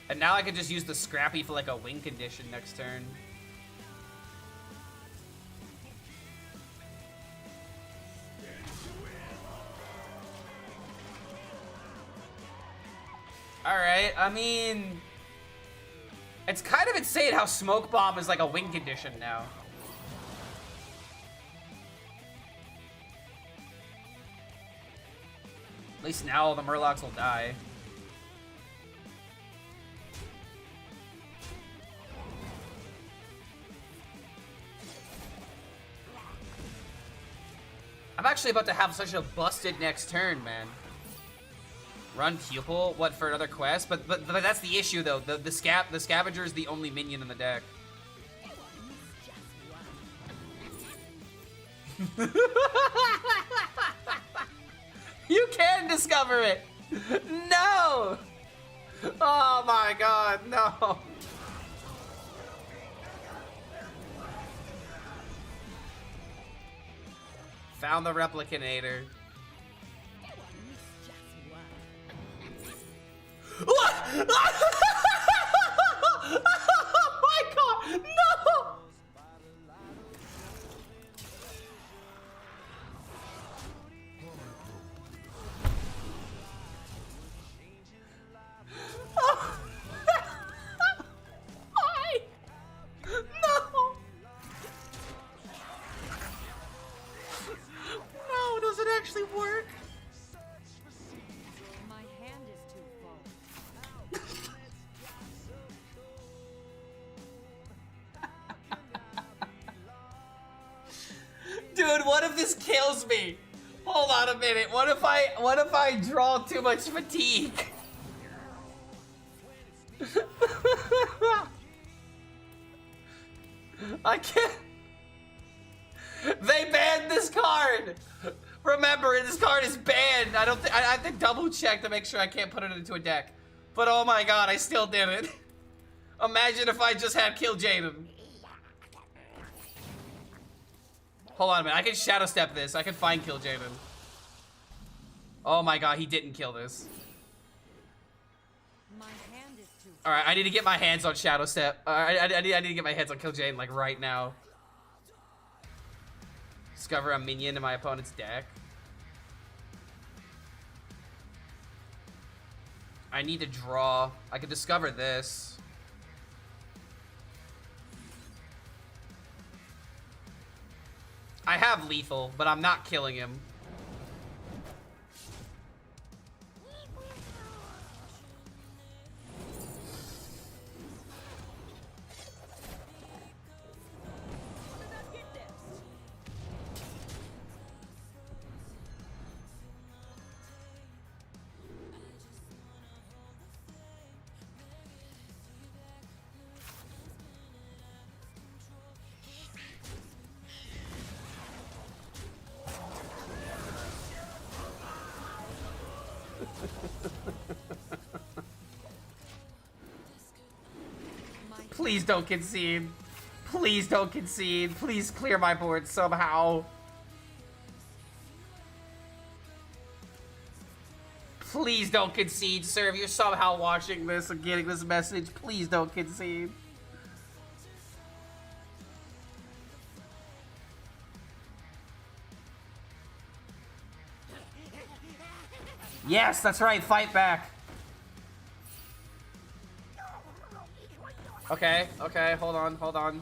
And now I can just use the Scrappy for like a win condition next turn. Alright, I mean... It's kind of insane how Smoke Bomb is like a win condition now. At least now all the Murlocs will die. I'm actually about to have such a busted next turn, man. Run Pupil? What, for another quest? But that's the issue, though. The Scavenger is the only minion in the deck. You can discover it! No! Oh my god, no! Found the Replicanator. What? Oh my god! No! Why? No! No, does it actually work? My hand is too full. Dude, what if this kills me? Hold on a minute. What if I draw too much fatigue? I can't. They banned this card. Remember, this card is banned. I have to double check to make sure I can't put it into a deck. But oh my god, I still did it. Imagine if I just had Kill Jaden. Hold on a minute. I can Shadow Step this. I can find Kill Jaden. Oh my god, he didn't kill this. My hand is too All right, I need to get my hands on Shadow Step. I need to get my hands on Kill Jaden like right now. Discover a minion in my opponent's deck. I need to draw. I can discover this. I have lethal, but I'm not killing him. Please don't concede. Please don't concede. Please clear my board somehow. Please don't concede, sir. If you're somehow watching this and getting this message, please don't concede. Yes, that's right. Fight back. Okay, okay, hold on, hold on.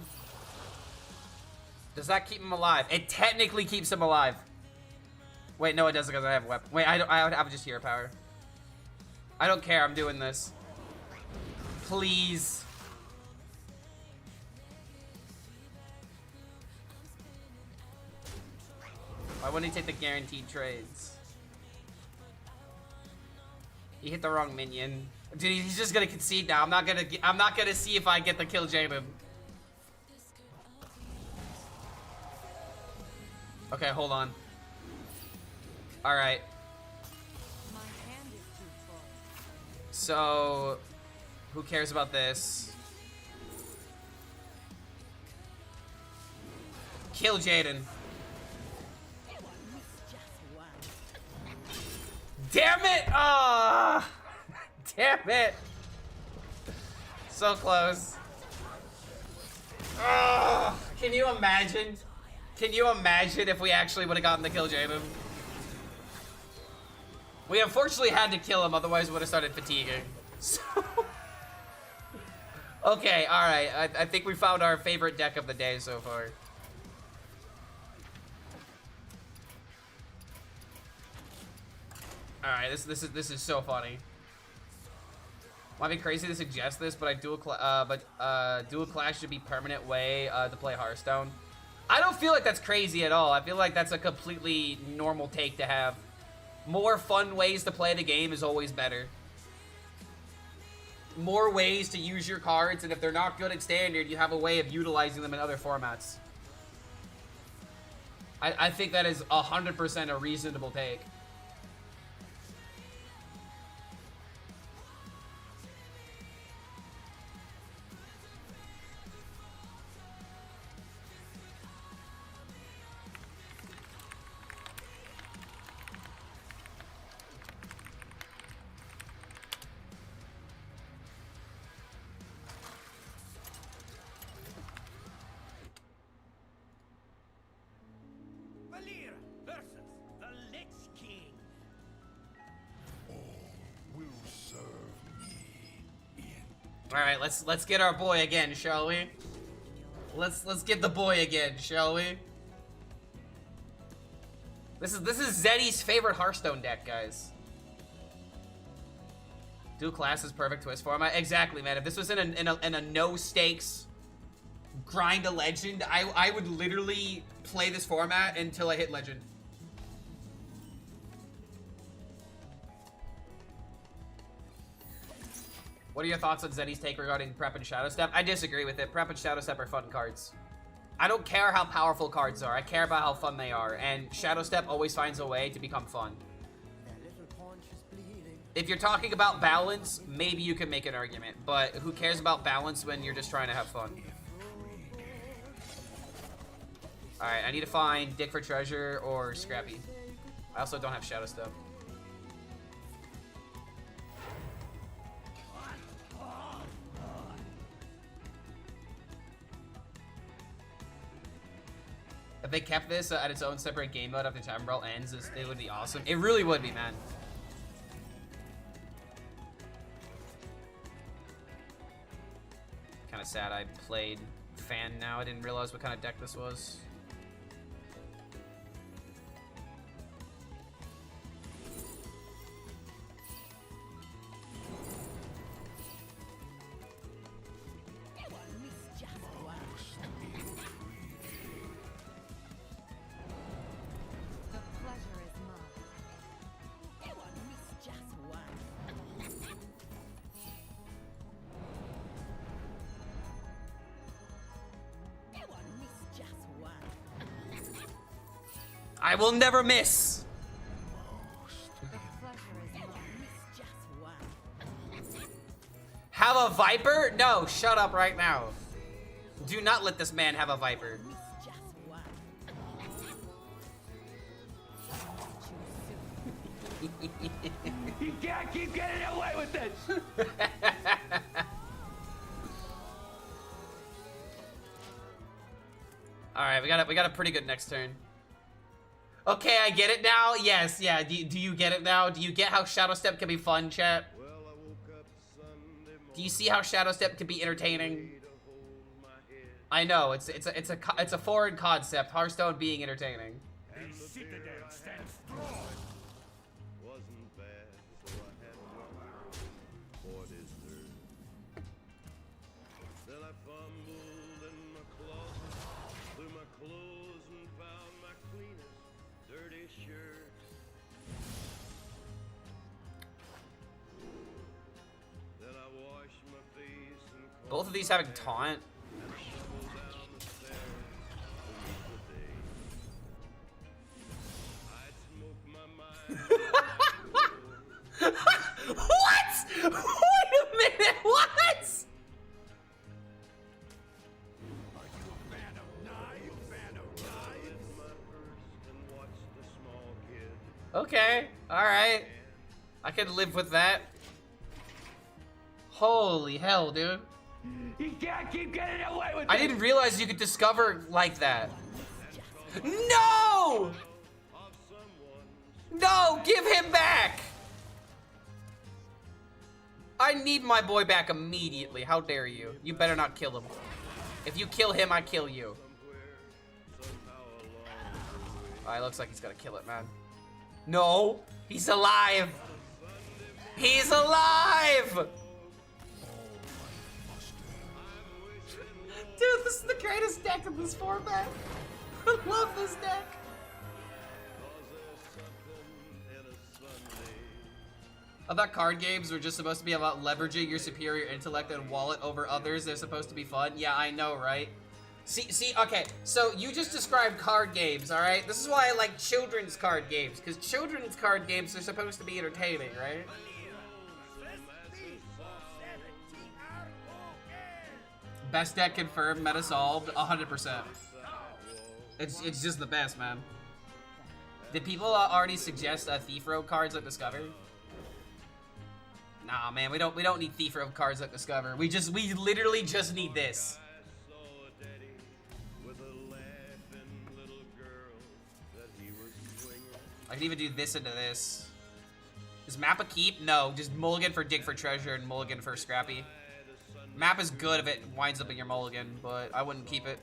Does that keep him alive? It technically keeps him alive. Wait, no, it doesn't because I have a weapon. Wait, I have just hero power. I don't care, I'm doing this. Please. Why wouldn't he take the guaranteed trades? He hit the wrong minion. Dude, he's just gonna concede now. I'm not gonna see if I get the kill Jaden. Okay, hold on. Alright. So, who cares about this? Kill Jaden. Damn it! Ah! Damn it! So close. Ah! Can you imagine? Can you imagine if we actually would have gotten the kill Jaden? We unfortunately had to kill him, otherwise we would have started fatiguing. So... Okay, alright. I think we found our favorite deck of the day so far. Alright, this is so funny. Might be crazy to suggest this, but dual class should be permanent way to play Hearthstone. I don't feel like that's crazy at all. I feel like that's a completely normal take to have. More fun ways to play the game is always better. More ways to use your cards, and if they're not good at standard, you have a way of utilizing them in other formats. I think that is 100% a reasonable take. Valir versus the Lich King. Will serve me in. All right, let's get our boy again, shall we? Let's get the boy again, shall we? This is Zeddy's favorite Hearthstone deck, guys. Dual class is perfect twist format. Exactly, man. If this was in a no stakes grind a legend, I would literally play this format until I hit legend. What are your thoughts on Zeddy's take regarding Prep and Shadow Step? I disagree with it. Prep and Shadow Step are fun cards. I don't care how powerful cards are. I care about how fun they are. And Shadow Step always finds a way to become fun. If you're talking about balance, maybe you can make an argument. But who cares about balance when you're just trying to have fun? Alright, I need to find Dick for Treasure or Scrappy. I also don't have Shadow Step. If they kept this at its own separate game mode after Tavern Brawl ends, it would be awesome. It really would be, man. Kind of sad I played Fan now. I didn't realize what kind of deck this was. I will never miss. Have a Viper? No, shut up right now. Do not let this man have a Viper. You can't keep getting away with this. All right, we got a pretty good next turn. Okay, I get it now. Yes, yeah. Do you get it now? Do you get how Shadow Step can be fun, chat? Do you see how Shadow Step can be entertaining? I know it's a foreign concept. Hearthstone being entertaining. Citadel stands strong. Wasn't bad, so I had one. What is there? Then I fumbled in my closet, through my clothes and found my cleanest, dirty shirt. Then I washed my face and Both of these having taunt. stumbled down the stairs to meet the day. I'd smoke my mind. What? Wait a minute. What? Okay. All right. I can live with that. Holy hell, dude. You can't keep getting away with I it. didn't realize you could discover like that. No! No, give him back! I need my boy back immediately. How dare you? You better not kill him. If you kill him, I kill you. Alright, looks like he's gonna kill it, man. No! He's alive! He's alive! Dude, this is the greatest deck in this format. I love this deck. I thought card games were just supposed to be about leveraging your superior intellect and wallet over others. They're supposed to be fun. Yeah, I know, right? See, okay, so you just described card games, all right? This is why I like children's card games, because children's card games are supposed to be entertaining, right? Best deck confirmed, meta solved, 100%. It's just the best, man. Did people already suggest Thief Rogue cards at Discover? Nah, man, we don't need Thief Rogue cards at Discover. We literally just need this. I can even do this into this. Is map a keep? No, just mulligan for dig for treasure and mulligan for scrappy. Map is good if it winds up in your mulligan, but I wouldn't keep it.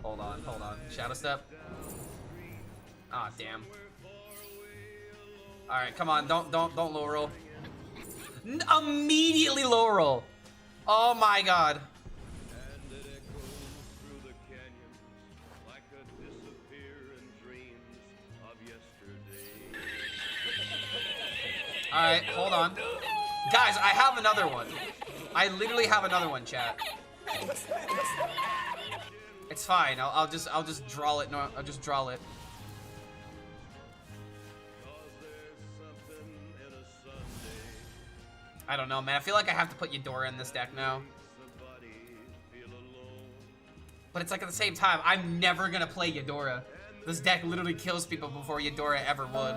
Hold on. Shadow Step. Ah, damn. All right, come on, don't low roll. Immediately low roll. Oh my god. All right, hold on. Guys, I have another one. I literally have another one, chat. It's fine. I'll just draw it. No, I'll just draw it. I don't know, man. I feel like I have to put Eudora in this deck now. But it's like at the same time, I'm never gonna play Eudora. This deck literally kills people before Eudora ever would.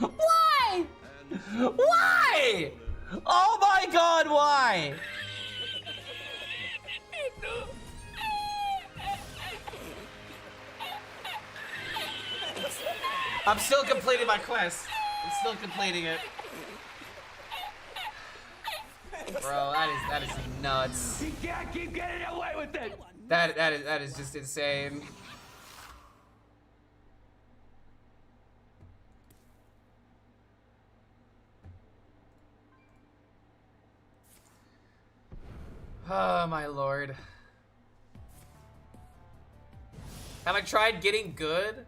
Why? Why? Oh my god, why? I'm still completing my quest. I'm still completing it. Bro, that is nuts. You can't keep getting away with it. That is just insane. Oh my lord. Have I tried getting good?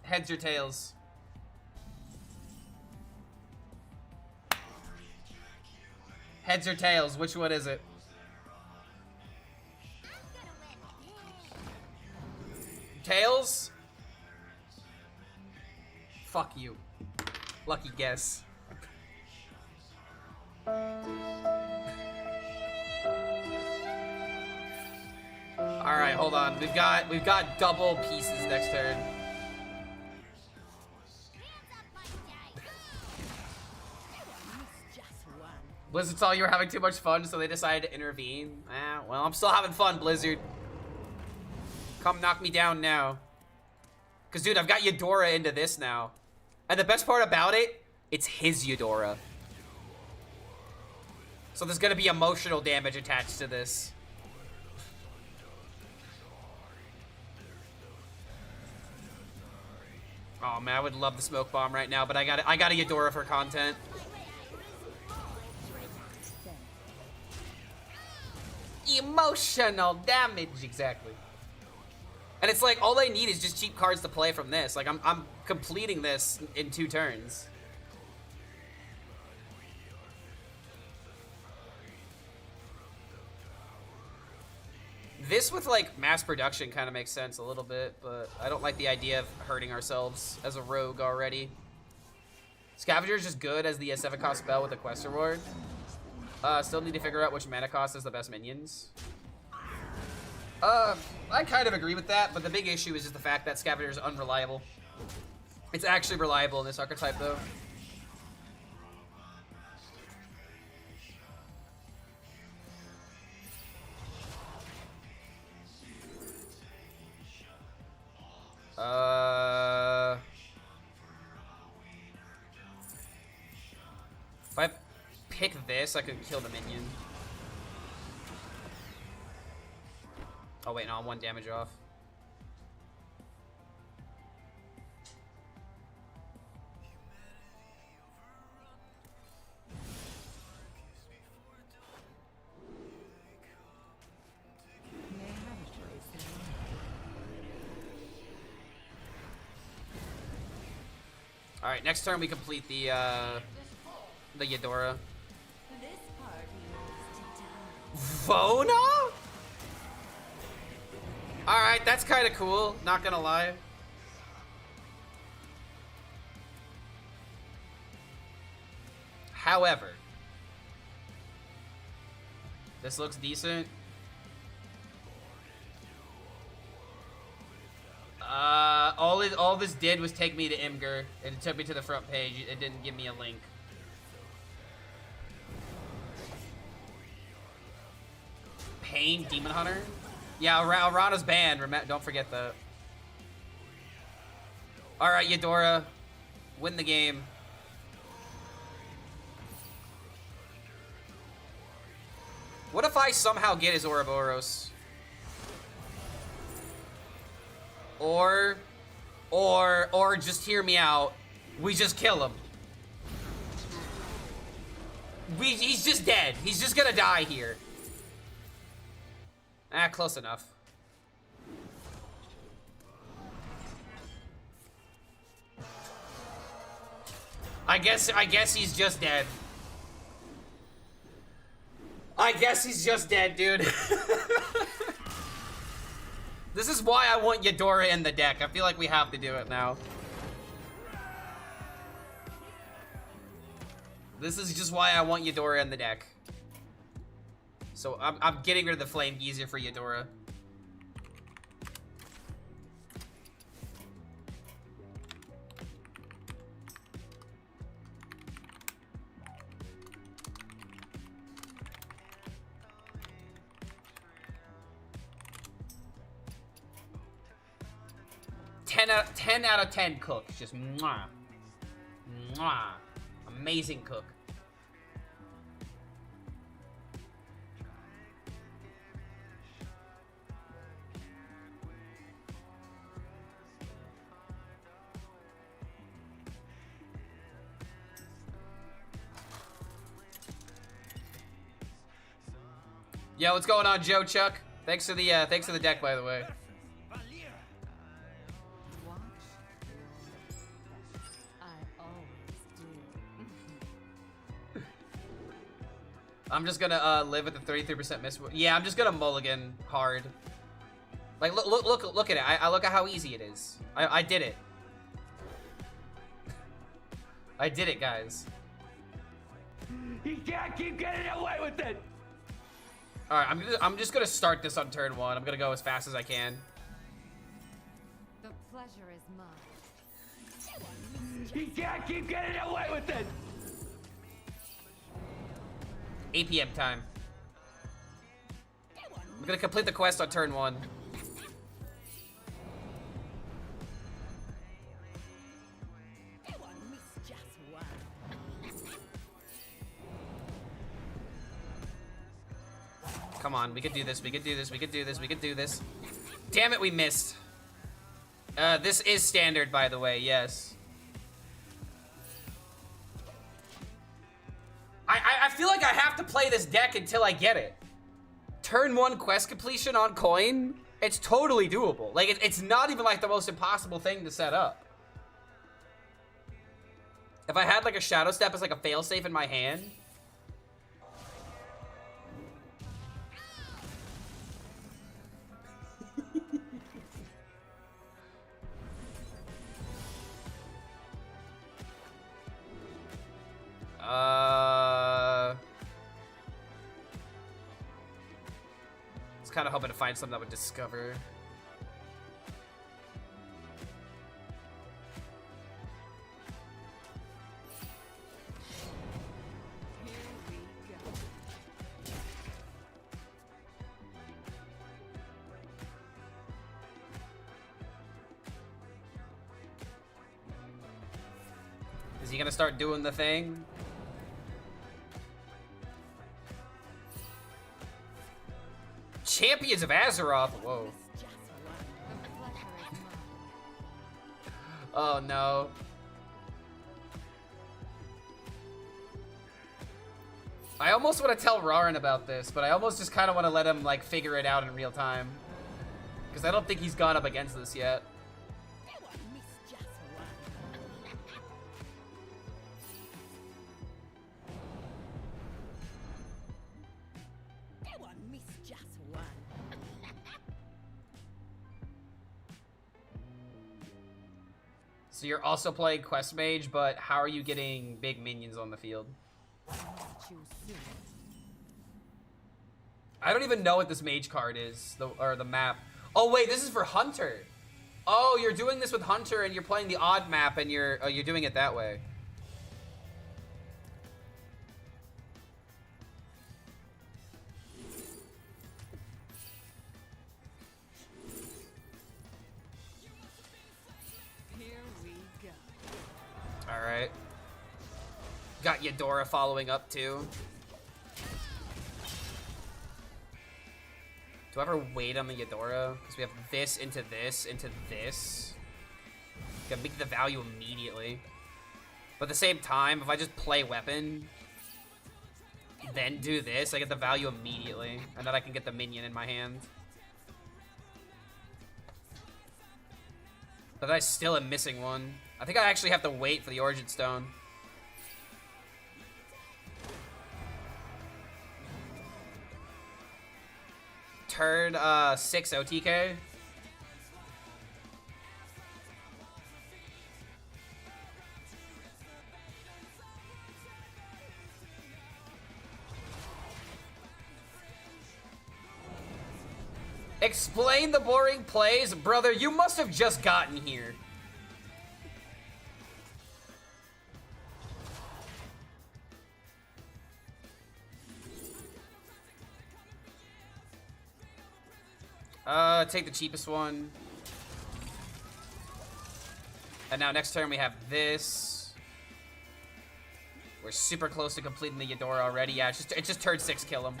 Heads or tails? Heads or tails? Which one is it? Tails? Fuck you. Lucky guess. All right, hold on. We've got double pieces next turn. Blizzard saw you were having too much fun, so they decided to intervene. Well, I'm still having fun, Blizzard. Come knock me down now. Cause dude, I've got Eudora into this now. And the best part about it, it's his Eudora. So there's gonna be emotional damage attached to this. Oh man, I would love the smoke bomb right now, but I got a Eudora for content. Emotional damage, exactly. And it's like all I need is just cheap cards to play from this. Like I'm completing this in 2 turns. This with like mass production kind of makes sense a little bit, but I don't like the idea of hurting ourselves as a rogue already. Scavenger is just good as the 7-cost spell with a quest reward. Still need to figure out which mana cost is the best minions. I kind of agree with that, but the big issue is just the fact that Scavenger is unreliable. It's actually reliable in this archetype, though. If I pick this, I could kill the minion. Oh wait, no, I'm 1 damage off. All right, next turn we complete the Eudora. Vona? All right, that's kind of cool. Not gonna lie. However, this looks decent. All this did was take me to Imgur, and it took me to the front page. It didn't give me a link. Pain, Demon Hunter? Yeah, Arana's banned. Don't forget that. Alright, Eudora. Win the game. What if I somehow get his Ouroboros? Or just hear me out. We just kill him. He's just dead. He's just gonna die here. Ah, close enough. I guess he's just dead. I guess he's just dead, dude. This is why I want Eudora in the deck. I feel like we have to do it now. This is just why I want Eudora in the deck. So I'm getting rid of the Flame Geyser for Eudora. Ten out of 10 cook. Just mwah. Mwah. Amazing cook. Yo, what's going on, Joe Chuck? Thanks for the deck, by the way. I'm just gonna live at the 33% miss. Yeah, I'm just gonna mulligan hard. Like, look at it. I look at how easy it is. I did it. I did it, guys. He can't keep getting away with it. All right, I'm just gonna start this on turn 1. I'm gonna go as fast as I can. The pleasure is mine. He can't keep getting away with it. 8 p.m. time. I'm gonna complete the quest on turn 1. Come on, we could do this, we could do this, we could do this, we could do this. Damn it, we missed. This is standard, by the way, yes. I feel like I have to play this deck until I get it. Turn 1 quest completion on coin, it's totally doable. Like, it's not even like the most impossible thing to set up. If I had like a Shadow Step as like a failsafe in my hand. I was kind of hoping to find something that would discover. Is he gonna start doing the thing? Champions of Azeroth. Whoa. Oh no. I almost want to tell Rarin about this, but I almost just kind of want to let him like figure it out in real time. Because I don't think he's gone up against this yet. So you're also playing Quest Mage, but how are you getting big minions on the field? I don't even know what this mage card is, or the map. Oh wait, this is for Hunter. Oh, you're doing this with Hunter, and you're playing the odd map, and you're doing it that way. Alright. Got Eudora following up too. Do I ever wait on the Eudora? Because we have this into this into this. Gotta make the value immediately. But at the same time, if I just play weapon, then do this, I get the value immediately. And then I can get the minion in my hand. But I still am missing one. I think I actually have to wait for the Origin Stone. Turn 6 OTK. Explain the boring plays? Brother, you must have just gotten here. Take the cheapest one. And now next turn we have this. We're super close to completing the Eudora already. Yeah, it's just turn 6 kill him.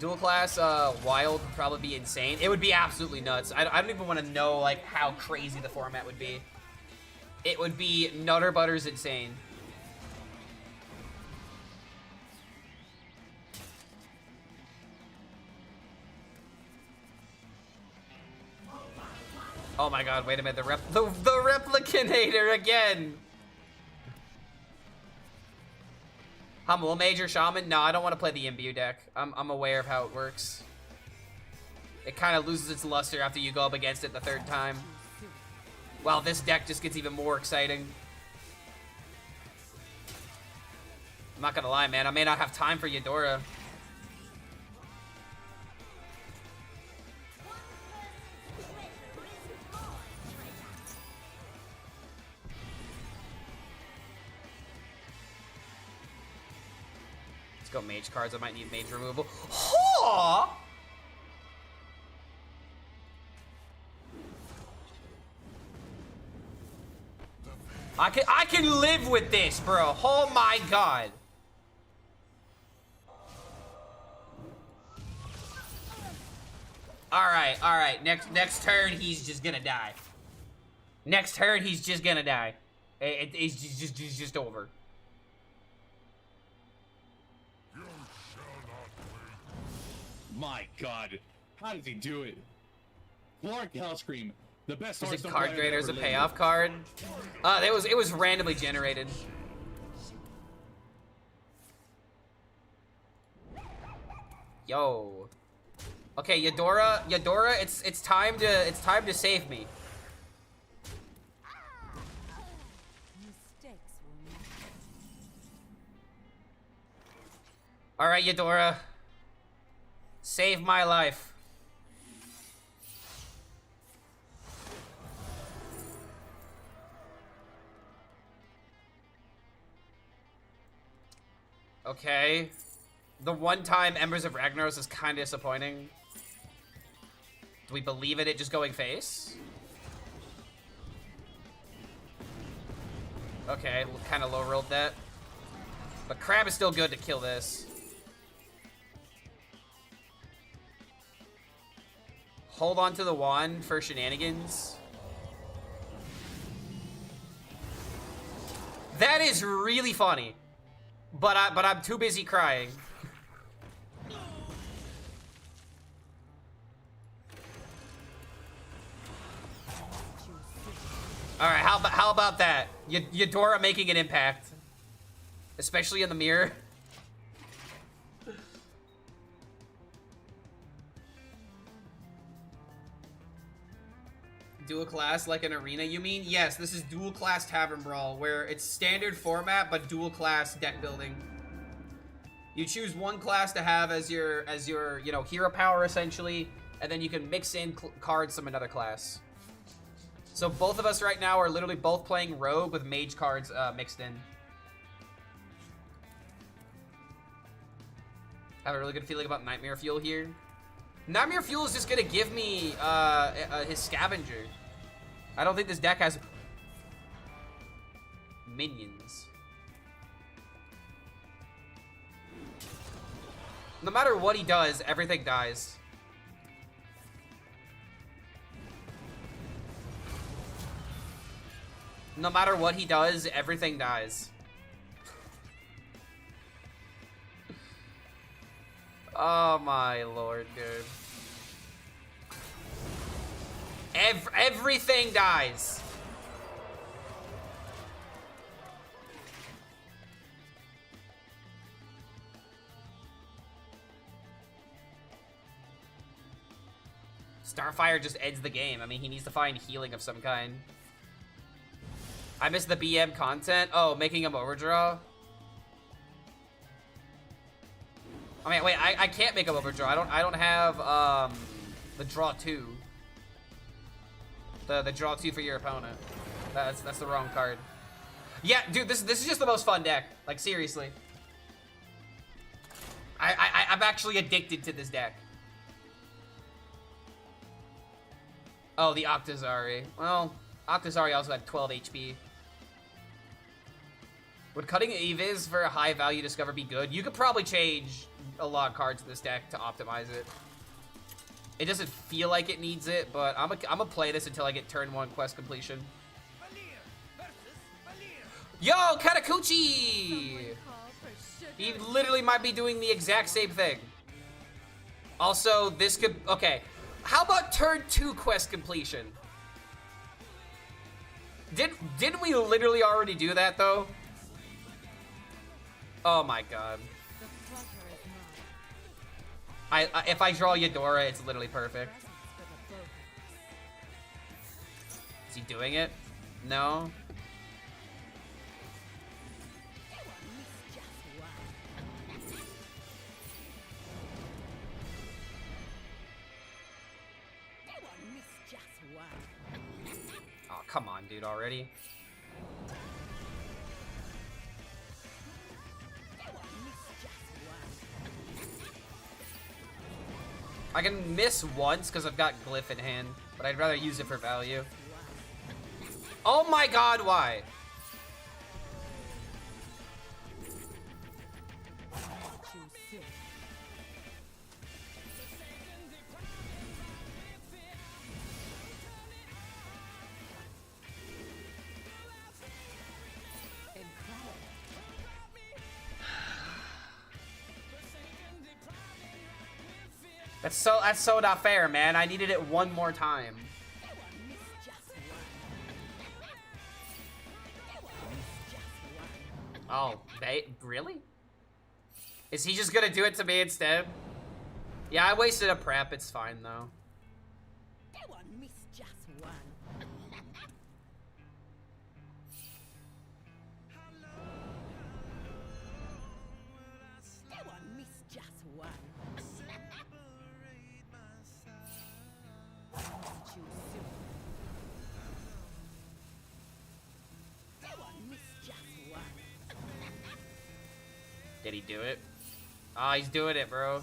Dual class wild would probably be insane. It would be absolutely nuts. I don't even want to know like how crazy the format would be. It would be Nutter Butters insane. Oh my god, wait a minute, the Replicanator again! Humble Major Shaman? No, I don't want to play the Imbue deck. I'm aware of how it works. It kind of loses its luster after you go up against it the third time. While this deck just gets even more exciting. I'm not gonna lie, man. I may not have time for Eudora. Let's go mage cards. I might need mage removal. Huh? I can live with this, bro. Oh my god. All right. Next turn, he's just gonna die. Next turn, he's just gonna die. It's just over. My god. How does he do it? Clark HELLSCREAM, the best Is it Hearthstone card player grader that as a ever payoff lived. card? It was randomly generated. Yo. Okay, Eudora, it's time to save me. Mistakes were made. All right, Eudora. Save my life. Okay. The one time Embers of Ragnaros is kind of disappointing. Do we believe in it just going face? Okay, kind of low rolled that. But Crab is still good to kill this. Hold on to the wand for shenanigans. That is really funny. But I'm too busy crying. All right, how about that? Eudora making an impact, especially in the mirror. Dual class like an arena, you mean? Yes, this is dual class Tavern Brawl, where it's standard format but dual class deck building. You choose one class to have as your hero power essentially, and then you can mix in cards from another class. So both of us right now are literally both playing Rogue with Mage cards mixed in. I have a really good feeling about Nightmare Fuel here. Nightmare Fuel is just gonna give me his Scavenger. I don't think this deck has minions. No matter what he does, everything dies. No matter what he does, everything dies. Oh my lord, dude. Everything dies. Starfire just ends the game. I mean, he needs to find healing of some kind. I missed the BM content. Oh, making him overdraw. I mean, wait, I can't make him overdraw. I don't have the draw 2. The draw 2 for your opponent. That's the wrong card. Yeah, dude, this is just the most fun deck. Like, seriously. I'm actually addicted to this deck. Oh, the Octazari. Well, Octazari also had 12 HP. Would cutting Eviz for a high value discover be good? You could probably change a lot of cards in this deck to optimize it. It doesn't feel like it needs it, but I'm gonna play this until I get turn 1 quest completion. Yo, Katakuchi! He literally might be doing the exact same thing. Also, this could... Okay. How about turn 2 quest completion? Didn't we literally already do that, though? Oh my god. If I draw Eudora, it's literally perfect. Is he doing it? No. Oh, come on, dude, already. I can miss once because I've got Glyph in hand, but I'd rather use it for value. Oh my god, why? That's so not fair, man. I needed it one more time. Oh, really? Is he just gonna do it to me instead? Yeah, I wasted a prep. It's fine though. Did he do it? Ah, he's doing it, bro.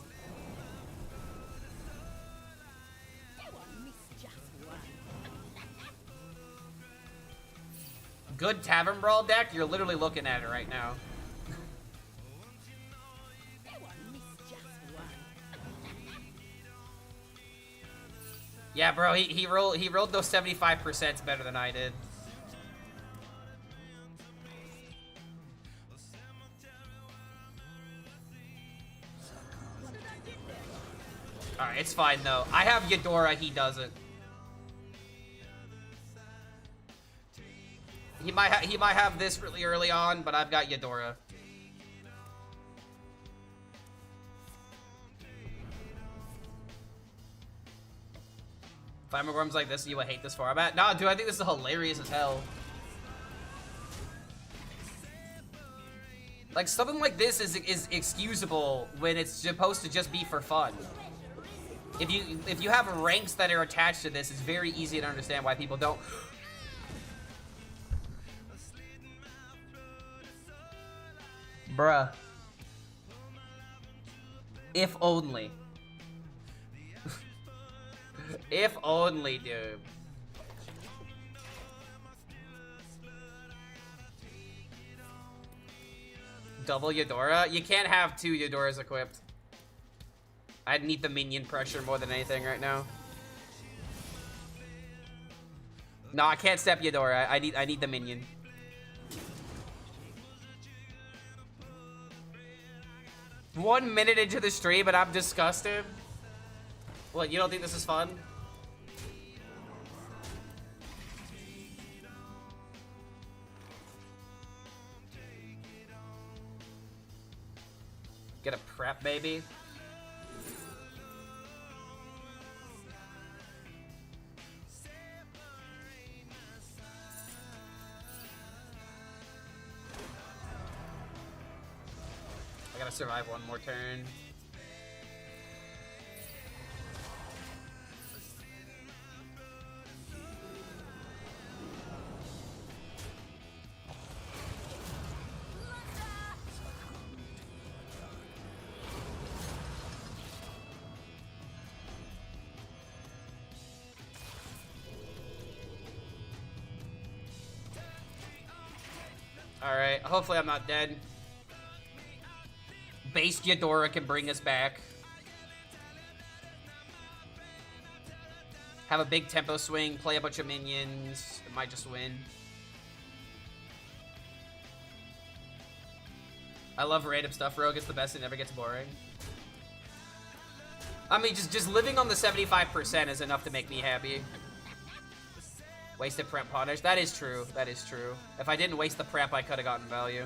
Good Tavern Brawl deck? You're literally looking at it right now. Yeah, bro, he rolled those 75% better than I did. Alright, it's fine though. I have Eudora, he doesn't. He might have this really early on, but I've got Eudora. If I'm worms like this, you would hate this format. No, dude, I think this is hilarious as hell. Like, something like this is excusable when it's supposed to just be for fun. If you have ranks that are attached to this, it's very easy to understand why people don't. Bruh. If only. If only, dude. Double Eudora? You can't have two Eudoras equipped. I need the minion pressure more than anything right now. No, I can't step Eudora. I need the minion. One minute into the stream and I'm disgusted. What, you don't think this is fun? Get a prep, baby. I gotta survive one more turn. Alright, hopefully I'm not dead. Base Eudora can bring us back. Have a big tempo swing, play a bunch of minions. It might just win. I love random stuff, Rogue. It's the best. It never gets boring. I mean, just living on the 75% is enough to make me happy. Wasted prep punish. That is true. That is true. If I didn't waste the prep, I could have gotten value.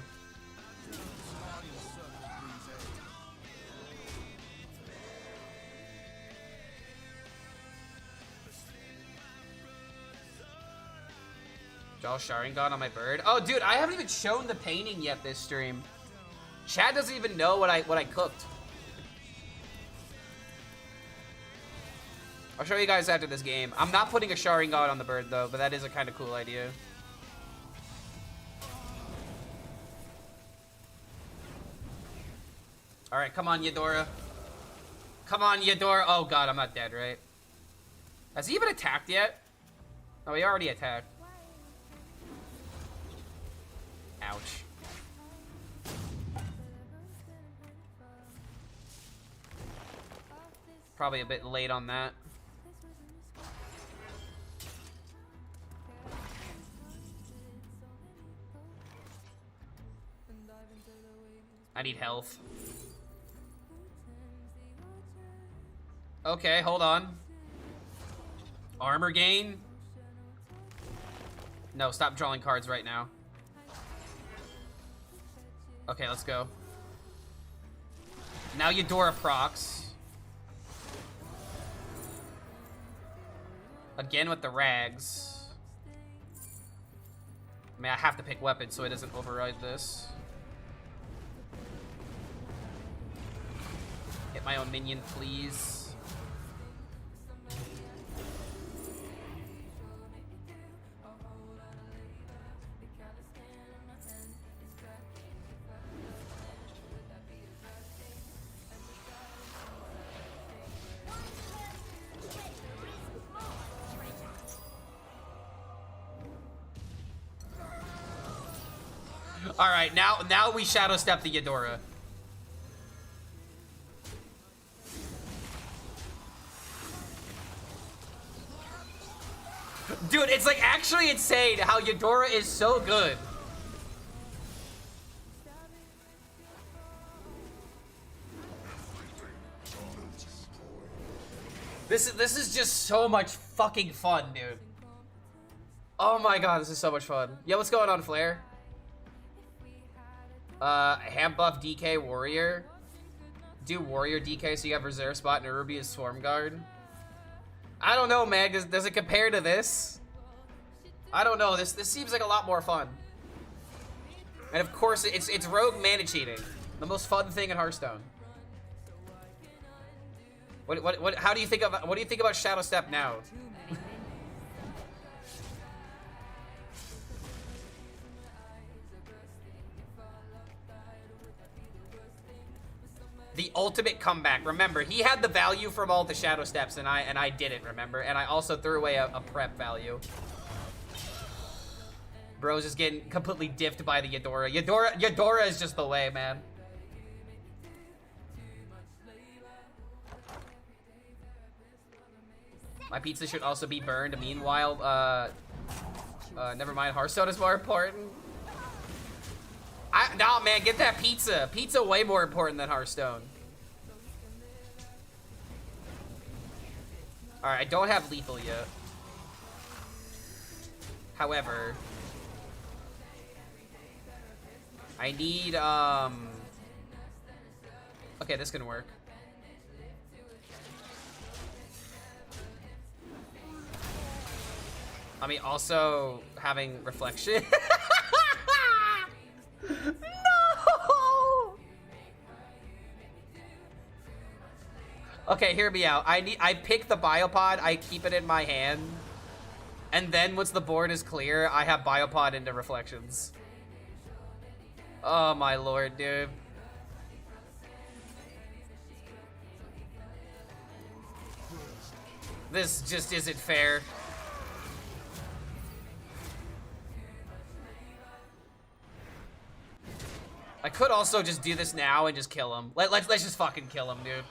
Draw Sharingan on my bird. Oh, dude, I haven't even shown the painting yet this stream. Chad doesn't even know what I cooked. I'll show you guys after this game. I'm not putting a Sharingan on the bird, though, but that is a kind of cool idea. Alright, come on, Eudora. Come on, Eudora. Oh, God, I'm not dead, right? Has he even attacked yet? Oh, he already attacked. Ouch. Probably a bit late on that. I need health. Okay, hold on. Armor gain? No, stop drawing cards right now. Okay, let's go. Now Eudora procs. Again with the rags. I mean, I have to pick weapons so it doesn't override this. Hit my own minion, please. All right, now we shadow step the Eudora. Dude, it's like actually insane how Eudora is so good. This is just so much fucking fun, dude. Oh my god, this is so much fun. Yeah, what's going on, Flare? Ham buff DK warrior. Do warrior DK so you have reserve spot and Ruby is swarm guard. I don't know, man. Does it compare to this? I don't know. This seems like a lot more fun. And of course, it's rogue mana cheating, the most fun thing in Hearthstone. How do you think about what do you think about Shadow Step now? The ultimate comeback. Remember, he had the value from all the Shadow Steps, and I didn't, remember? And I also threw away a prep value. Bro's just getting completely diffed by the Eudora. Eudora is just the way, man. My pizza should also be burned. Meanwhile, never mind. Hearthstone is more important. Nah, man, get that pizza. Pizza way more important than Hearthstone. Alright, I don't have lethal yet. However, I need, okay, this can work. I mean, also having reflection. No! Okay, hear me out. I pick the biopod, I keep it in my hand, and then once the board is clear, I have biopod into reflections. Oh my lord, dude. This just isn't fair. I could also just do this now and just kill him. Let's just fucking kill him, dude.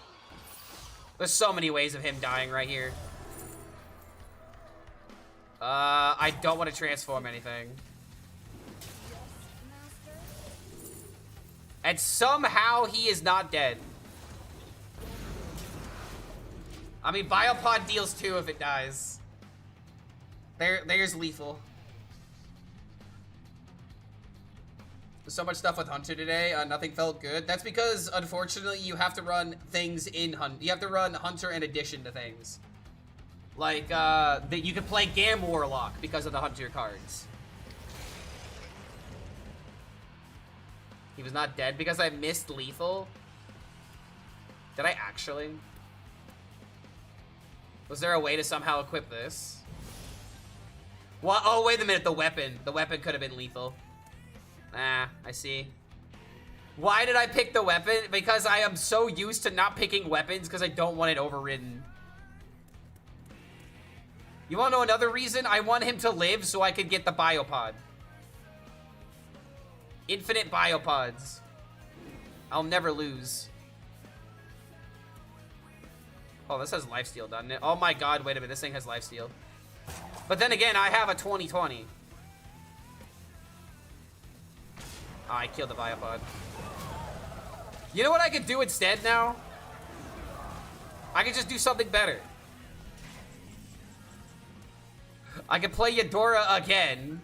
There's so many ways of him dying right here. I don't want to transform anything. And somehow he is not dead. I mean, Biopod deals 2 if it dies. There's lethal. So much stuff with Hunter today. Nothing felt good. That's because, unfortunately, you have to run things in Hunter. You have to run Hunter in addition to things. Like, you can play Gam Warlock because of the Hunter cards. He was not dead because I missed lethal. Did I actually? Was there a way to somehow equip this? What? Oh, wait a minute. The weapon. The weapon could have been lethal. Ah, I see. Why did I pick the weapon? Because I am so used to not picking weapons because I don't want it overridden. You want to know another reason? I want him to live so I could get the biopod. Infinite biopods. I'll never lose. Oh, this has lifesteal, doesn't it? Oh my god, wait a minute. This thing has lifesteal. But then again, I have a 2020. Oh, I killed the biopod. You know what I could do instead now? I could just do something better. I could play Eudora again.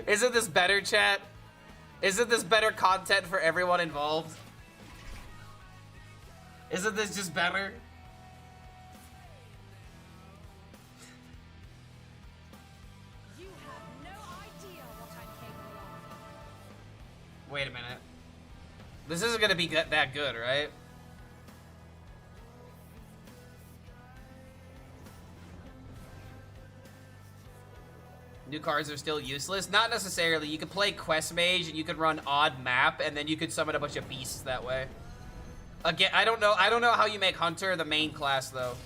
Isn't this better, chat? Isn't this better content for everyone involved? Isn't this just better? You have no idea what I'm capable of. Wait a minute. This isn't gonna be that good, right? New cards are still useless? Not necessarily. You could play Quest Mage and you could run odd map and then you could summon a bunch of beasts that way. Again, I don't know how you make Hunter the main class though.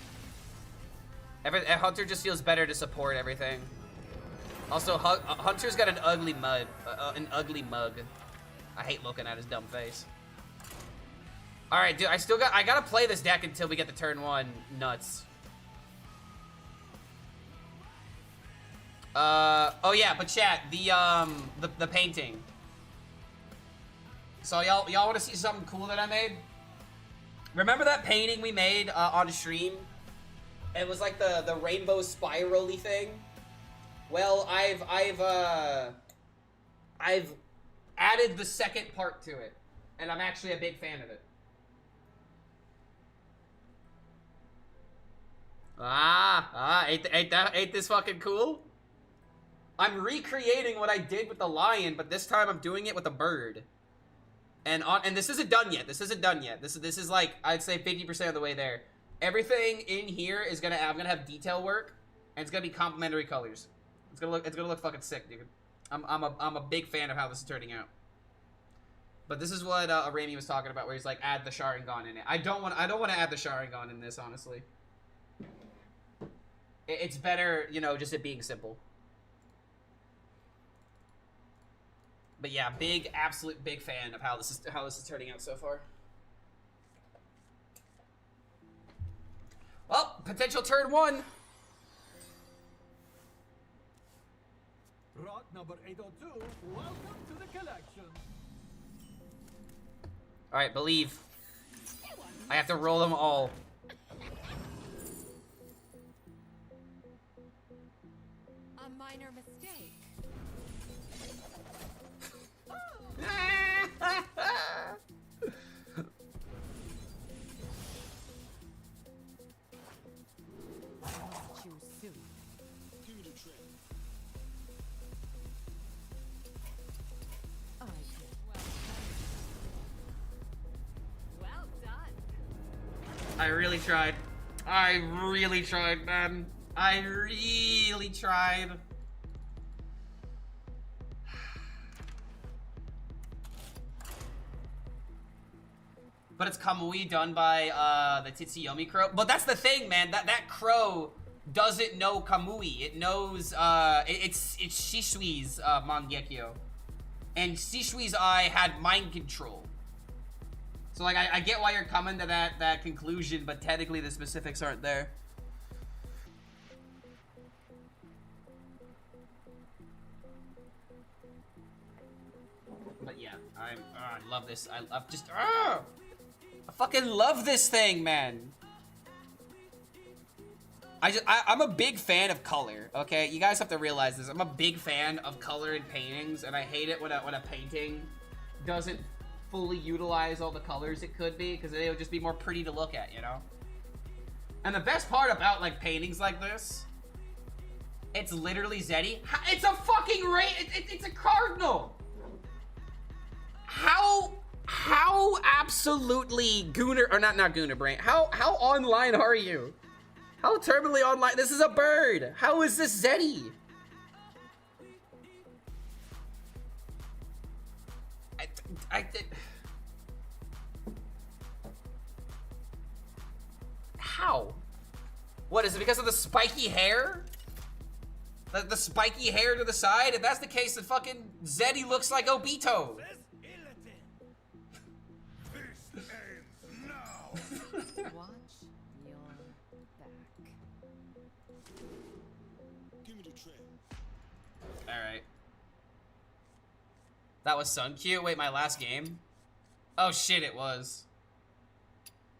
Hunter just feels better to support everything. Also, Hunter's got an ugly mug. I hate looking at his dumb face. All right, dude. I gotta play this deck until we get to turn 1. Nuts. Oh yeah, but chat, the painting. So y'all want to see something cool that I made? Remember that painting we made on stream? It was like the rainbow spiral-y thing. Well, I've added the second part to it, and I'm actually a big fan of it. Ain't this fucking cool? I'm recreating what I did with the lion, but this time I'm doing it with a bird. And this isn't done yet. This isn't done yet. This is like, I'd say 50% of the way there. Everything in here is I'm gonna have detail work, and it's gonna be complementary colors. It's gonna look fucking sick, dude. I'm a big fan of how this is turning out. But this is what Rami was talking about, where he's like, add the Sharingan in it. I don't want to add the Sharingan in this, honestly. It's better, you know, just it being simple. But yeah, absolute big fan of how this is turning out so far. Well, potential turn 1. Rot number 802, welcome to the collection. All right, believe. I have to roll them all. A minor mistake. Choose soon. Give me the trick. I did. Well done. I really tried. I really tried, man. I really tried. But it's Kamui done by the Tsuyomi Crow. But that's the thing, man. That crow doesn't know Kamui. It knows it's Shishui's Mangekyo. And Shishui's eye had mind control. So like I get why you're coming to that conclusion, but technically the specifics aren't there. But yeah, I love this. I fucking love this thing, man. I'm a big fan of color, okay? You guys have to realize this. I'm a big fan of color in paintings, and I hate it when a painting doesn't fully utilize all the colors it could be, because it would just be more pretty to look at, you know? And the best part about, like, paintings like this, it's literally Zeddy. It's a fucking it's a cardinal! How absolutely Gooner, or not Gooner Brain, how online are you? How terminally online? This is a bird. How is this Zeddy? How? What, is it because of the spiky hair? The spiky hair to the side? If that's the case, then fucking Zeddy looks like Obito. Watch your back. Alright. That was Sun Q? Wait, my last game? Oh shit, it was.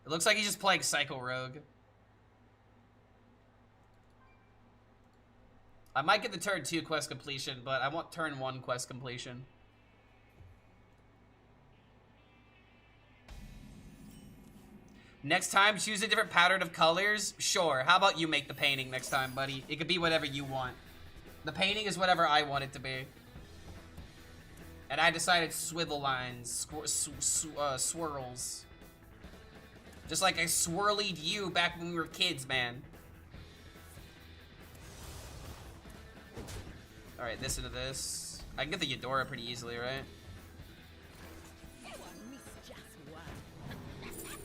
It looks like he's just playing Psycho Rogue. I might get the turn 2 quest completion, but I want turn 1 quest completion. Next time, choose a different pattern of colors? Sure. How about you make the painting next time, buddy? It could be whatever you want. The painting is whatever I want it to be. And I decided swivel lines, swirls. Just like I swirlied you back when we were kids, man. Alright, this into this. I can get the Eudora pretty easily, right?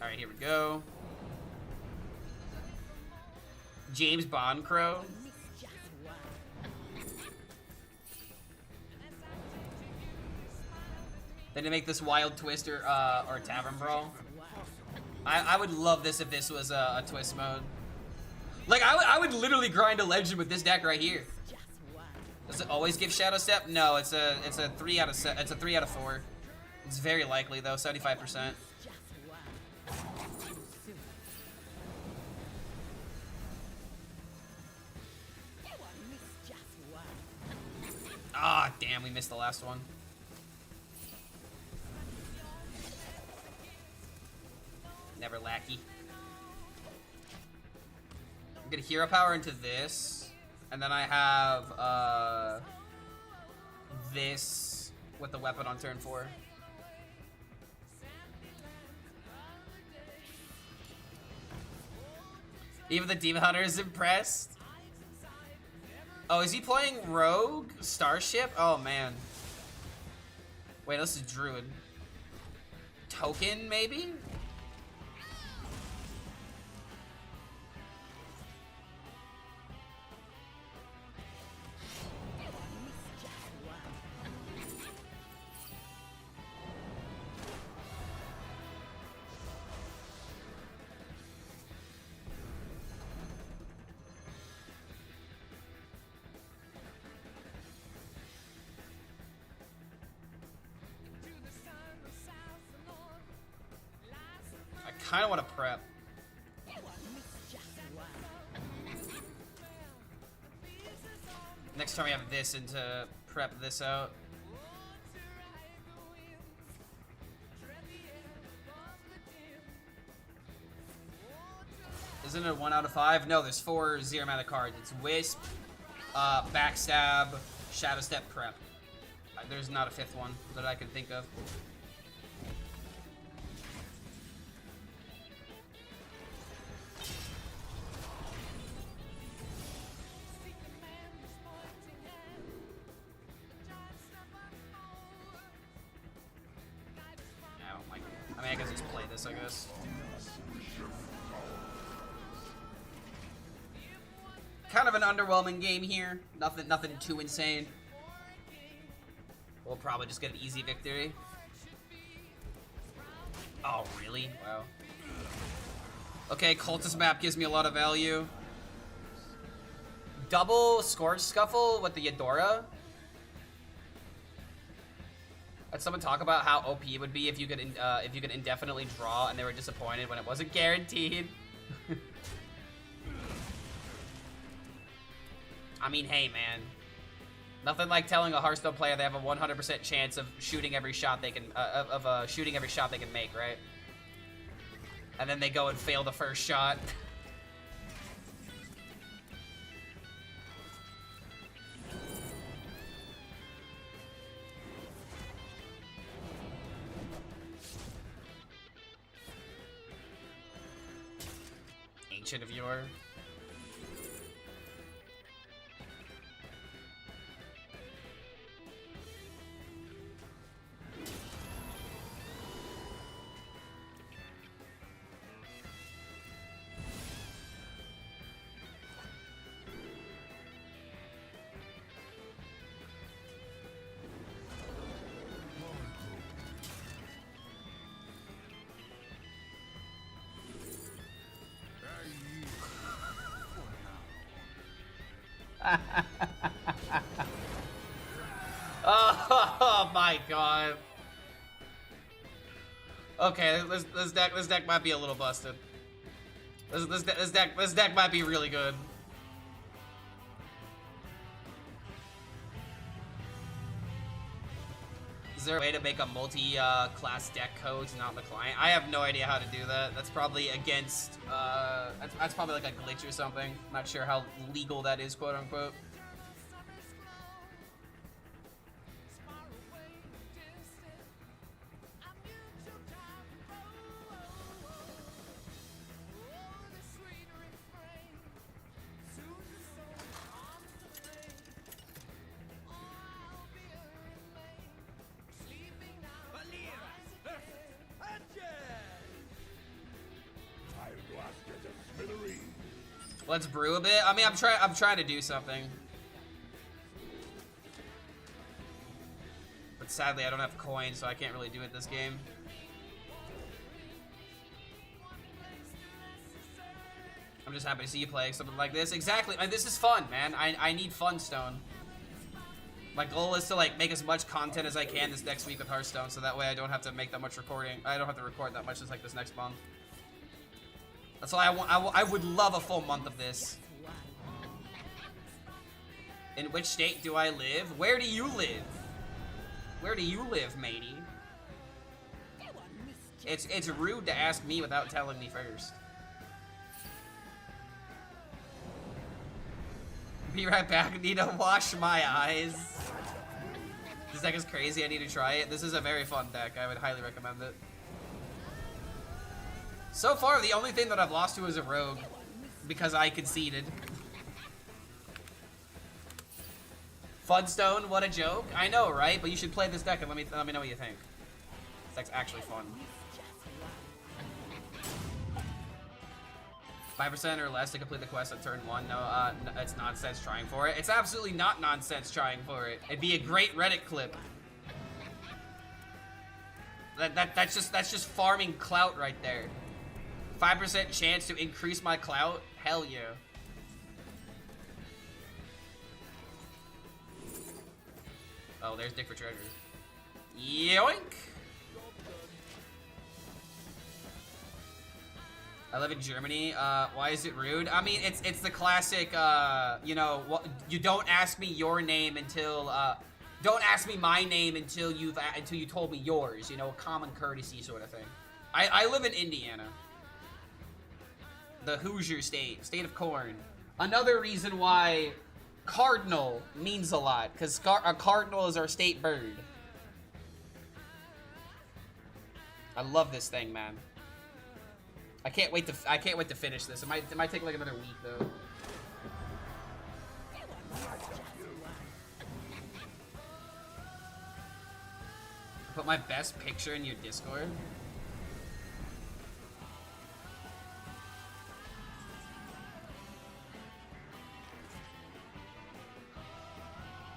Alright, here we go. James Bond Crow. Then to make this Wild Twist or Tavern Brawl. I would love this if this was a twist mode. Like, I would literally grind a legend with this deck right here. Does it always give Shadow Step? No, it's a 3 out of 4. It's very likely though, 75%. Ah, damn, we missed the last one. Never lackey. I'm gonna hero power into this, and then I have this with the weapon on turn 4. Even the Demon Hunter is impressed. Oh, is he playing Rogue? Starship? Oh, man. Wait, this is Druid. Token, maybe? I kind of want to prep. Next time we have this and to prep this out. Isn't it a 1 out of 5? No, there's 4 0 mana cards. It's Wisp, Backstab, Shadow Step, Prep. There's not a 5th one that I can think of. I guess just play this, I guess. Kind of an underwhelming game here. Nothing too insane. We'll probably just get an easy victory. Oh, really? Wow. Okay, Cultist map gives me a lot of value. Double Scourge Scuffle with the Eudora. Had someone talk about how OP it would be if you could indefinitely draw, and they were disappointed when it wasn't guaranteed. I mean, hey, man. Nothing like telling a Hearthstone player they have a 100% chance of shooting every shot they can, shooting every shot they can make, right? And then they go and fail the first shot. Ancient of Yore. Oh my god. Okay, this deck might be a little busted. This deck might be really good. Is there a way to make a multi-class deck code to not the client? I have no idea how to do that. That's probably against, that's probably like a glitch or something. Not sure how legal that is, quote unquote. Let's brew a bit. I mean, I'm trying to do something. But sadly, I don't have coins, so I can't really do it this game. I'm just happy to see you playing something like this. Exactly. And this is fun, man. I need fun, Stone. My goal is to like make as much content as I can this next week with Hearthstone, so that way I don't have to make that much recording. I don't have to record that much just like this next month. That's why I would love a full month of this. In which state do I live? Where do you live? Where do you live, matey? It's rude to ask me without telling me first. Be right back. Need to wash my eyes. This deck is crazy. I need to try it. This is a very fun deck. I would highly recommend it. So far, the only thing that I've lost to is a rogue, because I conceded. Funstone, what a joke. I know, right? But you should play this deck and let me know what you think. This deck's actually fun. 5% or less to complete the quest on turn 1. No, it's nonsense trying for it. It's absolutely not nonsense trying for it. It'd be a great Reddit clip. That's just farming clout right there. 5% chance to increase my clout? Hell yeah. Oh, there's Dick for treasure. Yoink! I live in Germany. Why is it rude? I mean, it's the classic, you know, you don't ask me your name until, don't ask me my name until you told me yours, you know, common courtesy sort of thing. I live in Indiana. The Hoosier state of corn. Another reason why cardinal means a lot, because a cardinal is our state bird. I love this thing, man. I can't wait to finish this. It might take like another week though. Put my best picture in your Discord.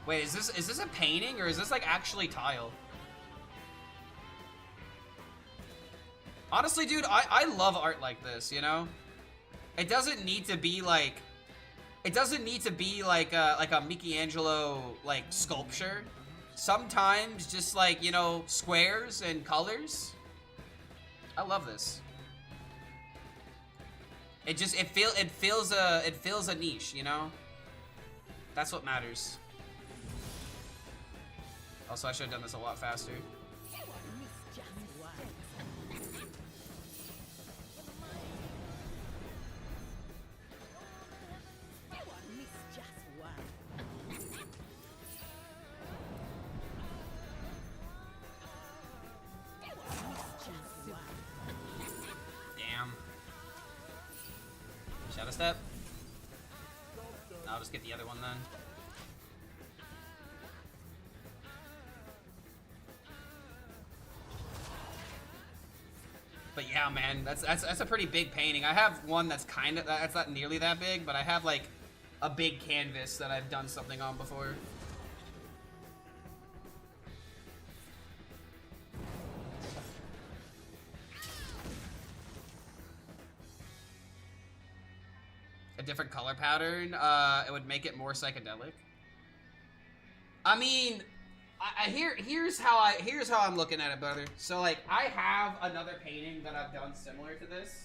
Wait, is this a painting or is this like actually tile? Honestly, dude, I love art like this, you know? It doesn't need to be like a Michelangelo like sculpture. Sometimes just like, you know, squares and colors. I love this. It fills a niche, you know? That's what matters. Also, I should have done this a lot faster. Damn. Shadow step. I'll just get the other one then. But yeah, man, that's a pretty big painting. I have one that's that's not nearly that big, but I have like a big canvas that I've done something on before. A different color pattern, it would make it more psychedelic. I mean, here's how I'm looking at it, brother. So like, I have another painting that I've done similar to this,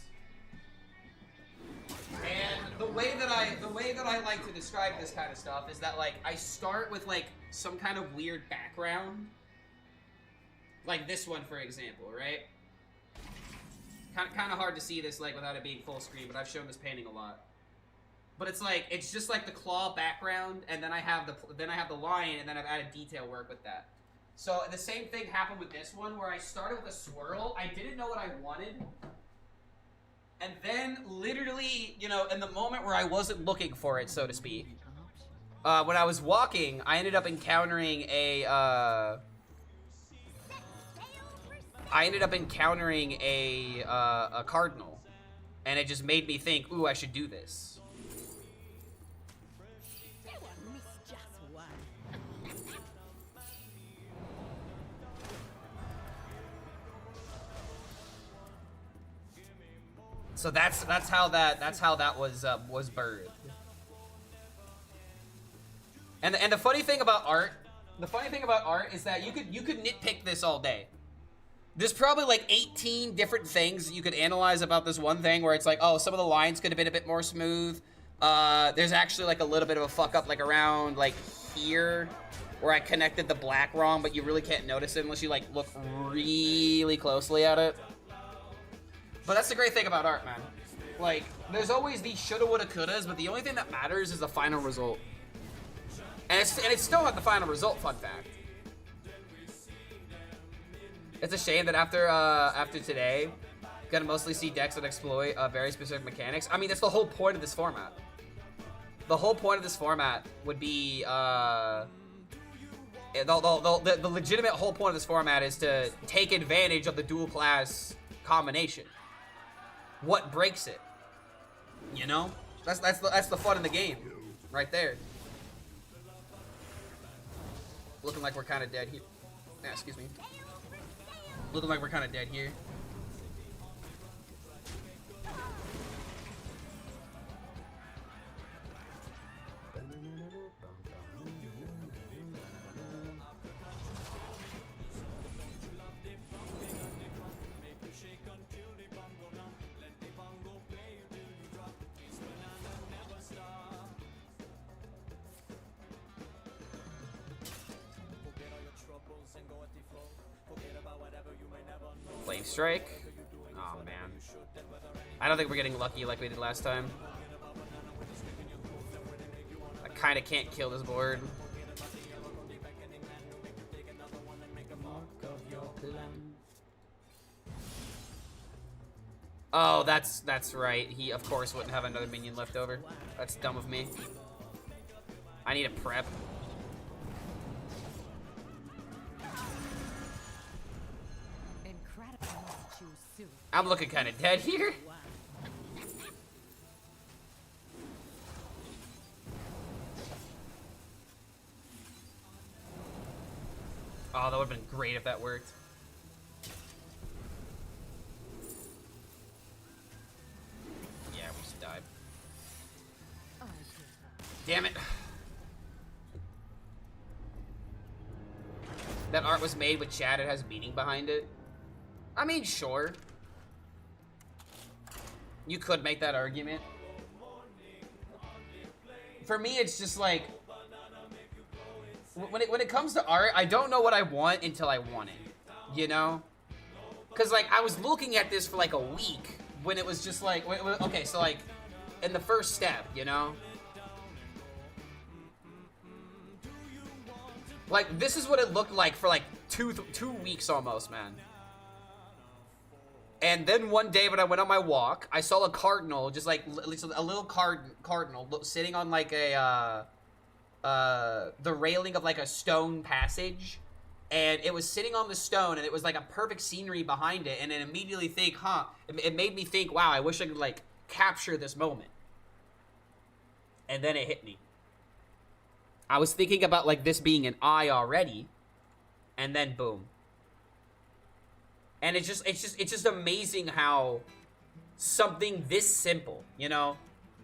and the way that I like to describe this kind of stuff is that like I start with like some kind of weird background, like this one for example, right? Kind of hard to see this like without it being full screen, but I've shown this painting a lot. But it's like, it's just like the claw background, and then I have the line, and then I've added detail work with that. So the same thing happened with this one, where I started with a swirl. I didn't know what I wanted. And then literally, you know, in the moment where I wasn't looking for it, so to speak, when I was walking, I ended up encountering a cardinal. And it just made me think, ooh, I should do this. So that's how that was birthed. And the funny thing about art, is that you could nitpick this all day. There's probably like 18 different things you could analyze about this one thing, where it's like, oh, some of the lines could have been a bit more smooth. There's actually like a little bit of a fuck up like around like here, where I connected the black wrong, but you really can't notice it unless you like look really closely at it. But that's the great thing about art, man. Like, there's always these shoulda, woulda, couldas, but the only thing that matters is the final result. And it's still not the final result, fun fact. It's a shame that after today, gonna mostly see decks that exploit very specific mechanics. I mean, that's the whole point of this format. The whole point of this format would be, the legitimate whole point of this format is to take advantage of the dual class combination. What breaks it? You know? That's the fun in the game. Right there. Looking like we're kind of dead here. Yeah, excuse me. Looking like we're kind of dead here. Flame Strike. Oh man. I don't think we're getting lucky like we did last time. I kind of can't kill this board. Oh, that's right. He of course wouldn't have another minion left over. That's dumb of me. I need a prep. I'm looking kind of dead here. Oh, that would have been great if that worked. Yeah, we just died. Damn it. That art was made with chat, it has meaning behind it. I mean, sure. You could make that argument. For me, it's just like, when it comes to art, I don't know what I want until I want it, you know? Cause like I was looking at this for like a week when it was just like, okay, so like in the first step, you know? Like this is what it looked like for like two weeks almost, man. And then one day when I went on my walk, I saw a cardinal, just like a little cardinal sitting on like a the railing of like a stone passage, and it was sitting on the stone, and it was like a perfect scenery behind it, and it immediately think, it made me think, wow, I wish I could like capture this moment. And then it hit me. I was thinking about like this being an eye already, and then boom. And it's just amazing how something this simple, you know,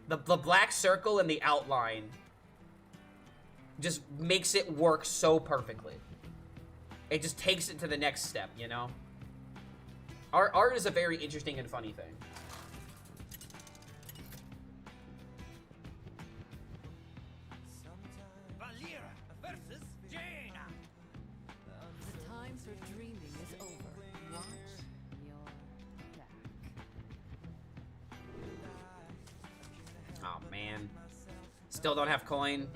the black circle and the outline just makes it work so perfectly. It just takes it to the next step, you know? Art is a very interesting and funny thing. The time for dreaming is over. Watch your back. Oh, man. Still don't have coin.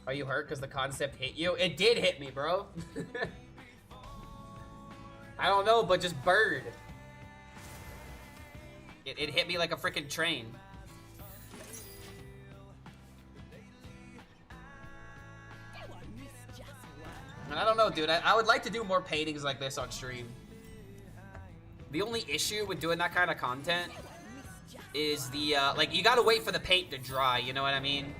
Are you hurt because the concept hit you? It did hit me, bro. I don't know, but just bird. It hit me like a freaking train. And I don't know, dude. I would like to do more paintings like this on stream. The only issue with doing that kind of content is the, like, you gotta wait for the paint to dry, you know what I mean?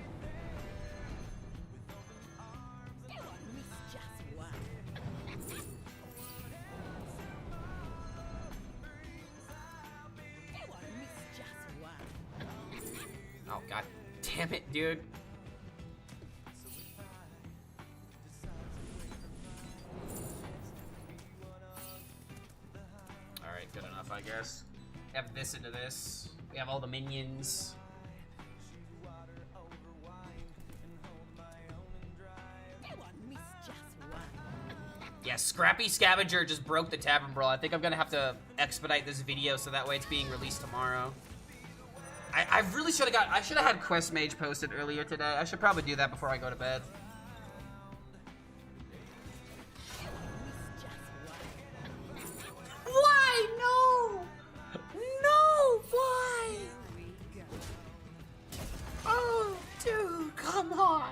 Oh, god damn it, dude. Alright, good enough, I guess. Have this into this. We have all the minions. Yeah, Scrappy Scavenger just broke the Tavern Brawl. I think I'm gonna have to expedite this video so that way it's being released tomorrow. I really should have I should have had Quest Mage posted earlier today. I should probably do that before I go to bed. Why? No! No! Why? Oh, dude, come on.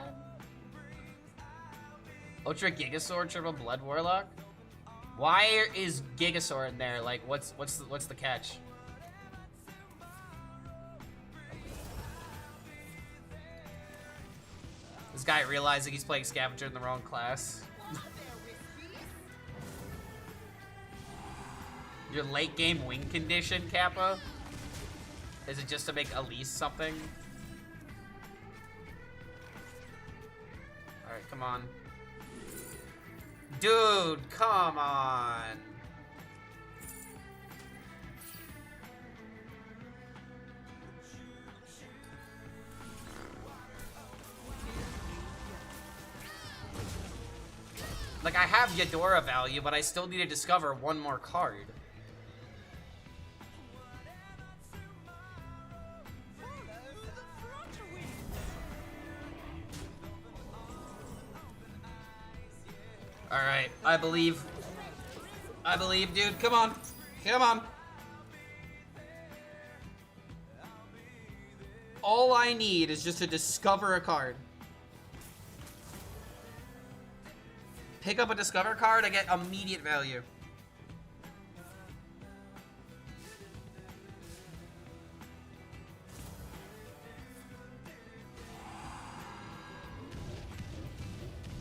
Ultra Gigasaur Triple Blood Warlock? Why is Gigasaur in there? Like, what's the catch? This guy realizing he's playing Scavenger in the wrong class. Your late game win condition, Kappa? Is it just to make Elise something? Alright, come on. Dude, come on. Like, I have Eudora value, but I still need to discover one more card. Alright, I believe. I believe, dude. Come on. Come on. All I need is just to discover a card. Pick up a discover card, I get immediate value.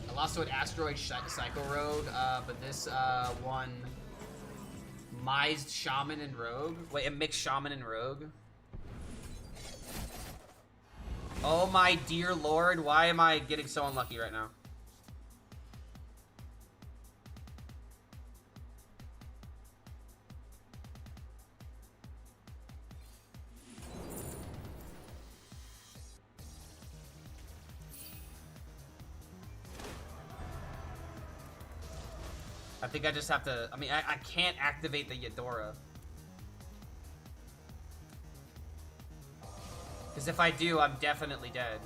I lost to an Asteroid Psycho Rogue, but this one Mized Shaman and Rogue. Wait, a mixed Shaman and Rogue. Oh my dear lord, why am I getting so unlucky right now? think I just have to, I mean, I can't activate the Eudora. Because if I do, I'm definitely dead.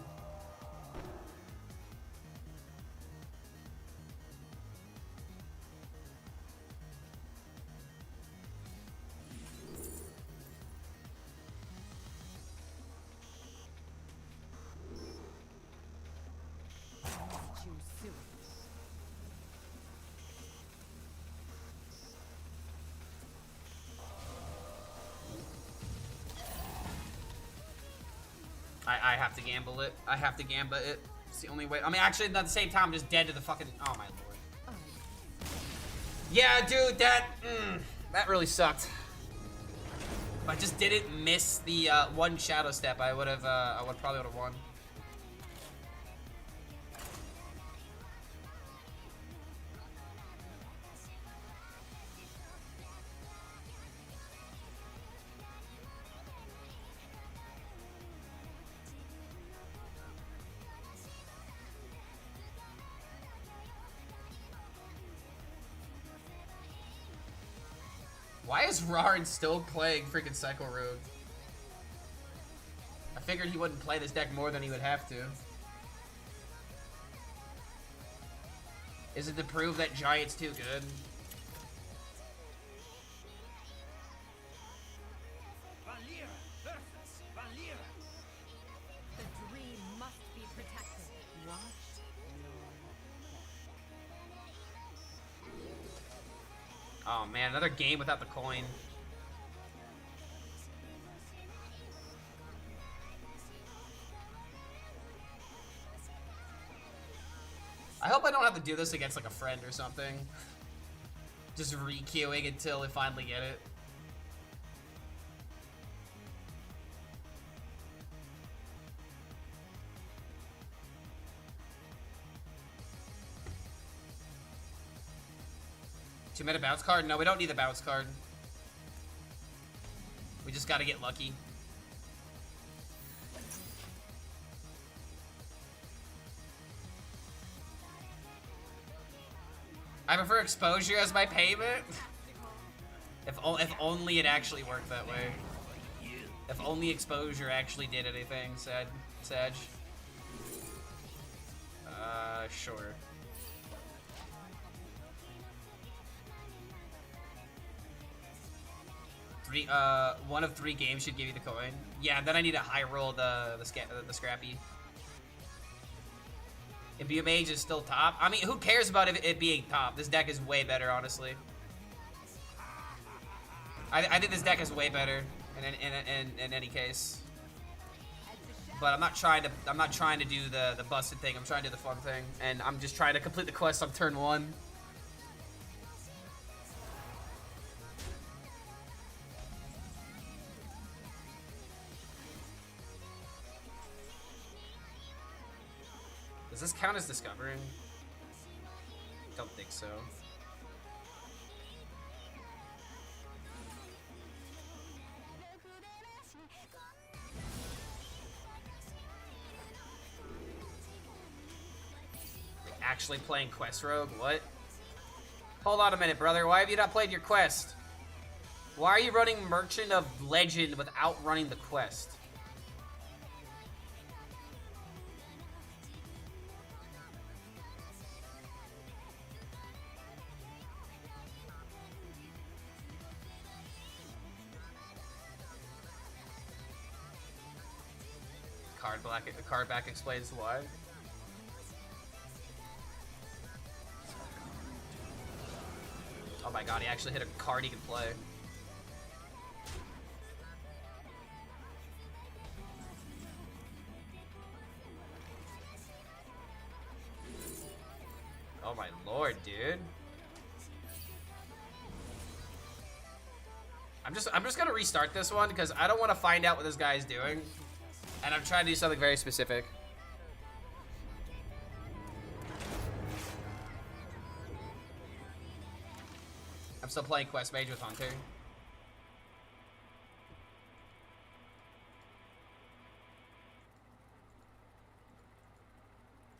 Choose soon. I have to gamble it. I have to gamble it. It's the only way. I mean, actually, at the same time, I'm just dead to the fucking. Oh my lord. Yeah, dude, that really sucked. If I just didn't miss the one shadow step, I would probably would have won. Why is Rarn still playing freaking Psycho Rogue? I figured he wouldn't play this deck more than he would have to. Is it to prove that Giant's too good? The dream must be protected. Watch Oh man, another game without the coin. I hope I don't have to do this against like a friend or something. Just re-queuing until I finally get it. Two-mana bounce card? No, we don't need the bounce card. We just gotta get lucky. I prefer exposure as my payment. If only it actually worked that way. If only exposure actually did anything, Sag. Sure. One of 3 games should give you the coin. Yeah, then I need to high roll the scrappy. Imbue Mage is still top. I mean, who cares about it being top? This deck is way better, honestly. I think this deck is way better in any case. But I'm not trying to do the busted thing. I'm trying to do the fun thing, and I'm just trying to complete the quest on turn 1. Does this count as discovering? Don't think so. Actually playing Quest Rogue? What? Hold on a minute, brother. Why have you not played your quest? Why are you running Merchant of Legend without running the quest? Card back explains why. Oh my god, he actually hit a card he can play. Oh my lord, dude. I'm just gonna restart this one because I don't want to find out what this guy is doing. And I'm trying to do something very specific. I'm still playing Quest Mage with Hunter.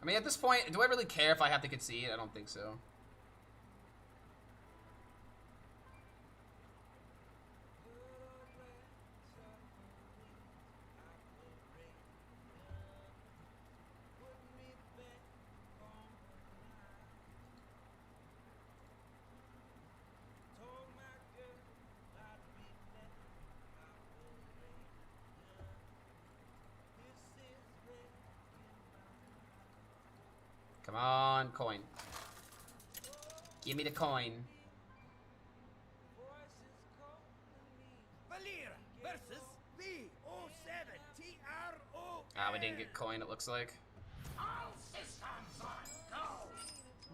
I mean, at this point, do I really care if I have to concede? I don't think so. want coin. Give me the coin. Valera versus V07TRO. Ah, we didn't get coin, it looks like.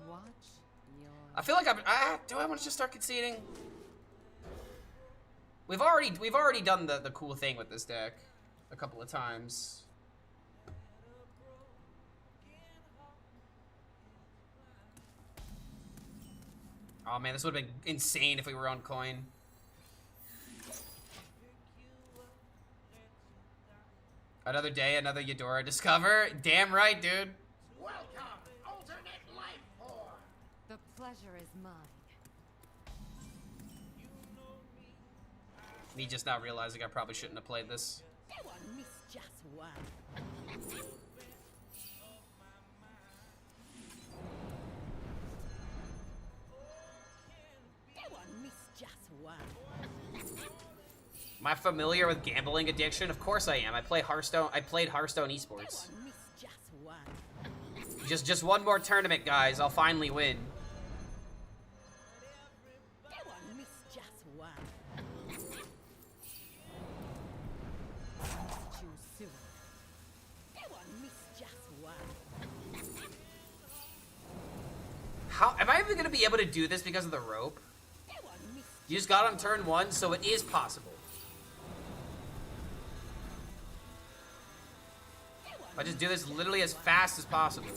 Watch your I feel like do I want to just start conceding? We've already done the cool thing with this deck a couple of times. Oh man, this would have been insane if we were on coin. Another day, another Eudora discover. Damn right, dude. the pleasure is mine. Me just now realizing I probably shouldn't have played this. That one missed just one. That one missed just one. Am I familiar with gambling addiction? Of course I am. I played Hearthstone esports. That one missed just one. Just one more tournament, guys. I'll finally win. That one missed just one. Too soon. That one missed just one. How am I even gonna be able to do this because of the rope? That one missed. You just got on turn 1, so it is possible. I just do this literally as fast as possible.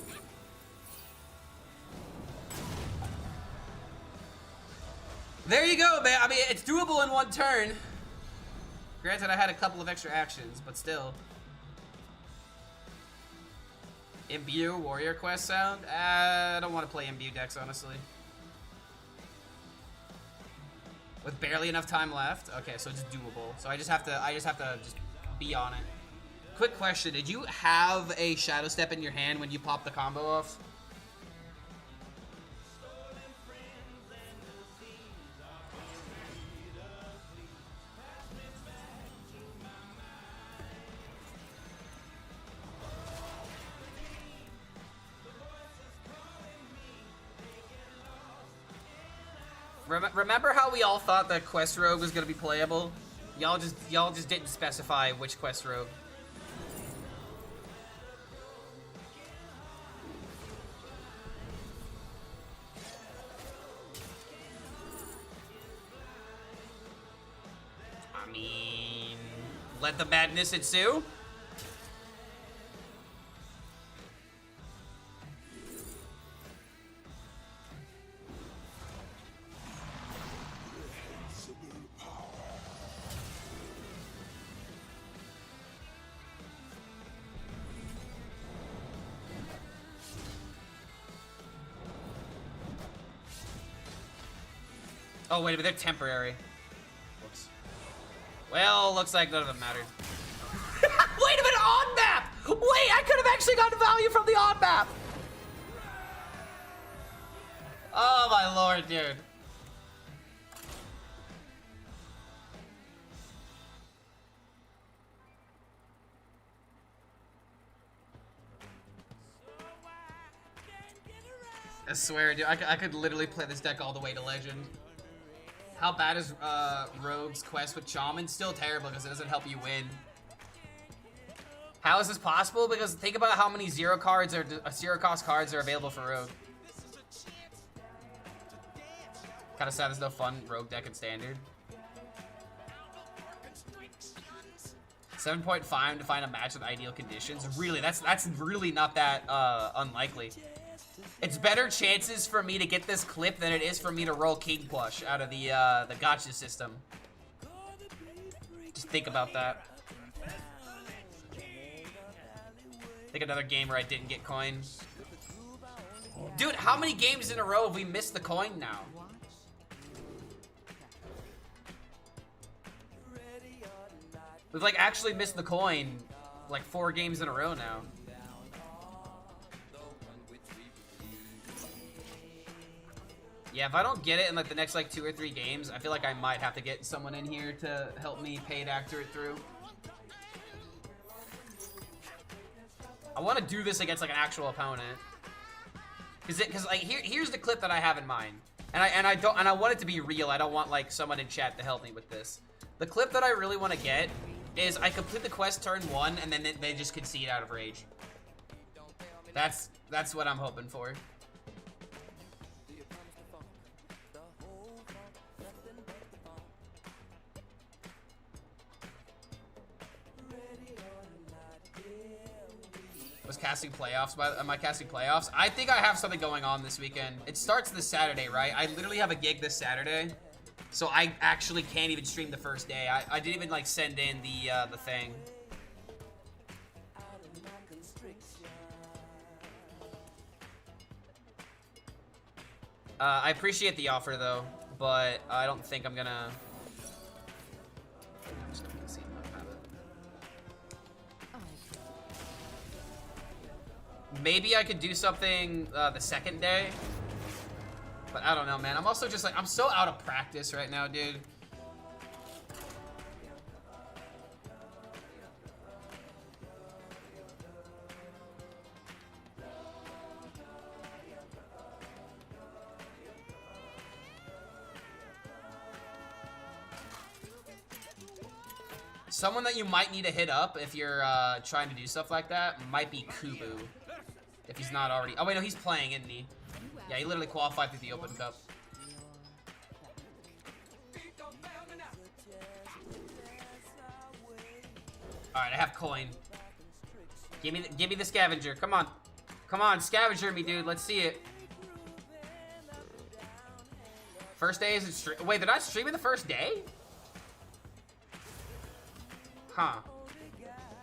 There you go, man. I mean, it's doable in one turn. Granted, I had a couple of extra actions, but still. Imbue, Warrior Quest sound? I don't want to play Imbue decks, honestly. With barely enough time left? Okay, so it's doable. So I just have to just be on it. Quick question, did you have a Shadow Step in your hand when you popped the combo off? Remember how we all thought that Quest Rogue was gonna be playable? Y'all just didn't specify which Quest Rogue. I mean, let the madness ensue. Oh, wait, but they're temporary. Whoops. Well, looks like none of them mattered. Wait a minute, on map! Wait, I could have actually gotten value from the on map! Oh my lord, dude. I swear, dude, I could literally play this deck all the way to Legend. How bad is Rogue's Quest with Shaman? Still terrible because it doesn't help you win. How is this possible? Because think about how many zero cost cards are available for Rogue. Kind of sad there's no fun Rogue deck in Standard. 7.5 to find a match with ideal conditions. Really, that's really not that unlikely. It's better chances for me to get this clip than it is for me to roll King Plush out of the gotcha system. Just think about that. Think another game where I didn't get coin. Dude, how many games in a row have we missed the coin now? We've like actually missed the coin like 4 games in a row now. Yeah, if I don't get it in like the next like 2 or 3 games, I feel like I might have to get someone in here to help me paid actor it through. I want to do this against like an actual opponent. Because like here's the clip that I have in mind, and I want it to be real. I don't want like someone in chat to help me with this. The clip that I really want to get is I complete the quest turn 1 and then they just concede out of rage. That's what I'm hoping for. Was casting playoffs? Am I casting playoffs? I think I have something going on this weekend. It starts this Saturday, right? I literally have a gig this Saturday, so I actually can't even stream the first day. I didn't even like send in the thing. I appreciate the offer though, but I don't think I'm gonna. I'm just gonna see if I have it. Maybe I could do something the second day, but I don't know, man. I'm also just like, I'm so out of practice right now, dude. Someone that you might need to hit up if you're trying to do stuff like that might be Kubu. If he's not already. Oh, wait, no, he's playing, isn't he? Yeah, he literally qualified through the Open Cup. Alright, I have coin. Give me the scavenger. Come on. Come on, scavenger me, dude. Let's see it. First day isn't stream. Wait, they're not streaming the first day? Huh.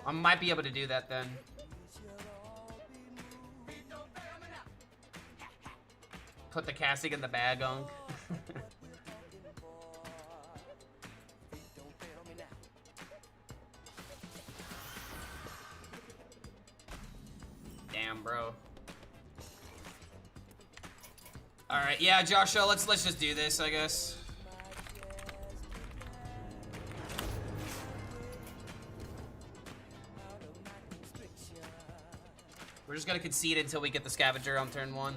I might be able to do that then. Put the casting in the bag, Unk. Damn, bro. All right, yeah, Joshua, let's just do this, I guess. We're just gonna concede until we get the scavenger on turn 1.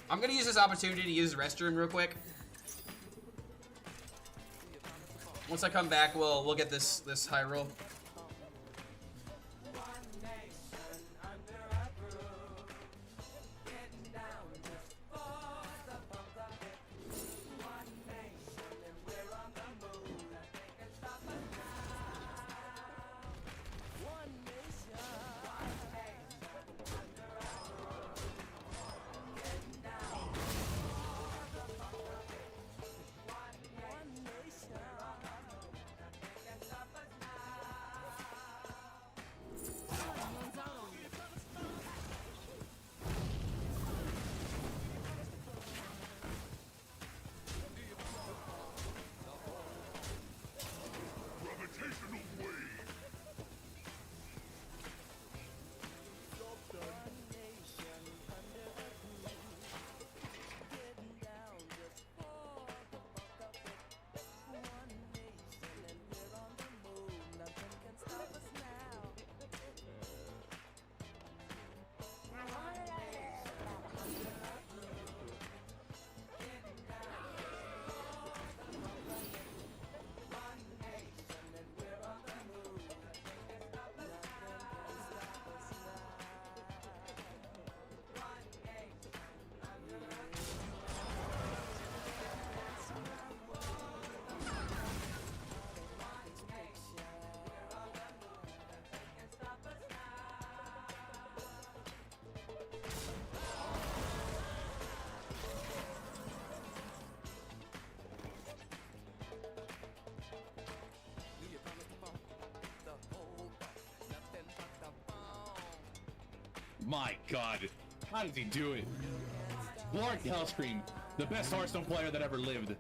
I'm gonna use this opportunity to use the restroom real quick. Once I come back, we'll get this high roll. My God, how did he do it? Lord HELLSCREAM, the best Hearthstone player that ever lived.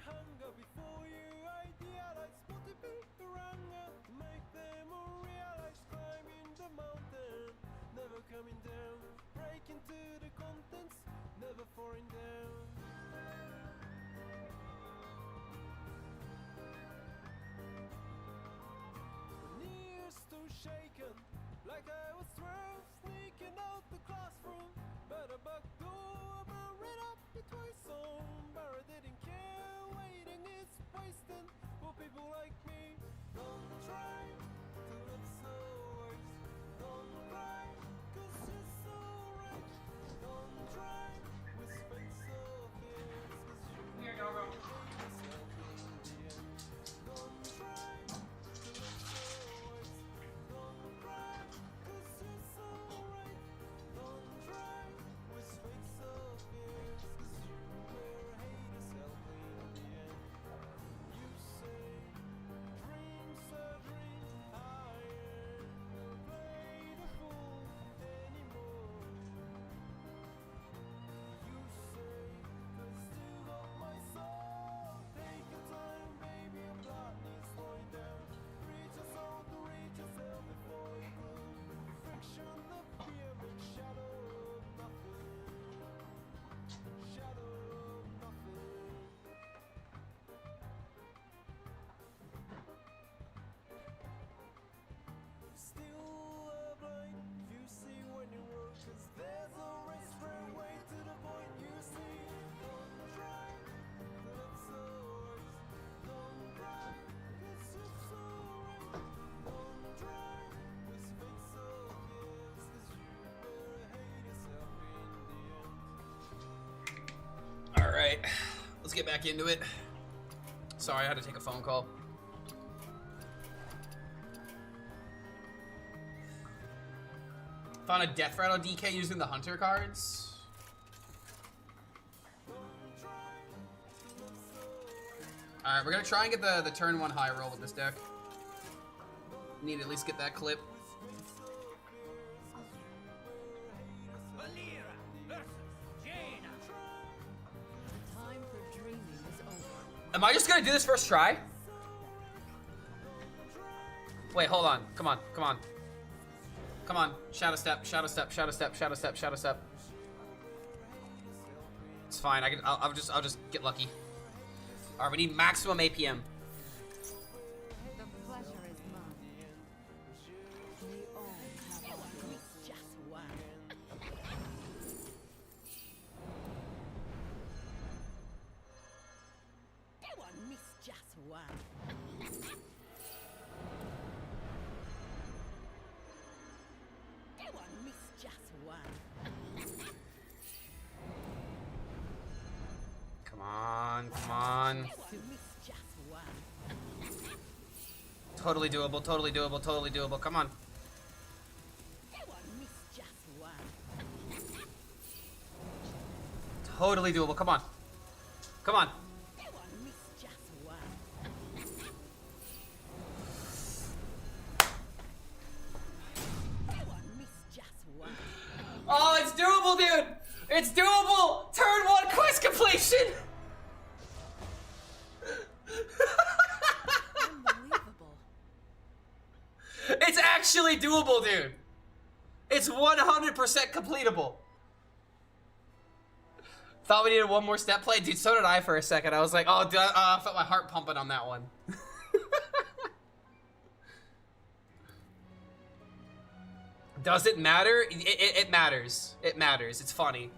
hunger before you idealize what it be around. Make them all realize climbing the mountain, never coming down. Break into the contents, never falling down. Knees too shaken, like I was 12, sneaking out the classroom. But a back door, right up between some. But I didn't care, waiting is wasting for people like me. Don't try to look so worse. Don't cry, cause you're so right. Don't try with face so fierce, cause you Here, Doggo. yourself in the end. Don't try to look so worse. Don't cry, cause you're so right. Don't try with face so fierce, cause you will hate yourself in the end. You say dreams are dreams, I ain't play the fool anymore. You say, cause still got my soul. Take your time, baby, your blood needs slowing down. Reach your soul to reach yourself before you go. Friction of fear makes shadow of nothing. Shadow of nothing. Still blind, you see when you work, cause there's a race straight way to the point you see. Don't try to look so worse. Don't cry, cause you're so right. Don't try with fake so fierce, cause you will hate yourself in the end. Alright, let's get back into it. Sorry, I had to take a phone call. Found a Death Rattle DK using the Hunter cards. Alright, we're gonna try and get the turn 1 high roll with this deck. Need to at least get that clip. Time for dreaming is over. Am I just gonna do this first try? Wait, hold on. Come on, come on. Come on. Shadow step, shadow step, shadow step, shadow step, shadow step. It's fine. I'll just get lucky. Alright, we need maximum APM. The pleasure is mine. We all have our ghosts. Just one. That one missed just one. That one missed just one. Come on, come on. That one missed just one. Totally doable, totally doable, totally doable. Come on. That one missed just one. Totally doable. Come on. Come on. That one missed just one. That one missed just one. Oh, it's doable, dude! It's doable! Turn 1 quest completion! Unbelievable. It's actually doable, dude. It's 100% completable. Thought we needed one more step play. Dude, so did I for a second. I was like, oh, dude, I felt my heart pumping on that one. Does it matter? It matters. It matters. It's funny.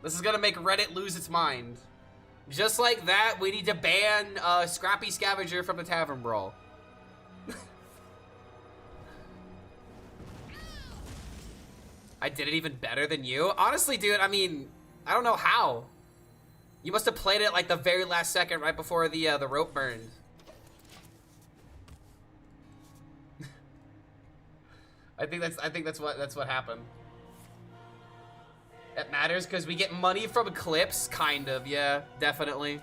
This is gonna make Reddit lose its mind. Just like that, we need to ban Scrappy Scavenger from the Tavern Brawl. I did it even better than you? Honestly, dude, I mean, I don't know how. You must have played it like the very last second right before the rope burned. I think that's what happened. It matters because we get money from clips, kind of, yeah, definitely.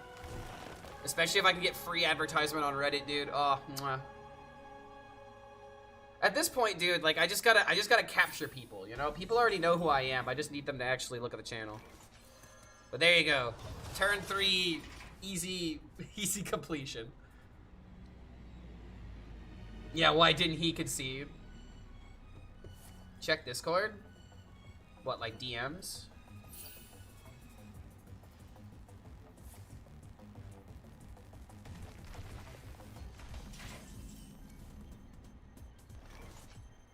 Especially if I can get free advertisement on Reddit, dude. Oh, mwah. At this point, dude, like I just gotta capture people, you know? People already know who I am. I just need them to actually look at the channel. But there you go. Turn 3 easy completion. Yeah, why didn't he concede? Check Discord. What, like DMs?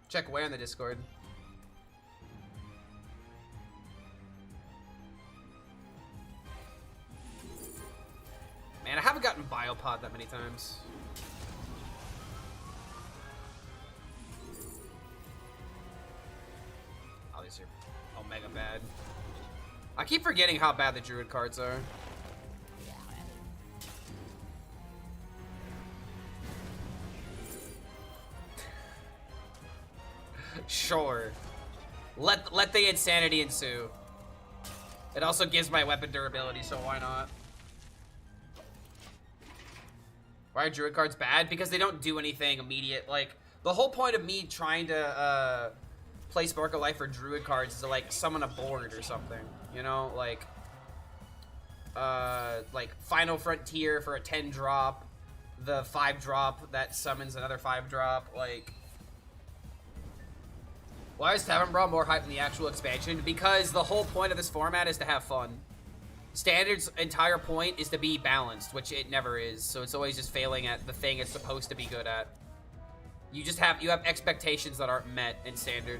Check where in the Discord? Man, I haven't gotten Biopod that many times. Oh, these are omega bad. I keep forgetting how bad the Druid cards are. Sure. Let the insanity ensue. It also gives my weapon durability, so why not? Why are Druid cards bad? Because they don't do anything immediate. Like, the whole point of me trying to play Spark of Life for Druid cards is to, like, summon a board or something. You know? Like Final Frontier for a 10-drop. The 5-drop that summons another 5-drop. Like... Why is Tavern Brawl more hype than the actual expansion? Because the whole point of this format is to have fun. Standard's entire point is to be balanced, which it never is. So it's always just failing at the thing it's supposed to be good at. You have expectations that aren't met in Standard.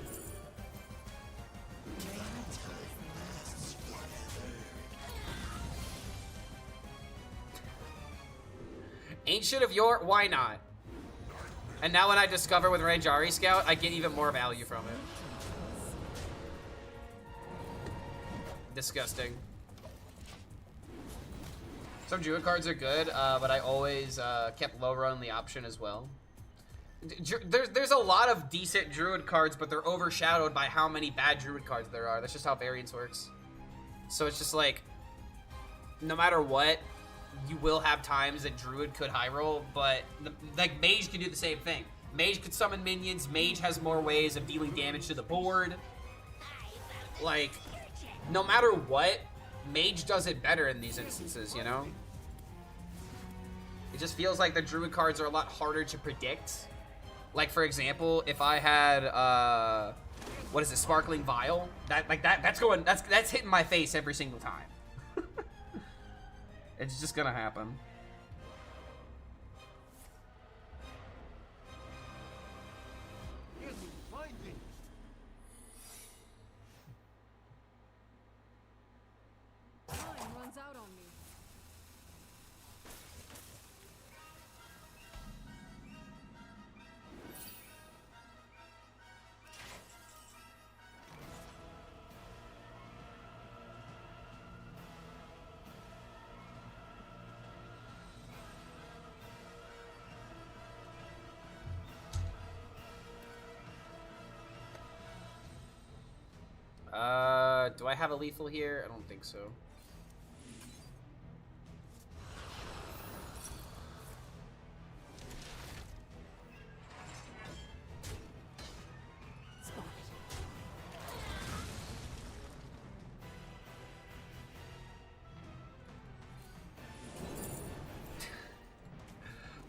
Ancient of Yore, why not? And now when I discover with Ranjari Scout, I get even more value from it. Disgusting. Some Druid cards are good, but I always kept low run the option as well. There's a lot of decent Druid cards, but they're overshadowed by how many bad Druid cards there are. That's just how variance works. So it's just like, no matter what, you will have times that Druid could high roll, but like Mage can do the same thing. Mage could summon minions. Mage has more ways of dealing damage to the board. Like, no matter what, Mage does it better in these instances, you know? It just feels like the Druid cards are a lot harder to predict. Like, for example, if I had, what is it, Sparkling Vial? That's hitting my face every single time. It's just gonna happen. Time runs out on me. Do I have a lethal here? I don't think so.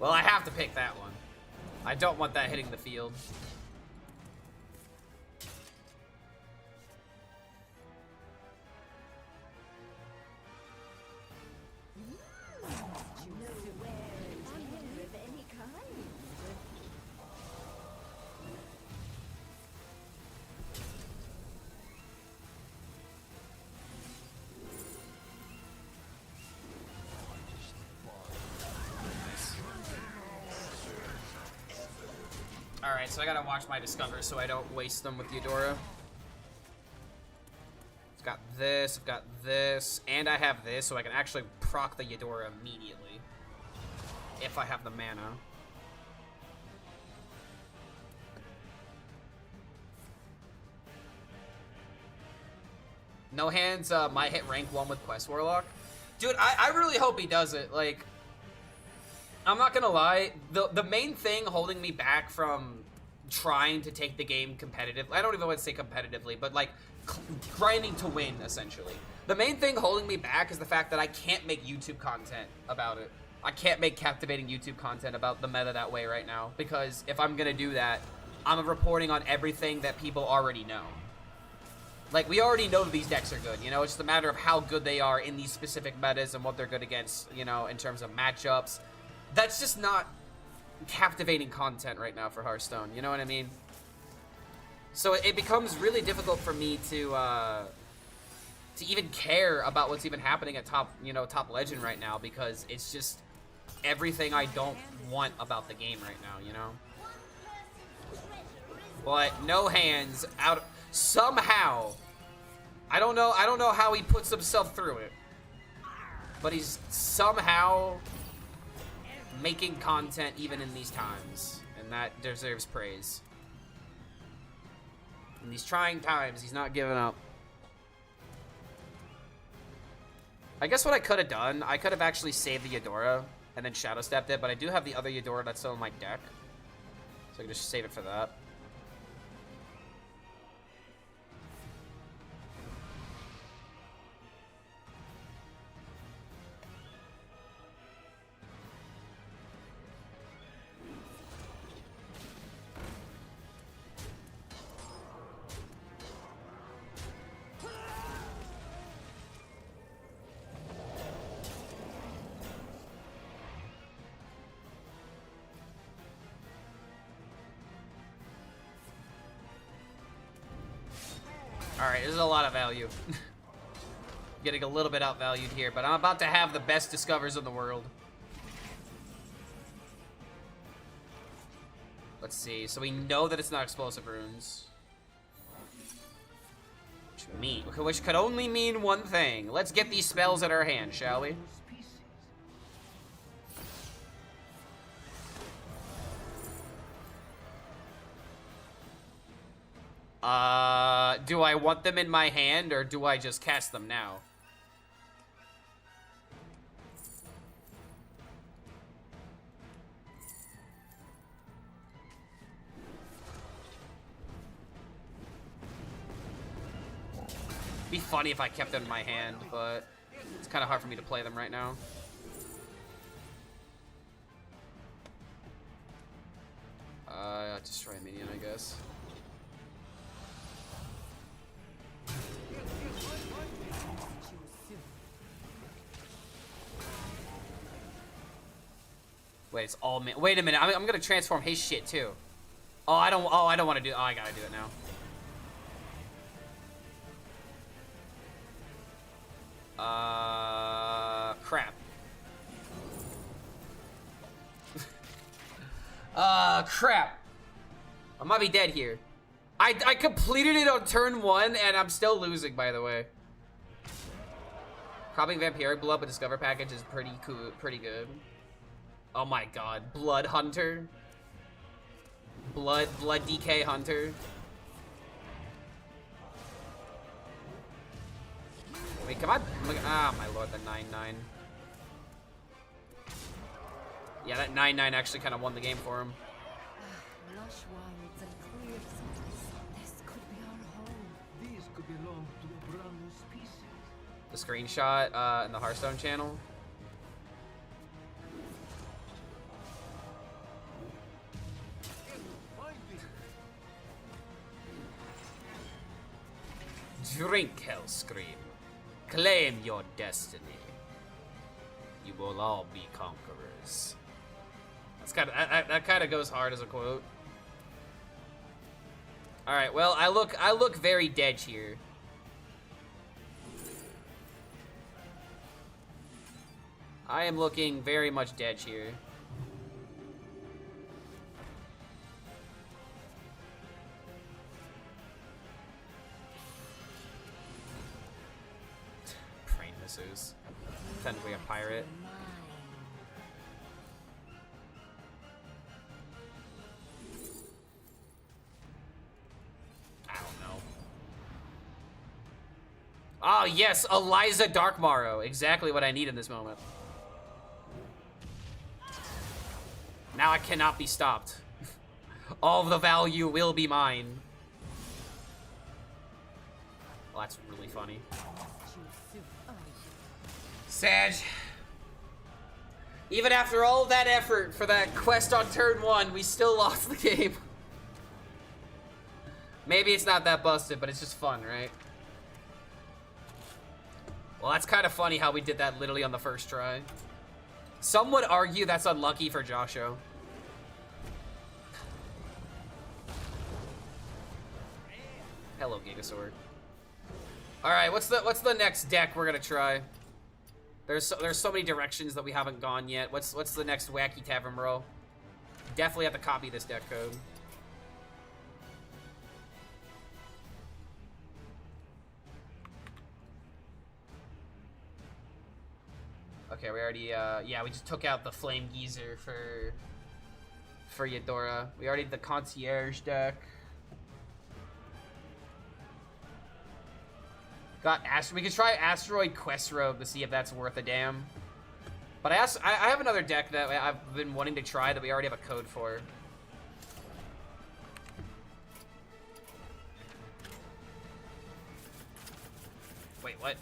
Well, I have to pick that one. I don't want that hitting the field. Alright, so I gotta watch my discovers so I don't waste them with Eudora. I've got this, and I have this, so I can actually proc the Eudora immediately. If I have the mana. No Hands might hit rank 1 with Quest Warlock. Dude, I really hope he does it. Like, I'm not gonna lie, the main thing holding me back from trying to take the game competitive. I don't even want to say competitively, but like grinding to win, essentially. The main thing holding me back is the fact that I can't make YouTube content about it. I can't make captivating YouTube content about the meta that way right now, because if I'm gonna do that, I'm reporting on everything that people already know. Like, we already know these decks are good, you know? It's just a matter of how good they are in these specific metas and what they're good against, you know, in terms of matchups. That's just not captivating content right now for Hearthstone, you know what I mean? So it becomes really difficult for me to even care about what's even happening at top legend right now, because it's just everything I don't want about the game right now, you know? But no hands out somehow. I don't know how he puts himself through it, but he's somehow making content even in these times, and that deserves praise. In these trying times, he's not giving up. I guess what I could have done, I could have actually saved the Eudora and then Shadow Stepped it, but I do have the other Eudora that's still in my deck, so I can just save it for that. Alright, this is a lot of value. Getting a little bit outvalued here, but I'm about to have the best discovers in the world. Let's see. So we know that it's not explosive runes. Which could only mean one thing. Let's get these spells in our hand, shall we? Do I want them in my hand, or do I just cast them now? It'd be funny if I kept them in my hand, but it's kind of hard for me to play them right now. Destroy a minion, I guess. Wait, it's all min. Wait a minute, I'm gonna transform his shit too. Oh, I don't want to do. Oh, I gotta do it now. Crap. Crap. I might be dead here. I completed it on turn 1, and I'm still losing, by the way. Cropping Vampiric Blood with Discover package is pretty cool, pretty good. Oh my god, Blood Hunter. Blood DK Hunter. Wait, come on. Ah, my lord, the 9/9. Yeah, that 9/9 actually kind of won the game for him. Lush wilds and clear skies. This could be our home. These could belong to a brand new species. The screenshot in the Hearthstone channel. Drink, HELLSCREAM. Claim your destiny. You will all be conquerors. That's kind of that kind of goes hard as a quote. All right, well, I look very dead here. I am looking very much dead here. Praying misses. Pretend to be a pirate. I don't know. Oh yes, Eliza Darkmorrow. Exactly what I need in this moment. Now I cannot be stopped. All of the value will be mine. Well, that's really funny. Sag. Even after all that effort for that quest on turn 1, we still lost the game. Maybe it's not that busted, but it's just fun, right? Well, that's kind of funny how we did that literally on the first try. Some would argue that's unlucky for Josho. Hello, Gigasaur. All right, what's the next deck we're gonna try? There's so many directions that we haven't gone yet. What's the next wacky Tavern Brawl? Definitely have to copy this deck code. Okay, we already yeah, we just took out the Flame Geyser for Eudora. We already did the Concierge deck. Got we could try Asteroid Quest Rogue to see if that's worth a damn. But I have another deck that I've been wanting to try that we already have a code for. Wait, what?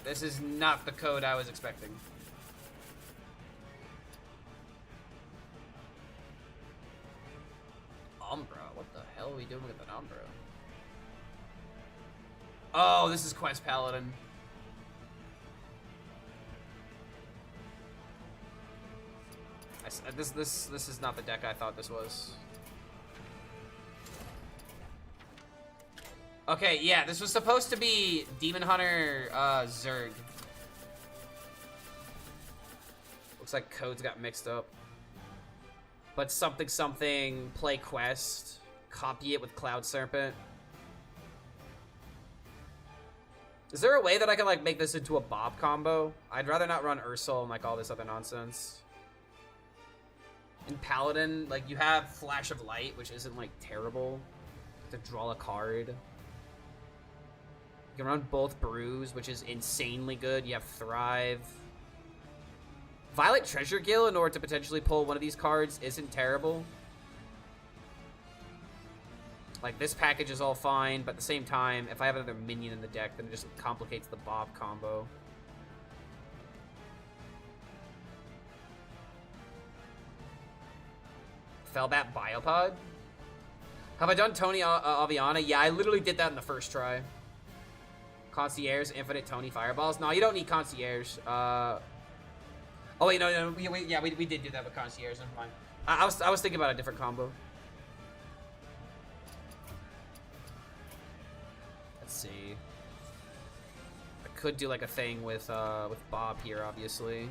This is not the code I was expecting. Umbra, what the hell are we doing with an Umbra? Oh, this is Quest Paladin. This is not the deck I thought this was. Okay, yeah, this was supposed to be Demon Hunter Zerg. Looks like codes got mixed up. But something play quest, copy it with Cloud Serpent. Is there a way that I can like make this into a Bob combo? I'd rather not run Ursol and like all this other nonsense. In Paladin, like you have Flash of Light, which isn't like terrible. To draw a card. You can run both Brews, which is insanely good. You have Thrive. Violet Treasure Gill in order to potentially pull one of these cards isn't terrible. Like, this package is all fine, but at the same time, if I have another minion in the deck, then it just complicates the Bob combo. Fellbat Biopod? Have I done Tony Aviana? Yeah, I literally did that in the first try. Concierge, Infinite Tony Fireballs. No, you don't need Concierge. Oh, wait, no. We did do that with Concierge. Never mind. I was thinking about a different combo. Let's see. I could do like a thing with Bob here, obviously.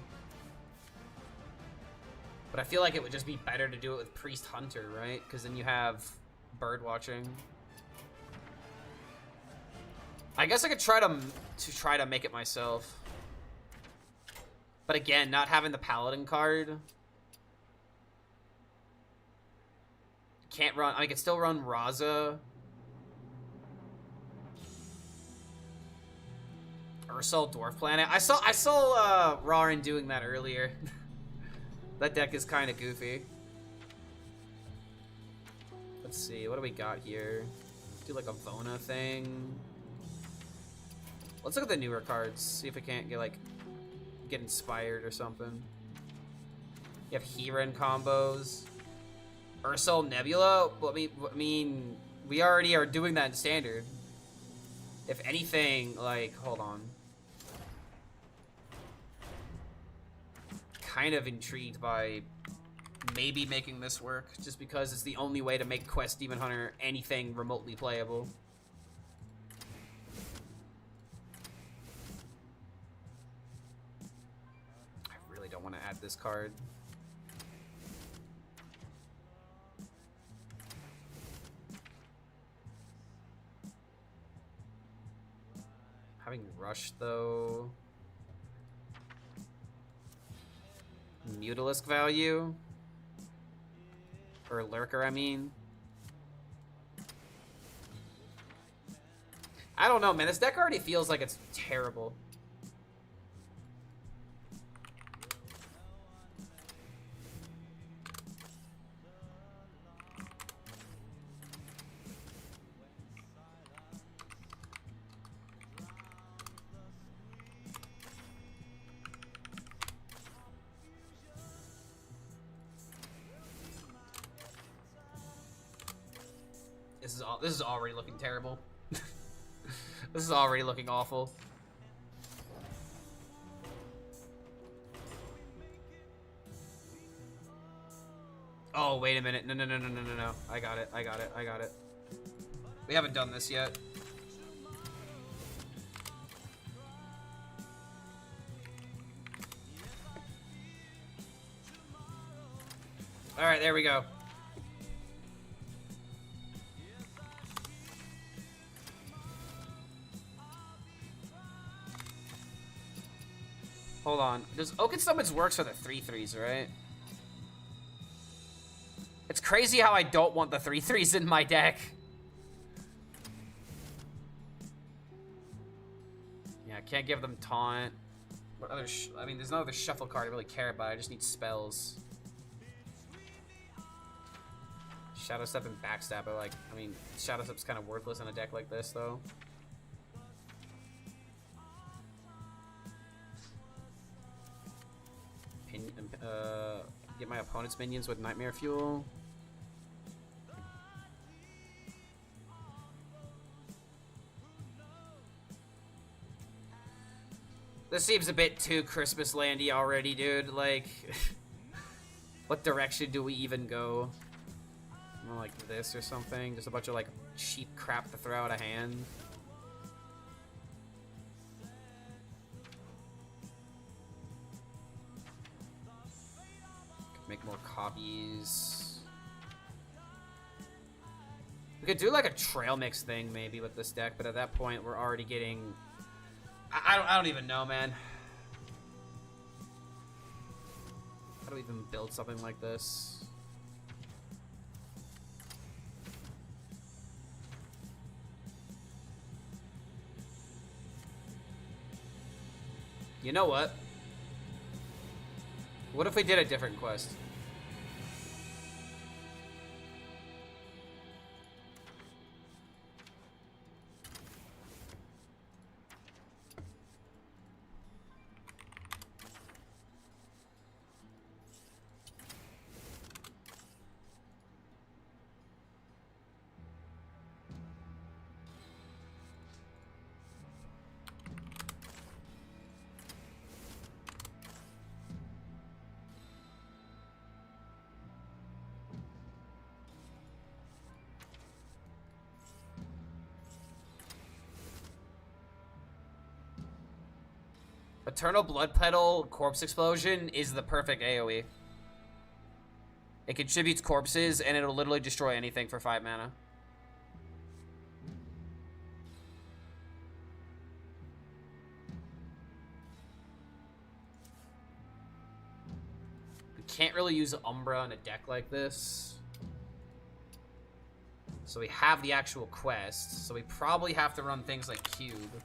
But I feel like it would just be better to do it with Priest Hunter, right? Because then you have bird watching. I guess I could try to make it myself. But again, not having the Paladin card. Can't run. I could still run Raza. Ursol Dwarf Planet. I saw Rarin doing that earlier. That deck is kind of goofy. Let's see, what do we got here? Do like a Vona thing. Let's look at the newer cards. See if we can't get inspired or something. You have Heron combos. Ursol Nebula. Well, I mean, we already are doing that in standard. If anything, like, hold on. Kind of intrigued by maybe making this work, just because it's the only way to make Quest Demon Hunter anything remotely playable. I really don't want to add this card. Having Rush, though. Mutalisk value. Or Lurker, I mean. I don't know, man. This deck already feels like it's terrible. This is already looking terrible. This is already looking awful. Oh, wait a minute. No. I got it. We haven't done this yet. Alright, there we go. Hold on. Does Oaken Summons works for the 3/3s, right? It's crazy how I don't want the 3/3s in my deck. Yeah, I can't give them taunt. What other I mean, there's no other shuffle card I really care about. I just need spells. Shadow Step and Backstab are like, I mean, Shadow Step's kind of worthless in a deck like this, though. Get my opponent's minions with Nightmare Fuel. This seems a bit too Christmas landy already, dude. Like, what direction do we even go? More like this or something. Just a bunch of like cheap crap to throw out of hand. Make more copies. We could do like a trail mix thing maybe with this deck, but at that point we're already getting. I don't even know, man. How do we even build something like this? You know what? What if we did a different quest? Eternal Blood Petal Corpse Explosion is the perfect AoE. It contributes corpses, and it'll literally destroy anything for 5 mana. We can't really use Umbra in a deck like this. So we have the actual quest, so we probably have to run things like Cube.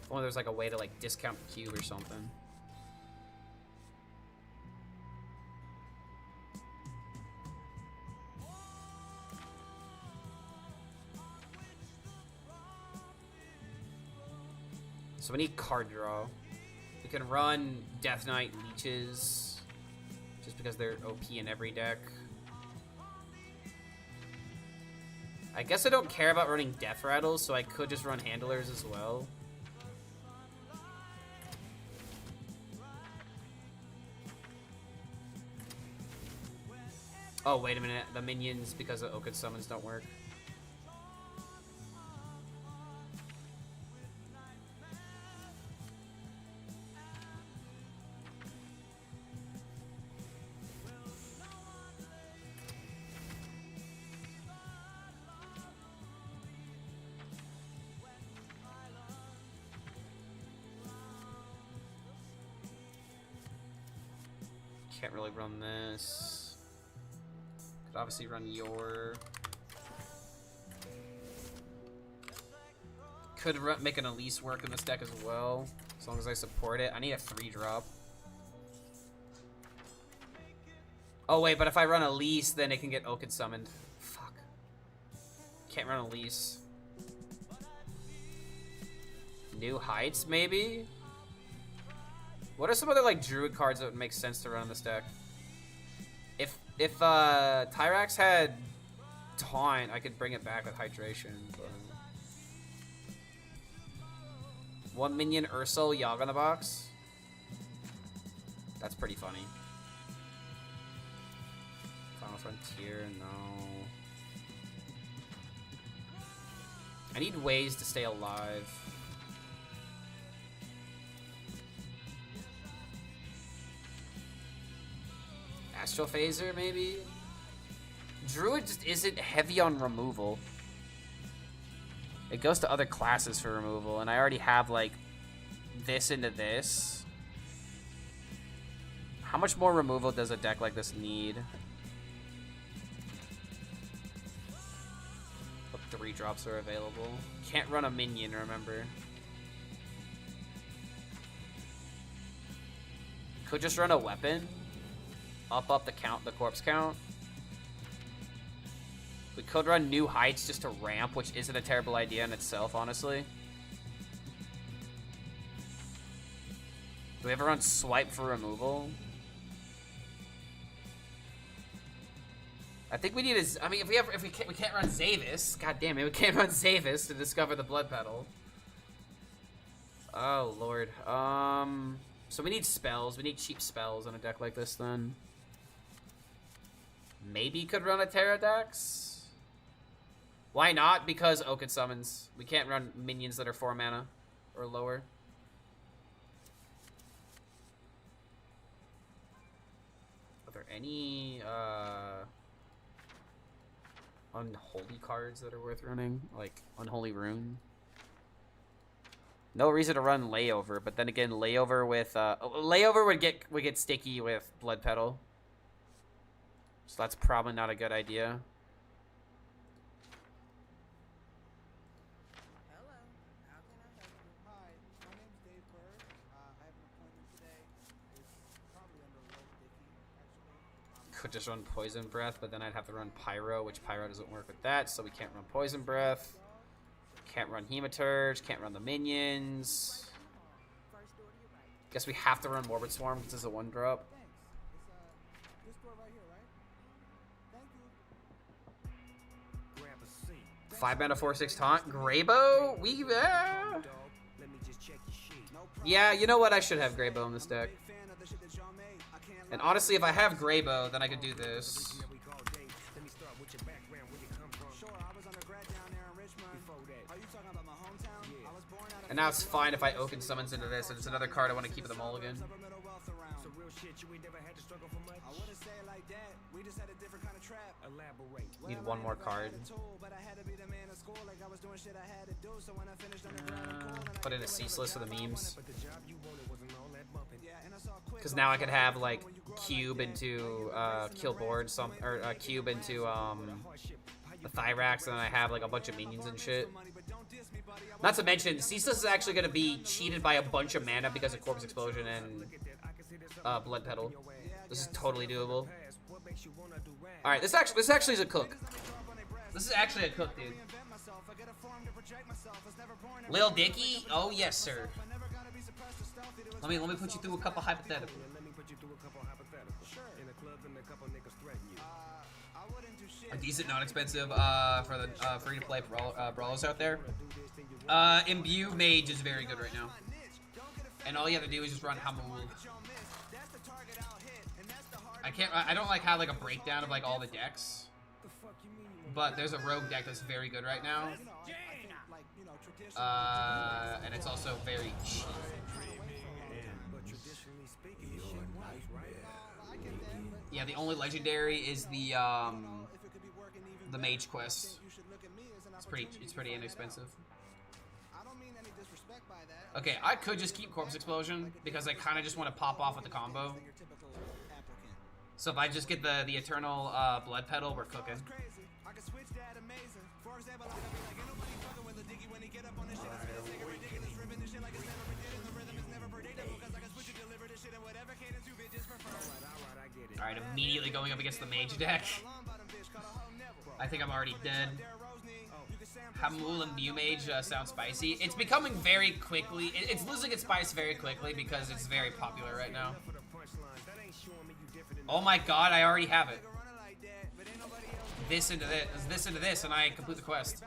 Or there's like a way to like discount the cube or something. So we need card draw. We can run Death Knight Leeches just because they're OP in every deck. I guess I don't care about running Death Rattles, so I could just run Handlers as well. Oh, wait a minute. The minions, because of Oaken Summons, don't work. Can't really run this. Could obviously run your. Could make an Elise work in this deck as well, as long as I support it. I need a 3-drop. Oh wait, but if I run Elise, then it can get Oaken summoned. Fuck. Can't run Elise. New Heights, maybe? What are some other like Druid cards that would make sense to run in this deck? If Tyrax had taunt, I could bring it back with hydration. But... 1 minion Ursel Yogg on the box. That's pretty funny. Final Frontier, no. I need ways to stay alive. Astral Phaser, maybe? Druid just isn't heavy on removal. It goes to other classes for removal, and I already have, like, this into this. How much more removal does a deck like this need? What 3 drops are available? Can't run a minion, remember. Could just run a weapon. Up the count, the corpse count. We could run New Heights just to ramp, which isn't a terrible idea in itself, honestly. Do we ever run Swipe for removal? I think we need a... I mean, if we can't run Zavis. God damn it, we can't run Zavis to discover the Blood Petal. Oh, Lord. So we need spells. We need cheap spells on a deck like this, then. Maybe could run a Pterodax? Why not? Because Oaken summons. We can't run minions that are 4 mana or lower. Are there any unholy cards that are worth running? Like Unholy Rune? No reason to run Layover, but then again, Layover with Layover would get sticky with Blood Petal. So that's probably not a good idea. Hello, how can I help you? Hi, my name's Dave Bird. I have an appointment today. It's probably under Low Dicky, actually. Could just run Poison Breath, but then I'd have to run Pyro, which Pyro doesn't work with that, so we can't run Poison Breath. Can't run Hematurge, can't run the minions. Guess we have to run Morbid Swarm because it's a 1-drop. Thanks. It's this door right here, right? Thank you. Grab a seat. 5 mana 4/6 taunt. Greybow? Yeah, you know what? I should have Greybow in this deck. And honestly, if I have Greybow, then I could do this. And now it's fine if I Oaken Summons into this, and it's another card I want to keep at the mulligan. Need 1 more card. Put in a Ceaseless for the memes. Because now I could have, like, Cube into kill board, Cube into the Thyrax, and then I have, like, a bunch of minions and shit. Not to mention, Ceaseless is actually going to be cheated by a bunch of mana because of Corpse Explosion and Blood Petal. This is totally doable. Alright, this actually is a cook. This is actually a cook, dude. Lil Dicky? Oh, yes, sir. Let me put you through a couple hypotheticals. A decent, non-expensive for the free-to-play brawlers out there. Imbue Mage is very good right now. And all you have to do is just run Hamul. I don't like have like a breakdown of like all the decks. But there's a rogue deck that's very good right now. And it's also very cheap. Yeah, the only legendary is the Mage Quest. It's pretty inexpensive. Okay, I could just keep Corpse Explosion because I kind of just want to pop off with the combo. So if I just get the Eternal Blood Petal, we're cooking. Alright, immediately going up against the Mage deck. I think I'm already dead. Hamul and Mew Mage sound spicy. It's becoming very quickly... It's losing its spice very quickly because it's very popular right now. Oh my god, I already have it. This into this, and I complete the quest.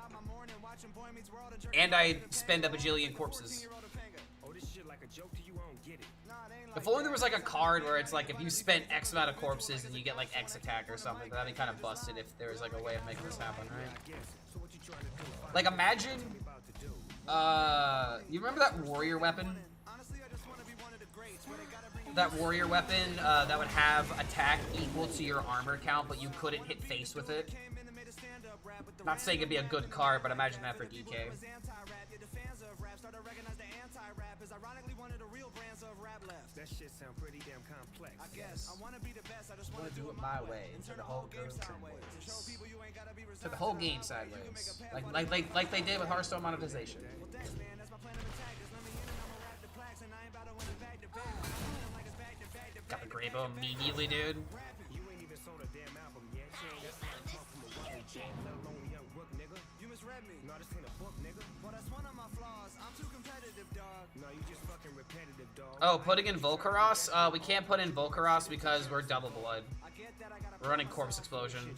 And I spend a bajillion corpses. If only there was like a card where it's like if you spent X amount of corpses and you get like X attack or something, that'd be kind of busted if there was like a way of making this happen, right? Like imagine, you remember that warrior weapon? That warrior weapon that would have attack equal to your armor count, but you couldn't hit face with it. Not saying it'd be a good card, but imagine that for DK. That shit sound pretty damn complex. I guess I wanna be the best. I just wanna do it my way. To the whole game sideways. To the whole game sideways. Like they did with Hearthstone monetization. Got the Grabo immediately, dude. You ain't even sold a damn album yet. You ain't got talk from a white jack, let alone a young book, nigga. You misread me. No, this ain't a book, nigga. Well, that's one of my flaws. I'm too competitive, dog. No, you just fucking repetitive, dog. Oh, putting in Volcaros? We can't put in Volcaros because we're double blood. We're running Corpse Explosion,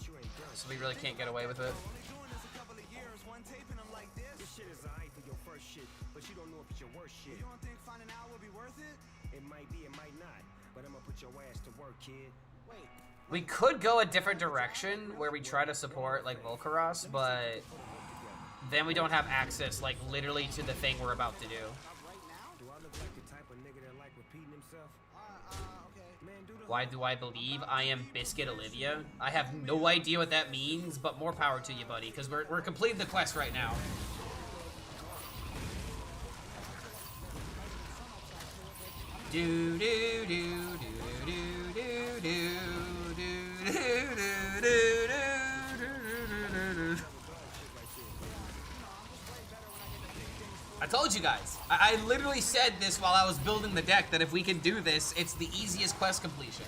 so we really can't get away with it. This shit is alright for your first shit, but you don't know if it's your worst shit. You don't think finding out will be worth it? It might be, it might not. But I'm gonna put your ass to work, kid. Wait. We could go a different direction where we try to support like Volcaros, but then we don't have access like literally to the thing we're about to do. Do I look like the type of nigga that like repeating himself? Okay. Man, do the Why do I believe I am Biscuit Olivia? I have no idea what that means, but more power to you, buddy, because we're completing the quest right now. Do do do do do do do do do do do. I told you guys. I literally said this while I was building the deck that if we can do this, it's the easiest quest completion.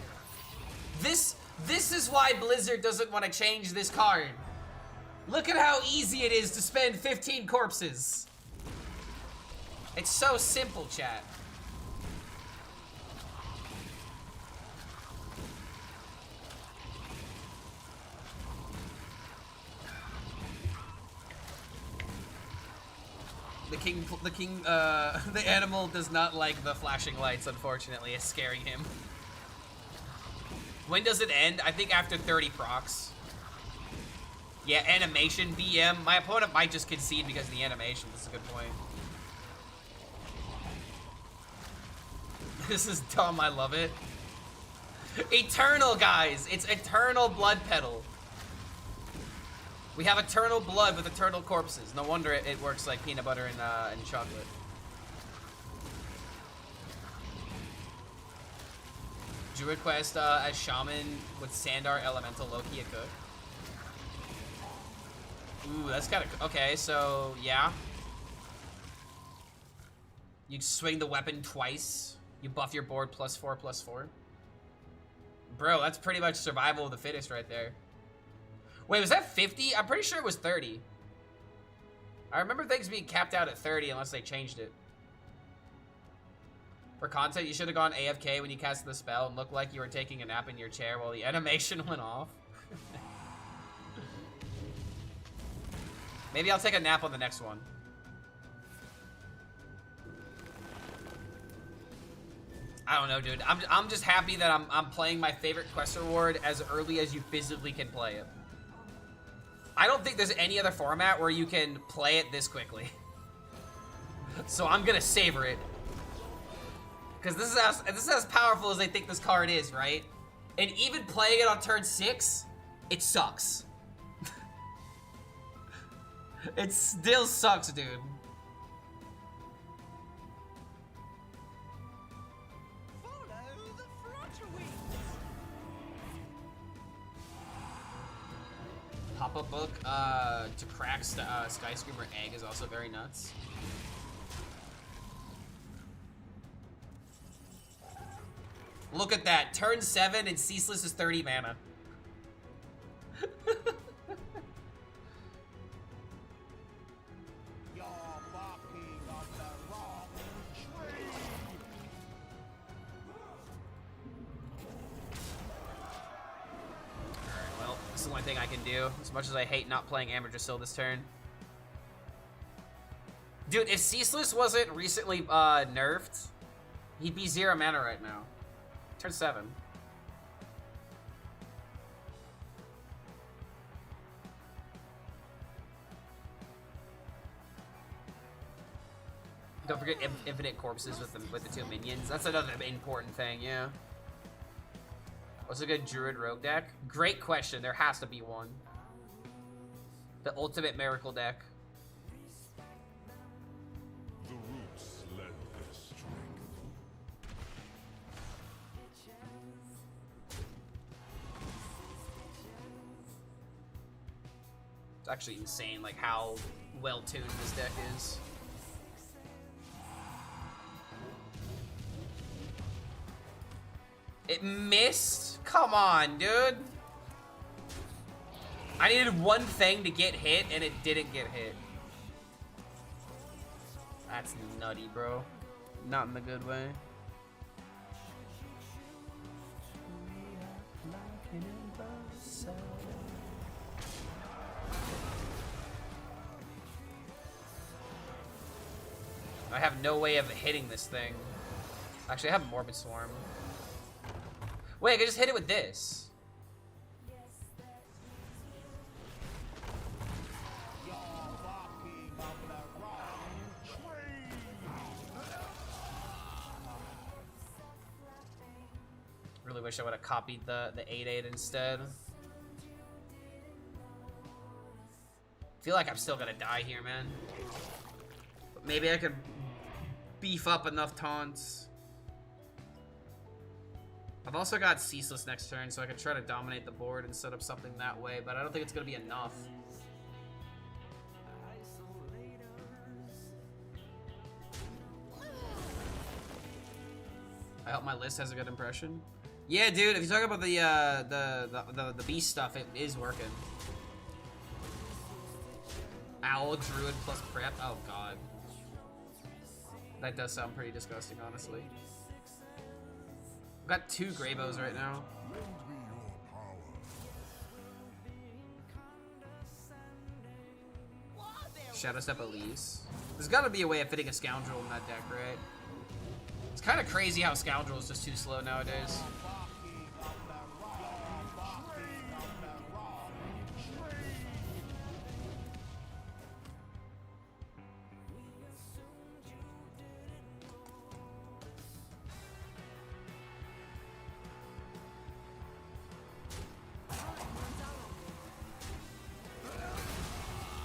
This is why Blizzard doesn't want to change this card. Look at how easy it is to spend 15 corpses. It's so simple, chat. The animal does not like the flashing lights, unfortunately. It's scaring him. When does it end? I think after 30 procs. Yeah, animation, BM. My opponent might just concede because of the animation. That's a good point. This is dumb, I love it. Eternal, guys! It's Eternal Blood Petal. We have eternal blood with eternal corpses. No wonder it works like peanut butter and chocolate. Druid quest as shaman with Sandar Elemental Loki it could. Ooh, that's kind of okay. So yeah, you swing the weapon twice. You buff your board +4/+4. Bro, that's pretty much survival of the fittest right there. Wait, was that 50? I'm pretty sure it was 30. I remember things being capped out at 30 unless they changed it. For content, you should have gone AFK when you cast the spell and looked like you were taking a nap in your chair while the animation went off. Maybe I'll take a nap on the next one. I don't know, dude. I'm just happy that I'm playing my favorite quest reward as early as you physically can play it. I don't think there's any other format where you can play it this quickly. So I'm gonna savor it. Because this is as powerful as I think this card is, right? And even playing it on turn 6, it sucks. It still sucks, dude. Pop-up book to crack Skyscraper Egg is also very nuts. Look at that. Turn 7 and Ceaseless is 30 mana. It's the only thing I can do, as much as I hate not playing Amadrasil this turn. Dude, if Ceaseless wasn't recently nerfed, he'd be 0 mana right now. Turn 7. Don't forget infinite corpses with the 2 minions. That's another important thing, yeah. What's a good Druid Rogue deck? Great question. There has to be one. The ultimate miracle deck. The roots lend their strength. It's actually insane, like how well tuned this deck is. It missed? Come on, dude. I needed one thing to get hit, and it didn't get hit. That's nutty, bro. Not in the good way. I have no way of hitting this thing. Actually, I have Morbid Swarm. Wait, I can just hit it with this. Really wish I would have copied the 8/8 instead. Feel like I'm still gonna die here, man. But maybe I could beef up enough taunts. I've also got Ceaseless next turn, so I could try to dominate the board and set up something that way, but I don't think it's gonna be enough. I hope my list has a good impression. Yeah, dude, if you talk about the beast stuff, it is working. Owl, Druid plus prep. Oh god. That does sound pretty disgusting, honestly. I've got 2 Gravos right now. Shadow Step Elise. There's gotta be a way of fitting a Scoundrel in that deck, right? It's kind of crazy how Scoundrel is just too slow nowadays.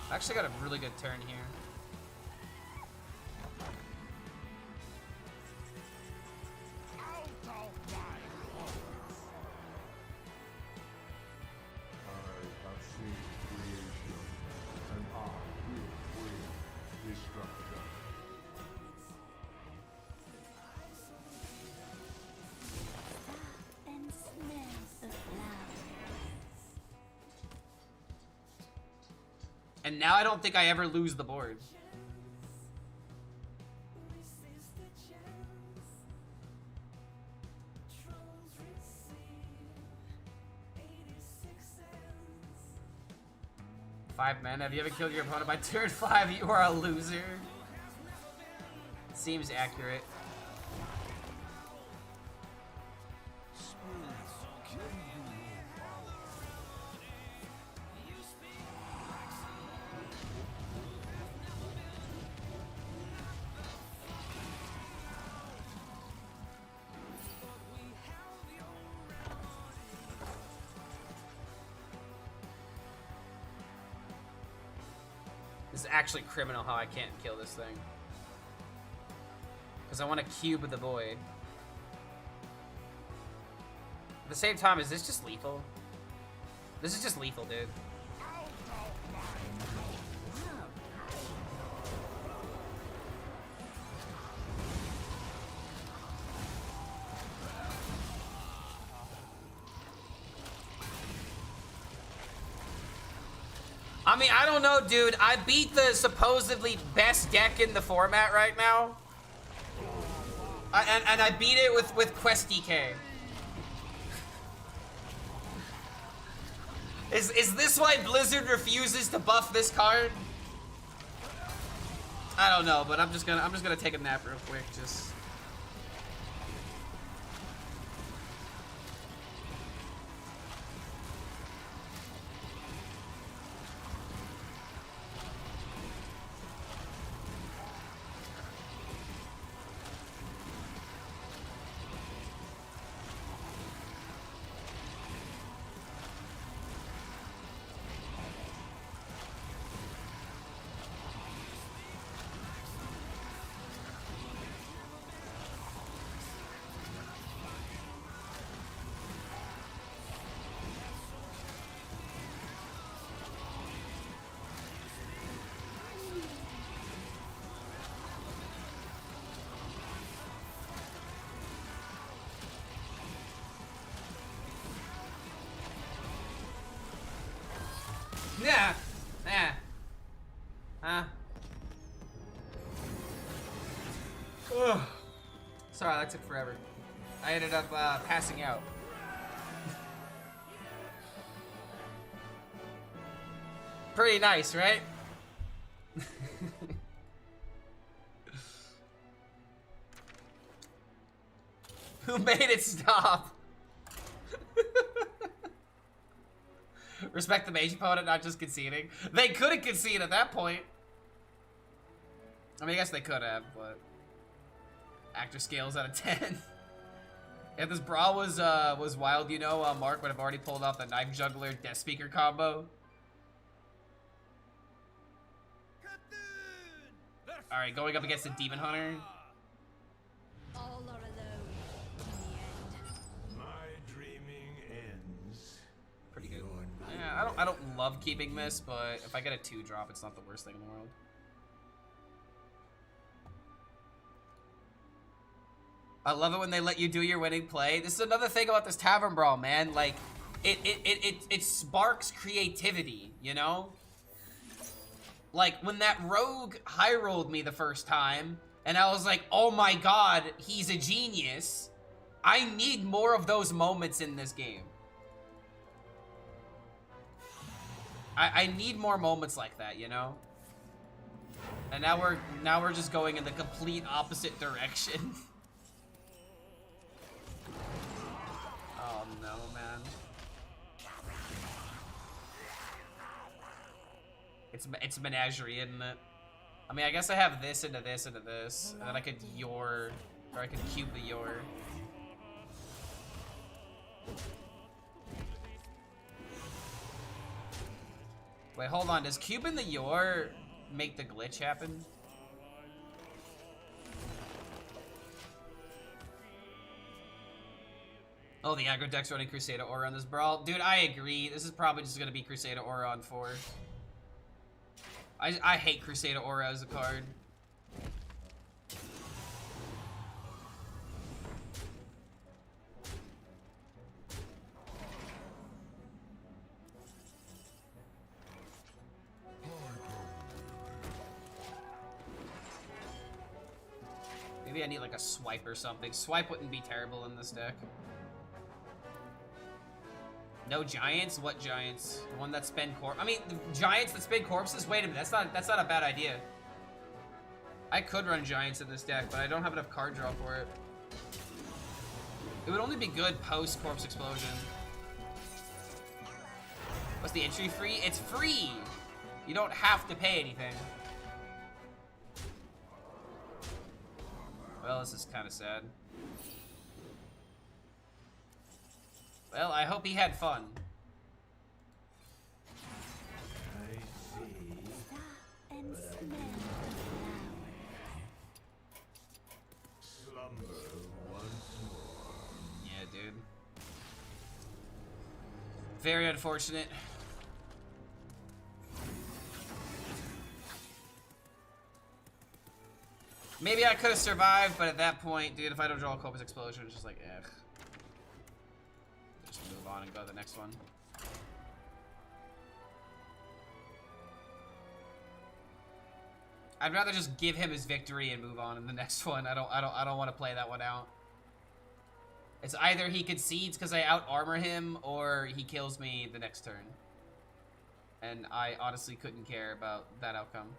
I actually got a really good turn here. And now I don't think I ever lose the board. Five men. Have you ever killed your opponent by turn 5? You are a loser. Seems accurate. This is actually criminal how I can't kill this thing. Because I want to cube the void. At the same time, is this just lethal? This is just lethal, dude. I mean, I don't know, dude. I beat the supposedly best deck in the format right now. And I beat it with Quest DK. Is this why Blizzard refuses to buff this card? I don't know, but I'm just gonna take a nap real quick. Just. Yeah. Yeah. Huh? Ugh. Sorry, that took forever. I ended up passing out. Pretty nice, right? Who made it stop? Respect the mage opponent, not just conceding. They couldn't concede at that point. I mean, I guess they could have, but actor scales out of 10. If this brawl was wild, you know, Mark would have already pulled off the knife juggler death speaker combo. All right, going up against the demon hunter. All are alone in the end. My dreaming ends. Pretty good. Yeah, I don't love keeping this, but if I get a 2-drop, it's not the worst thing in the world. I love it when they let you do your winning play. This is another thing about this Tavern Brawl, man. Like, it sparks creativity, you know? Like, when that rogue high-rolled me the first time, and I was like, oh my god, he's a genius. I need more of those moments in this game. I need more moments like that, you know? And now we're just going in the complete opposite direction. Oh no, man. It's menagerie, isn't it? I mean, I guess I have this into this into this, and then I could Yor, or I could cube the Yor. Wait, hold on. Does cubing the Yor make the glitch happen? Oh, the aggro deck's running Crusader Aura on this brawl. Dude, I agree. This is probably just gonna be Crusader Aura on 4. I hate Crusader Aura as a card. Maybe I need like a swipe or something. Swipe wouldn't be terrible in this deck. No giants? What giants? The one that spend corpse? I mean, the giants that spend corpses? Wait a minute, that's not a bad idea. I could run giants in this deck, but I don't have enough card draw for it. It would only be good post corpse explosion. What's the entry free? It's free! You don't have to pay anything. Well, this is kind of sad. Well, I hope he had fun. I see. And smell Slumber once more. Yeah, dude. Very unfortunate. Maybe I could have survived, but at that point, dude, if I don't draw a Corpus Explosion, it's just like, ugh. Just move on and go to the next one. I'd rather just give him his victory and move on in the next one. I don't want to play that one out. It's either he concedes because I out armor him, or he kills me the next turn. And I honestly couldn't care about that outcome.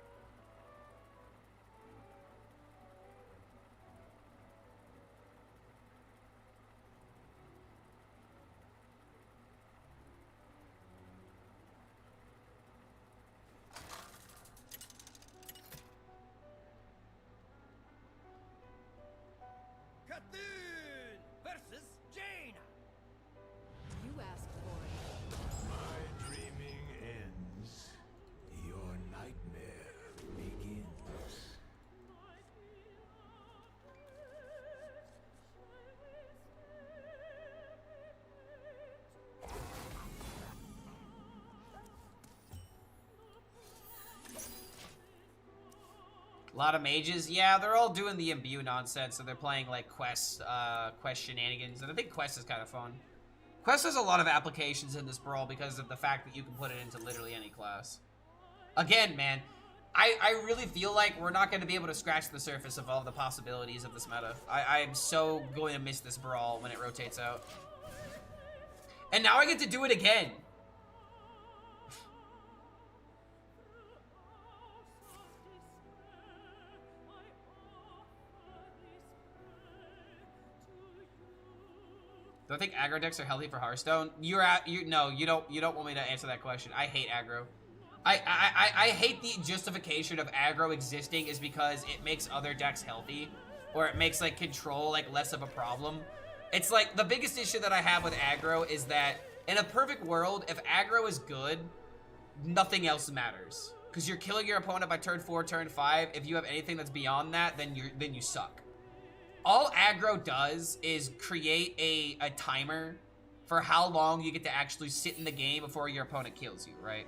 Cthulhu versus Jaina. You asked for it. My dreaming ends. Your nightmare begins. A lot of mages, yeah, they're all doing the imbue nonsense, so they're playing like quest shenanigans, and I think quest is kind of fun. Quest has a lot of applications in this brawl because of the fact that you can put it into literally any class. Again, man, I really feel like we're not going to be able to scratch the surface of all the possibilities of this meta. I am so going to miss this brawl when it rotates out. And now I get to do it again. Do I think aggro decks are healthy for Hearthstone? No, you don't want me to answer that question. I hate aggro. I hate the justification of aggro existing is because it makes other decks healthy, or it makes like control like less of a problem. It's like the biggest issue that I have with aggro is that in a perfect world, if aggro is good, nothing else matters because you're killing your opponent by turn 4, turn 5. If you have anything that's beyond that, then you suck. All aggro does is create a timer for how long you get to actually sit in the game before your opponent kills you, right?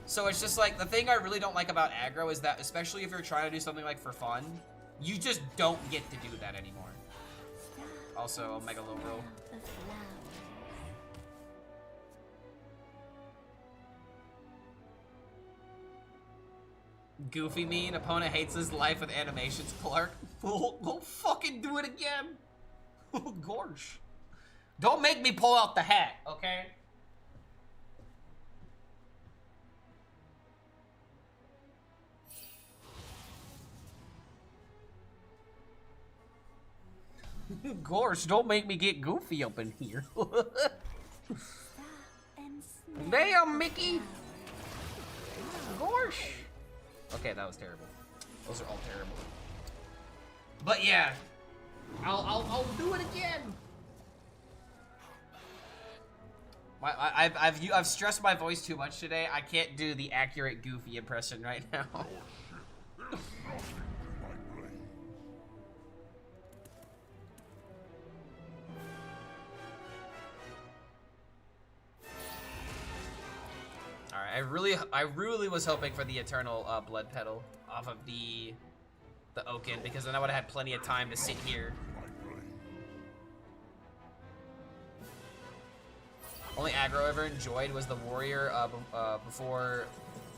So it's just like, the thing I really don't like about aggro is that, especially if you're trying to do something like for fun, you just don't get to do that anymore. Also, Omega Low Roll. Goofy mean, opponent hates his life with animations, Clark. We'll fucking do it again. Oh, gosh. Don't make me pull out the hat, okay? Gosh, don't make me get goofy up in here. Damn, Mickey. Gosh. Okay, that was terrible. Those are all terrible. But yeah, I'll do it again. I've stressed my voice too much today. I can't do the accurate Goofy impression right now. Alright, I really was hoping for the Eternal Blood Petal off of the Oaken, because then I would have had plenty of time to sit here. Only aggro I ever enjoyed was the Warrior before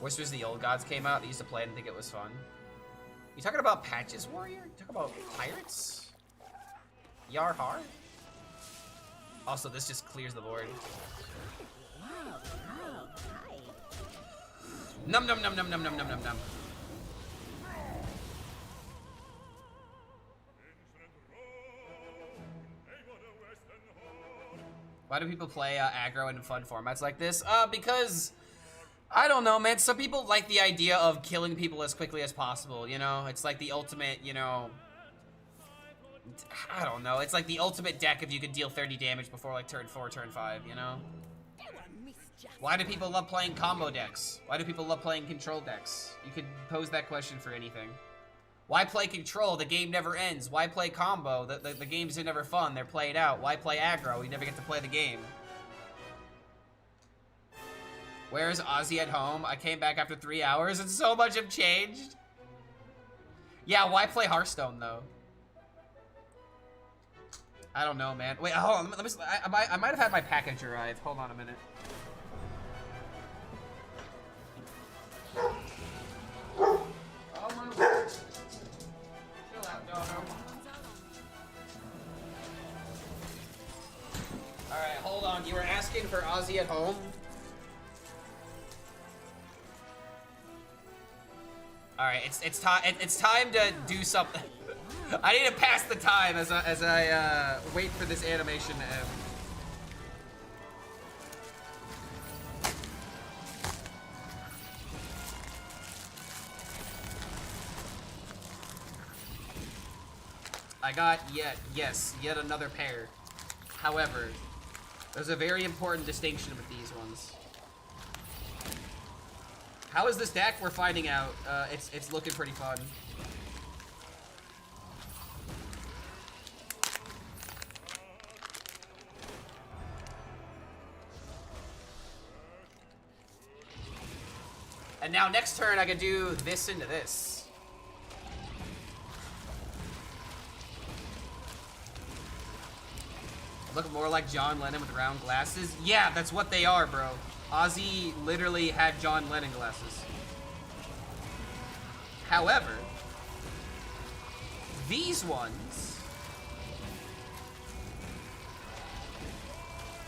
Wizards of the Old Gods came out. I used to play it and think it was fun. You talking about Patches Warrior? You talking about Pirates? Yar har? Also, this just clears the board. Num num num num num num num num num. Why do people play aggro in fun formats like this? Because, I don't know, man. Some people like the idea of killing people as quickly as possible, you know? It's like the ultimate, you know... I don't know. It's like the ultimate deck if you could deal 30 damage before, like, turn 4, turn 5, you know? Why do people love playing combo decks? Why do people love playing control decks? You could pose that question for anything. Why play control? The game never ends. Why play combo? The games are never fun. They're played out. Why play aggro? You never get to play the game. Where is Ozzy at home? I came back after 3 hours and so much have changed. Yeah, why play Hearthstone though? I don't know, man. Wait, hold on. Let me I might have had my package arrive. Hold on a minute. Oh my God. Chill out, doggo. Alright, hold on. You were asking for Ozzy at home? All right, it's time to do something. I need to pass the time as I wait for this animation to end. I got yet another pair. However, there's a very important distinction with these ones. How is this deck? We're finding out. It's looking pretty fun. And now next turn I can do this into this. Look more like John Lennon with round glasses. Yeah, that's what they are, bro. Ozzy literally had John Lennon glasses. However, these ones,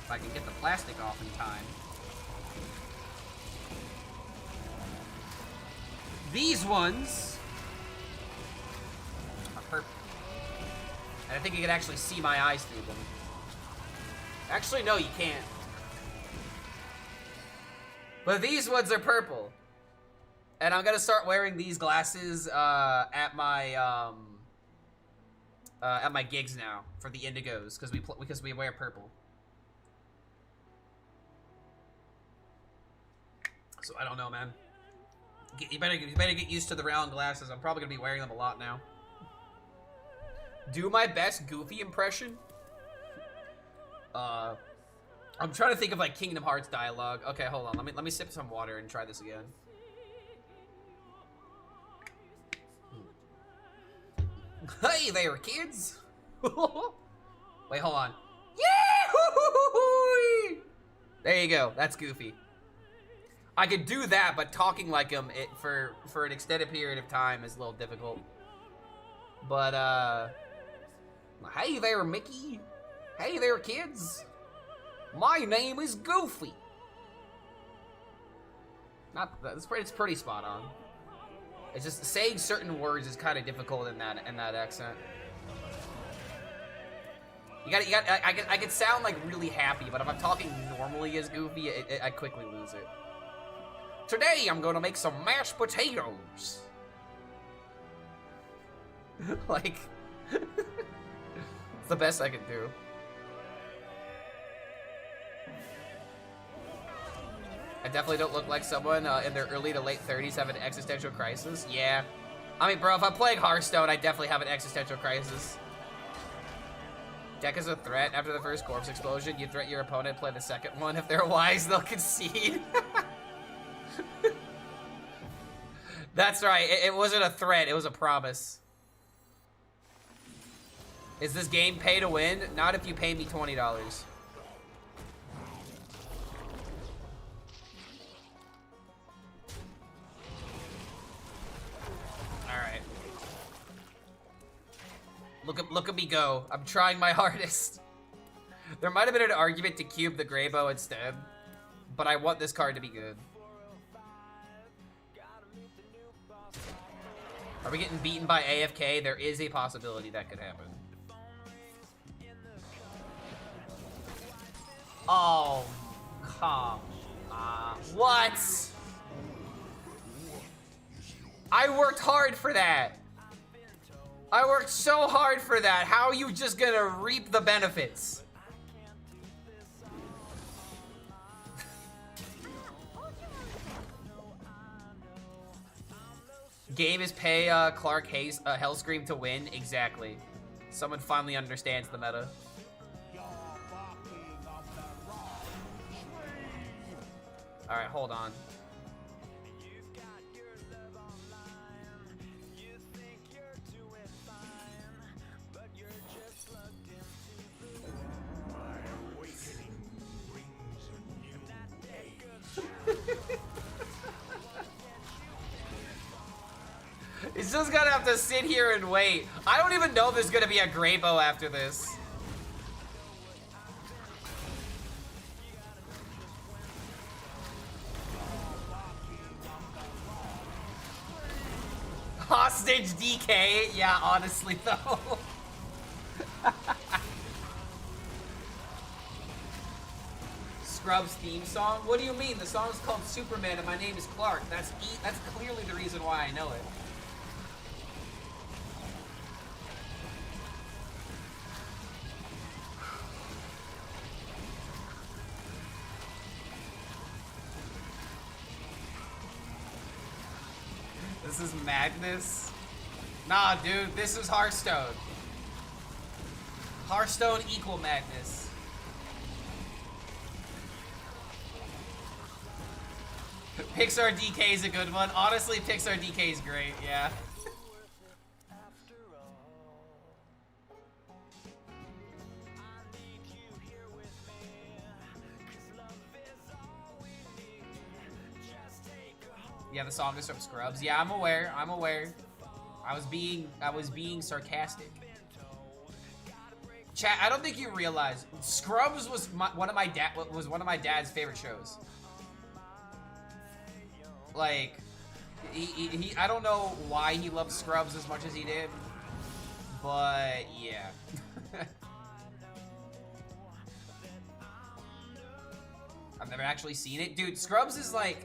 if I can get the plastic off in time. These ones are purple. And I think you can actually see my eyes through them. Actually, no, you can't. But these ones are purple. And I'm gonna start wearing these glasses at my gigs now for the Indigos because we wear purple. So I don't know, man. You better get used to the round glasses. I'm probably gonna be wearing them a lot now. Do my best Goofy impression. I'm trying to think of like Kingdom Hearts dialogue. Okay, hold on. Let me sip some water and try this again. Hey there, kids. Wait, hold on. Yeah! There you go. That's Goofy. I could do that, but talking like him for an extended period of time is a little difficult. But hey there, Mickey. Hey there, kids. My name is Goofy. It's pretty spot on. It's just saying certain words is kind of difficult in that accent. I could sound like really happy, but if I'm talking normally as Goofy, I quickly lose it. Today I'm gonna make some mashed potatoes. Like, it's the best I can do. I definitely don't look like someone in their early to late 30s have an existential crisis. Yeah. I mean, bro, if I'm playing Hearthstone, I definitely have an existential crisis. Deck is a threat. After the first corpse explosion, you threat your opponent, play the second one. If they're wise, they'll concede. That's right. It wasn't a threat. It was a promise. Is this game pay to win? Not if you pay me $20. Alright. Look at me go. I'm trying my hardest. There might have been an argument to cube the Greybow instead, but I want this card to be good. Are we getting beaten by AFK? There is a possibility that could happen. Oh, come on. What? I worked hard for that. I worked so hard for that. How are you just gonna reap the benefits? Game is pay Clark Hayes HELLSCREAM to win. Exactly. Someone finally understands the meta. Alright, hold on. He's just gonna have to sit here and wait. I don't even know if there's gonna be a Greybow after this. Hostage DK. Yeah, honestly though. Scrubs theme song? What do you mean? The song's called Superman and my name is Clark. That's clearly the reason why I know it. This is madness. Nah, dude, this is Hearthstone. Hearthstone equal madness. Pixar DK is a good one. Honestly, Pixar DK is great, yeah. Yeah, the song is from Scrubs. Yeah, I'm aware. I'm aware. I was being sarcastic. Chat, I don't think you realize Scrubs was one of my dad's favorite shows. Like, I don't know why he loved Scrubs as much as he did, but yeah. I've never actually seen it, dude. Scrubs is like.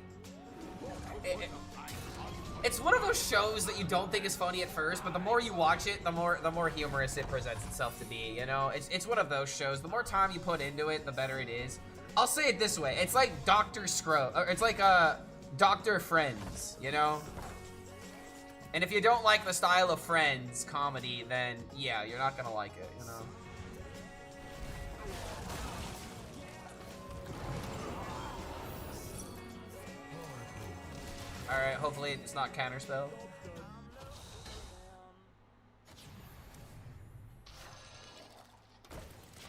It's one of those shows that you don't think is funny at first, but the more you watch it, the more humorous it presents itself to be, you know? It's one of those shows. The more time you put into it, the better it is. I'll say it this way. It's like Dr. Scrub, or it's like Dr. Friends, you know? And if you don't like the style of Friends comedy, then yeah, you're not gonna like it, you know? Alright, hopefully it's not counterspell.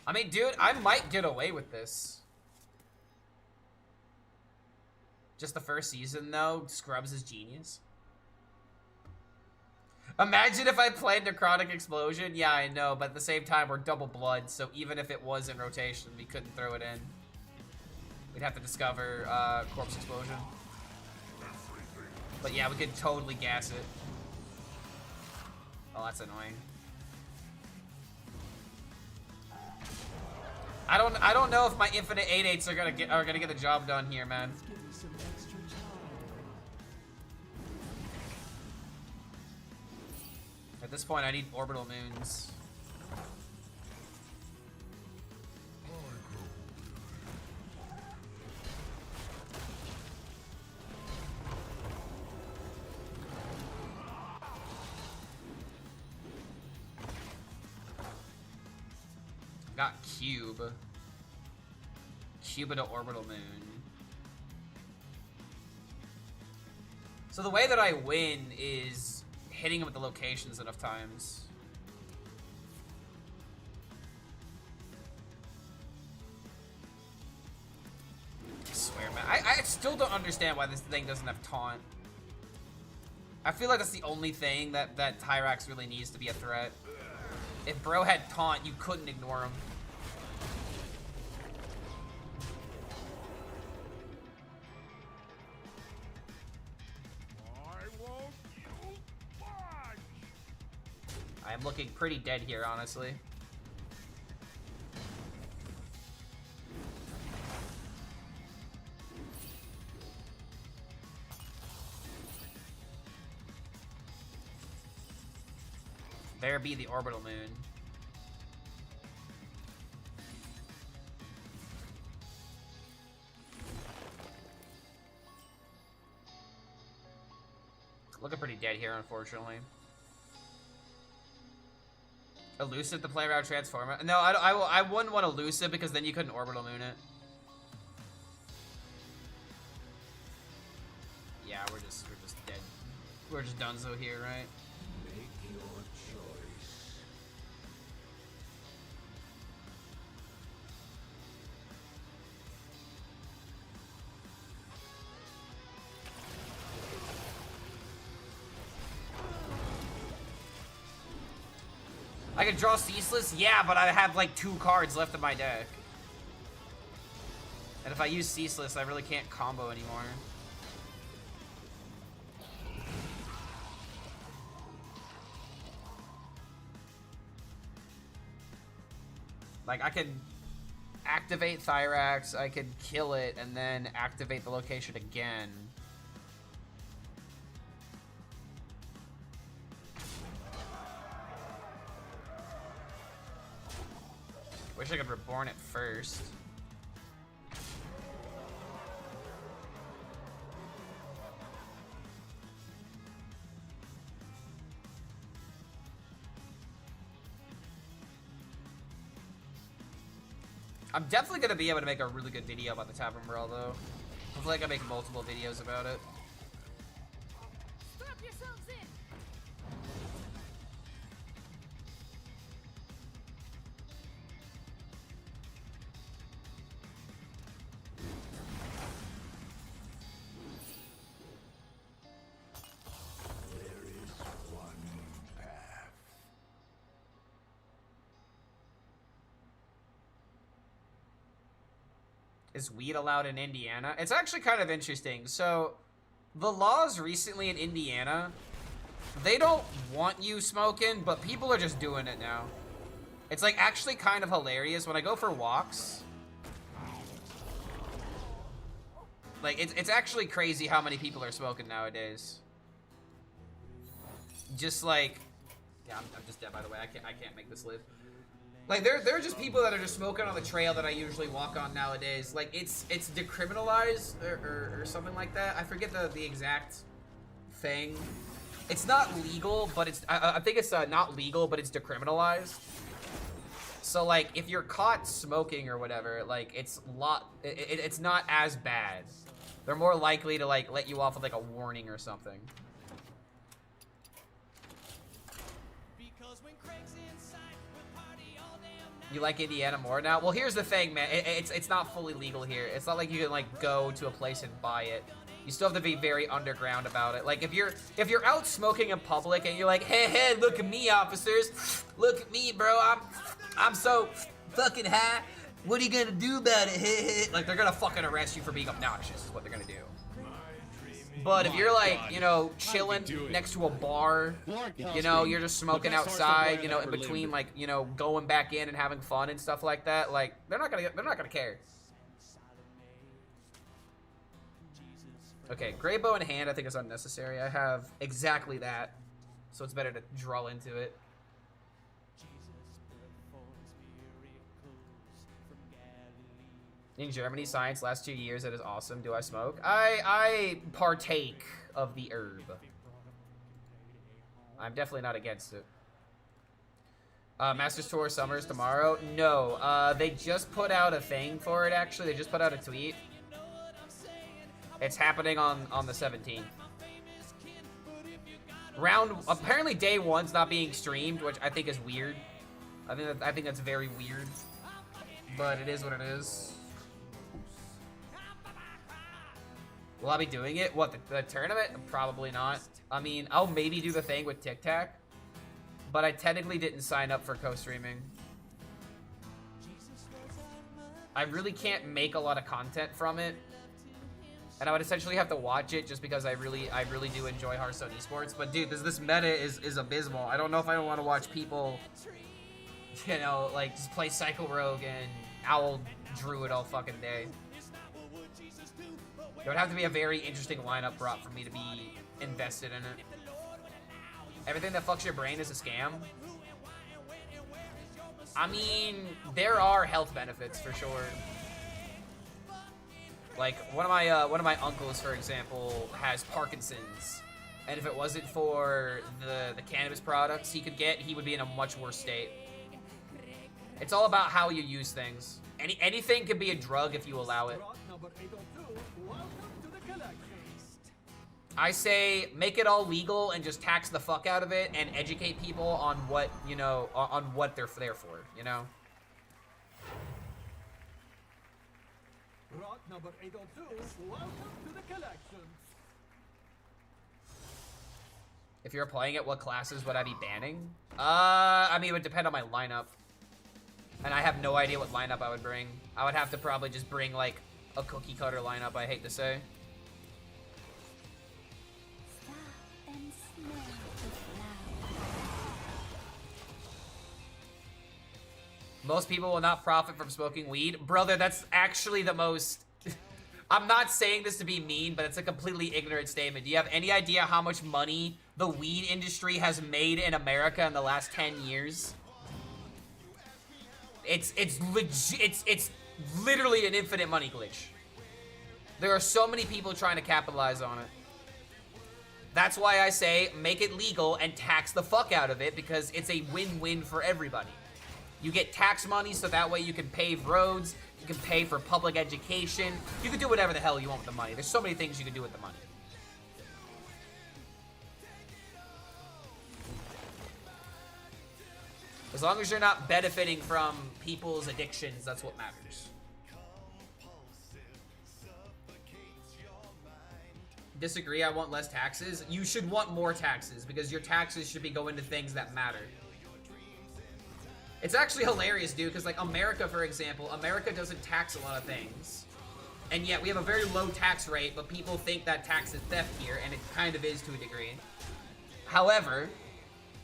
I mean, dude, I might get away with this. Just the first season, though, Scrubs is genius. Imagine if I played Necrotic Explosion. Yeah, I know, but at the same time, we're double blood, so even if it was in rotation, we couldn't throw it in. We'd have to discover Corpse Explosion. But yeah, we could totally gas it. Oh, that's annoying. I don't know if my infinite 8/8s are gonna get the job done here, man. At this point, I need orbital moons. Got cube. Cube into orbital moon. So the way that I win is hitting him with the locations enough times. I swear, man. I still don't understand why this thing doesn't have taunt. I feel like that's the only thing that Tyrax really needs to be a threat. If bro had taunt, you couldn't ignore him. I am looking pretty dead here, honestly. There be the orbital moon. Looking pretty dead here, unfortunately. Elusive the play around transformer. No, I wouldn't want elusive because then you couldn't orbital moon it. Yeah, we're just dead. We're just donezo here, right? Make your choice. I can draw Ceaseless? Yeah, but I have like 2 cards left in my deck. And if I use Ceaseless, I really can't combo anymore. Like, I could activate Thyrax, I could kill it, and then activate the location again. Wish I could reborn it first. I'm definitely gonna be able to make a really good video about the Tavern Brawl, though. Hopefully I can make multiple videos about it. Strap yourselves in. There is one path. Is weed allowed in Indiana? It's actually kind of interesting. So, the laws recently in Indiana, they don't want you smoking, but people are just doing it now. It's like actually kind of hilarious when I go for walks. Like, it's actually crazy how many people are smoking nowadays. Just like, yeah, I'm just dead, by the way. I can't make this live. Like, there are just people that are just smoking on the trail that I usually walk on nowadays. Like, it's decriminalized or something like that. I forget the exact thing. It's not legal, but it's I think it's not legal, but it's decriminalized. So like, if you're caught smoking or whatever, like it's not as bad. They're more likely to like let you off with like a warning or something. You like Indiana more now? Well, here's the thing, man. It's not fully legal here. It's not like you can like go to a place and buy it. You still have to be very underground about it. Like if you're out smoking in public and you're like, hey, look at me, officers. Look at me, bro. I'm so fucking high. What are you gonna do about it? Like they're gonna fucking arrest you for being obnoxious. Is what they're gonna do. But if you're like, you know, chilling next to a bar, you know, you're just smoking outside, you know, in between, like, you know, going back in and having fun and stuff like that, like, they're not gonna care. Okay, gray bow in hand I think is unnecessary. I have exactly that, so it's better to draw into it. In Germany, science last 2 years, that is awesome. Do I smoke? I partake of the herb. I'm definitely not against it. Masters Tour Summers tomorrow? No, they just put out a thing for it, actually. They just put out a tweet. It's happening on the 17th. Apparently day one's not being streamed, which I think is weird. I think that's very weird. But it is what it is. Will I be doing it? What, the tournament? Probably not. I mean, I'll maybe do the thing with Tic Tac, but I technically didn't sign up for co-streaming. I really can't make a lot of content from it, and I would essentially have to watch it just because I really do enjoy Hearthstone esports. But dude, this meta is abysmal. I don't know if I want to watch people, you know, like just play Psycho Rogue and Owl Druid all fucking day. It would have to be a very interesting lineup brought for me to be invested in it. Everything that fucks your brain is a scam. I mean, there are health benefits for sure. Like one of my uncles, for example, has Parkinson's, and if it wasn't for the cannabis products he could get, he would be in a much worse state. It's all about how you use things. Anything can be a drug if you allow it. I say make it all legal and just tax the fuck out of it and educate people on what, you know, on what they're there for, you know? Rock number 802, welcome to the collection. If you're playing it, what classes would I be banning? I mean, it would depend on my lineup. And I have no idea what lineup I would bring. I would have to probably just bring, like, a cookie cutter lineup, I hate to say. Stop and smell the Most people will not profit from smoking weed. Brother, that's actually the most... I'm not saying this to be mean, but it's a completely ignorant statement. Do you have any idea how much money the weed industry has made in America in the last 10 years? It's literally an infinite money glitch. There are so many people trying to capitalize on it. That's why I say make it legal and tax the fuck out of it, because it's a win-win for everybody. You get tax money so that way you can pave roads, you can pay for public education, you can do whatever the hell you want with the money. There's so many things you can do with the money. As long as you're not benefiting from people's addictions, that's what matters. Disagree, I want less taxes. You should want more taxes, because your taxes should be going to things that matter. It's actually hilarious, dude, because, like, America, for example, America doesn't tax a lot of things. And yet we have a very low tax rate, but people think that tax is theft here, and it kind of is to a degree. However,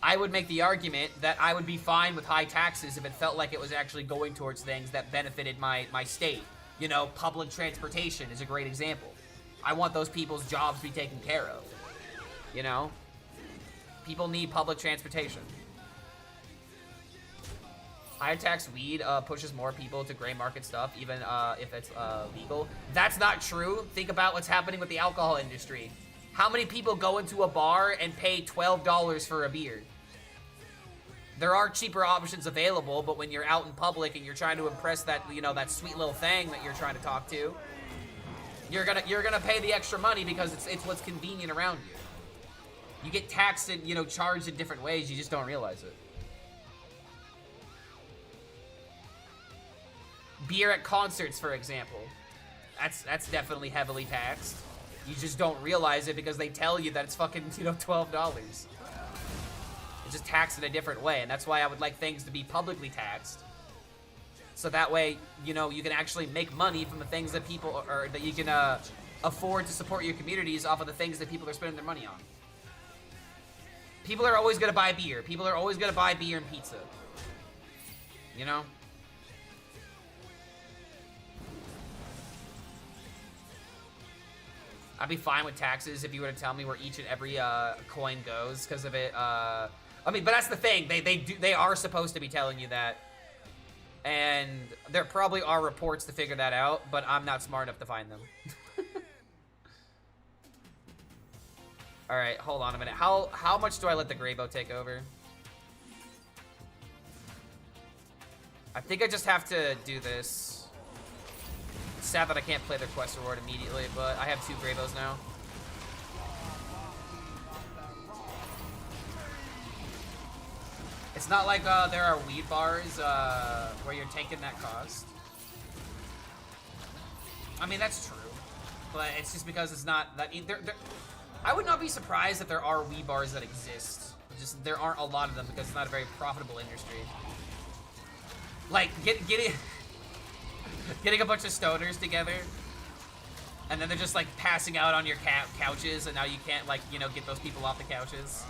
I would make the argument that I would be fine with high taxes if it felt like it was actually going towards things that benefited my state. You know, public transportation is a great example. I want those people's jobs to be taken care of. You know? People need public transportation. Higher tax weed pushes more people to gray market stuff, even if it's legal. That's not true. Think about what's happening with the alcohol industry. How many people go into a bar and pay $12 for a beer? There are cheaper options available, but when you're out in public and you're trying to impress that, you know, that sweet little thing that you're trying to talk to, you're gonna pay the extra money because it's what's convenient around you. You get taxed and, you know, charged in different ways. You just don't realize it. Beer at concerts, for example. That's definitely heavily taxed. You just don't realize it because they tell you that it's fucking, you know, $12. It's just taxed in a different way, and that's why I would like things to be publicly taxed. So that way, you know, you can actually make money from the things that people, or that you can afford to support your communities off of the things that people are spending their money on. People are always gonna buy beer. People are always gonna buy beer and pizza. You know? I'd be fine with taxes if you were to tell me where each and every coin goes, because of it. I mean, but that's the thing. They are supposed to be telling you that. And there probably are reports to figure that out, but I'm not smart enough to find them. All right, hold on a minute. How much do I let the Greybow take over? I think I just have to do this. It's sad that I can't play their quest reward immediately, but I have 2 Greybows now. It's not like there are weed bars where you're taking that cost. I mean, that's true, but it's just because it's not that. I would not be surprised if there are weed bars that exist. Just there aren't a lot of them because it's not a very profitable industry. Like getting a bunch of stoners together, and then they're just like passing out on your couches, and now you can't, like, you know, get those people off the couches.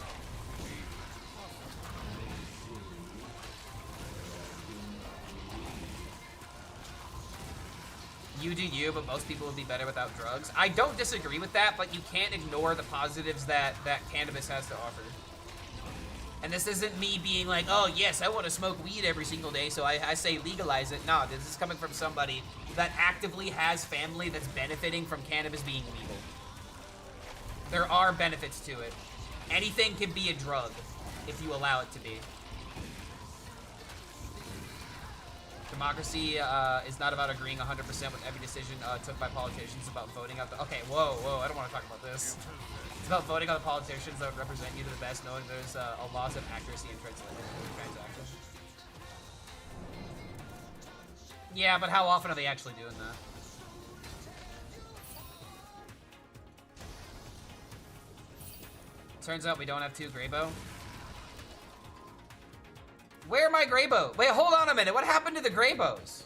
You do you, but most people would be better without drugs. I don't disagree with that, but you can't ignore the positives that cannabis has to offer. And this isn't me being like, oh yes, I want to smoke weed every single day, so I say legalize it. No, this is coming from somebody that actively has family that's benefiting from cannabis being legal. There are benefits to it. Anything can be a drug if you allow it to be. Democracy is not about agreeing 100% with every decision took by politicians about voting out the... Okay, whoa, I don't want to talk about this. It's about voting on the politicians that would represent you to the best, knowing there's a loss of accuracy in transactions. Yeah, but how often are they actually doing that? Turns out we don't have 2 Greybow. Where are my Greybow? Wait, hold on a minute. What happened to the Greybows?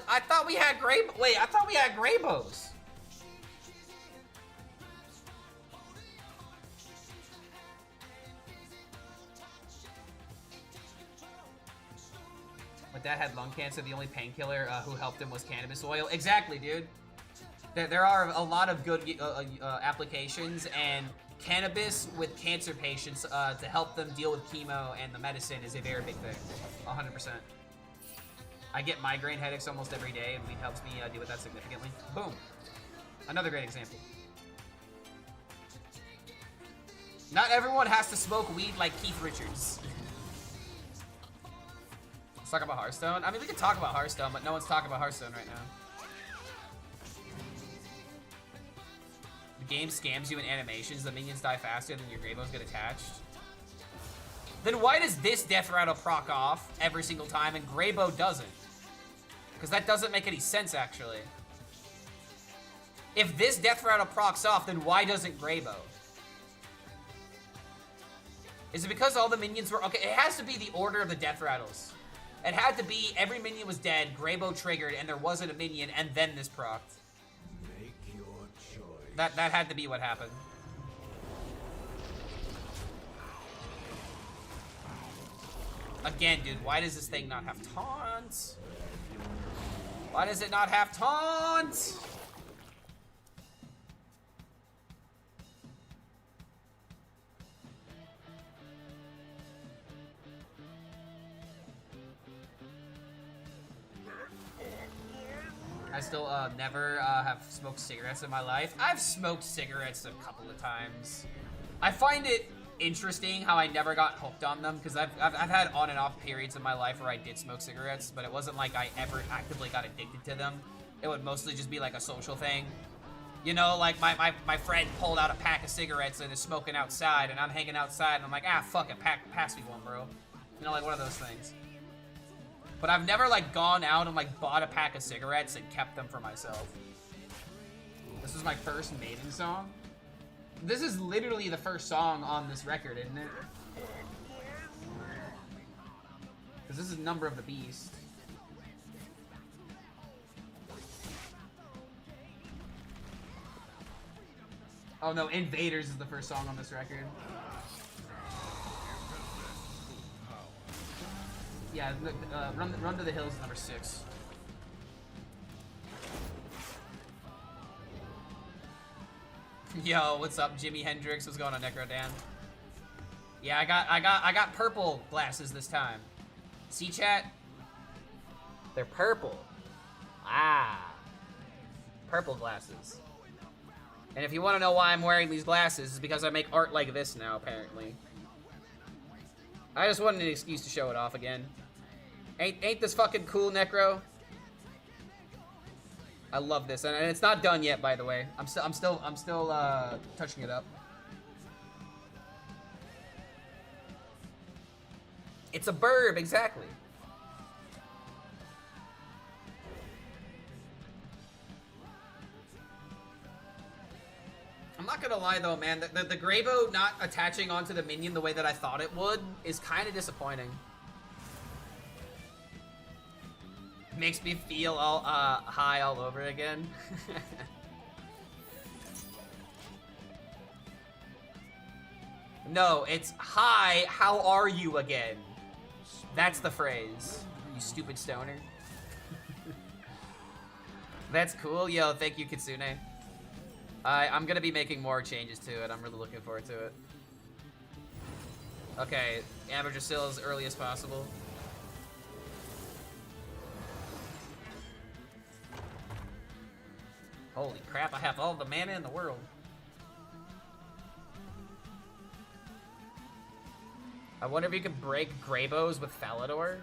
I thought we had Wait, I thought we had Greybows. My dad had lung cancer. The only painkiller who helped him was cannabis oil. Exactly, dude. There are a lot of good applications, and cannabis with cancer patients to help them deal with chemo and the medicine is a very big thing. 100%. I get migraine headaches almost every day, and weed helps me deal with that significantly. Boom. Another great example. Not everyone has to smoke weed like Keith Richards. Let's talk about Hearthstone. I mean, we can talk about Hearthstone, but no one's talking about Hearthstone right now. The game scams you in animations. The minions die faster than your Greybos get attached. Then why does this Death Rattle proc off every single time and Greybow doesn't? Because that doesn't make any sense, actually. If this Death Rattle procs off, then why doesn't Greybow? Is it because all the minions were... Okay, it has to be the order of the Death Rattles. It had to be every minion was dead, Greybow triggered, and there wasn't a minion, and then this procced. Make your choice. That had to be what happened. Again, dude, why does this thing not have taunts? Why does it not have taunts? I still never have smoked cigarettes in my life. I've smoked cigarettes a couple of times. I find it interesting how I never got hooked on them, because I've had on and off periods in my life where I did smoke cigarettes, but it wasn't like I ever actively got addicted to them. It would mostly just be like a social thing. You know, like my friend pulled out a pack of cigarettes and is smoking outside, and I'm hanging outside, and I'm like, ah, fuck it, pass me one, bro. You know, like one of those things. But I've never like gone out and like bought a pack of cigarettes and kept them for myself. This is my first Maiden song. This is literally the first song on this record, isn't it? Because this is Number of the Beast. Oh no, Invaders is the first song on this record. Yeah, Run to the Hills is number 6. Yo, what's up, Jimi Hendrix? What's going on, Necro Dan? Yeah, I got purple glasses this time. See, chat? They're purple. Ah, purple glasses. And if you want to know why I'm wearing these glasses, it's because I make art like this now, apparently. I just wanted an excuse to show it off again. Ain't this fucking cool, Necro? I love this, and it's not done yet, by the way. I'm still touching it up. It's a burb, exactly. I'm not gonna lie though, man. The Greybow not attaching onto the minion the way that I thought it would is kind of disappointing. Makes me feel all high all over again. No, it's hi, how are you again? That's the phrase. You stupid stoner. That's cool. Yo, thank you, Kitsune. I'm gonna be making more changes to it. I'm really looking forward to it. Okay, Aberjasil as early as possible. Holy crap, I have all the mana in the world. I wonder if you could break Greybows with Falador.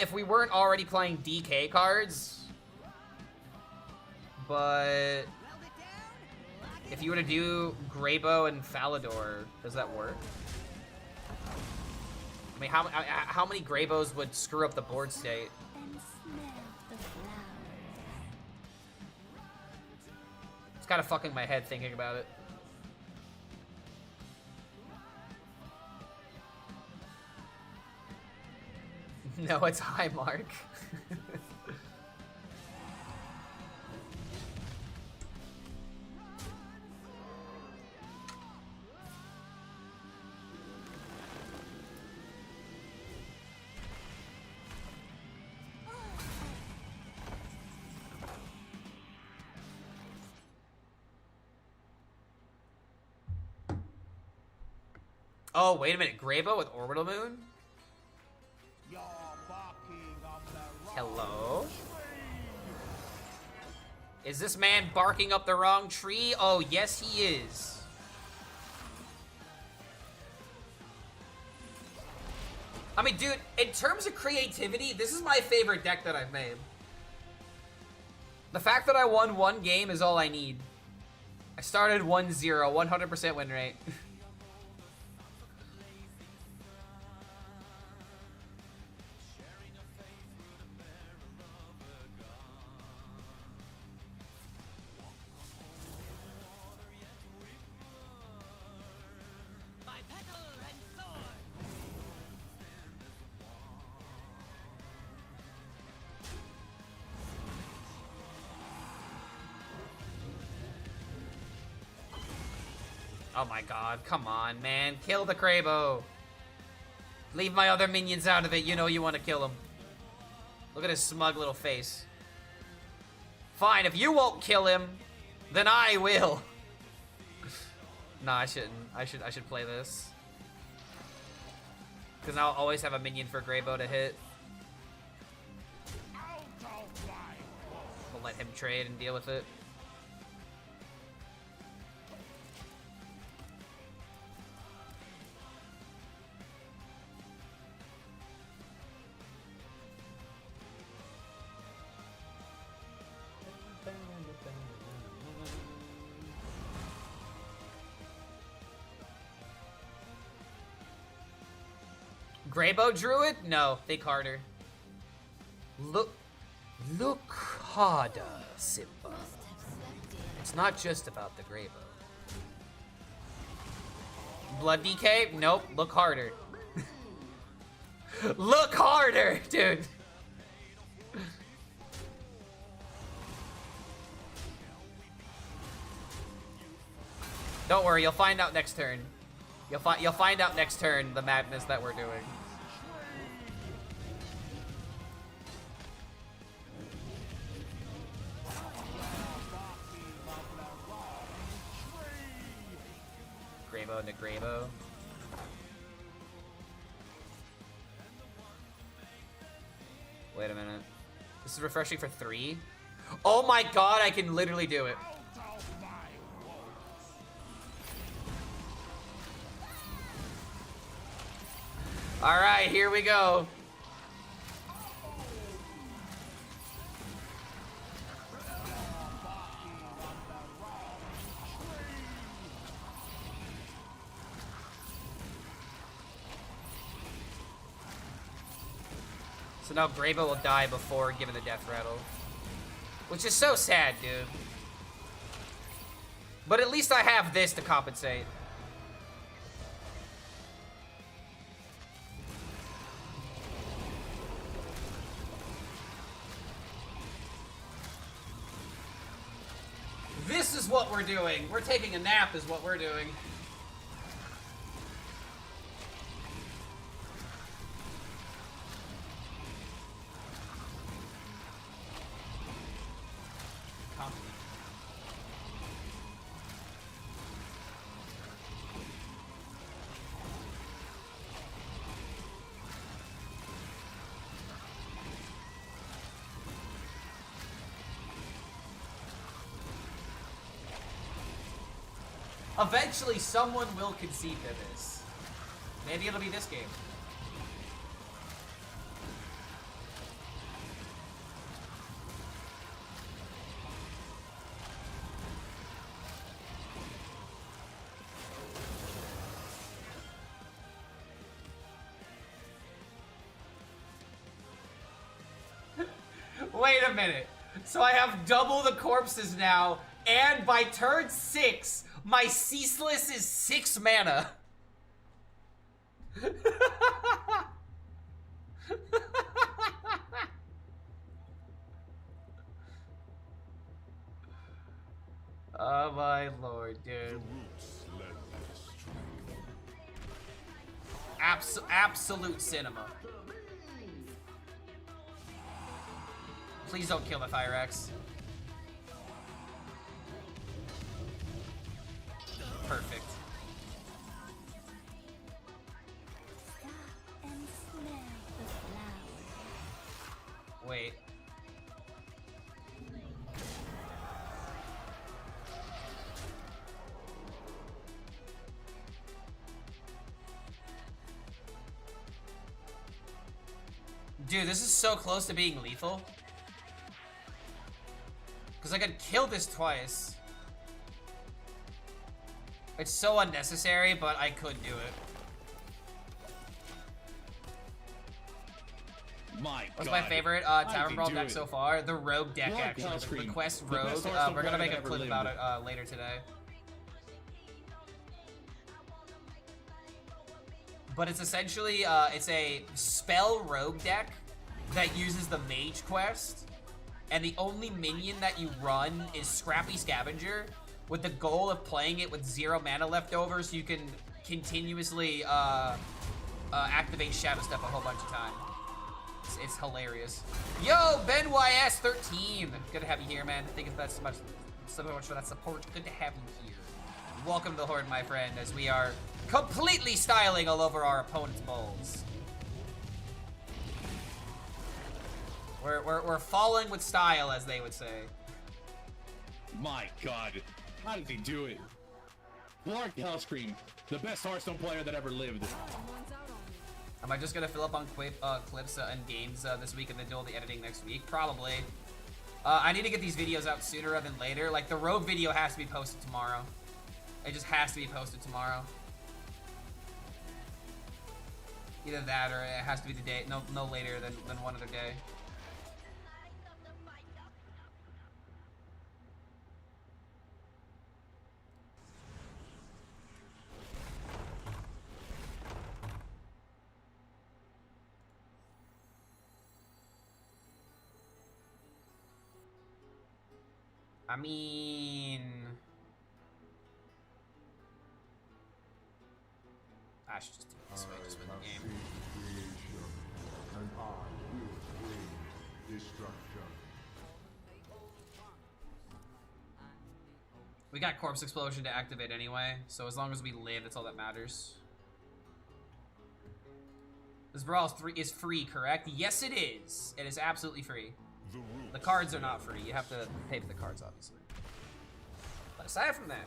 If we weren't already playing DK cards. But if you were to do Greybow and Falador, does that work? I mean, how many Greybows would screw up the board state? It's kind of fucking my head thinking about it. No, it's high mark. Oh, wait a minute. Graybo with Orbital Moon? Hello? Is this man barking up the wrong tree? Oh, yes, he is. I mean, dude, in terms of creativity, this is my favorite deck that I've made. The fact that I won one game is all I need. I started 1-0, 100% win rate. Oh my god, come on, man. Kill the Crabo. Leave my other minions out of it. You know you want to kill him. Look at his smug little face. Fine, if you won't kill him, then I will. Nah, I shouldn't. I should play this. Because I'll always have a minion for Graybo to hit. We'll let him trade and deal with it. Graybo Druid? No, think harder. Look harder, Simba. It's not just about the Graybo. Blood DK? Nope, look harder. Look harder, dude. Don't worry, you'll find out next turn. You'll find out next turn the madness that we're doing. Graybo into Graybo. Wait a minute. This is refreshing for 3? Oh my god, I can literally do it. Alright, here we go. So now Graybo will die before giving the death rattle. Which is so sad, dude. But at least I have this to compensate. This is what we're doing. We're taking a nap is what we're doing. Eventually, someone will concede to this. Maybe it'll be this game. Wait a minute. So I have double the corpses now, and by turn 6, my Ceaseless is 6 mana. Oh my lord, dude. Absolute cinema. Please don't kill the Thyrax. Perfect. Wait. Dude, this is so close to being lethal. Because I could kill this twice. It's so unnecessary, but I could do it. What's my favorite Tavern Brawl deck so far? The Rogue deck, actually. The Quest Rogue. We're gonna make a clip about it later today. But it's essentially, it's a spell rogue deck that uses the Mage Quest. And the only minion that you run is Scrappy Scavenger, with the goal of playing it with 0 mana left over so you can continuously activate Shadow Step a whole bunch of times. It's hilarious. Yo, Ben YS13. Good to have you here, man. Thank you so much for that support. Good to have you here. Welcome to the Horde, my friend, as we are completely styling all over our opponent's bowls. We're falling with style, as they would say. My God, how did he do it? Lark HELLSCREAM, the best Hearthstone player that ever lived. Am I just gonna fill up on clips and games this week and then do all the editing next week? Probably. I need to get these videos out sooner rather than later. Like, the Rogue video has to be posted tomorrow. It just has to be posted tomorrow. Either that or it has to be the day, no later than one other day. I mean, I should just do it this way, just win the game. And I will bring destruction. We got Corpse Explosion to activate anyway, so as long as we live, that's all that matters. This brawl is free, correct? Yes, it is. It is absolutely free. The cards are not free. You have to pay for the cards, obviously. But aside from that,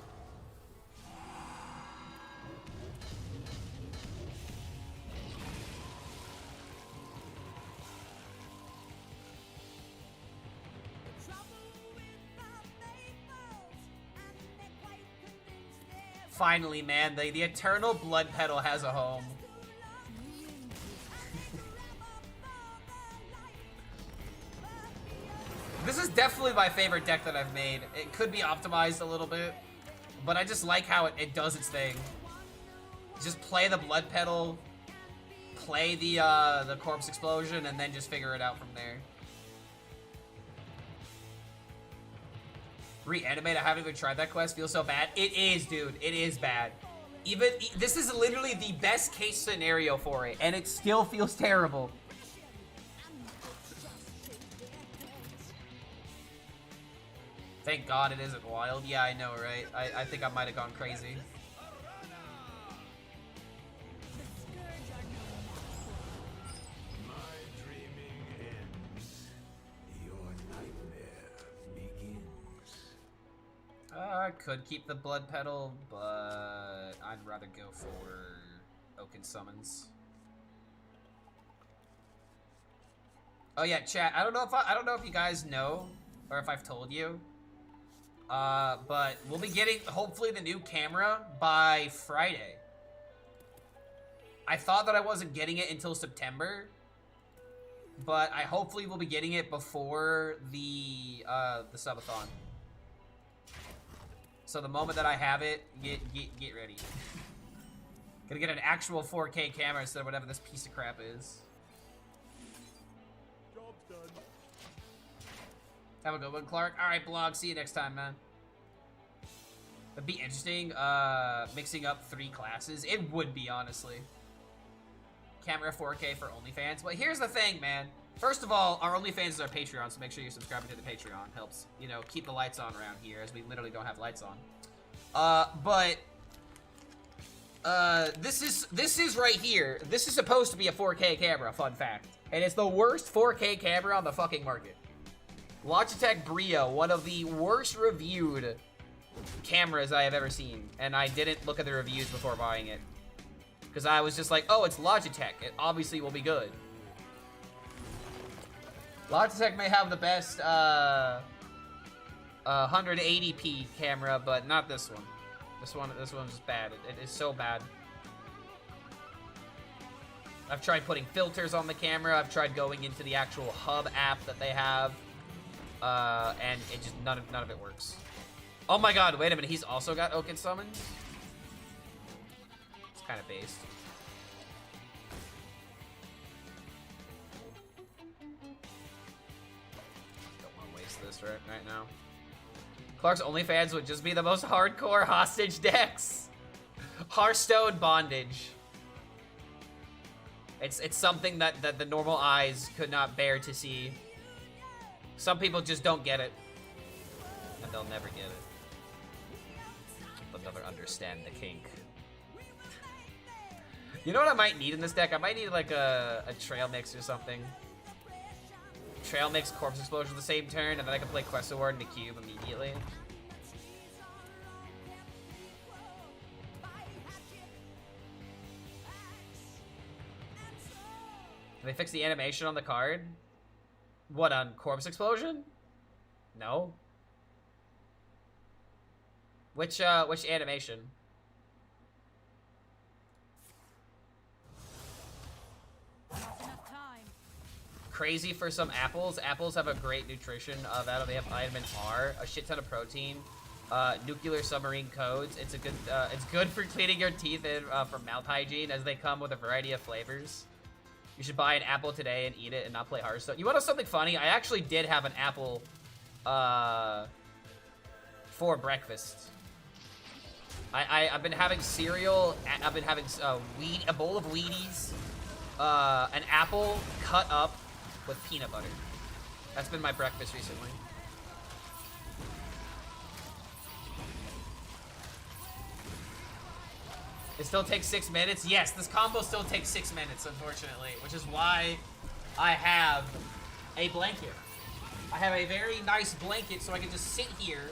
finally, man, the Eternal Blood Petal has a home. This is definitely my favorite deck that I've made. It could be optimized a little bit, but I just like how it does its thing. Just play the Blood Petal, play the Corpse Explosion, and then just figure it out from there. Reanimate, I haven't even tried that quest. Feels so bad. It is, dude. It is bad. This is literally the best case scenario for it, and it still feels terrible. Thank God it isn't wild. Yeah, I know, right? I think I might have gone crazy. My dreaming ends. Your nightmare begins. I could keep the Blood Petal, but I'd rather go for Oaken Summons. Oh yeah, chat. I don't know if you guys know or if I've told you. But we'll be getting, hopefully, the new camera by Friday. I thought that I wasn't getting it until September, but I hopefully will be getting it before the subathon. So the moment that I have it, get ready. Gonna get an actual 4K camera instead of whatever this piece of crap is. Job's done. Have a good one, Clark. All right, blog. See you next time, man. It'd be interesting, mixing up 3 classes. It would be, honestly. Camera 4K for OnlyFans. But here's the thing, man. First of all, our OnlyFans is our Patreon, so make sure you're subscribing to the Patreon. Helps, you know, keep the lights on around here, as we literally don't have lights on. This is right here. This is supposed to be a 4K camera, fun fact. And it's the worst 4K camera on the fucking market. Logitech Brio, one of the worst reviewed cameras I have ever seen. And I didn't look at the reviews before buying it. Because I was just like, oh, it's Logitech. It obviously will be good. Logitech may have the best 180p camera, but not this one. This one's bad. It is so bad. I've tried putting filters on the camera. I've tried going into the actual hub app that they have, and it just none of it works. Oh my god! Wait a minute. He's also got Oaken summons. It's kind of based. Don't want to waste this right now. Clark's OnlyFans would just be the most hardcore hostage decks. Hearthstone bondage. It's something that the normal eyes could not bear to see. Some people just don't get it. And they'll never get it. They'll never understand the kink. You know what I might need in this deck? I might need like a trail mix or something. Trail mix, corpse explosion the same turn, and then I can play Quest Award into cube immediately. Did they fix the animation on the card? What, on corpse explosion? No. Which animation? Crazy for some apples. Apples have a great nutrition value. They have vitamin R, a shit ton of protein, nuclear submarine codes. It's good for cleaning your teeth and for mouth hygiene, as they come with a variety of flavors. You should buy an apple today and eat it and not play Hearthstone. You want to know something funny? I actually did have an apple for breakfast. I've been having cereal. I've been having a bowl of Wheaties, an apple cut up with peanut butter. That's been my breakfast recently. It still takes 6 minutes? Yes, this combo still takes 6 minutes, unfortunately, which is why I have a blanket. I have a very nice blanket so I can just sit here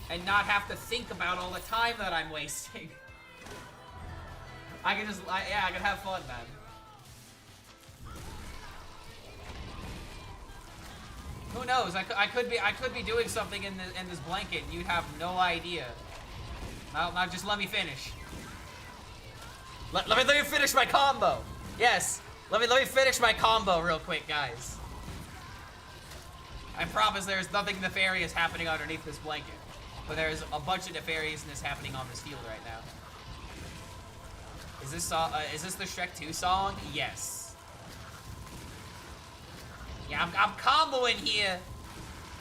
and not have to think about all the time that I'm wasting. I can just, yeah, I can have fun, man. Who knows? I could be doing something in this blanket and you'd have no idea. Now just let me finish. Let me finish my combo. Yes. Let me finish my combo real quick, guys. I promise there's nothing nefarious happening underneath this blanket. But there's a bunch of nefariousness happening on this field right now. Is this the Shrek 2 song? Yes. Yeah, I'm comboing here.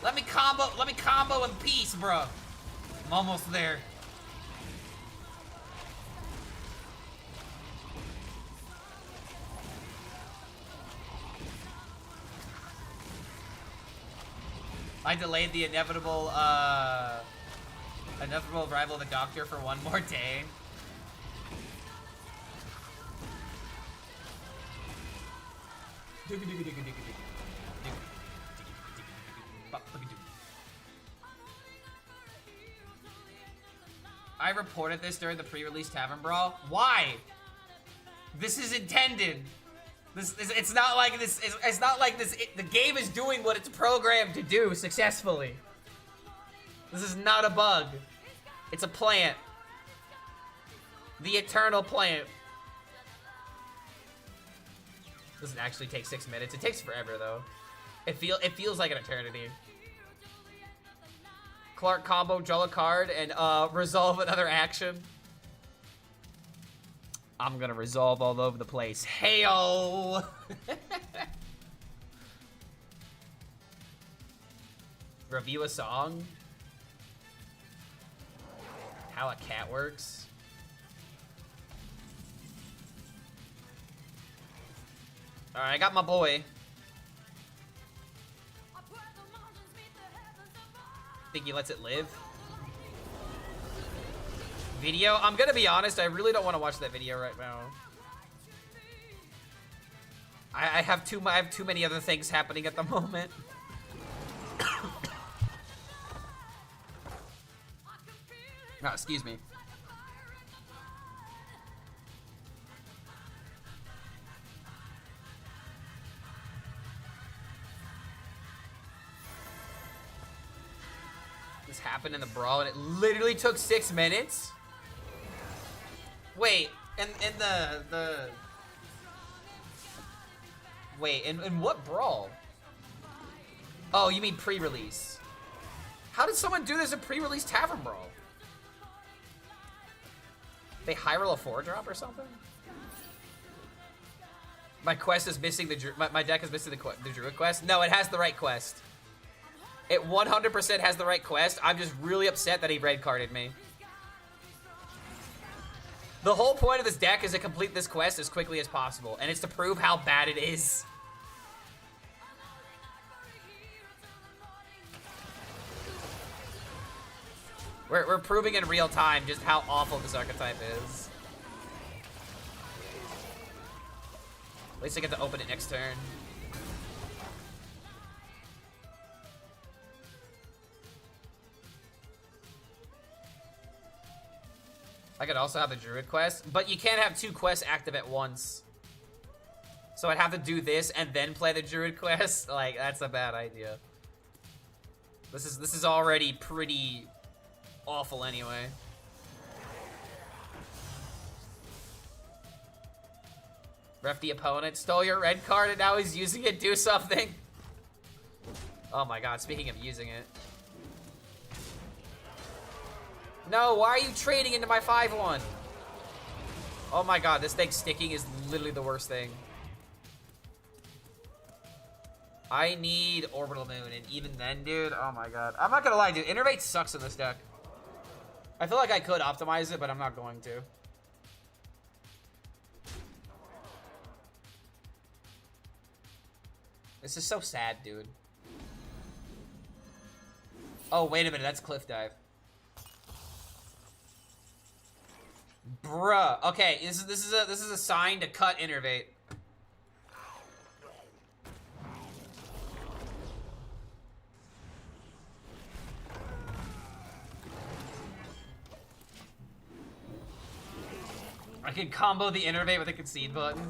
Let me combo in peace, bro. I'm almost there. I delayed the inevitable arrival of the doctor for one more day. I reported this during the pre-release Tavern Brawl. Why? This is intended. It's not like this. It's not like this. The game is doing what it's programmed to do successfully. This is not a bug. It's a plant. The eternal plant. Doesn't actually take 6 minutes. It takes forever though. It feels like an eternity. Clark combo, draw a card, and resolve another action. I'm gonna resolve all over the place. Heyo! Review a song? How a cat works? Alright, I got my boy. Think he lets it live? Video? I'm gonna be honest, I really don't want to watch that video right now. I have too many other things happening at the moment. Oh, excuse me. This happened in the brawl and it literally took 6 minutes? Wait, in the Wait, in what brawl? Oh, you mean pre-release. How did someone do this in pre-release Tavern Brawl? They high roll a 4-drop or something? My quest is missing my deck is missing the Druid quest? No, it has the right quest. It 100% has the right quest. I'm just really upset that he red carded me. The whole point of this deck is to complete this quest as quickly as possible, and it's to prove how bad it is. We're proving in real time just how awful this archetype is. At least I get to open it next turn. I could also have the Druid quest, but you can't have 2 quests active at once. So I'd have to do this and then play the Druid quest. Like, that's a bad idea. This is already pretty awful anyway. Ref the opponent stole your red card and now he's using it. Do something. Oh my god, speaking of using it. No, why are you trading into my 5-1? Oh my god, this thing sticking is literally the worst thing. I need Orbital Moon, and even then, dude, oh my god. I'm not gonna lie, dude, Innervate sucks in this deck. I feel like I could optimize it, but I'm not going to. This is so sad, dude. Oh, wait a minute, that's Cliff Dive. Bruh. Okay, this is a sign to cut Innervate. I can combo the Innervate with a concede button.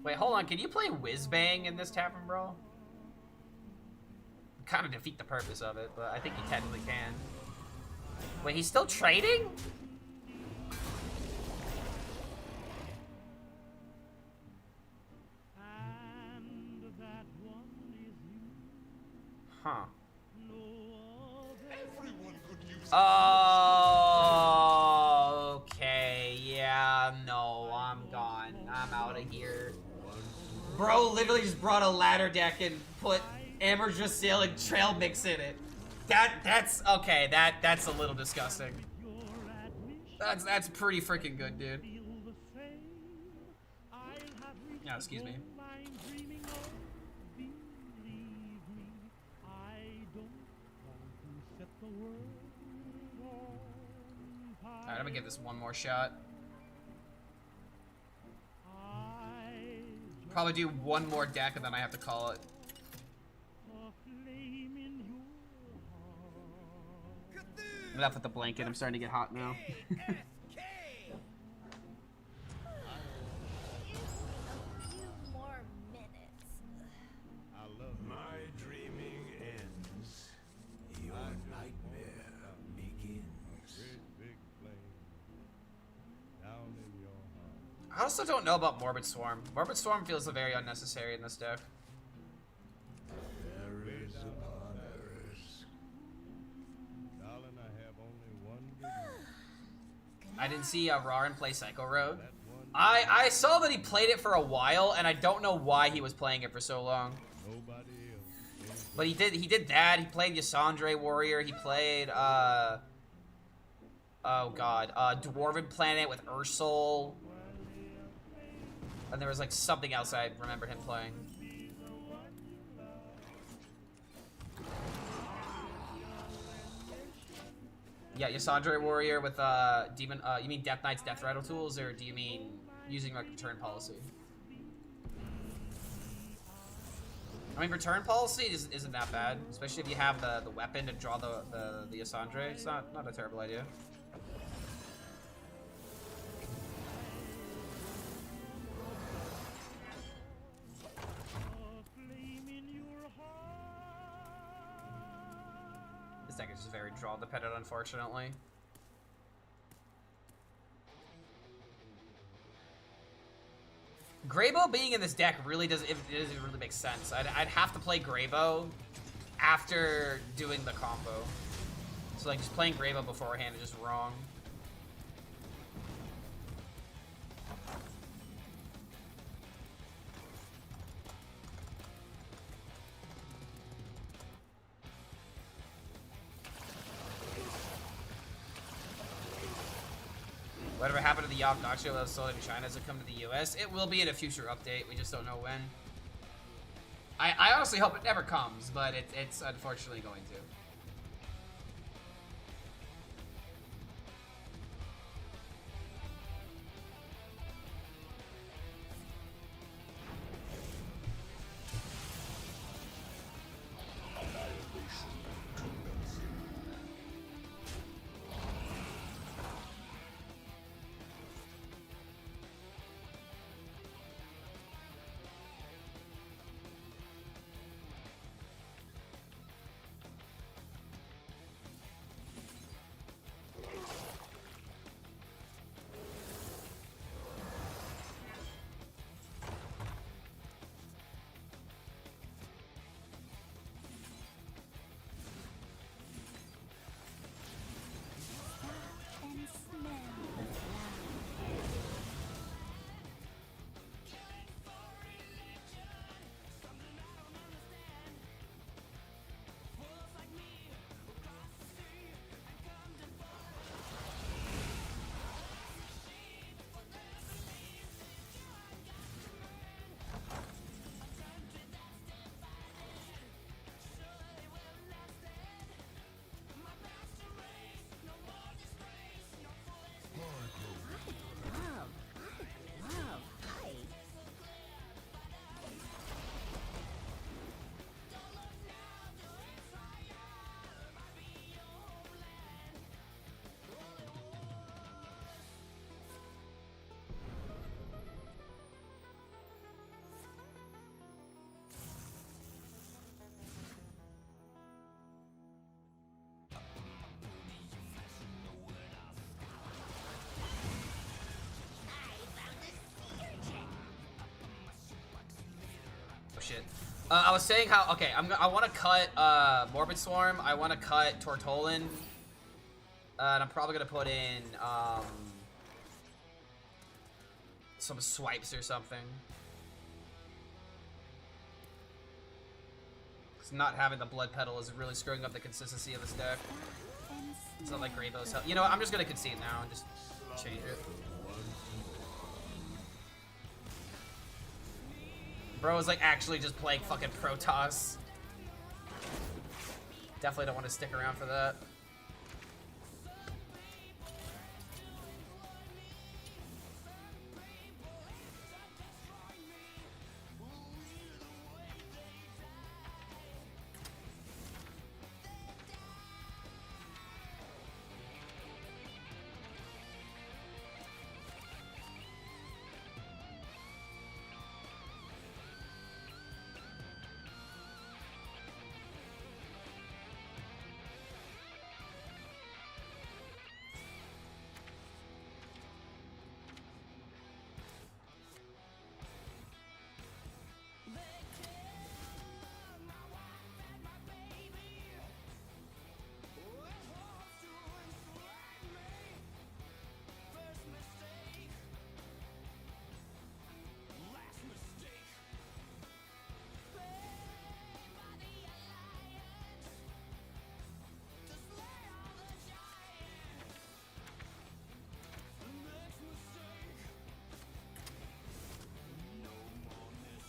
Wait, hold on. Can you play Whizbang in this Tavern Brawl? Kind of defeat the purpose of it, but I think you technically can. Wait, he's still trading? Huh. Oh, okay. Yeah, no, I'm gone. I'm out of here. Bro literally just brought a ladder deck and put Amber's Sail and Trail Mix in it. That's okay. That's a little disgusting. That's pretty freaking good, dude. Yeah, excuse me. Alright, I'm gonna give this one more shot. Probably do one more deck and then I have to call it. Enough with the blanket, I'm starting to get hot now. My dreaming ends. Your nightmare begins. I also don't know about Morbid Swarm. Morbid Swarm feels very unnecessary in this deck. There is upon Earth. Darling, I have only one good I didn't see Rarin play Psycho Rogue. I saw that he played it for a while, and I don't know why he was playing it for so long. nobody else. But he did that. He played Yasandre Warrior. He played oh god, Dwarven Planet with Ursul. And there was like something else I remember him playing. Yeah, Yasandre Warrior with Demon. You mean Death Knight's Death Rattle tools, or do you mean using like return policy? I mean, return policy isn't that bad, especially if you have the weapon to draw the Yasandre. It's not a terrible idea. This deck is just very draw dependent, unfortunately. Greybow being in this deck really doesn't really make sense. I'd have to play Greybow after doing the combo. So like just playing Greybow beforehand is just wrong. Whatever happened to the Yop Nacho that was sold in China has it come to the US? It will be in a future update. We just don't know when. I honestly hope it never comes, but it's unfortunately going to. Shit. I was saying how I want to cut Morbid Swarm. I want to cut Tortolin, and I'm probably gonna put in some swipes or something. Cause not having the Blood Petal is really screwing up the consistency of this deck. It's not like Greybow's help. You know what? I'm just gonna concede now and just change it. Bro is like actually just playing fucking Protoss. Definitely don't want to stick around for that.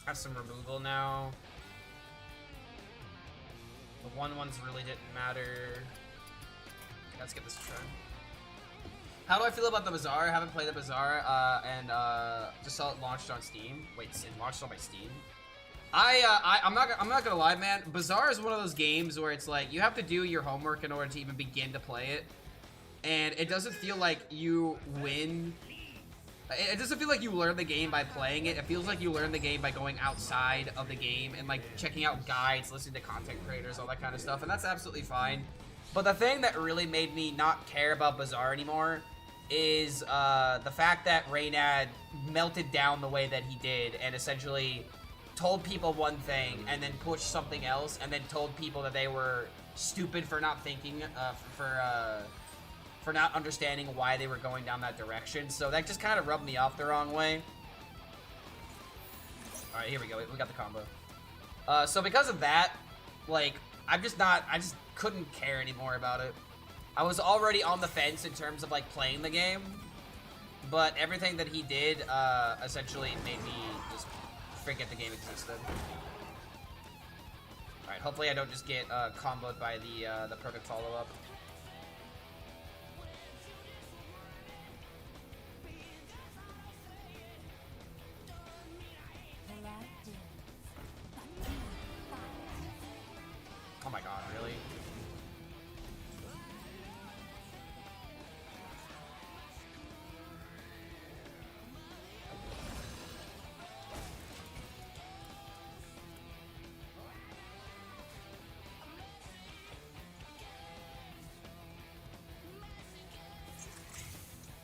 Have some removal now. The 1/1s really didn't matter. let's give this a try. How do I feel about the Bazaar? I haven't played the Bazaar, and just saw it launched on Steam. Wait, it launched on my Steam? I'm not gonna lie, man. Bazaar is one of those games where it's like you have to do your homework in order to even begin to play it, and it doesn't feel like you win. It doesn't feel like you learn the game by playing it. It feels like you learn the game by going outside of the game and like checking out guides, listening to content creators, all that kind of stuff, and that's absolutely fine. But the thing that really made me not care about Bazaar anymore is the fact that Reynad melted down the way that he did and essentially told people one thing and then pushed something else and then told people that they were stupid for not thinking, for not understanding why they were going down that direction. So that just kind of rubbed me off the wrong way. Alright, here we go. We got the combo. So because of that, like, I just couldn't care anymore about it. I was already on the fence in terms of, like, playing the game. But everything that he did, essentially made me just forget the game existed. Alright, hopefully I don't just get, comboed by the perfect follow-up. Oh my god, really?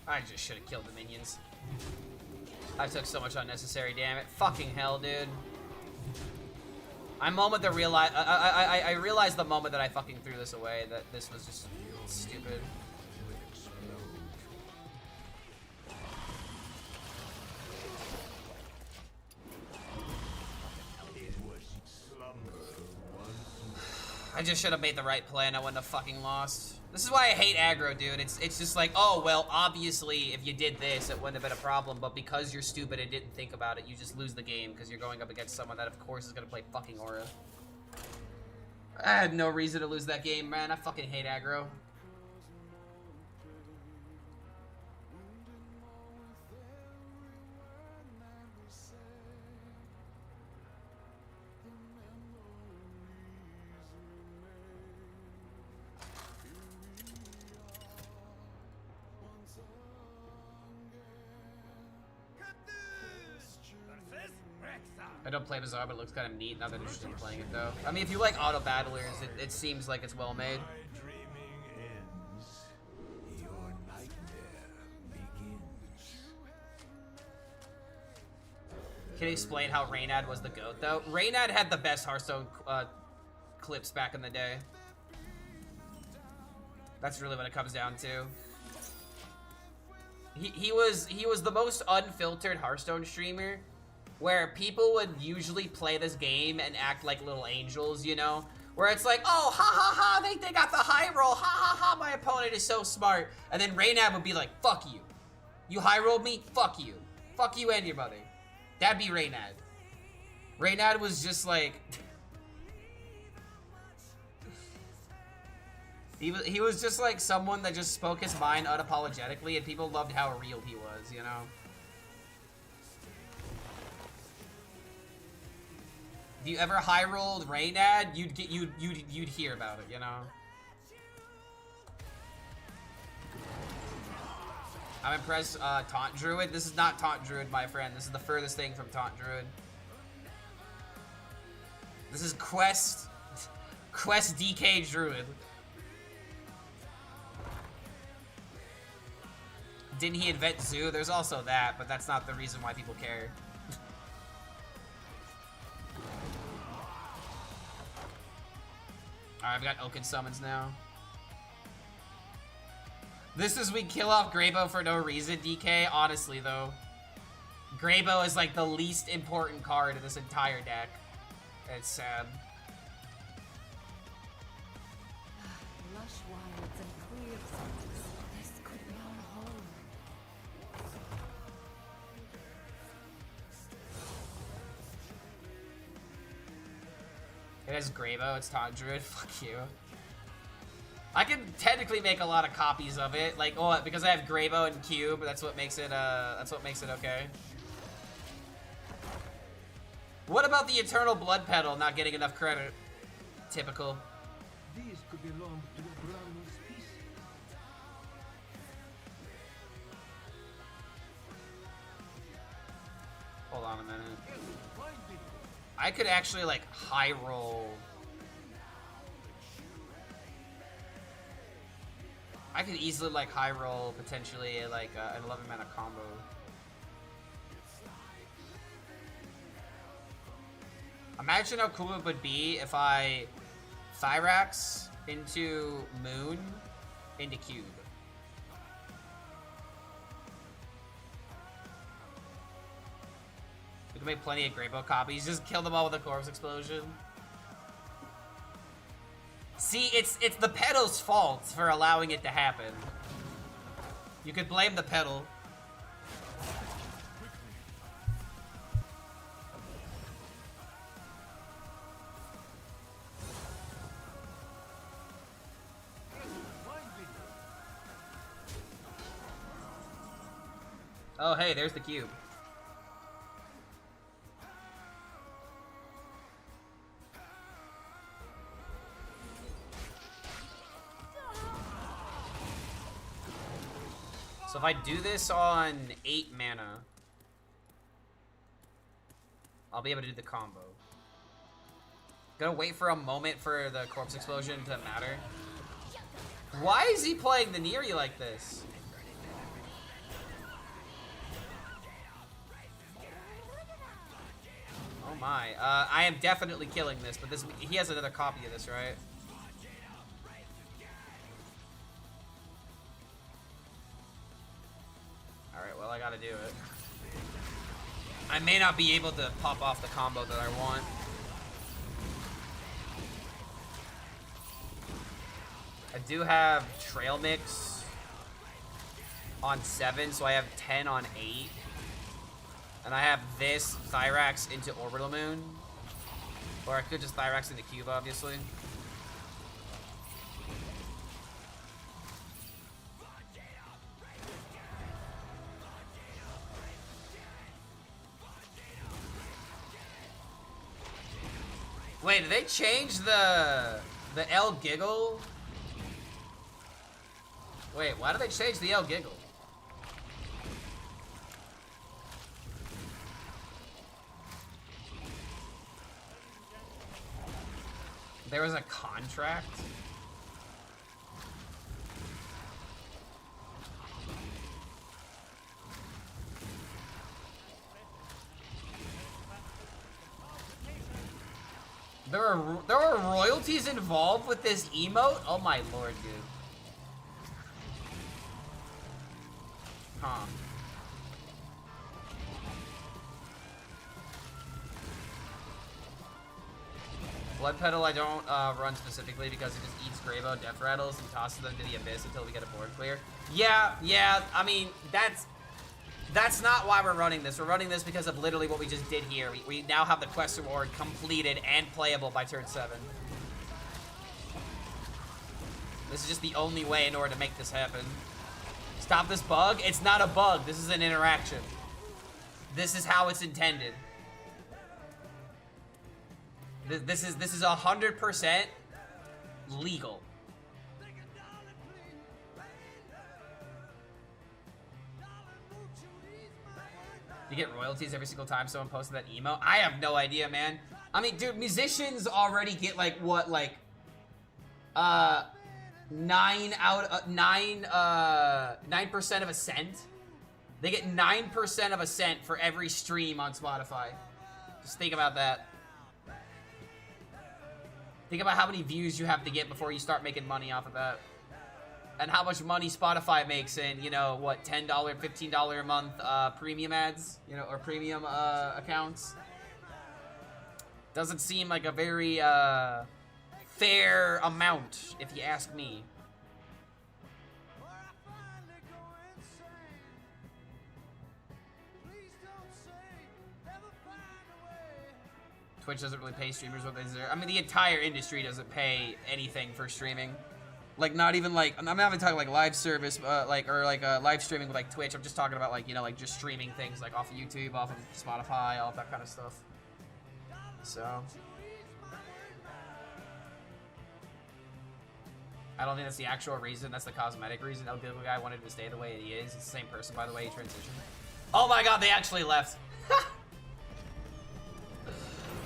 I just should have killed the minions. I took so much unnecessary damage. Fucking hell, dude. I realized the moment that I fucking threw this away that this was just stupid. I just should have made the right play and I wouldn't have fucking lost. This is why I hate aggro, dude. It's just like, oh, well, obviously, if you did this, it wouldn't have been a problem, but because you're stupid and didn't think about it, you just lose the game because you're going up against someone that, of course, is going to play fucking Aura. I had no reason to lose that game, man. I fucking hate aggro. I don't play Bazaar, but it looks kind of neat. Not that interested in playing it, though. I mean, if you like auto battlers, it seems like it's well made. Can you explain how Reynad was the GOAT, though? Reynad had the best Hearthstone clips back in the day. That's really what it comes down to. He was the most unfiltered Hearthstone streamer, where people would usually play this game and act like little angels, you know? Where it's like, oh, ha ha ha, they got the high roll, ha ha ha, my opponent is so smart. And then Reynad would be like, fuck you. You high rolled me? Fuck you. Fuck you and your mother. That'd be Reynad. Reynad was just like... He was just like someone that just spoke his mind unapologetically and people loved how real he was, you know? If you ever high rolled Reynad, you'd hear about it, you know. I'm impressed. Taunt Druid. This is not Taunt Druid, my friend. This is the furthest thing from Taunt Druid. This is Quest DK Druid. Didn't he invent Zoo? There's also that, but that's not the reason why people care. Alright, I've got Oaken summons now. This is we kill off Graybo for no reason, DK. Honestly, though. Graybo is like the least important card in this entire deck. It's sad. Lush wilds and clear suns. This could be our home. It has Graybo, it's Taunt Druid. Fuck you. I can technically make a lot of copies of it, like, oh, because I have Graybo and Cube. That's what makes it okay. What about the Eternal Blood Pedal not getting enough credit? Typical. These could belong to a brand new species. Hold on a minute. I could actually like high roll. I could easily like high roll potentially like an 11 mana combo. Imagine how cool it would be if I Thyrax into Moon into Cube. We can make plenty of Graybo copies. Just kill them all with a Corpse Explosion. See, it's the pedal's fault for allowing it to happen. You could blame the pedal. Oh, hey, there's the cube. So if I do this on 8 mana, I'll be able to do the combo. Gonna wait for a moment for the Corpse Explosion to matter. Why is he playing the Neri like this? Oh my. I am definitely killing this, but he has another copy of this, right? Alright, well, I gotta do it. I may not be able to pop off the combo that I want. I do have Trail Mix on 7, so I have 10 on 8. And I have this Thyrax into Orbital Moon. Or I could just Thyrax into Cube, obviously. Wait, did they change the L Giggle? Wait, why did they change the L Giggle? There was a contract? There were royalties involved with this emote? Oh my lord, dude. Huh. Blood Pedal I don't run specifically because it just eats Graybo Death Rattles and tosses them to the abyss until we get a board clear. Yeah, I mean, that's not why we're running this. We're running this because of literally what we just did here. We now have the quest reward completed and playable by turn 7. This is just the only way in order to make this happen. Stop this bug? It's not a bug. This is an interaction. This is how it's intended. This is 100% legal. You get royalties every single time someone posted that emo? I have no idea, man. I mean, dude, musicians already get like what, like 9% of a cent. They get 9% of a cent for every stream on Spotify. Just think about that. Think about how many views you have to get before you start making money off of that. And how much money Spotify makes in, you know, what, $10, $15 a month premium ads, you know, or premium accounts. Doesn't seem like a very fair amount, if you ask me. Twitch doesn't really pay streamers what they deserve. I mean, the entire industry doesn't pay anything for streaming. Like, not even like, I'm not even talking like live service, live streaming with like Twitch. I'm just talking about like, you know, like just streaming things like off of YouTube, off of Spotify, all of that kind of stuff. So, I don't think that's the actual reason. That's the cosmetic reason. No Google guy wanted to stay the way he is. It's the same person, by the way. He transitioned. Oh my God, they actually left.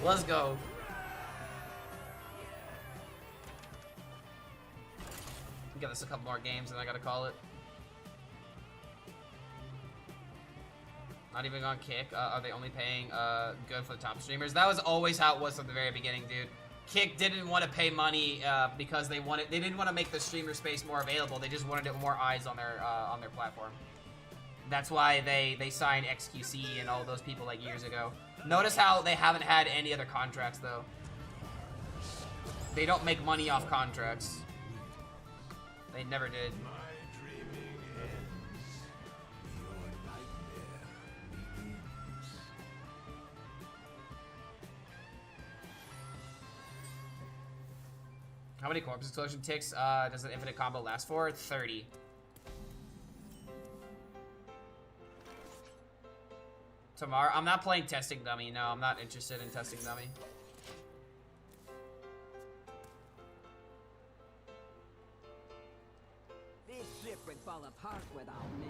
Let's go. Give us a couple more games and I gotta call it. Not even on Kick. Are they only paying good for the top streamers? That was always how it was from the very beginning, dude. Kick didn't want to pay money because they didn't want to make the streamer space more available. They just wanted more eyes on their platform. That's why they signed XQC and all those people like years ago. Notice how they haven't had any other contracts though. They don't make money off contracts. They never did. How many corpse explosion ticks does an infinite combo last for? 30. Tomorrow, I'm not playing testing dummy. No, I'm not interested in testing dummy. This ship would fall apart without me.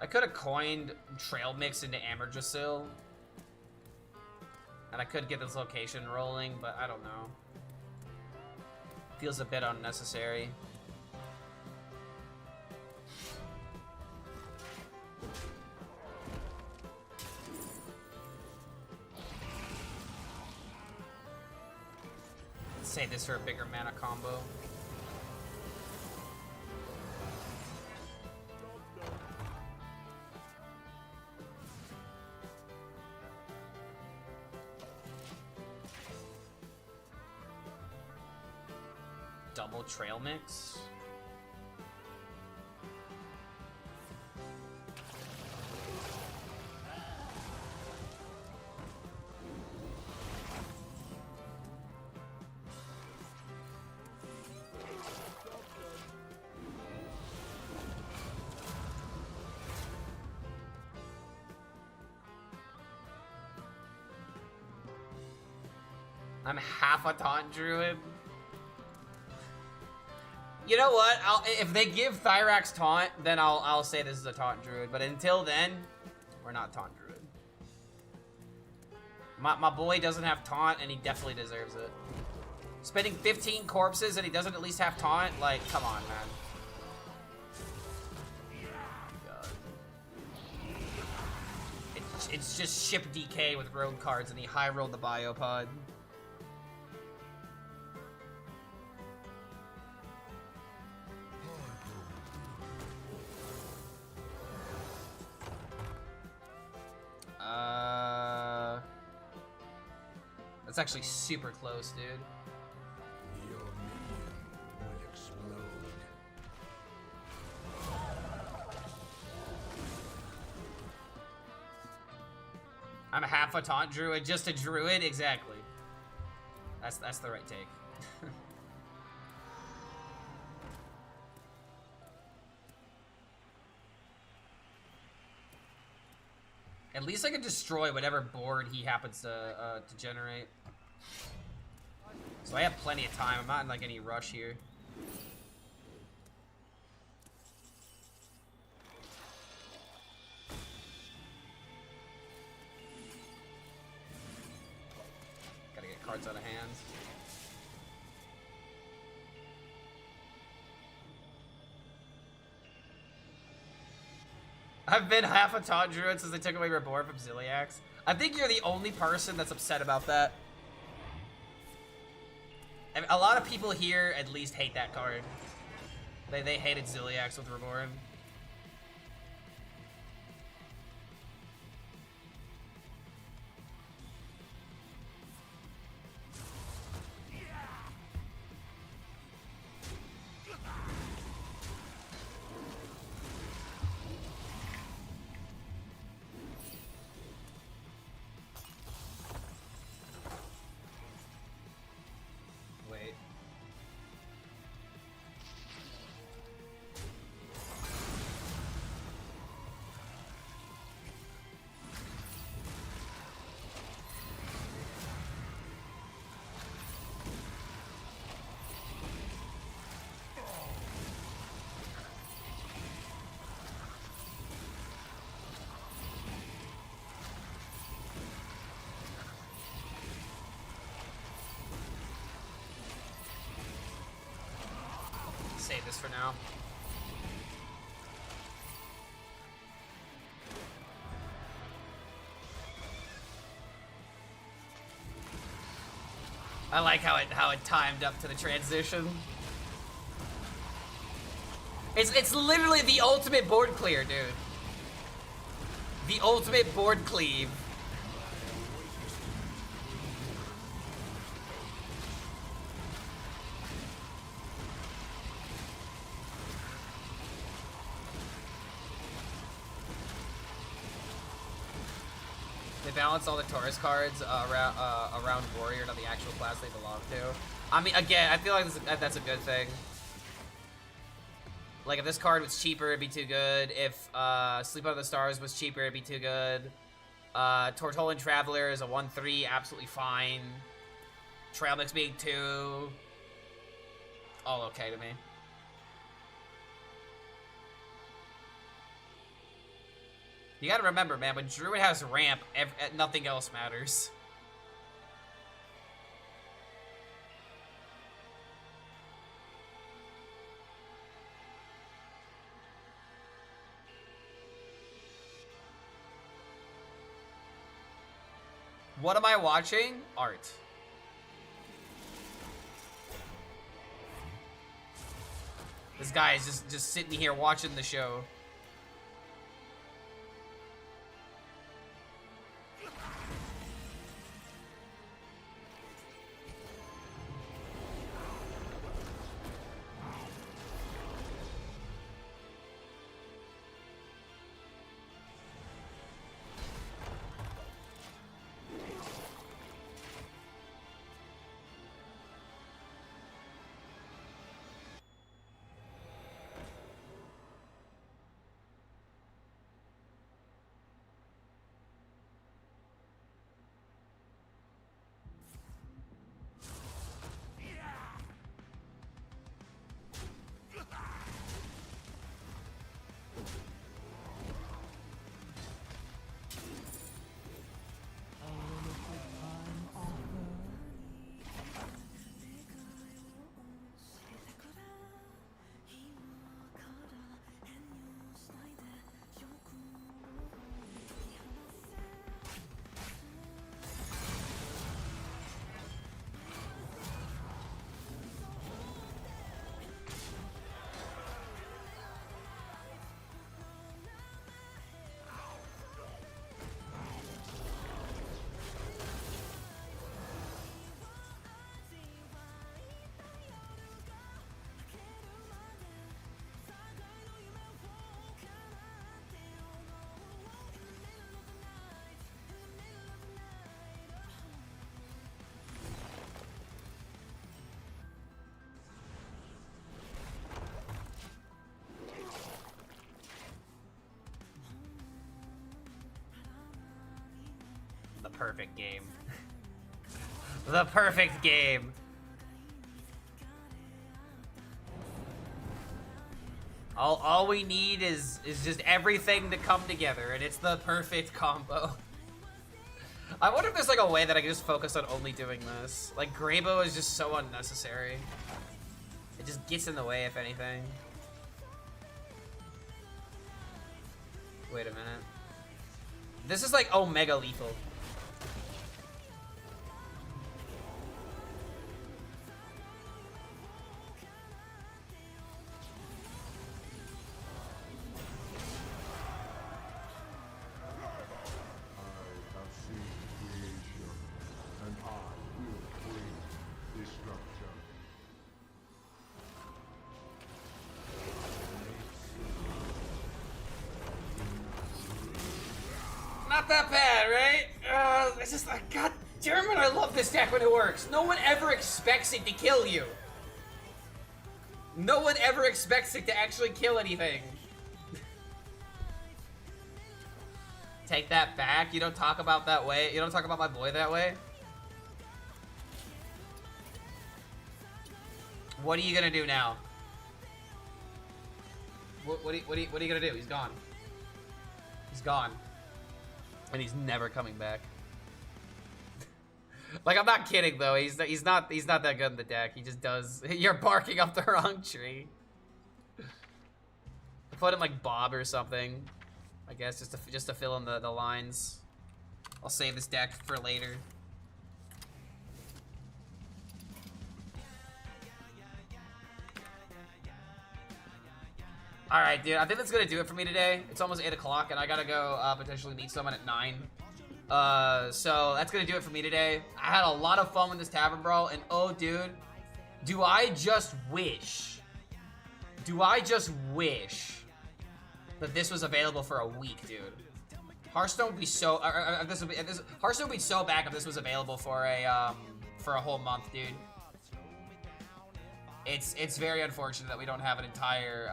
I could have coined Trail Mix into Amergasil. And I could get this location rolling, but I don't know. Feels a bit unnecessary. Let's save this for a bigger mana combo. Double Trail Mix. I'm half a taunt druid. You know what? If they give Thyrax taunt, then I'll say this is a taunt druid. But until then, we're not taunt druid. My boy doesn't have taunt, and he definitely deserves it. Spending 15 corpses and he doesn't at least have taunt? Like, come on, man. God. It's just ship DK with road cards, and he high rolled the biopod. That's actually super close, dude. Your minion will explode. I'm half a taunt druid, just a druid? Exactly. That's the right take. At least I can destroy whatever board he happens to generate. So I have plenty of time. I'm not in like any rush here. Gotta get cards out of hand. I've been half a taunt druid since they took away Reborn from Ziliax. I think you're the only person that's upset about that. I mean, a lot of people here at least hate that card. They hated Ziliax with Reborn. this for now. I like how it timed up to the transition. It's literally the ultimate board clear, dude. The ultimate board cleave. They balance all the Taurus cards around Warrior, not the actual class they belong to. I mean, again, I feel like that's a good thing. Like, if this card was cheaper, it'd be too good. If Sleep Under the Stars was cheaper, it'd be too good. Tortolan Traveler is a 1/3, absolutely fine. Trail Mix being 2, all okay to me. You gotta remember, man, when Druid has ramp, nothing else matters. What am I watching? Art. This guy is just sitting here watching the show. The perfect game. The perfect game. All we need is just everything to come together, and it's the perfect combo. I wonder if there's like a way that I can just focus on only doing this. Like, Graybow is just so unnecessary. It just gets in the way, if anything. Wait a minute. This is like Omega lethal. Not that bad, right? It's just like, god damn it, I love this deck when it works. No one ever expects it to kill you. No one ever expects it to actually kill anything. Take that back. You don't talk about that way. You don't talk about my boy that way. What are you gonna do now? What are you gonna do? He's gone. He's gone. And he's never coming back. Like, I'm not kidding though. He's not that good in the deck. He just does. You're barking up the wrong tree. put in like Bob or something. I guess just to fill in the lines. I'll save this deck for later. Alright, dude. I think that's gonna do it for me today. It's almost 8 o'clock, and I gotta go potentially meet someone at 9. So that's gonna do it for me today. I had a lot of fun with this Tavern Brawl, and oh, dude, do I just wish that this was available for a week, dude. Hearthstone would be so Hearthstone would be so back if this was available for a whole month, dude. It's very unfortunate that we don't have an entire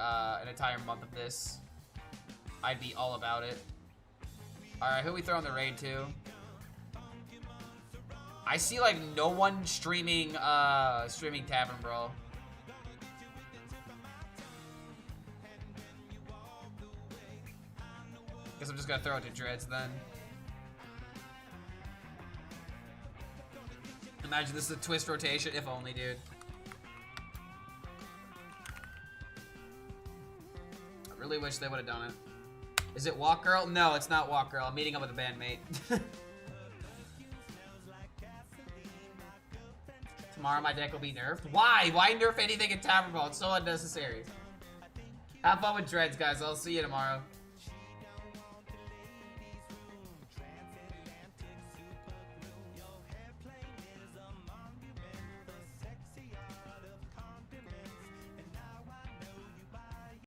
month of this. I'd be all about it. All right, who we throwing the raid to? I see like no one streaming Tavern Brawl. Guess I'm just gonna throw it to Dreads then. Imagine this is a twist rotation, if only, dude. I really wish they would have done it. Is it Walk Girl? No, it's not Walk Girl. I'm meeting up with a bandmate. Tomorrow my deck will be nerfed. Why? Why nerf anything in Tavern Brawl? It's so unnecessary. Have fun with Dreads, guys. I'll see you tomorrow.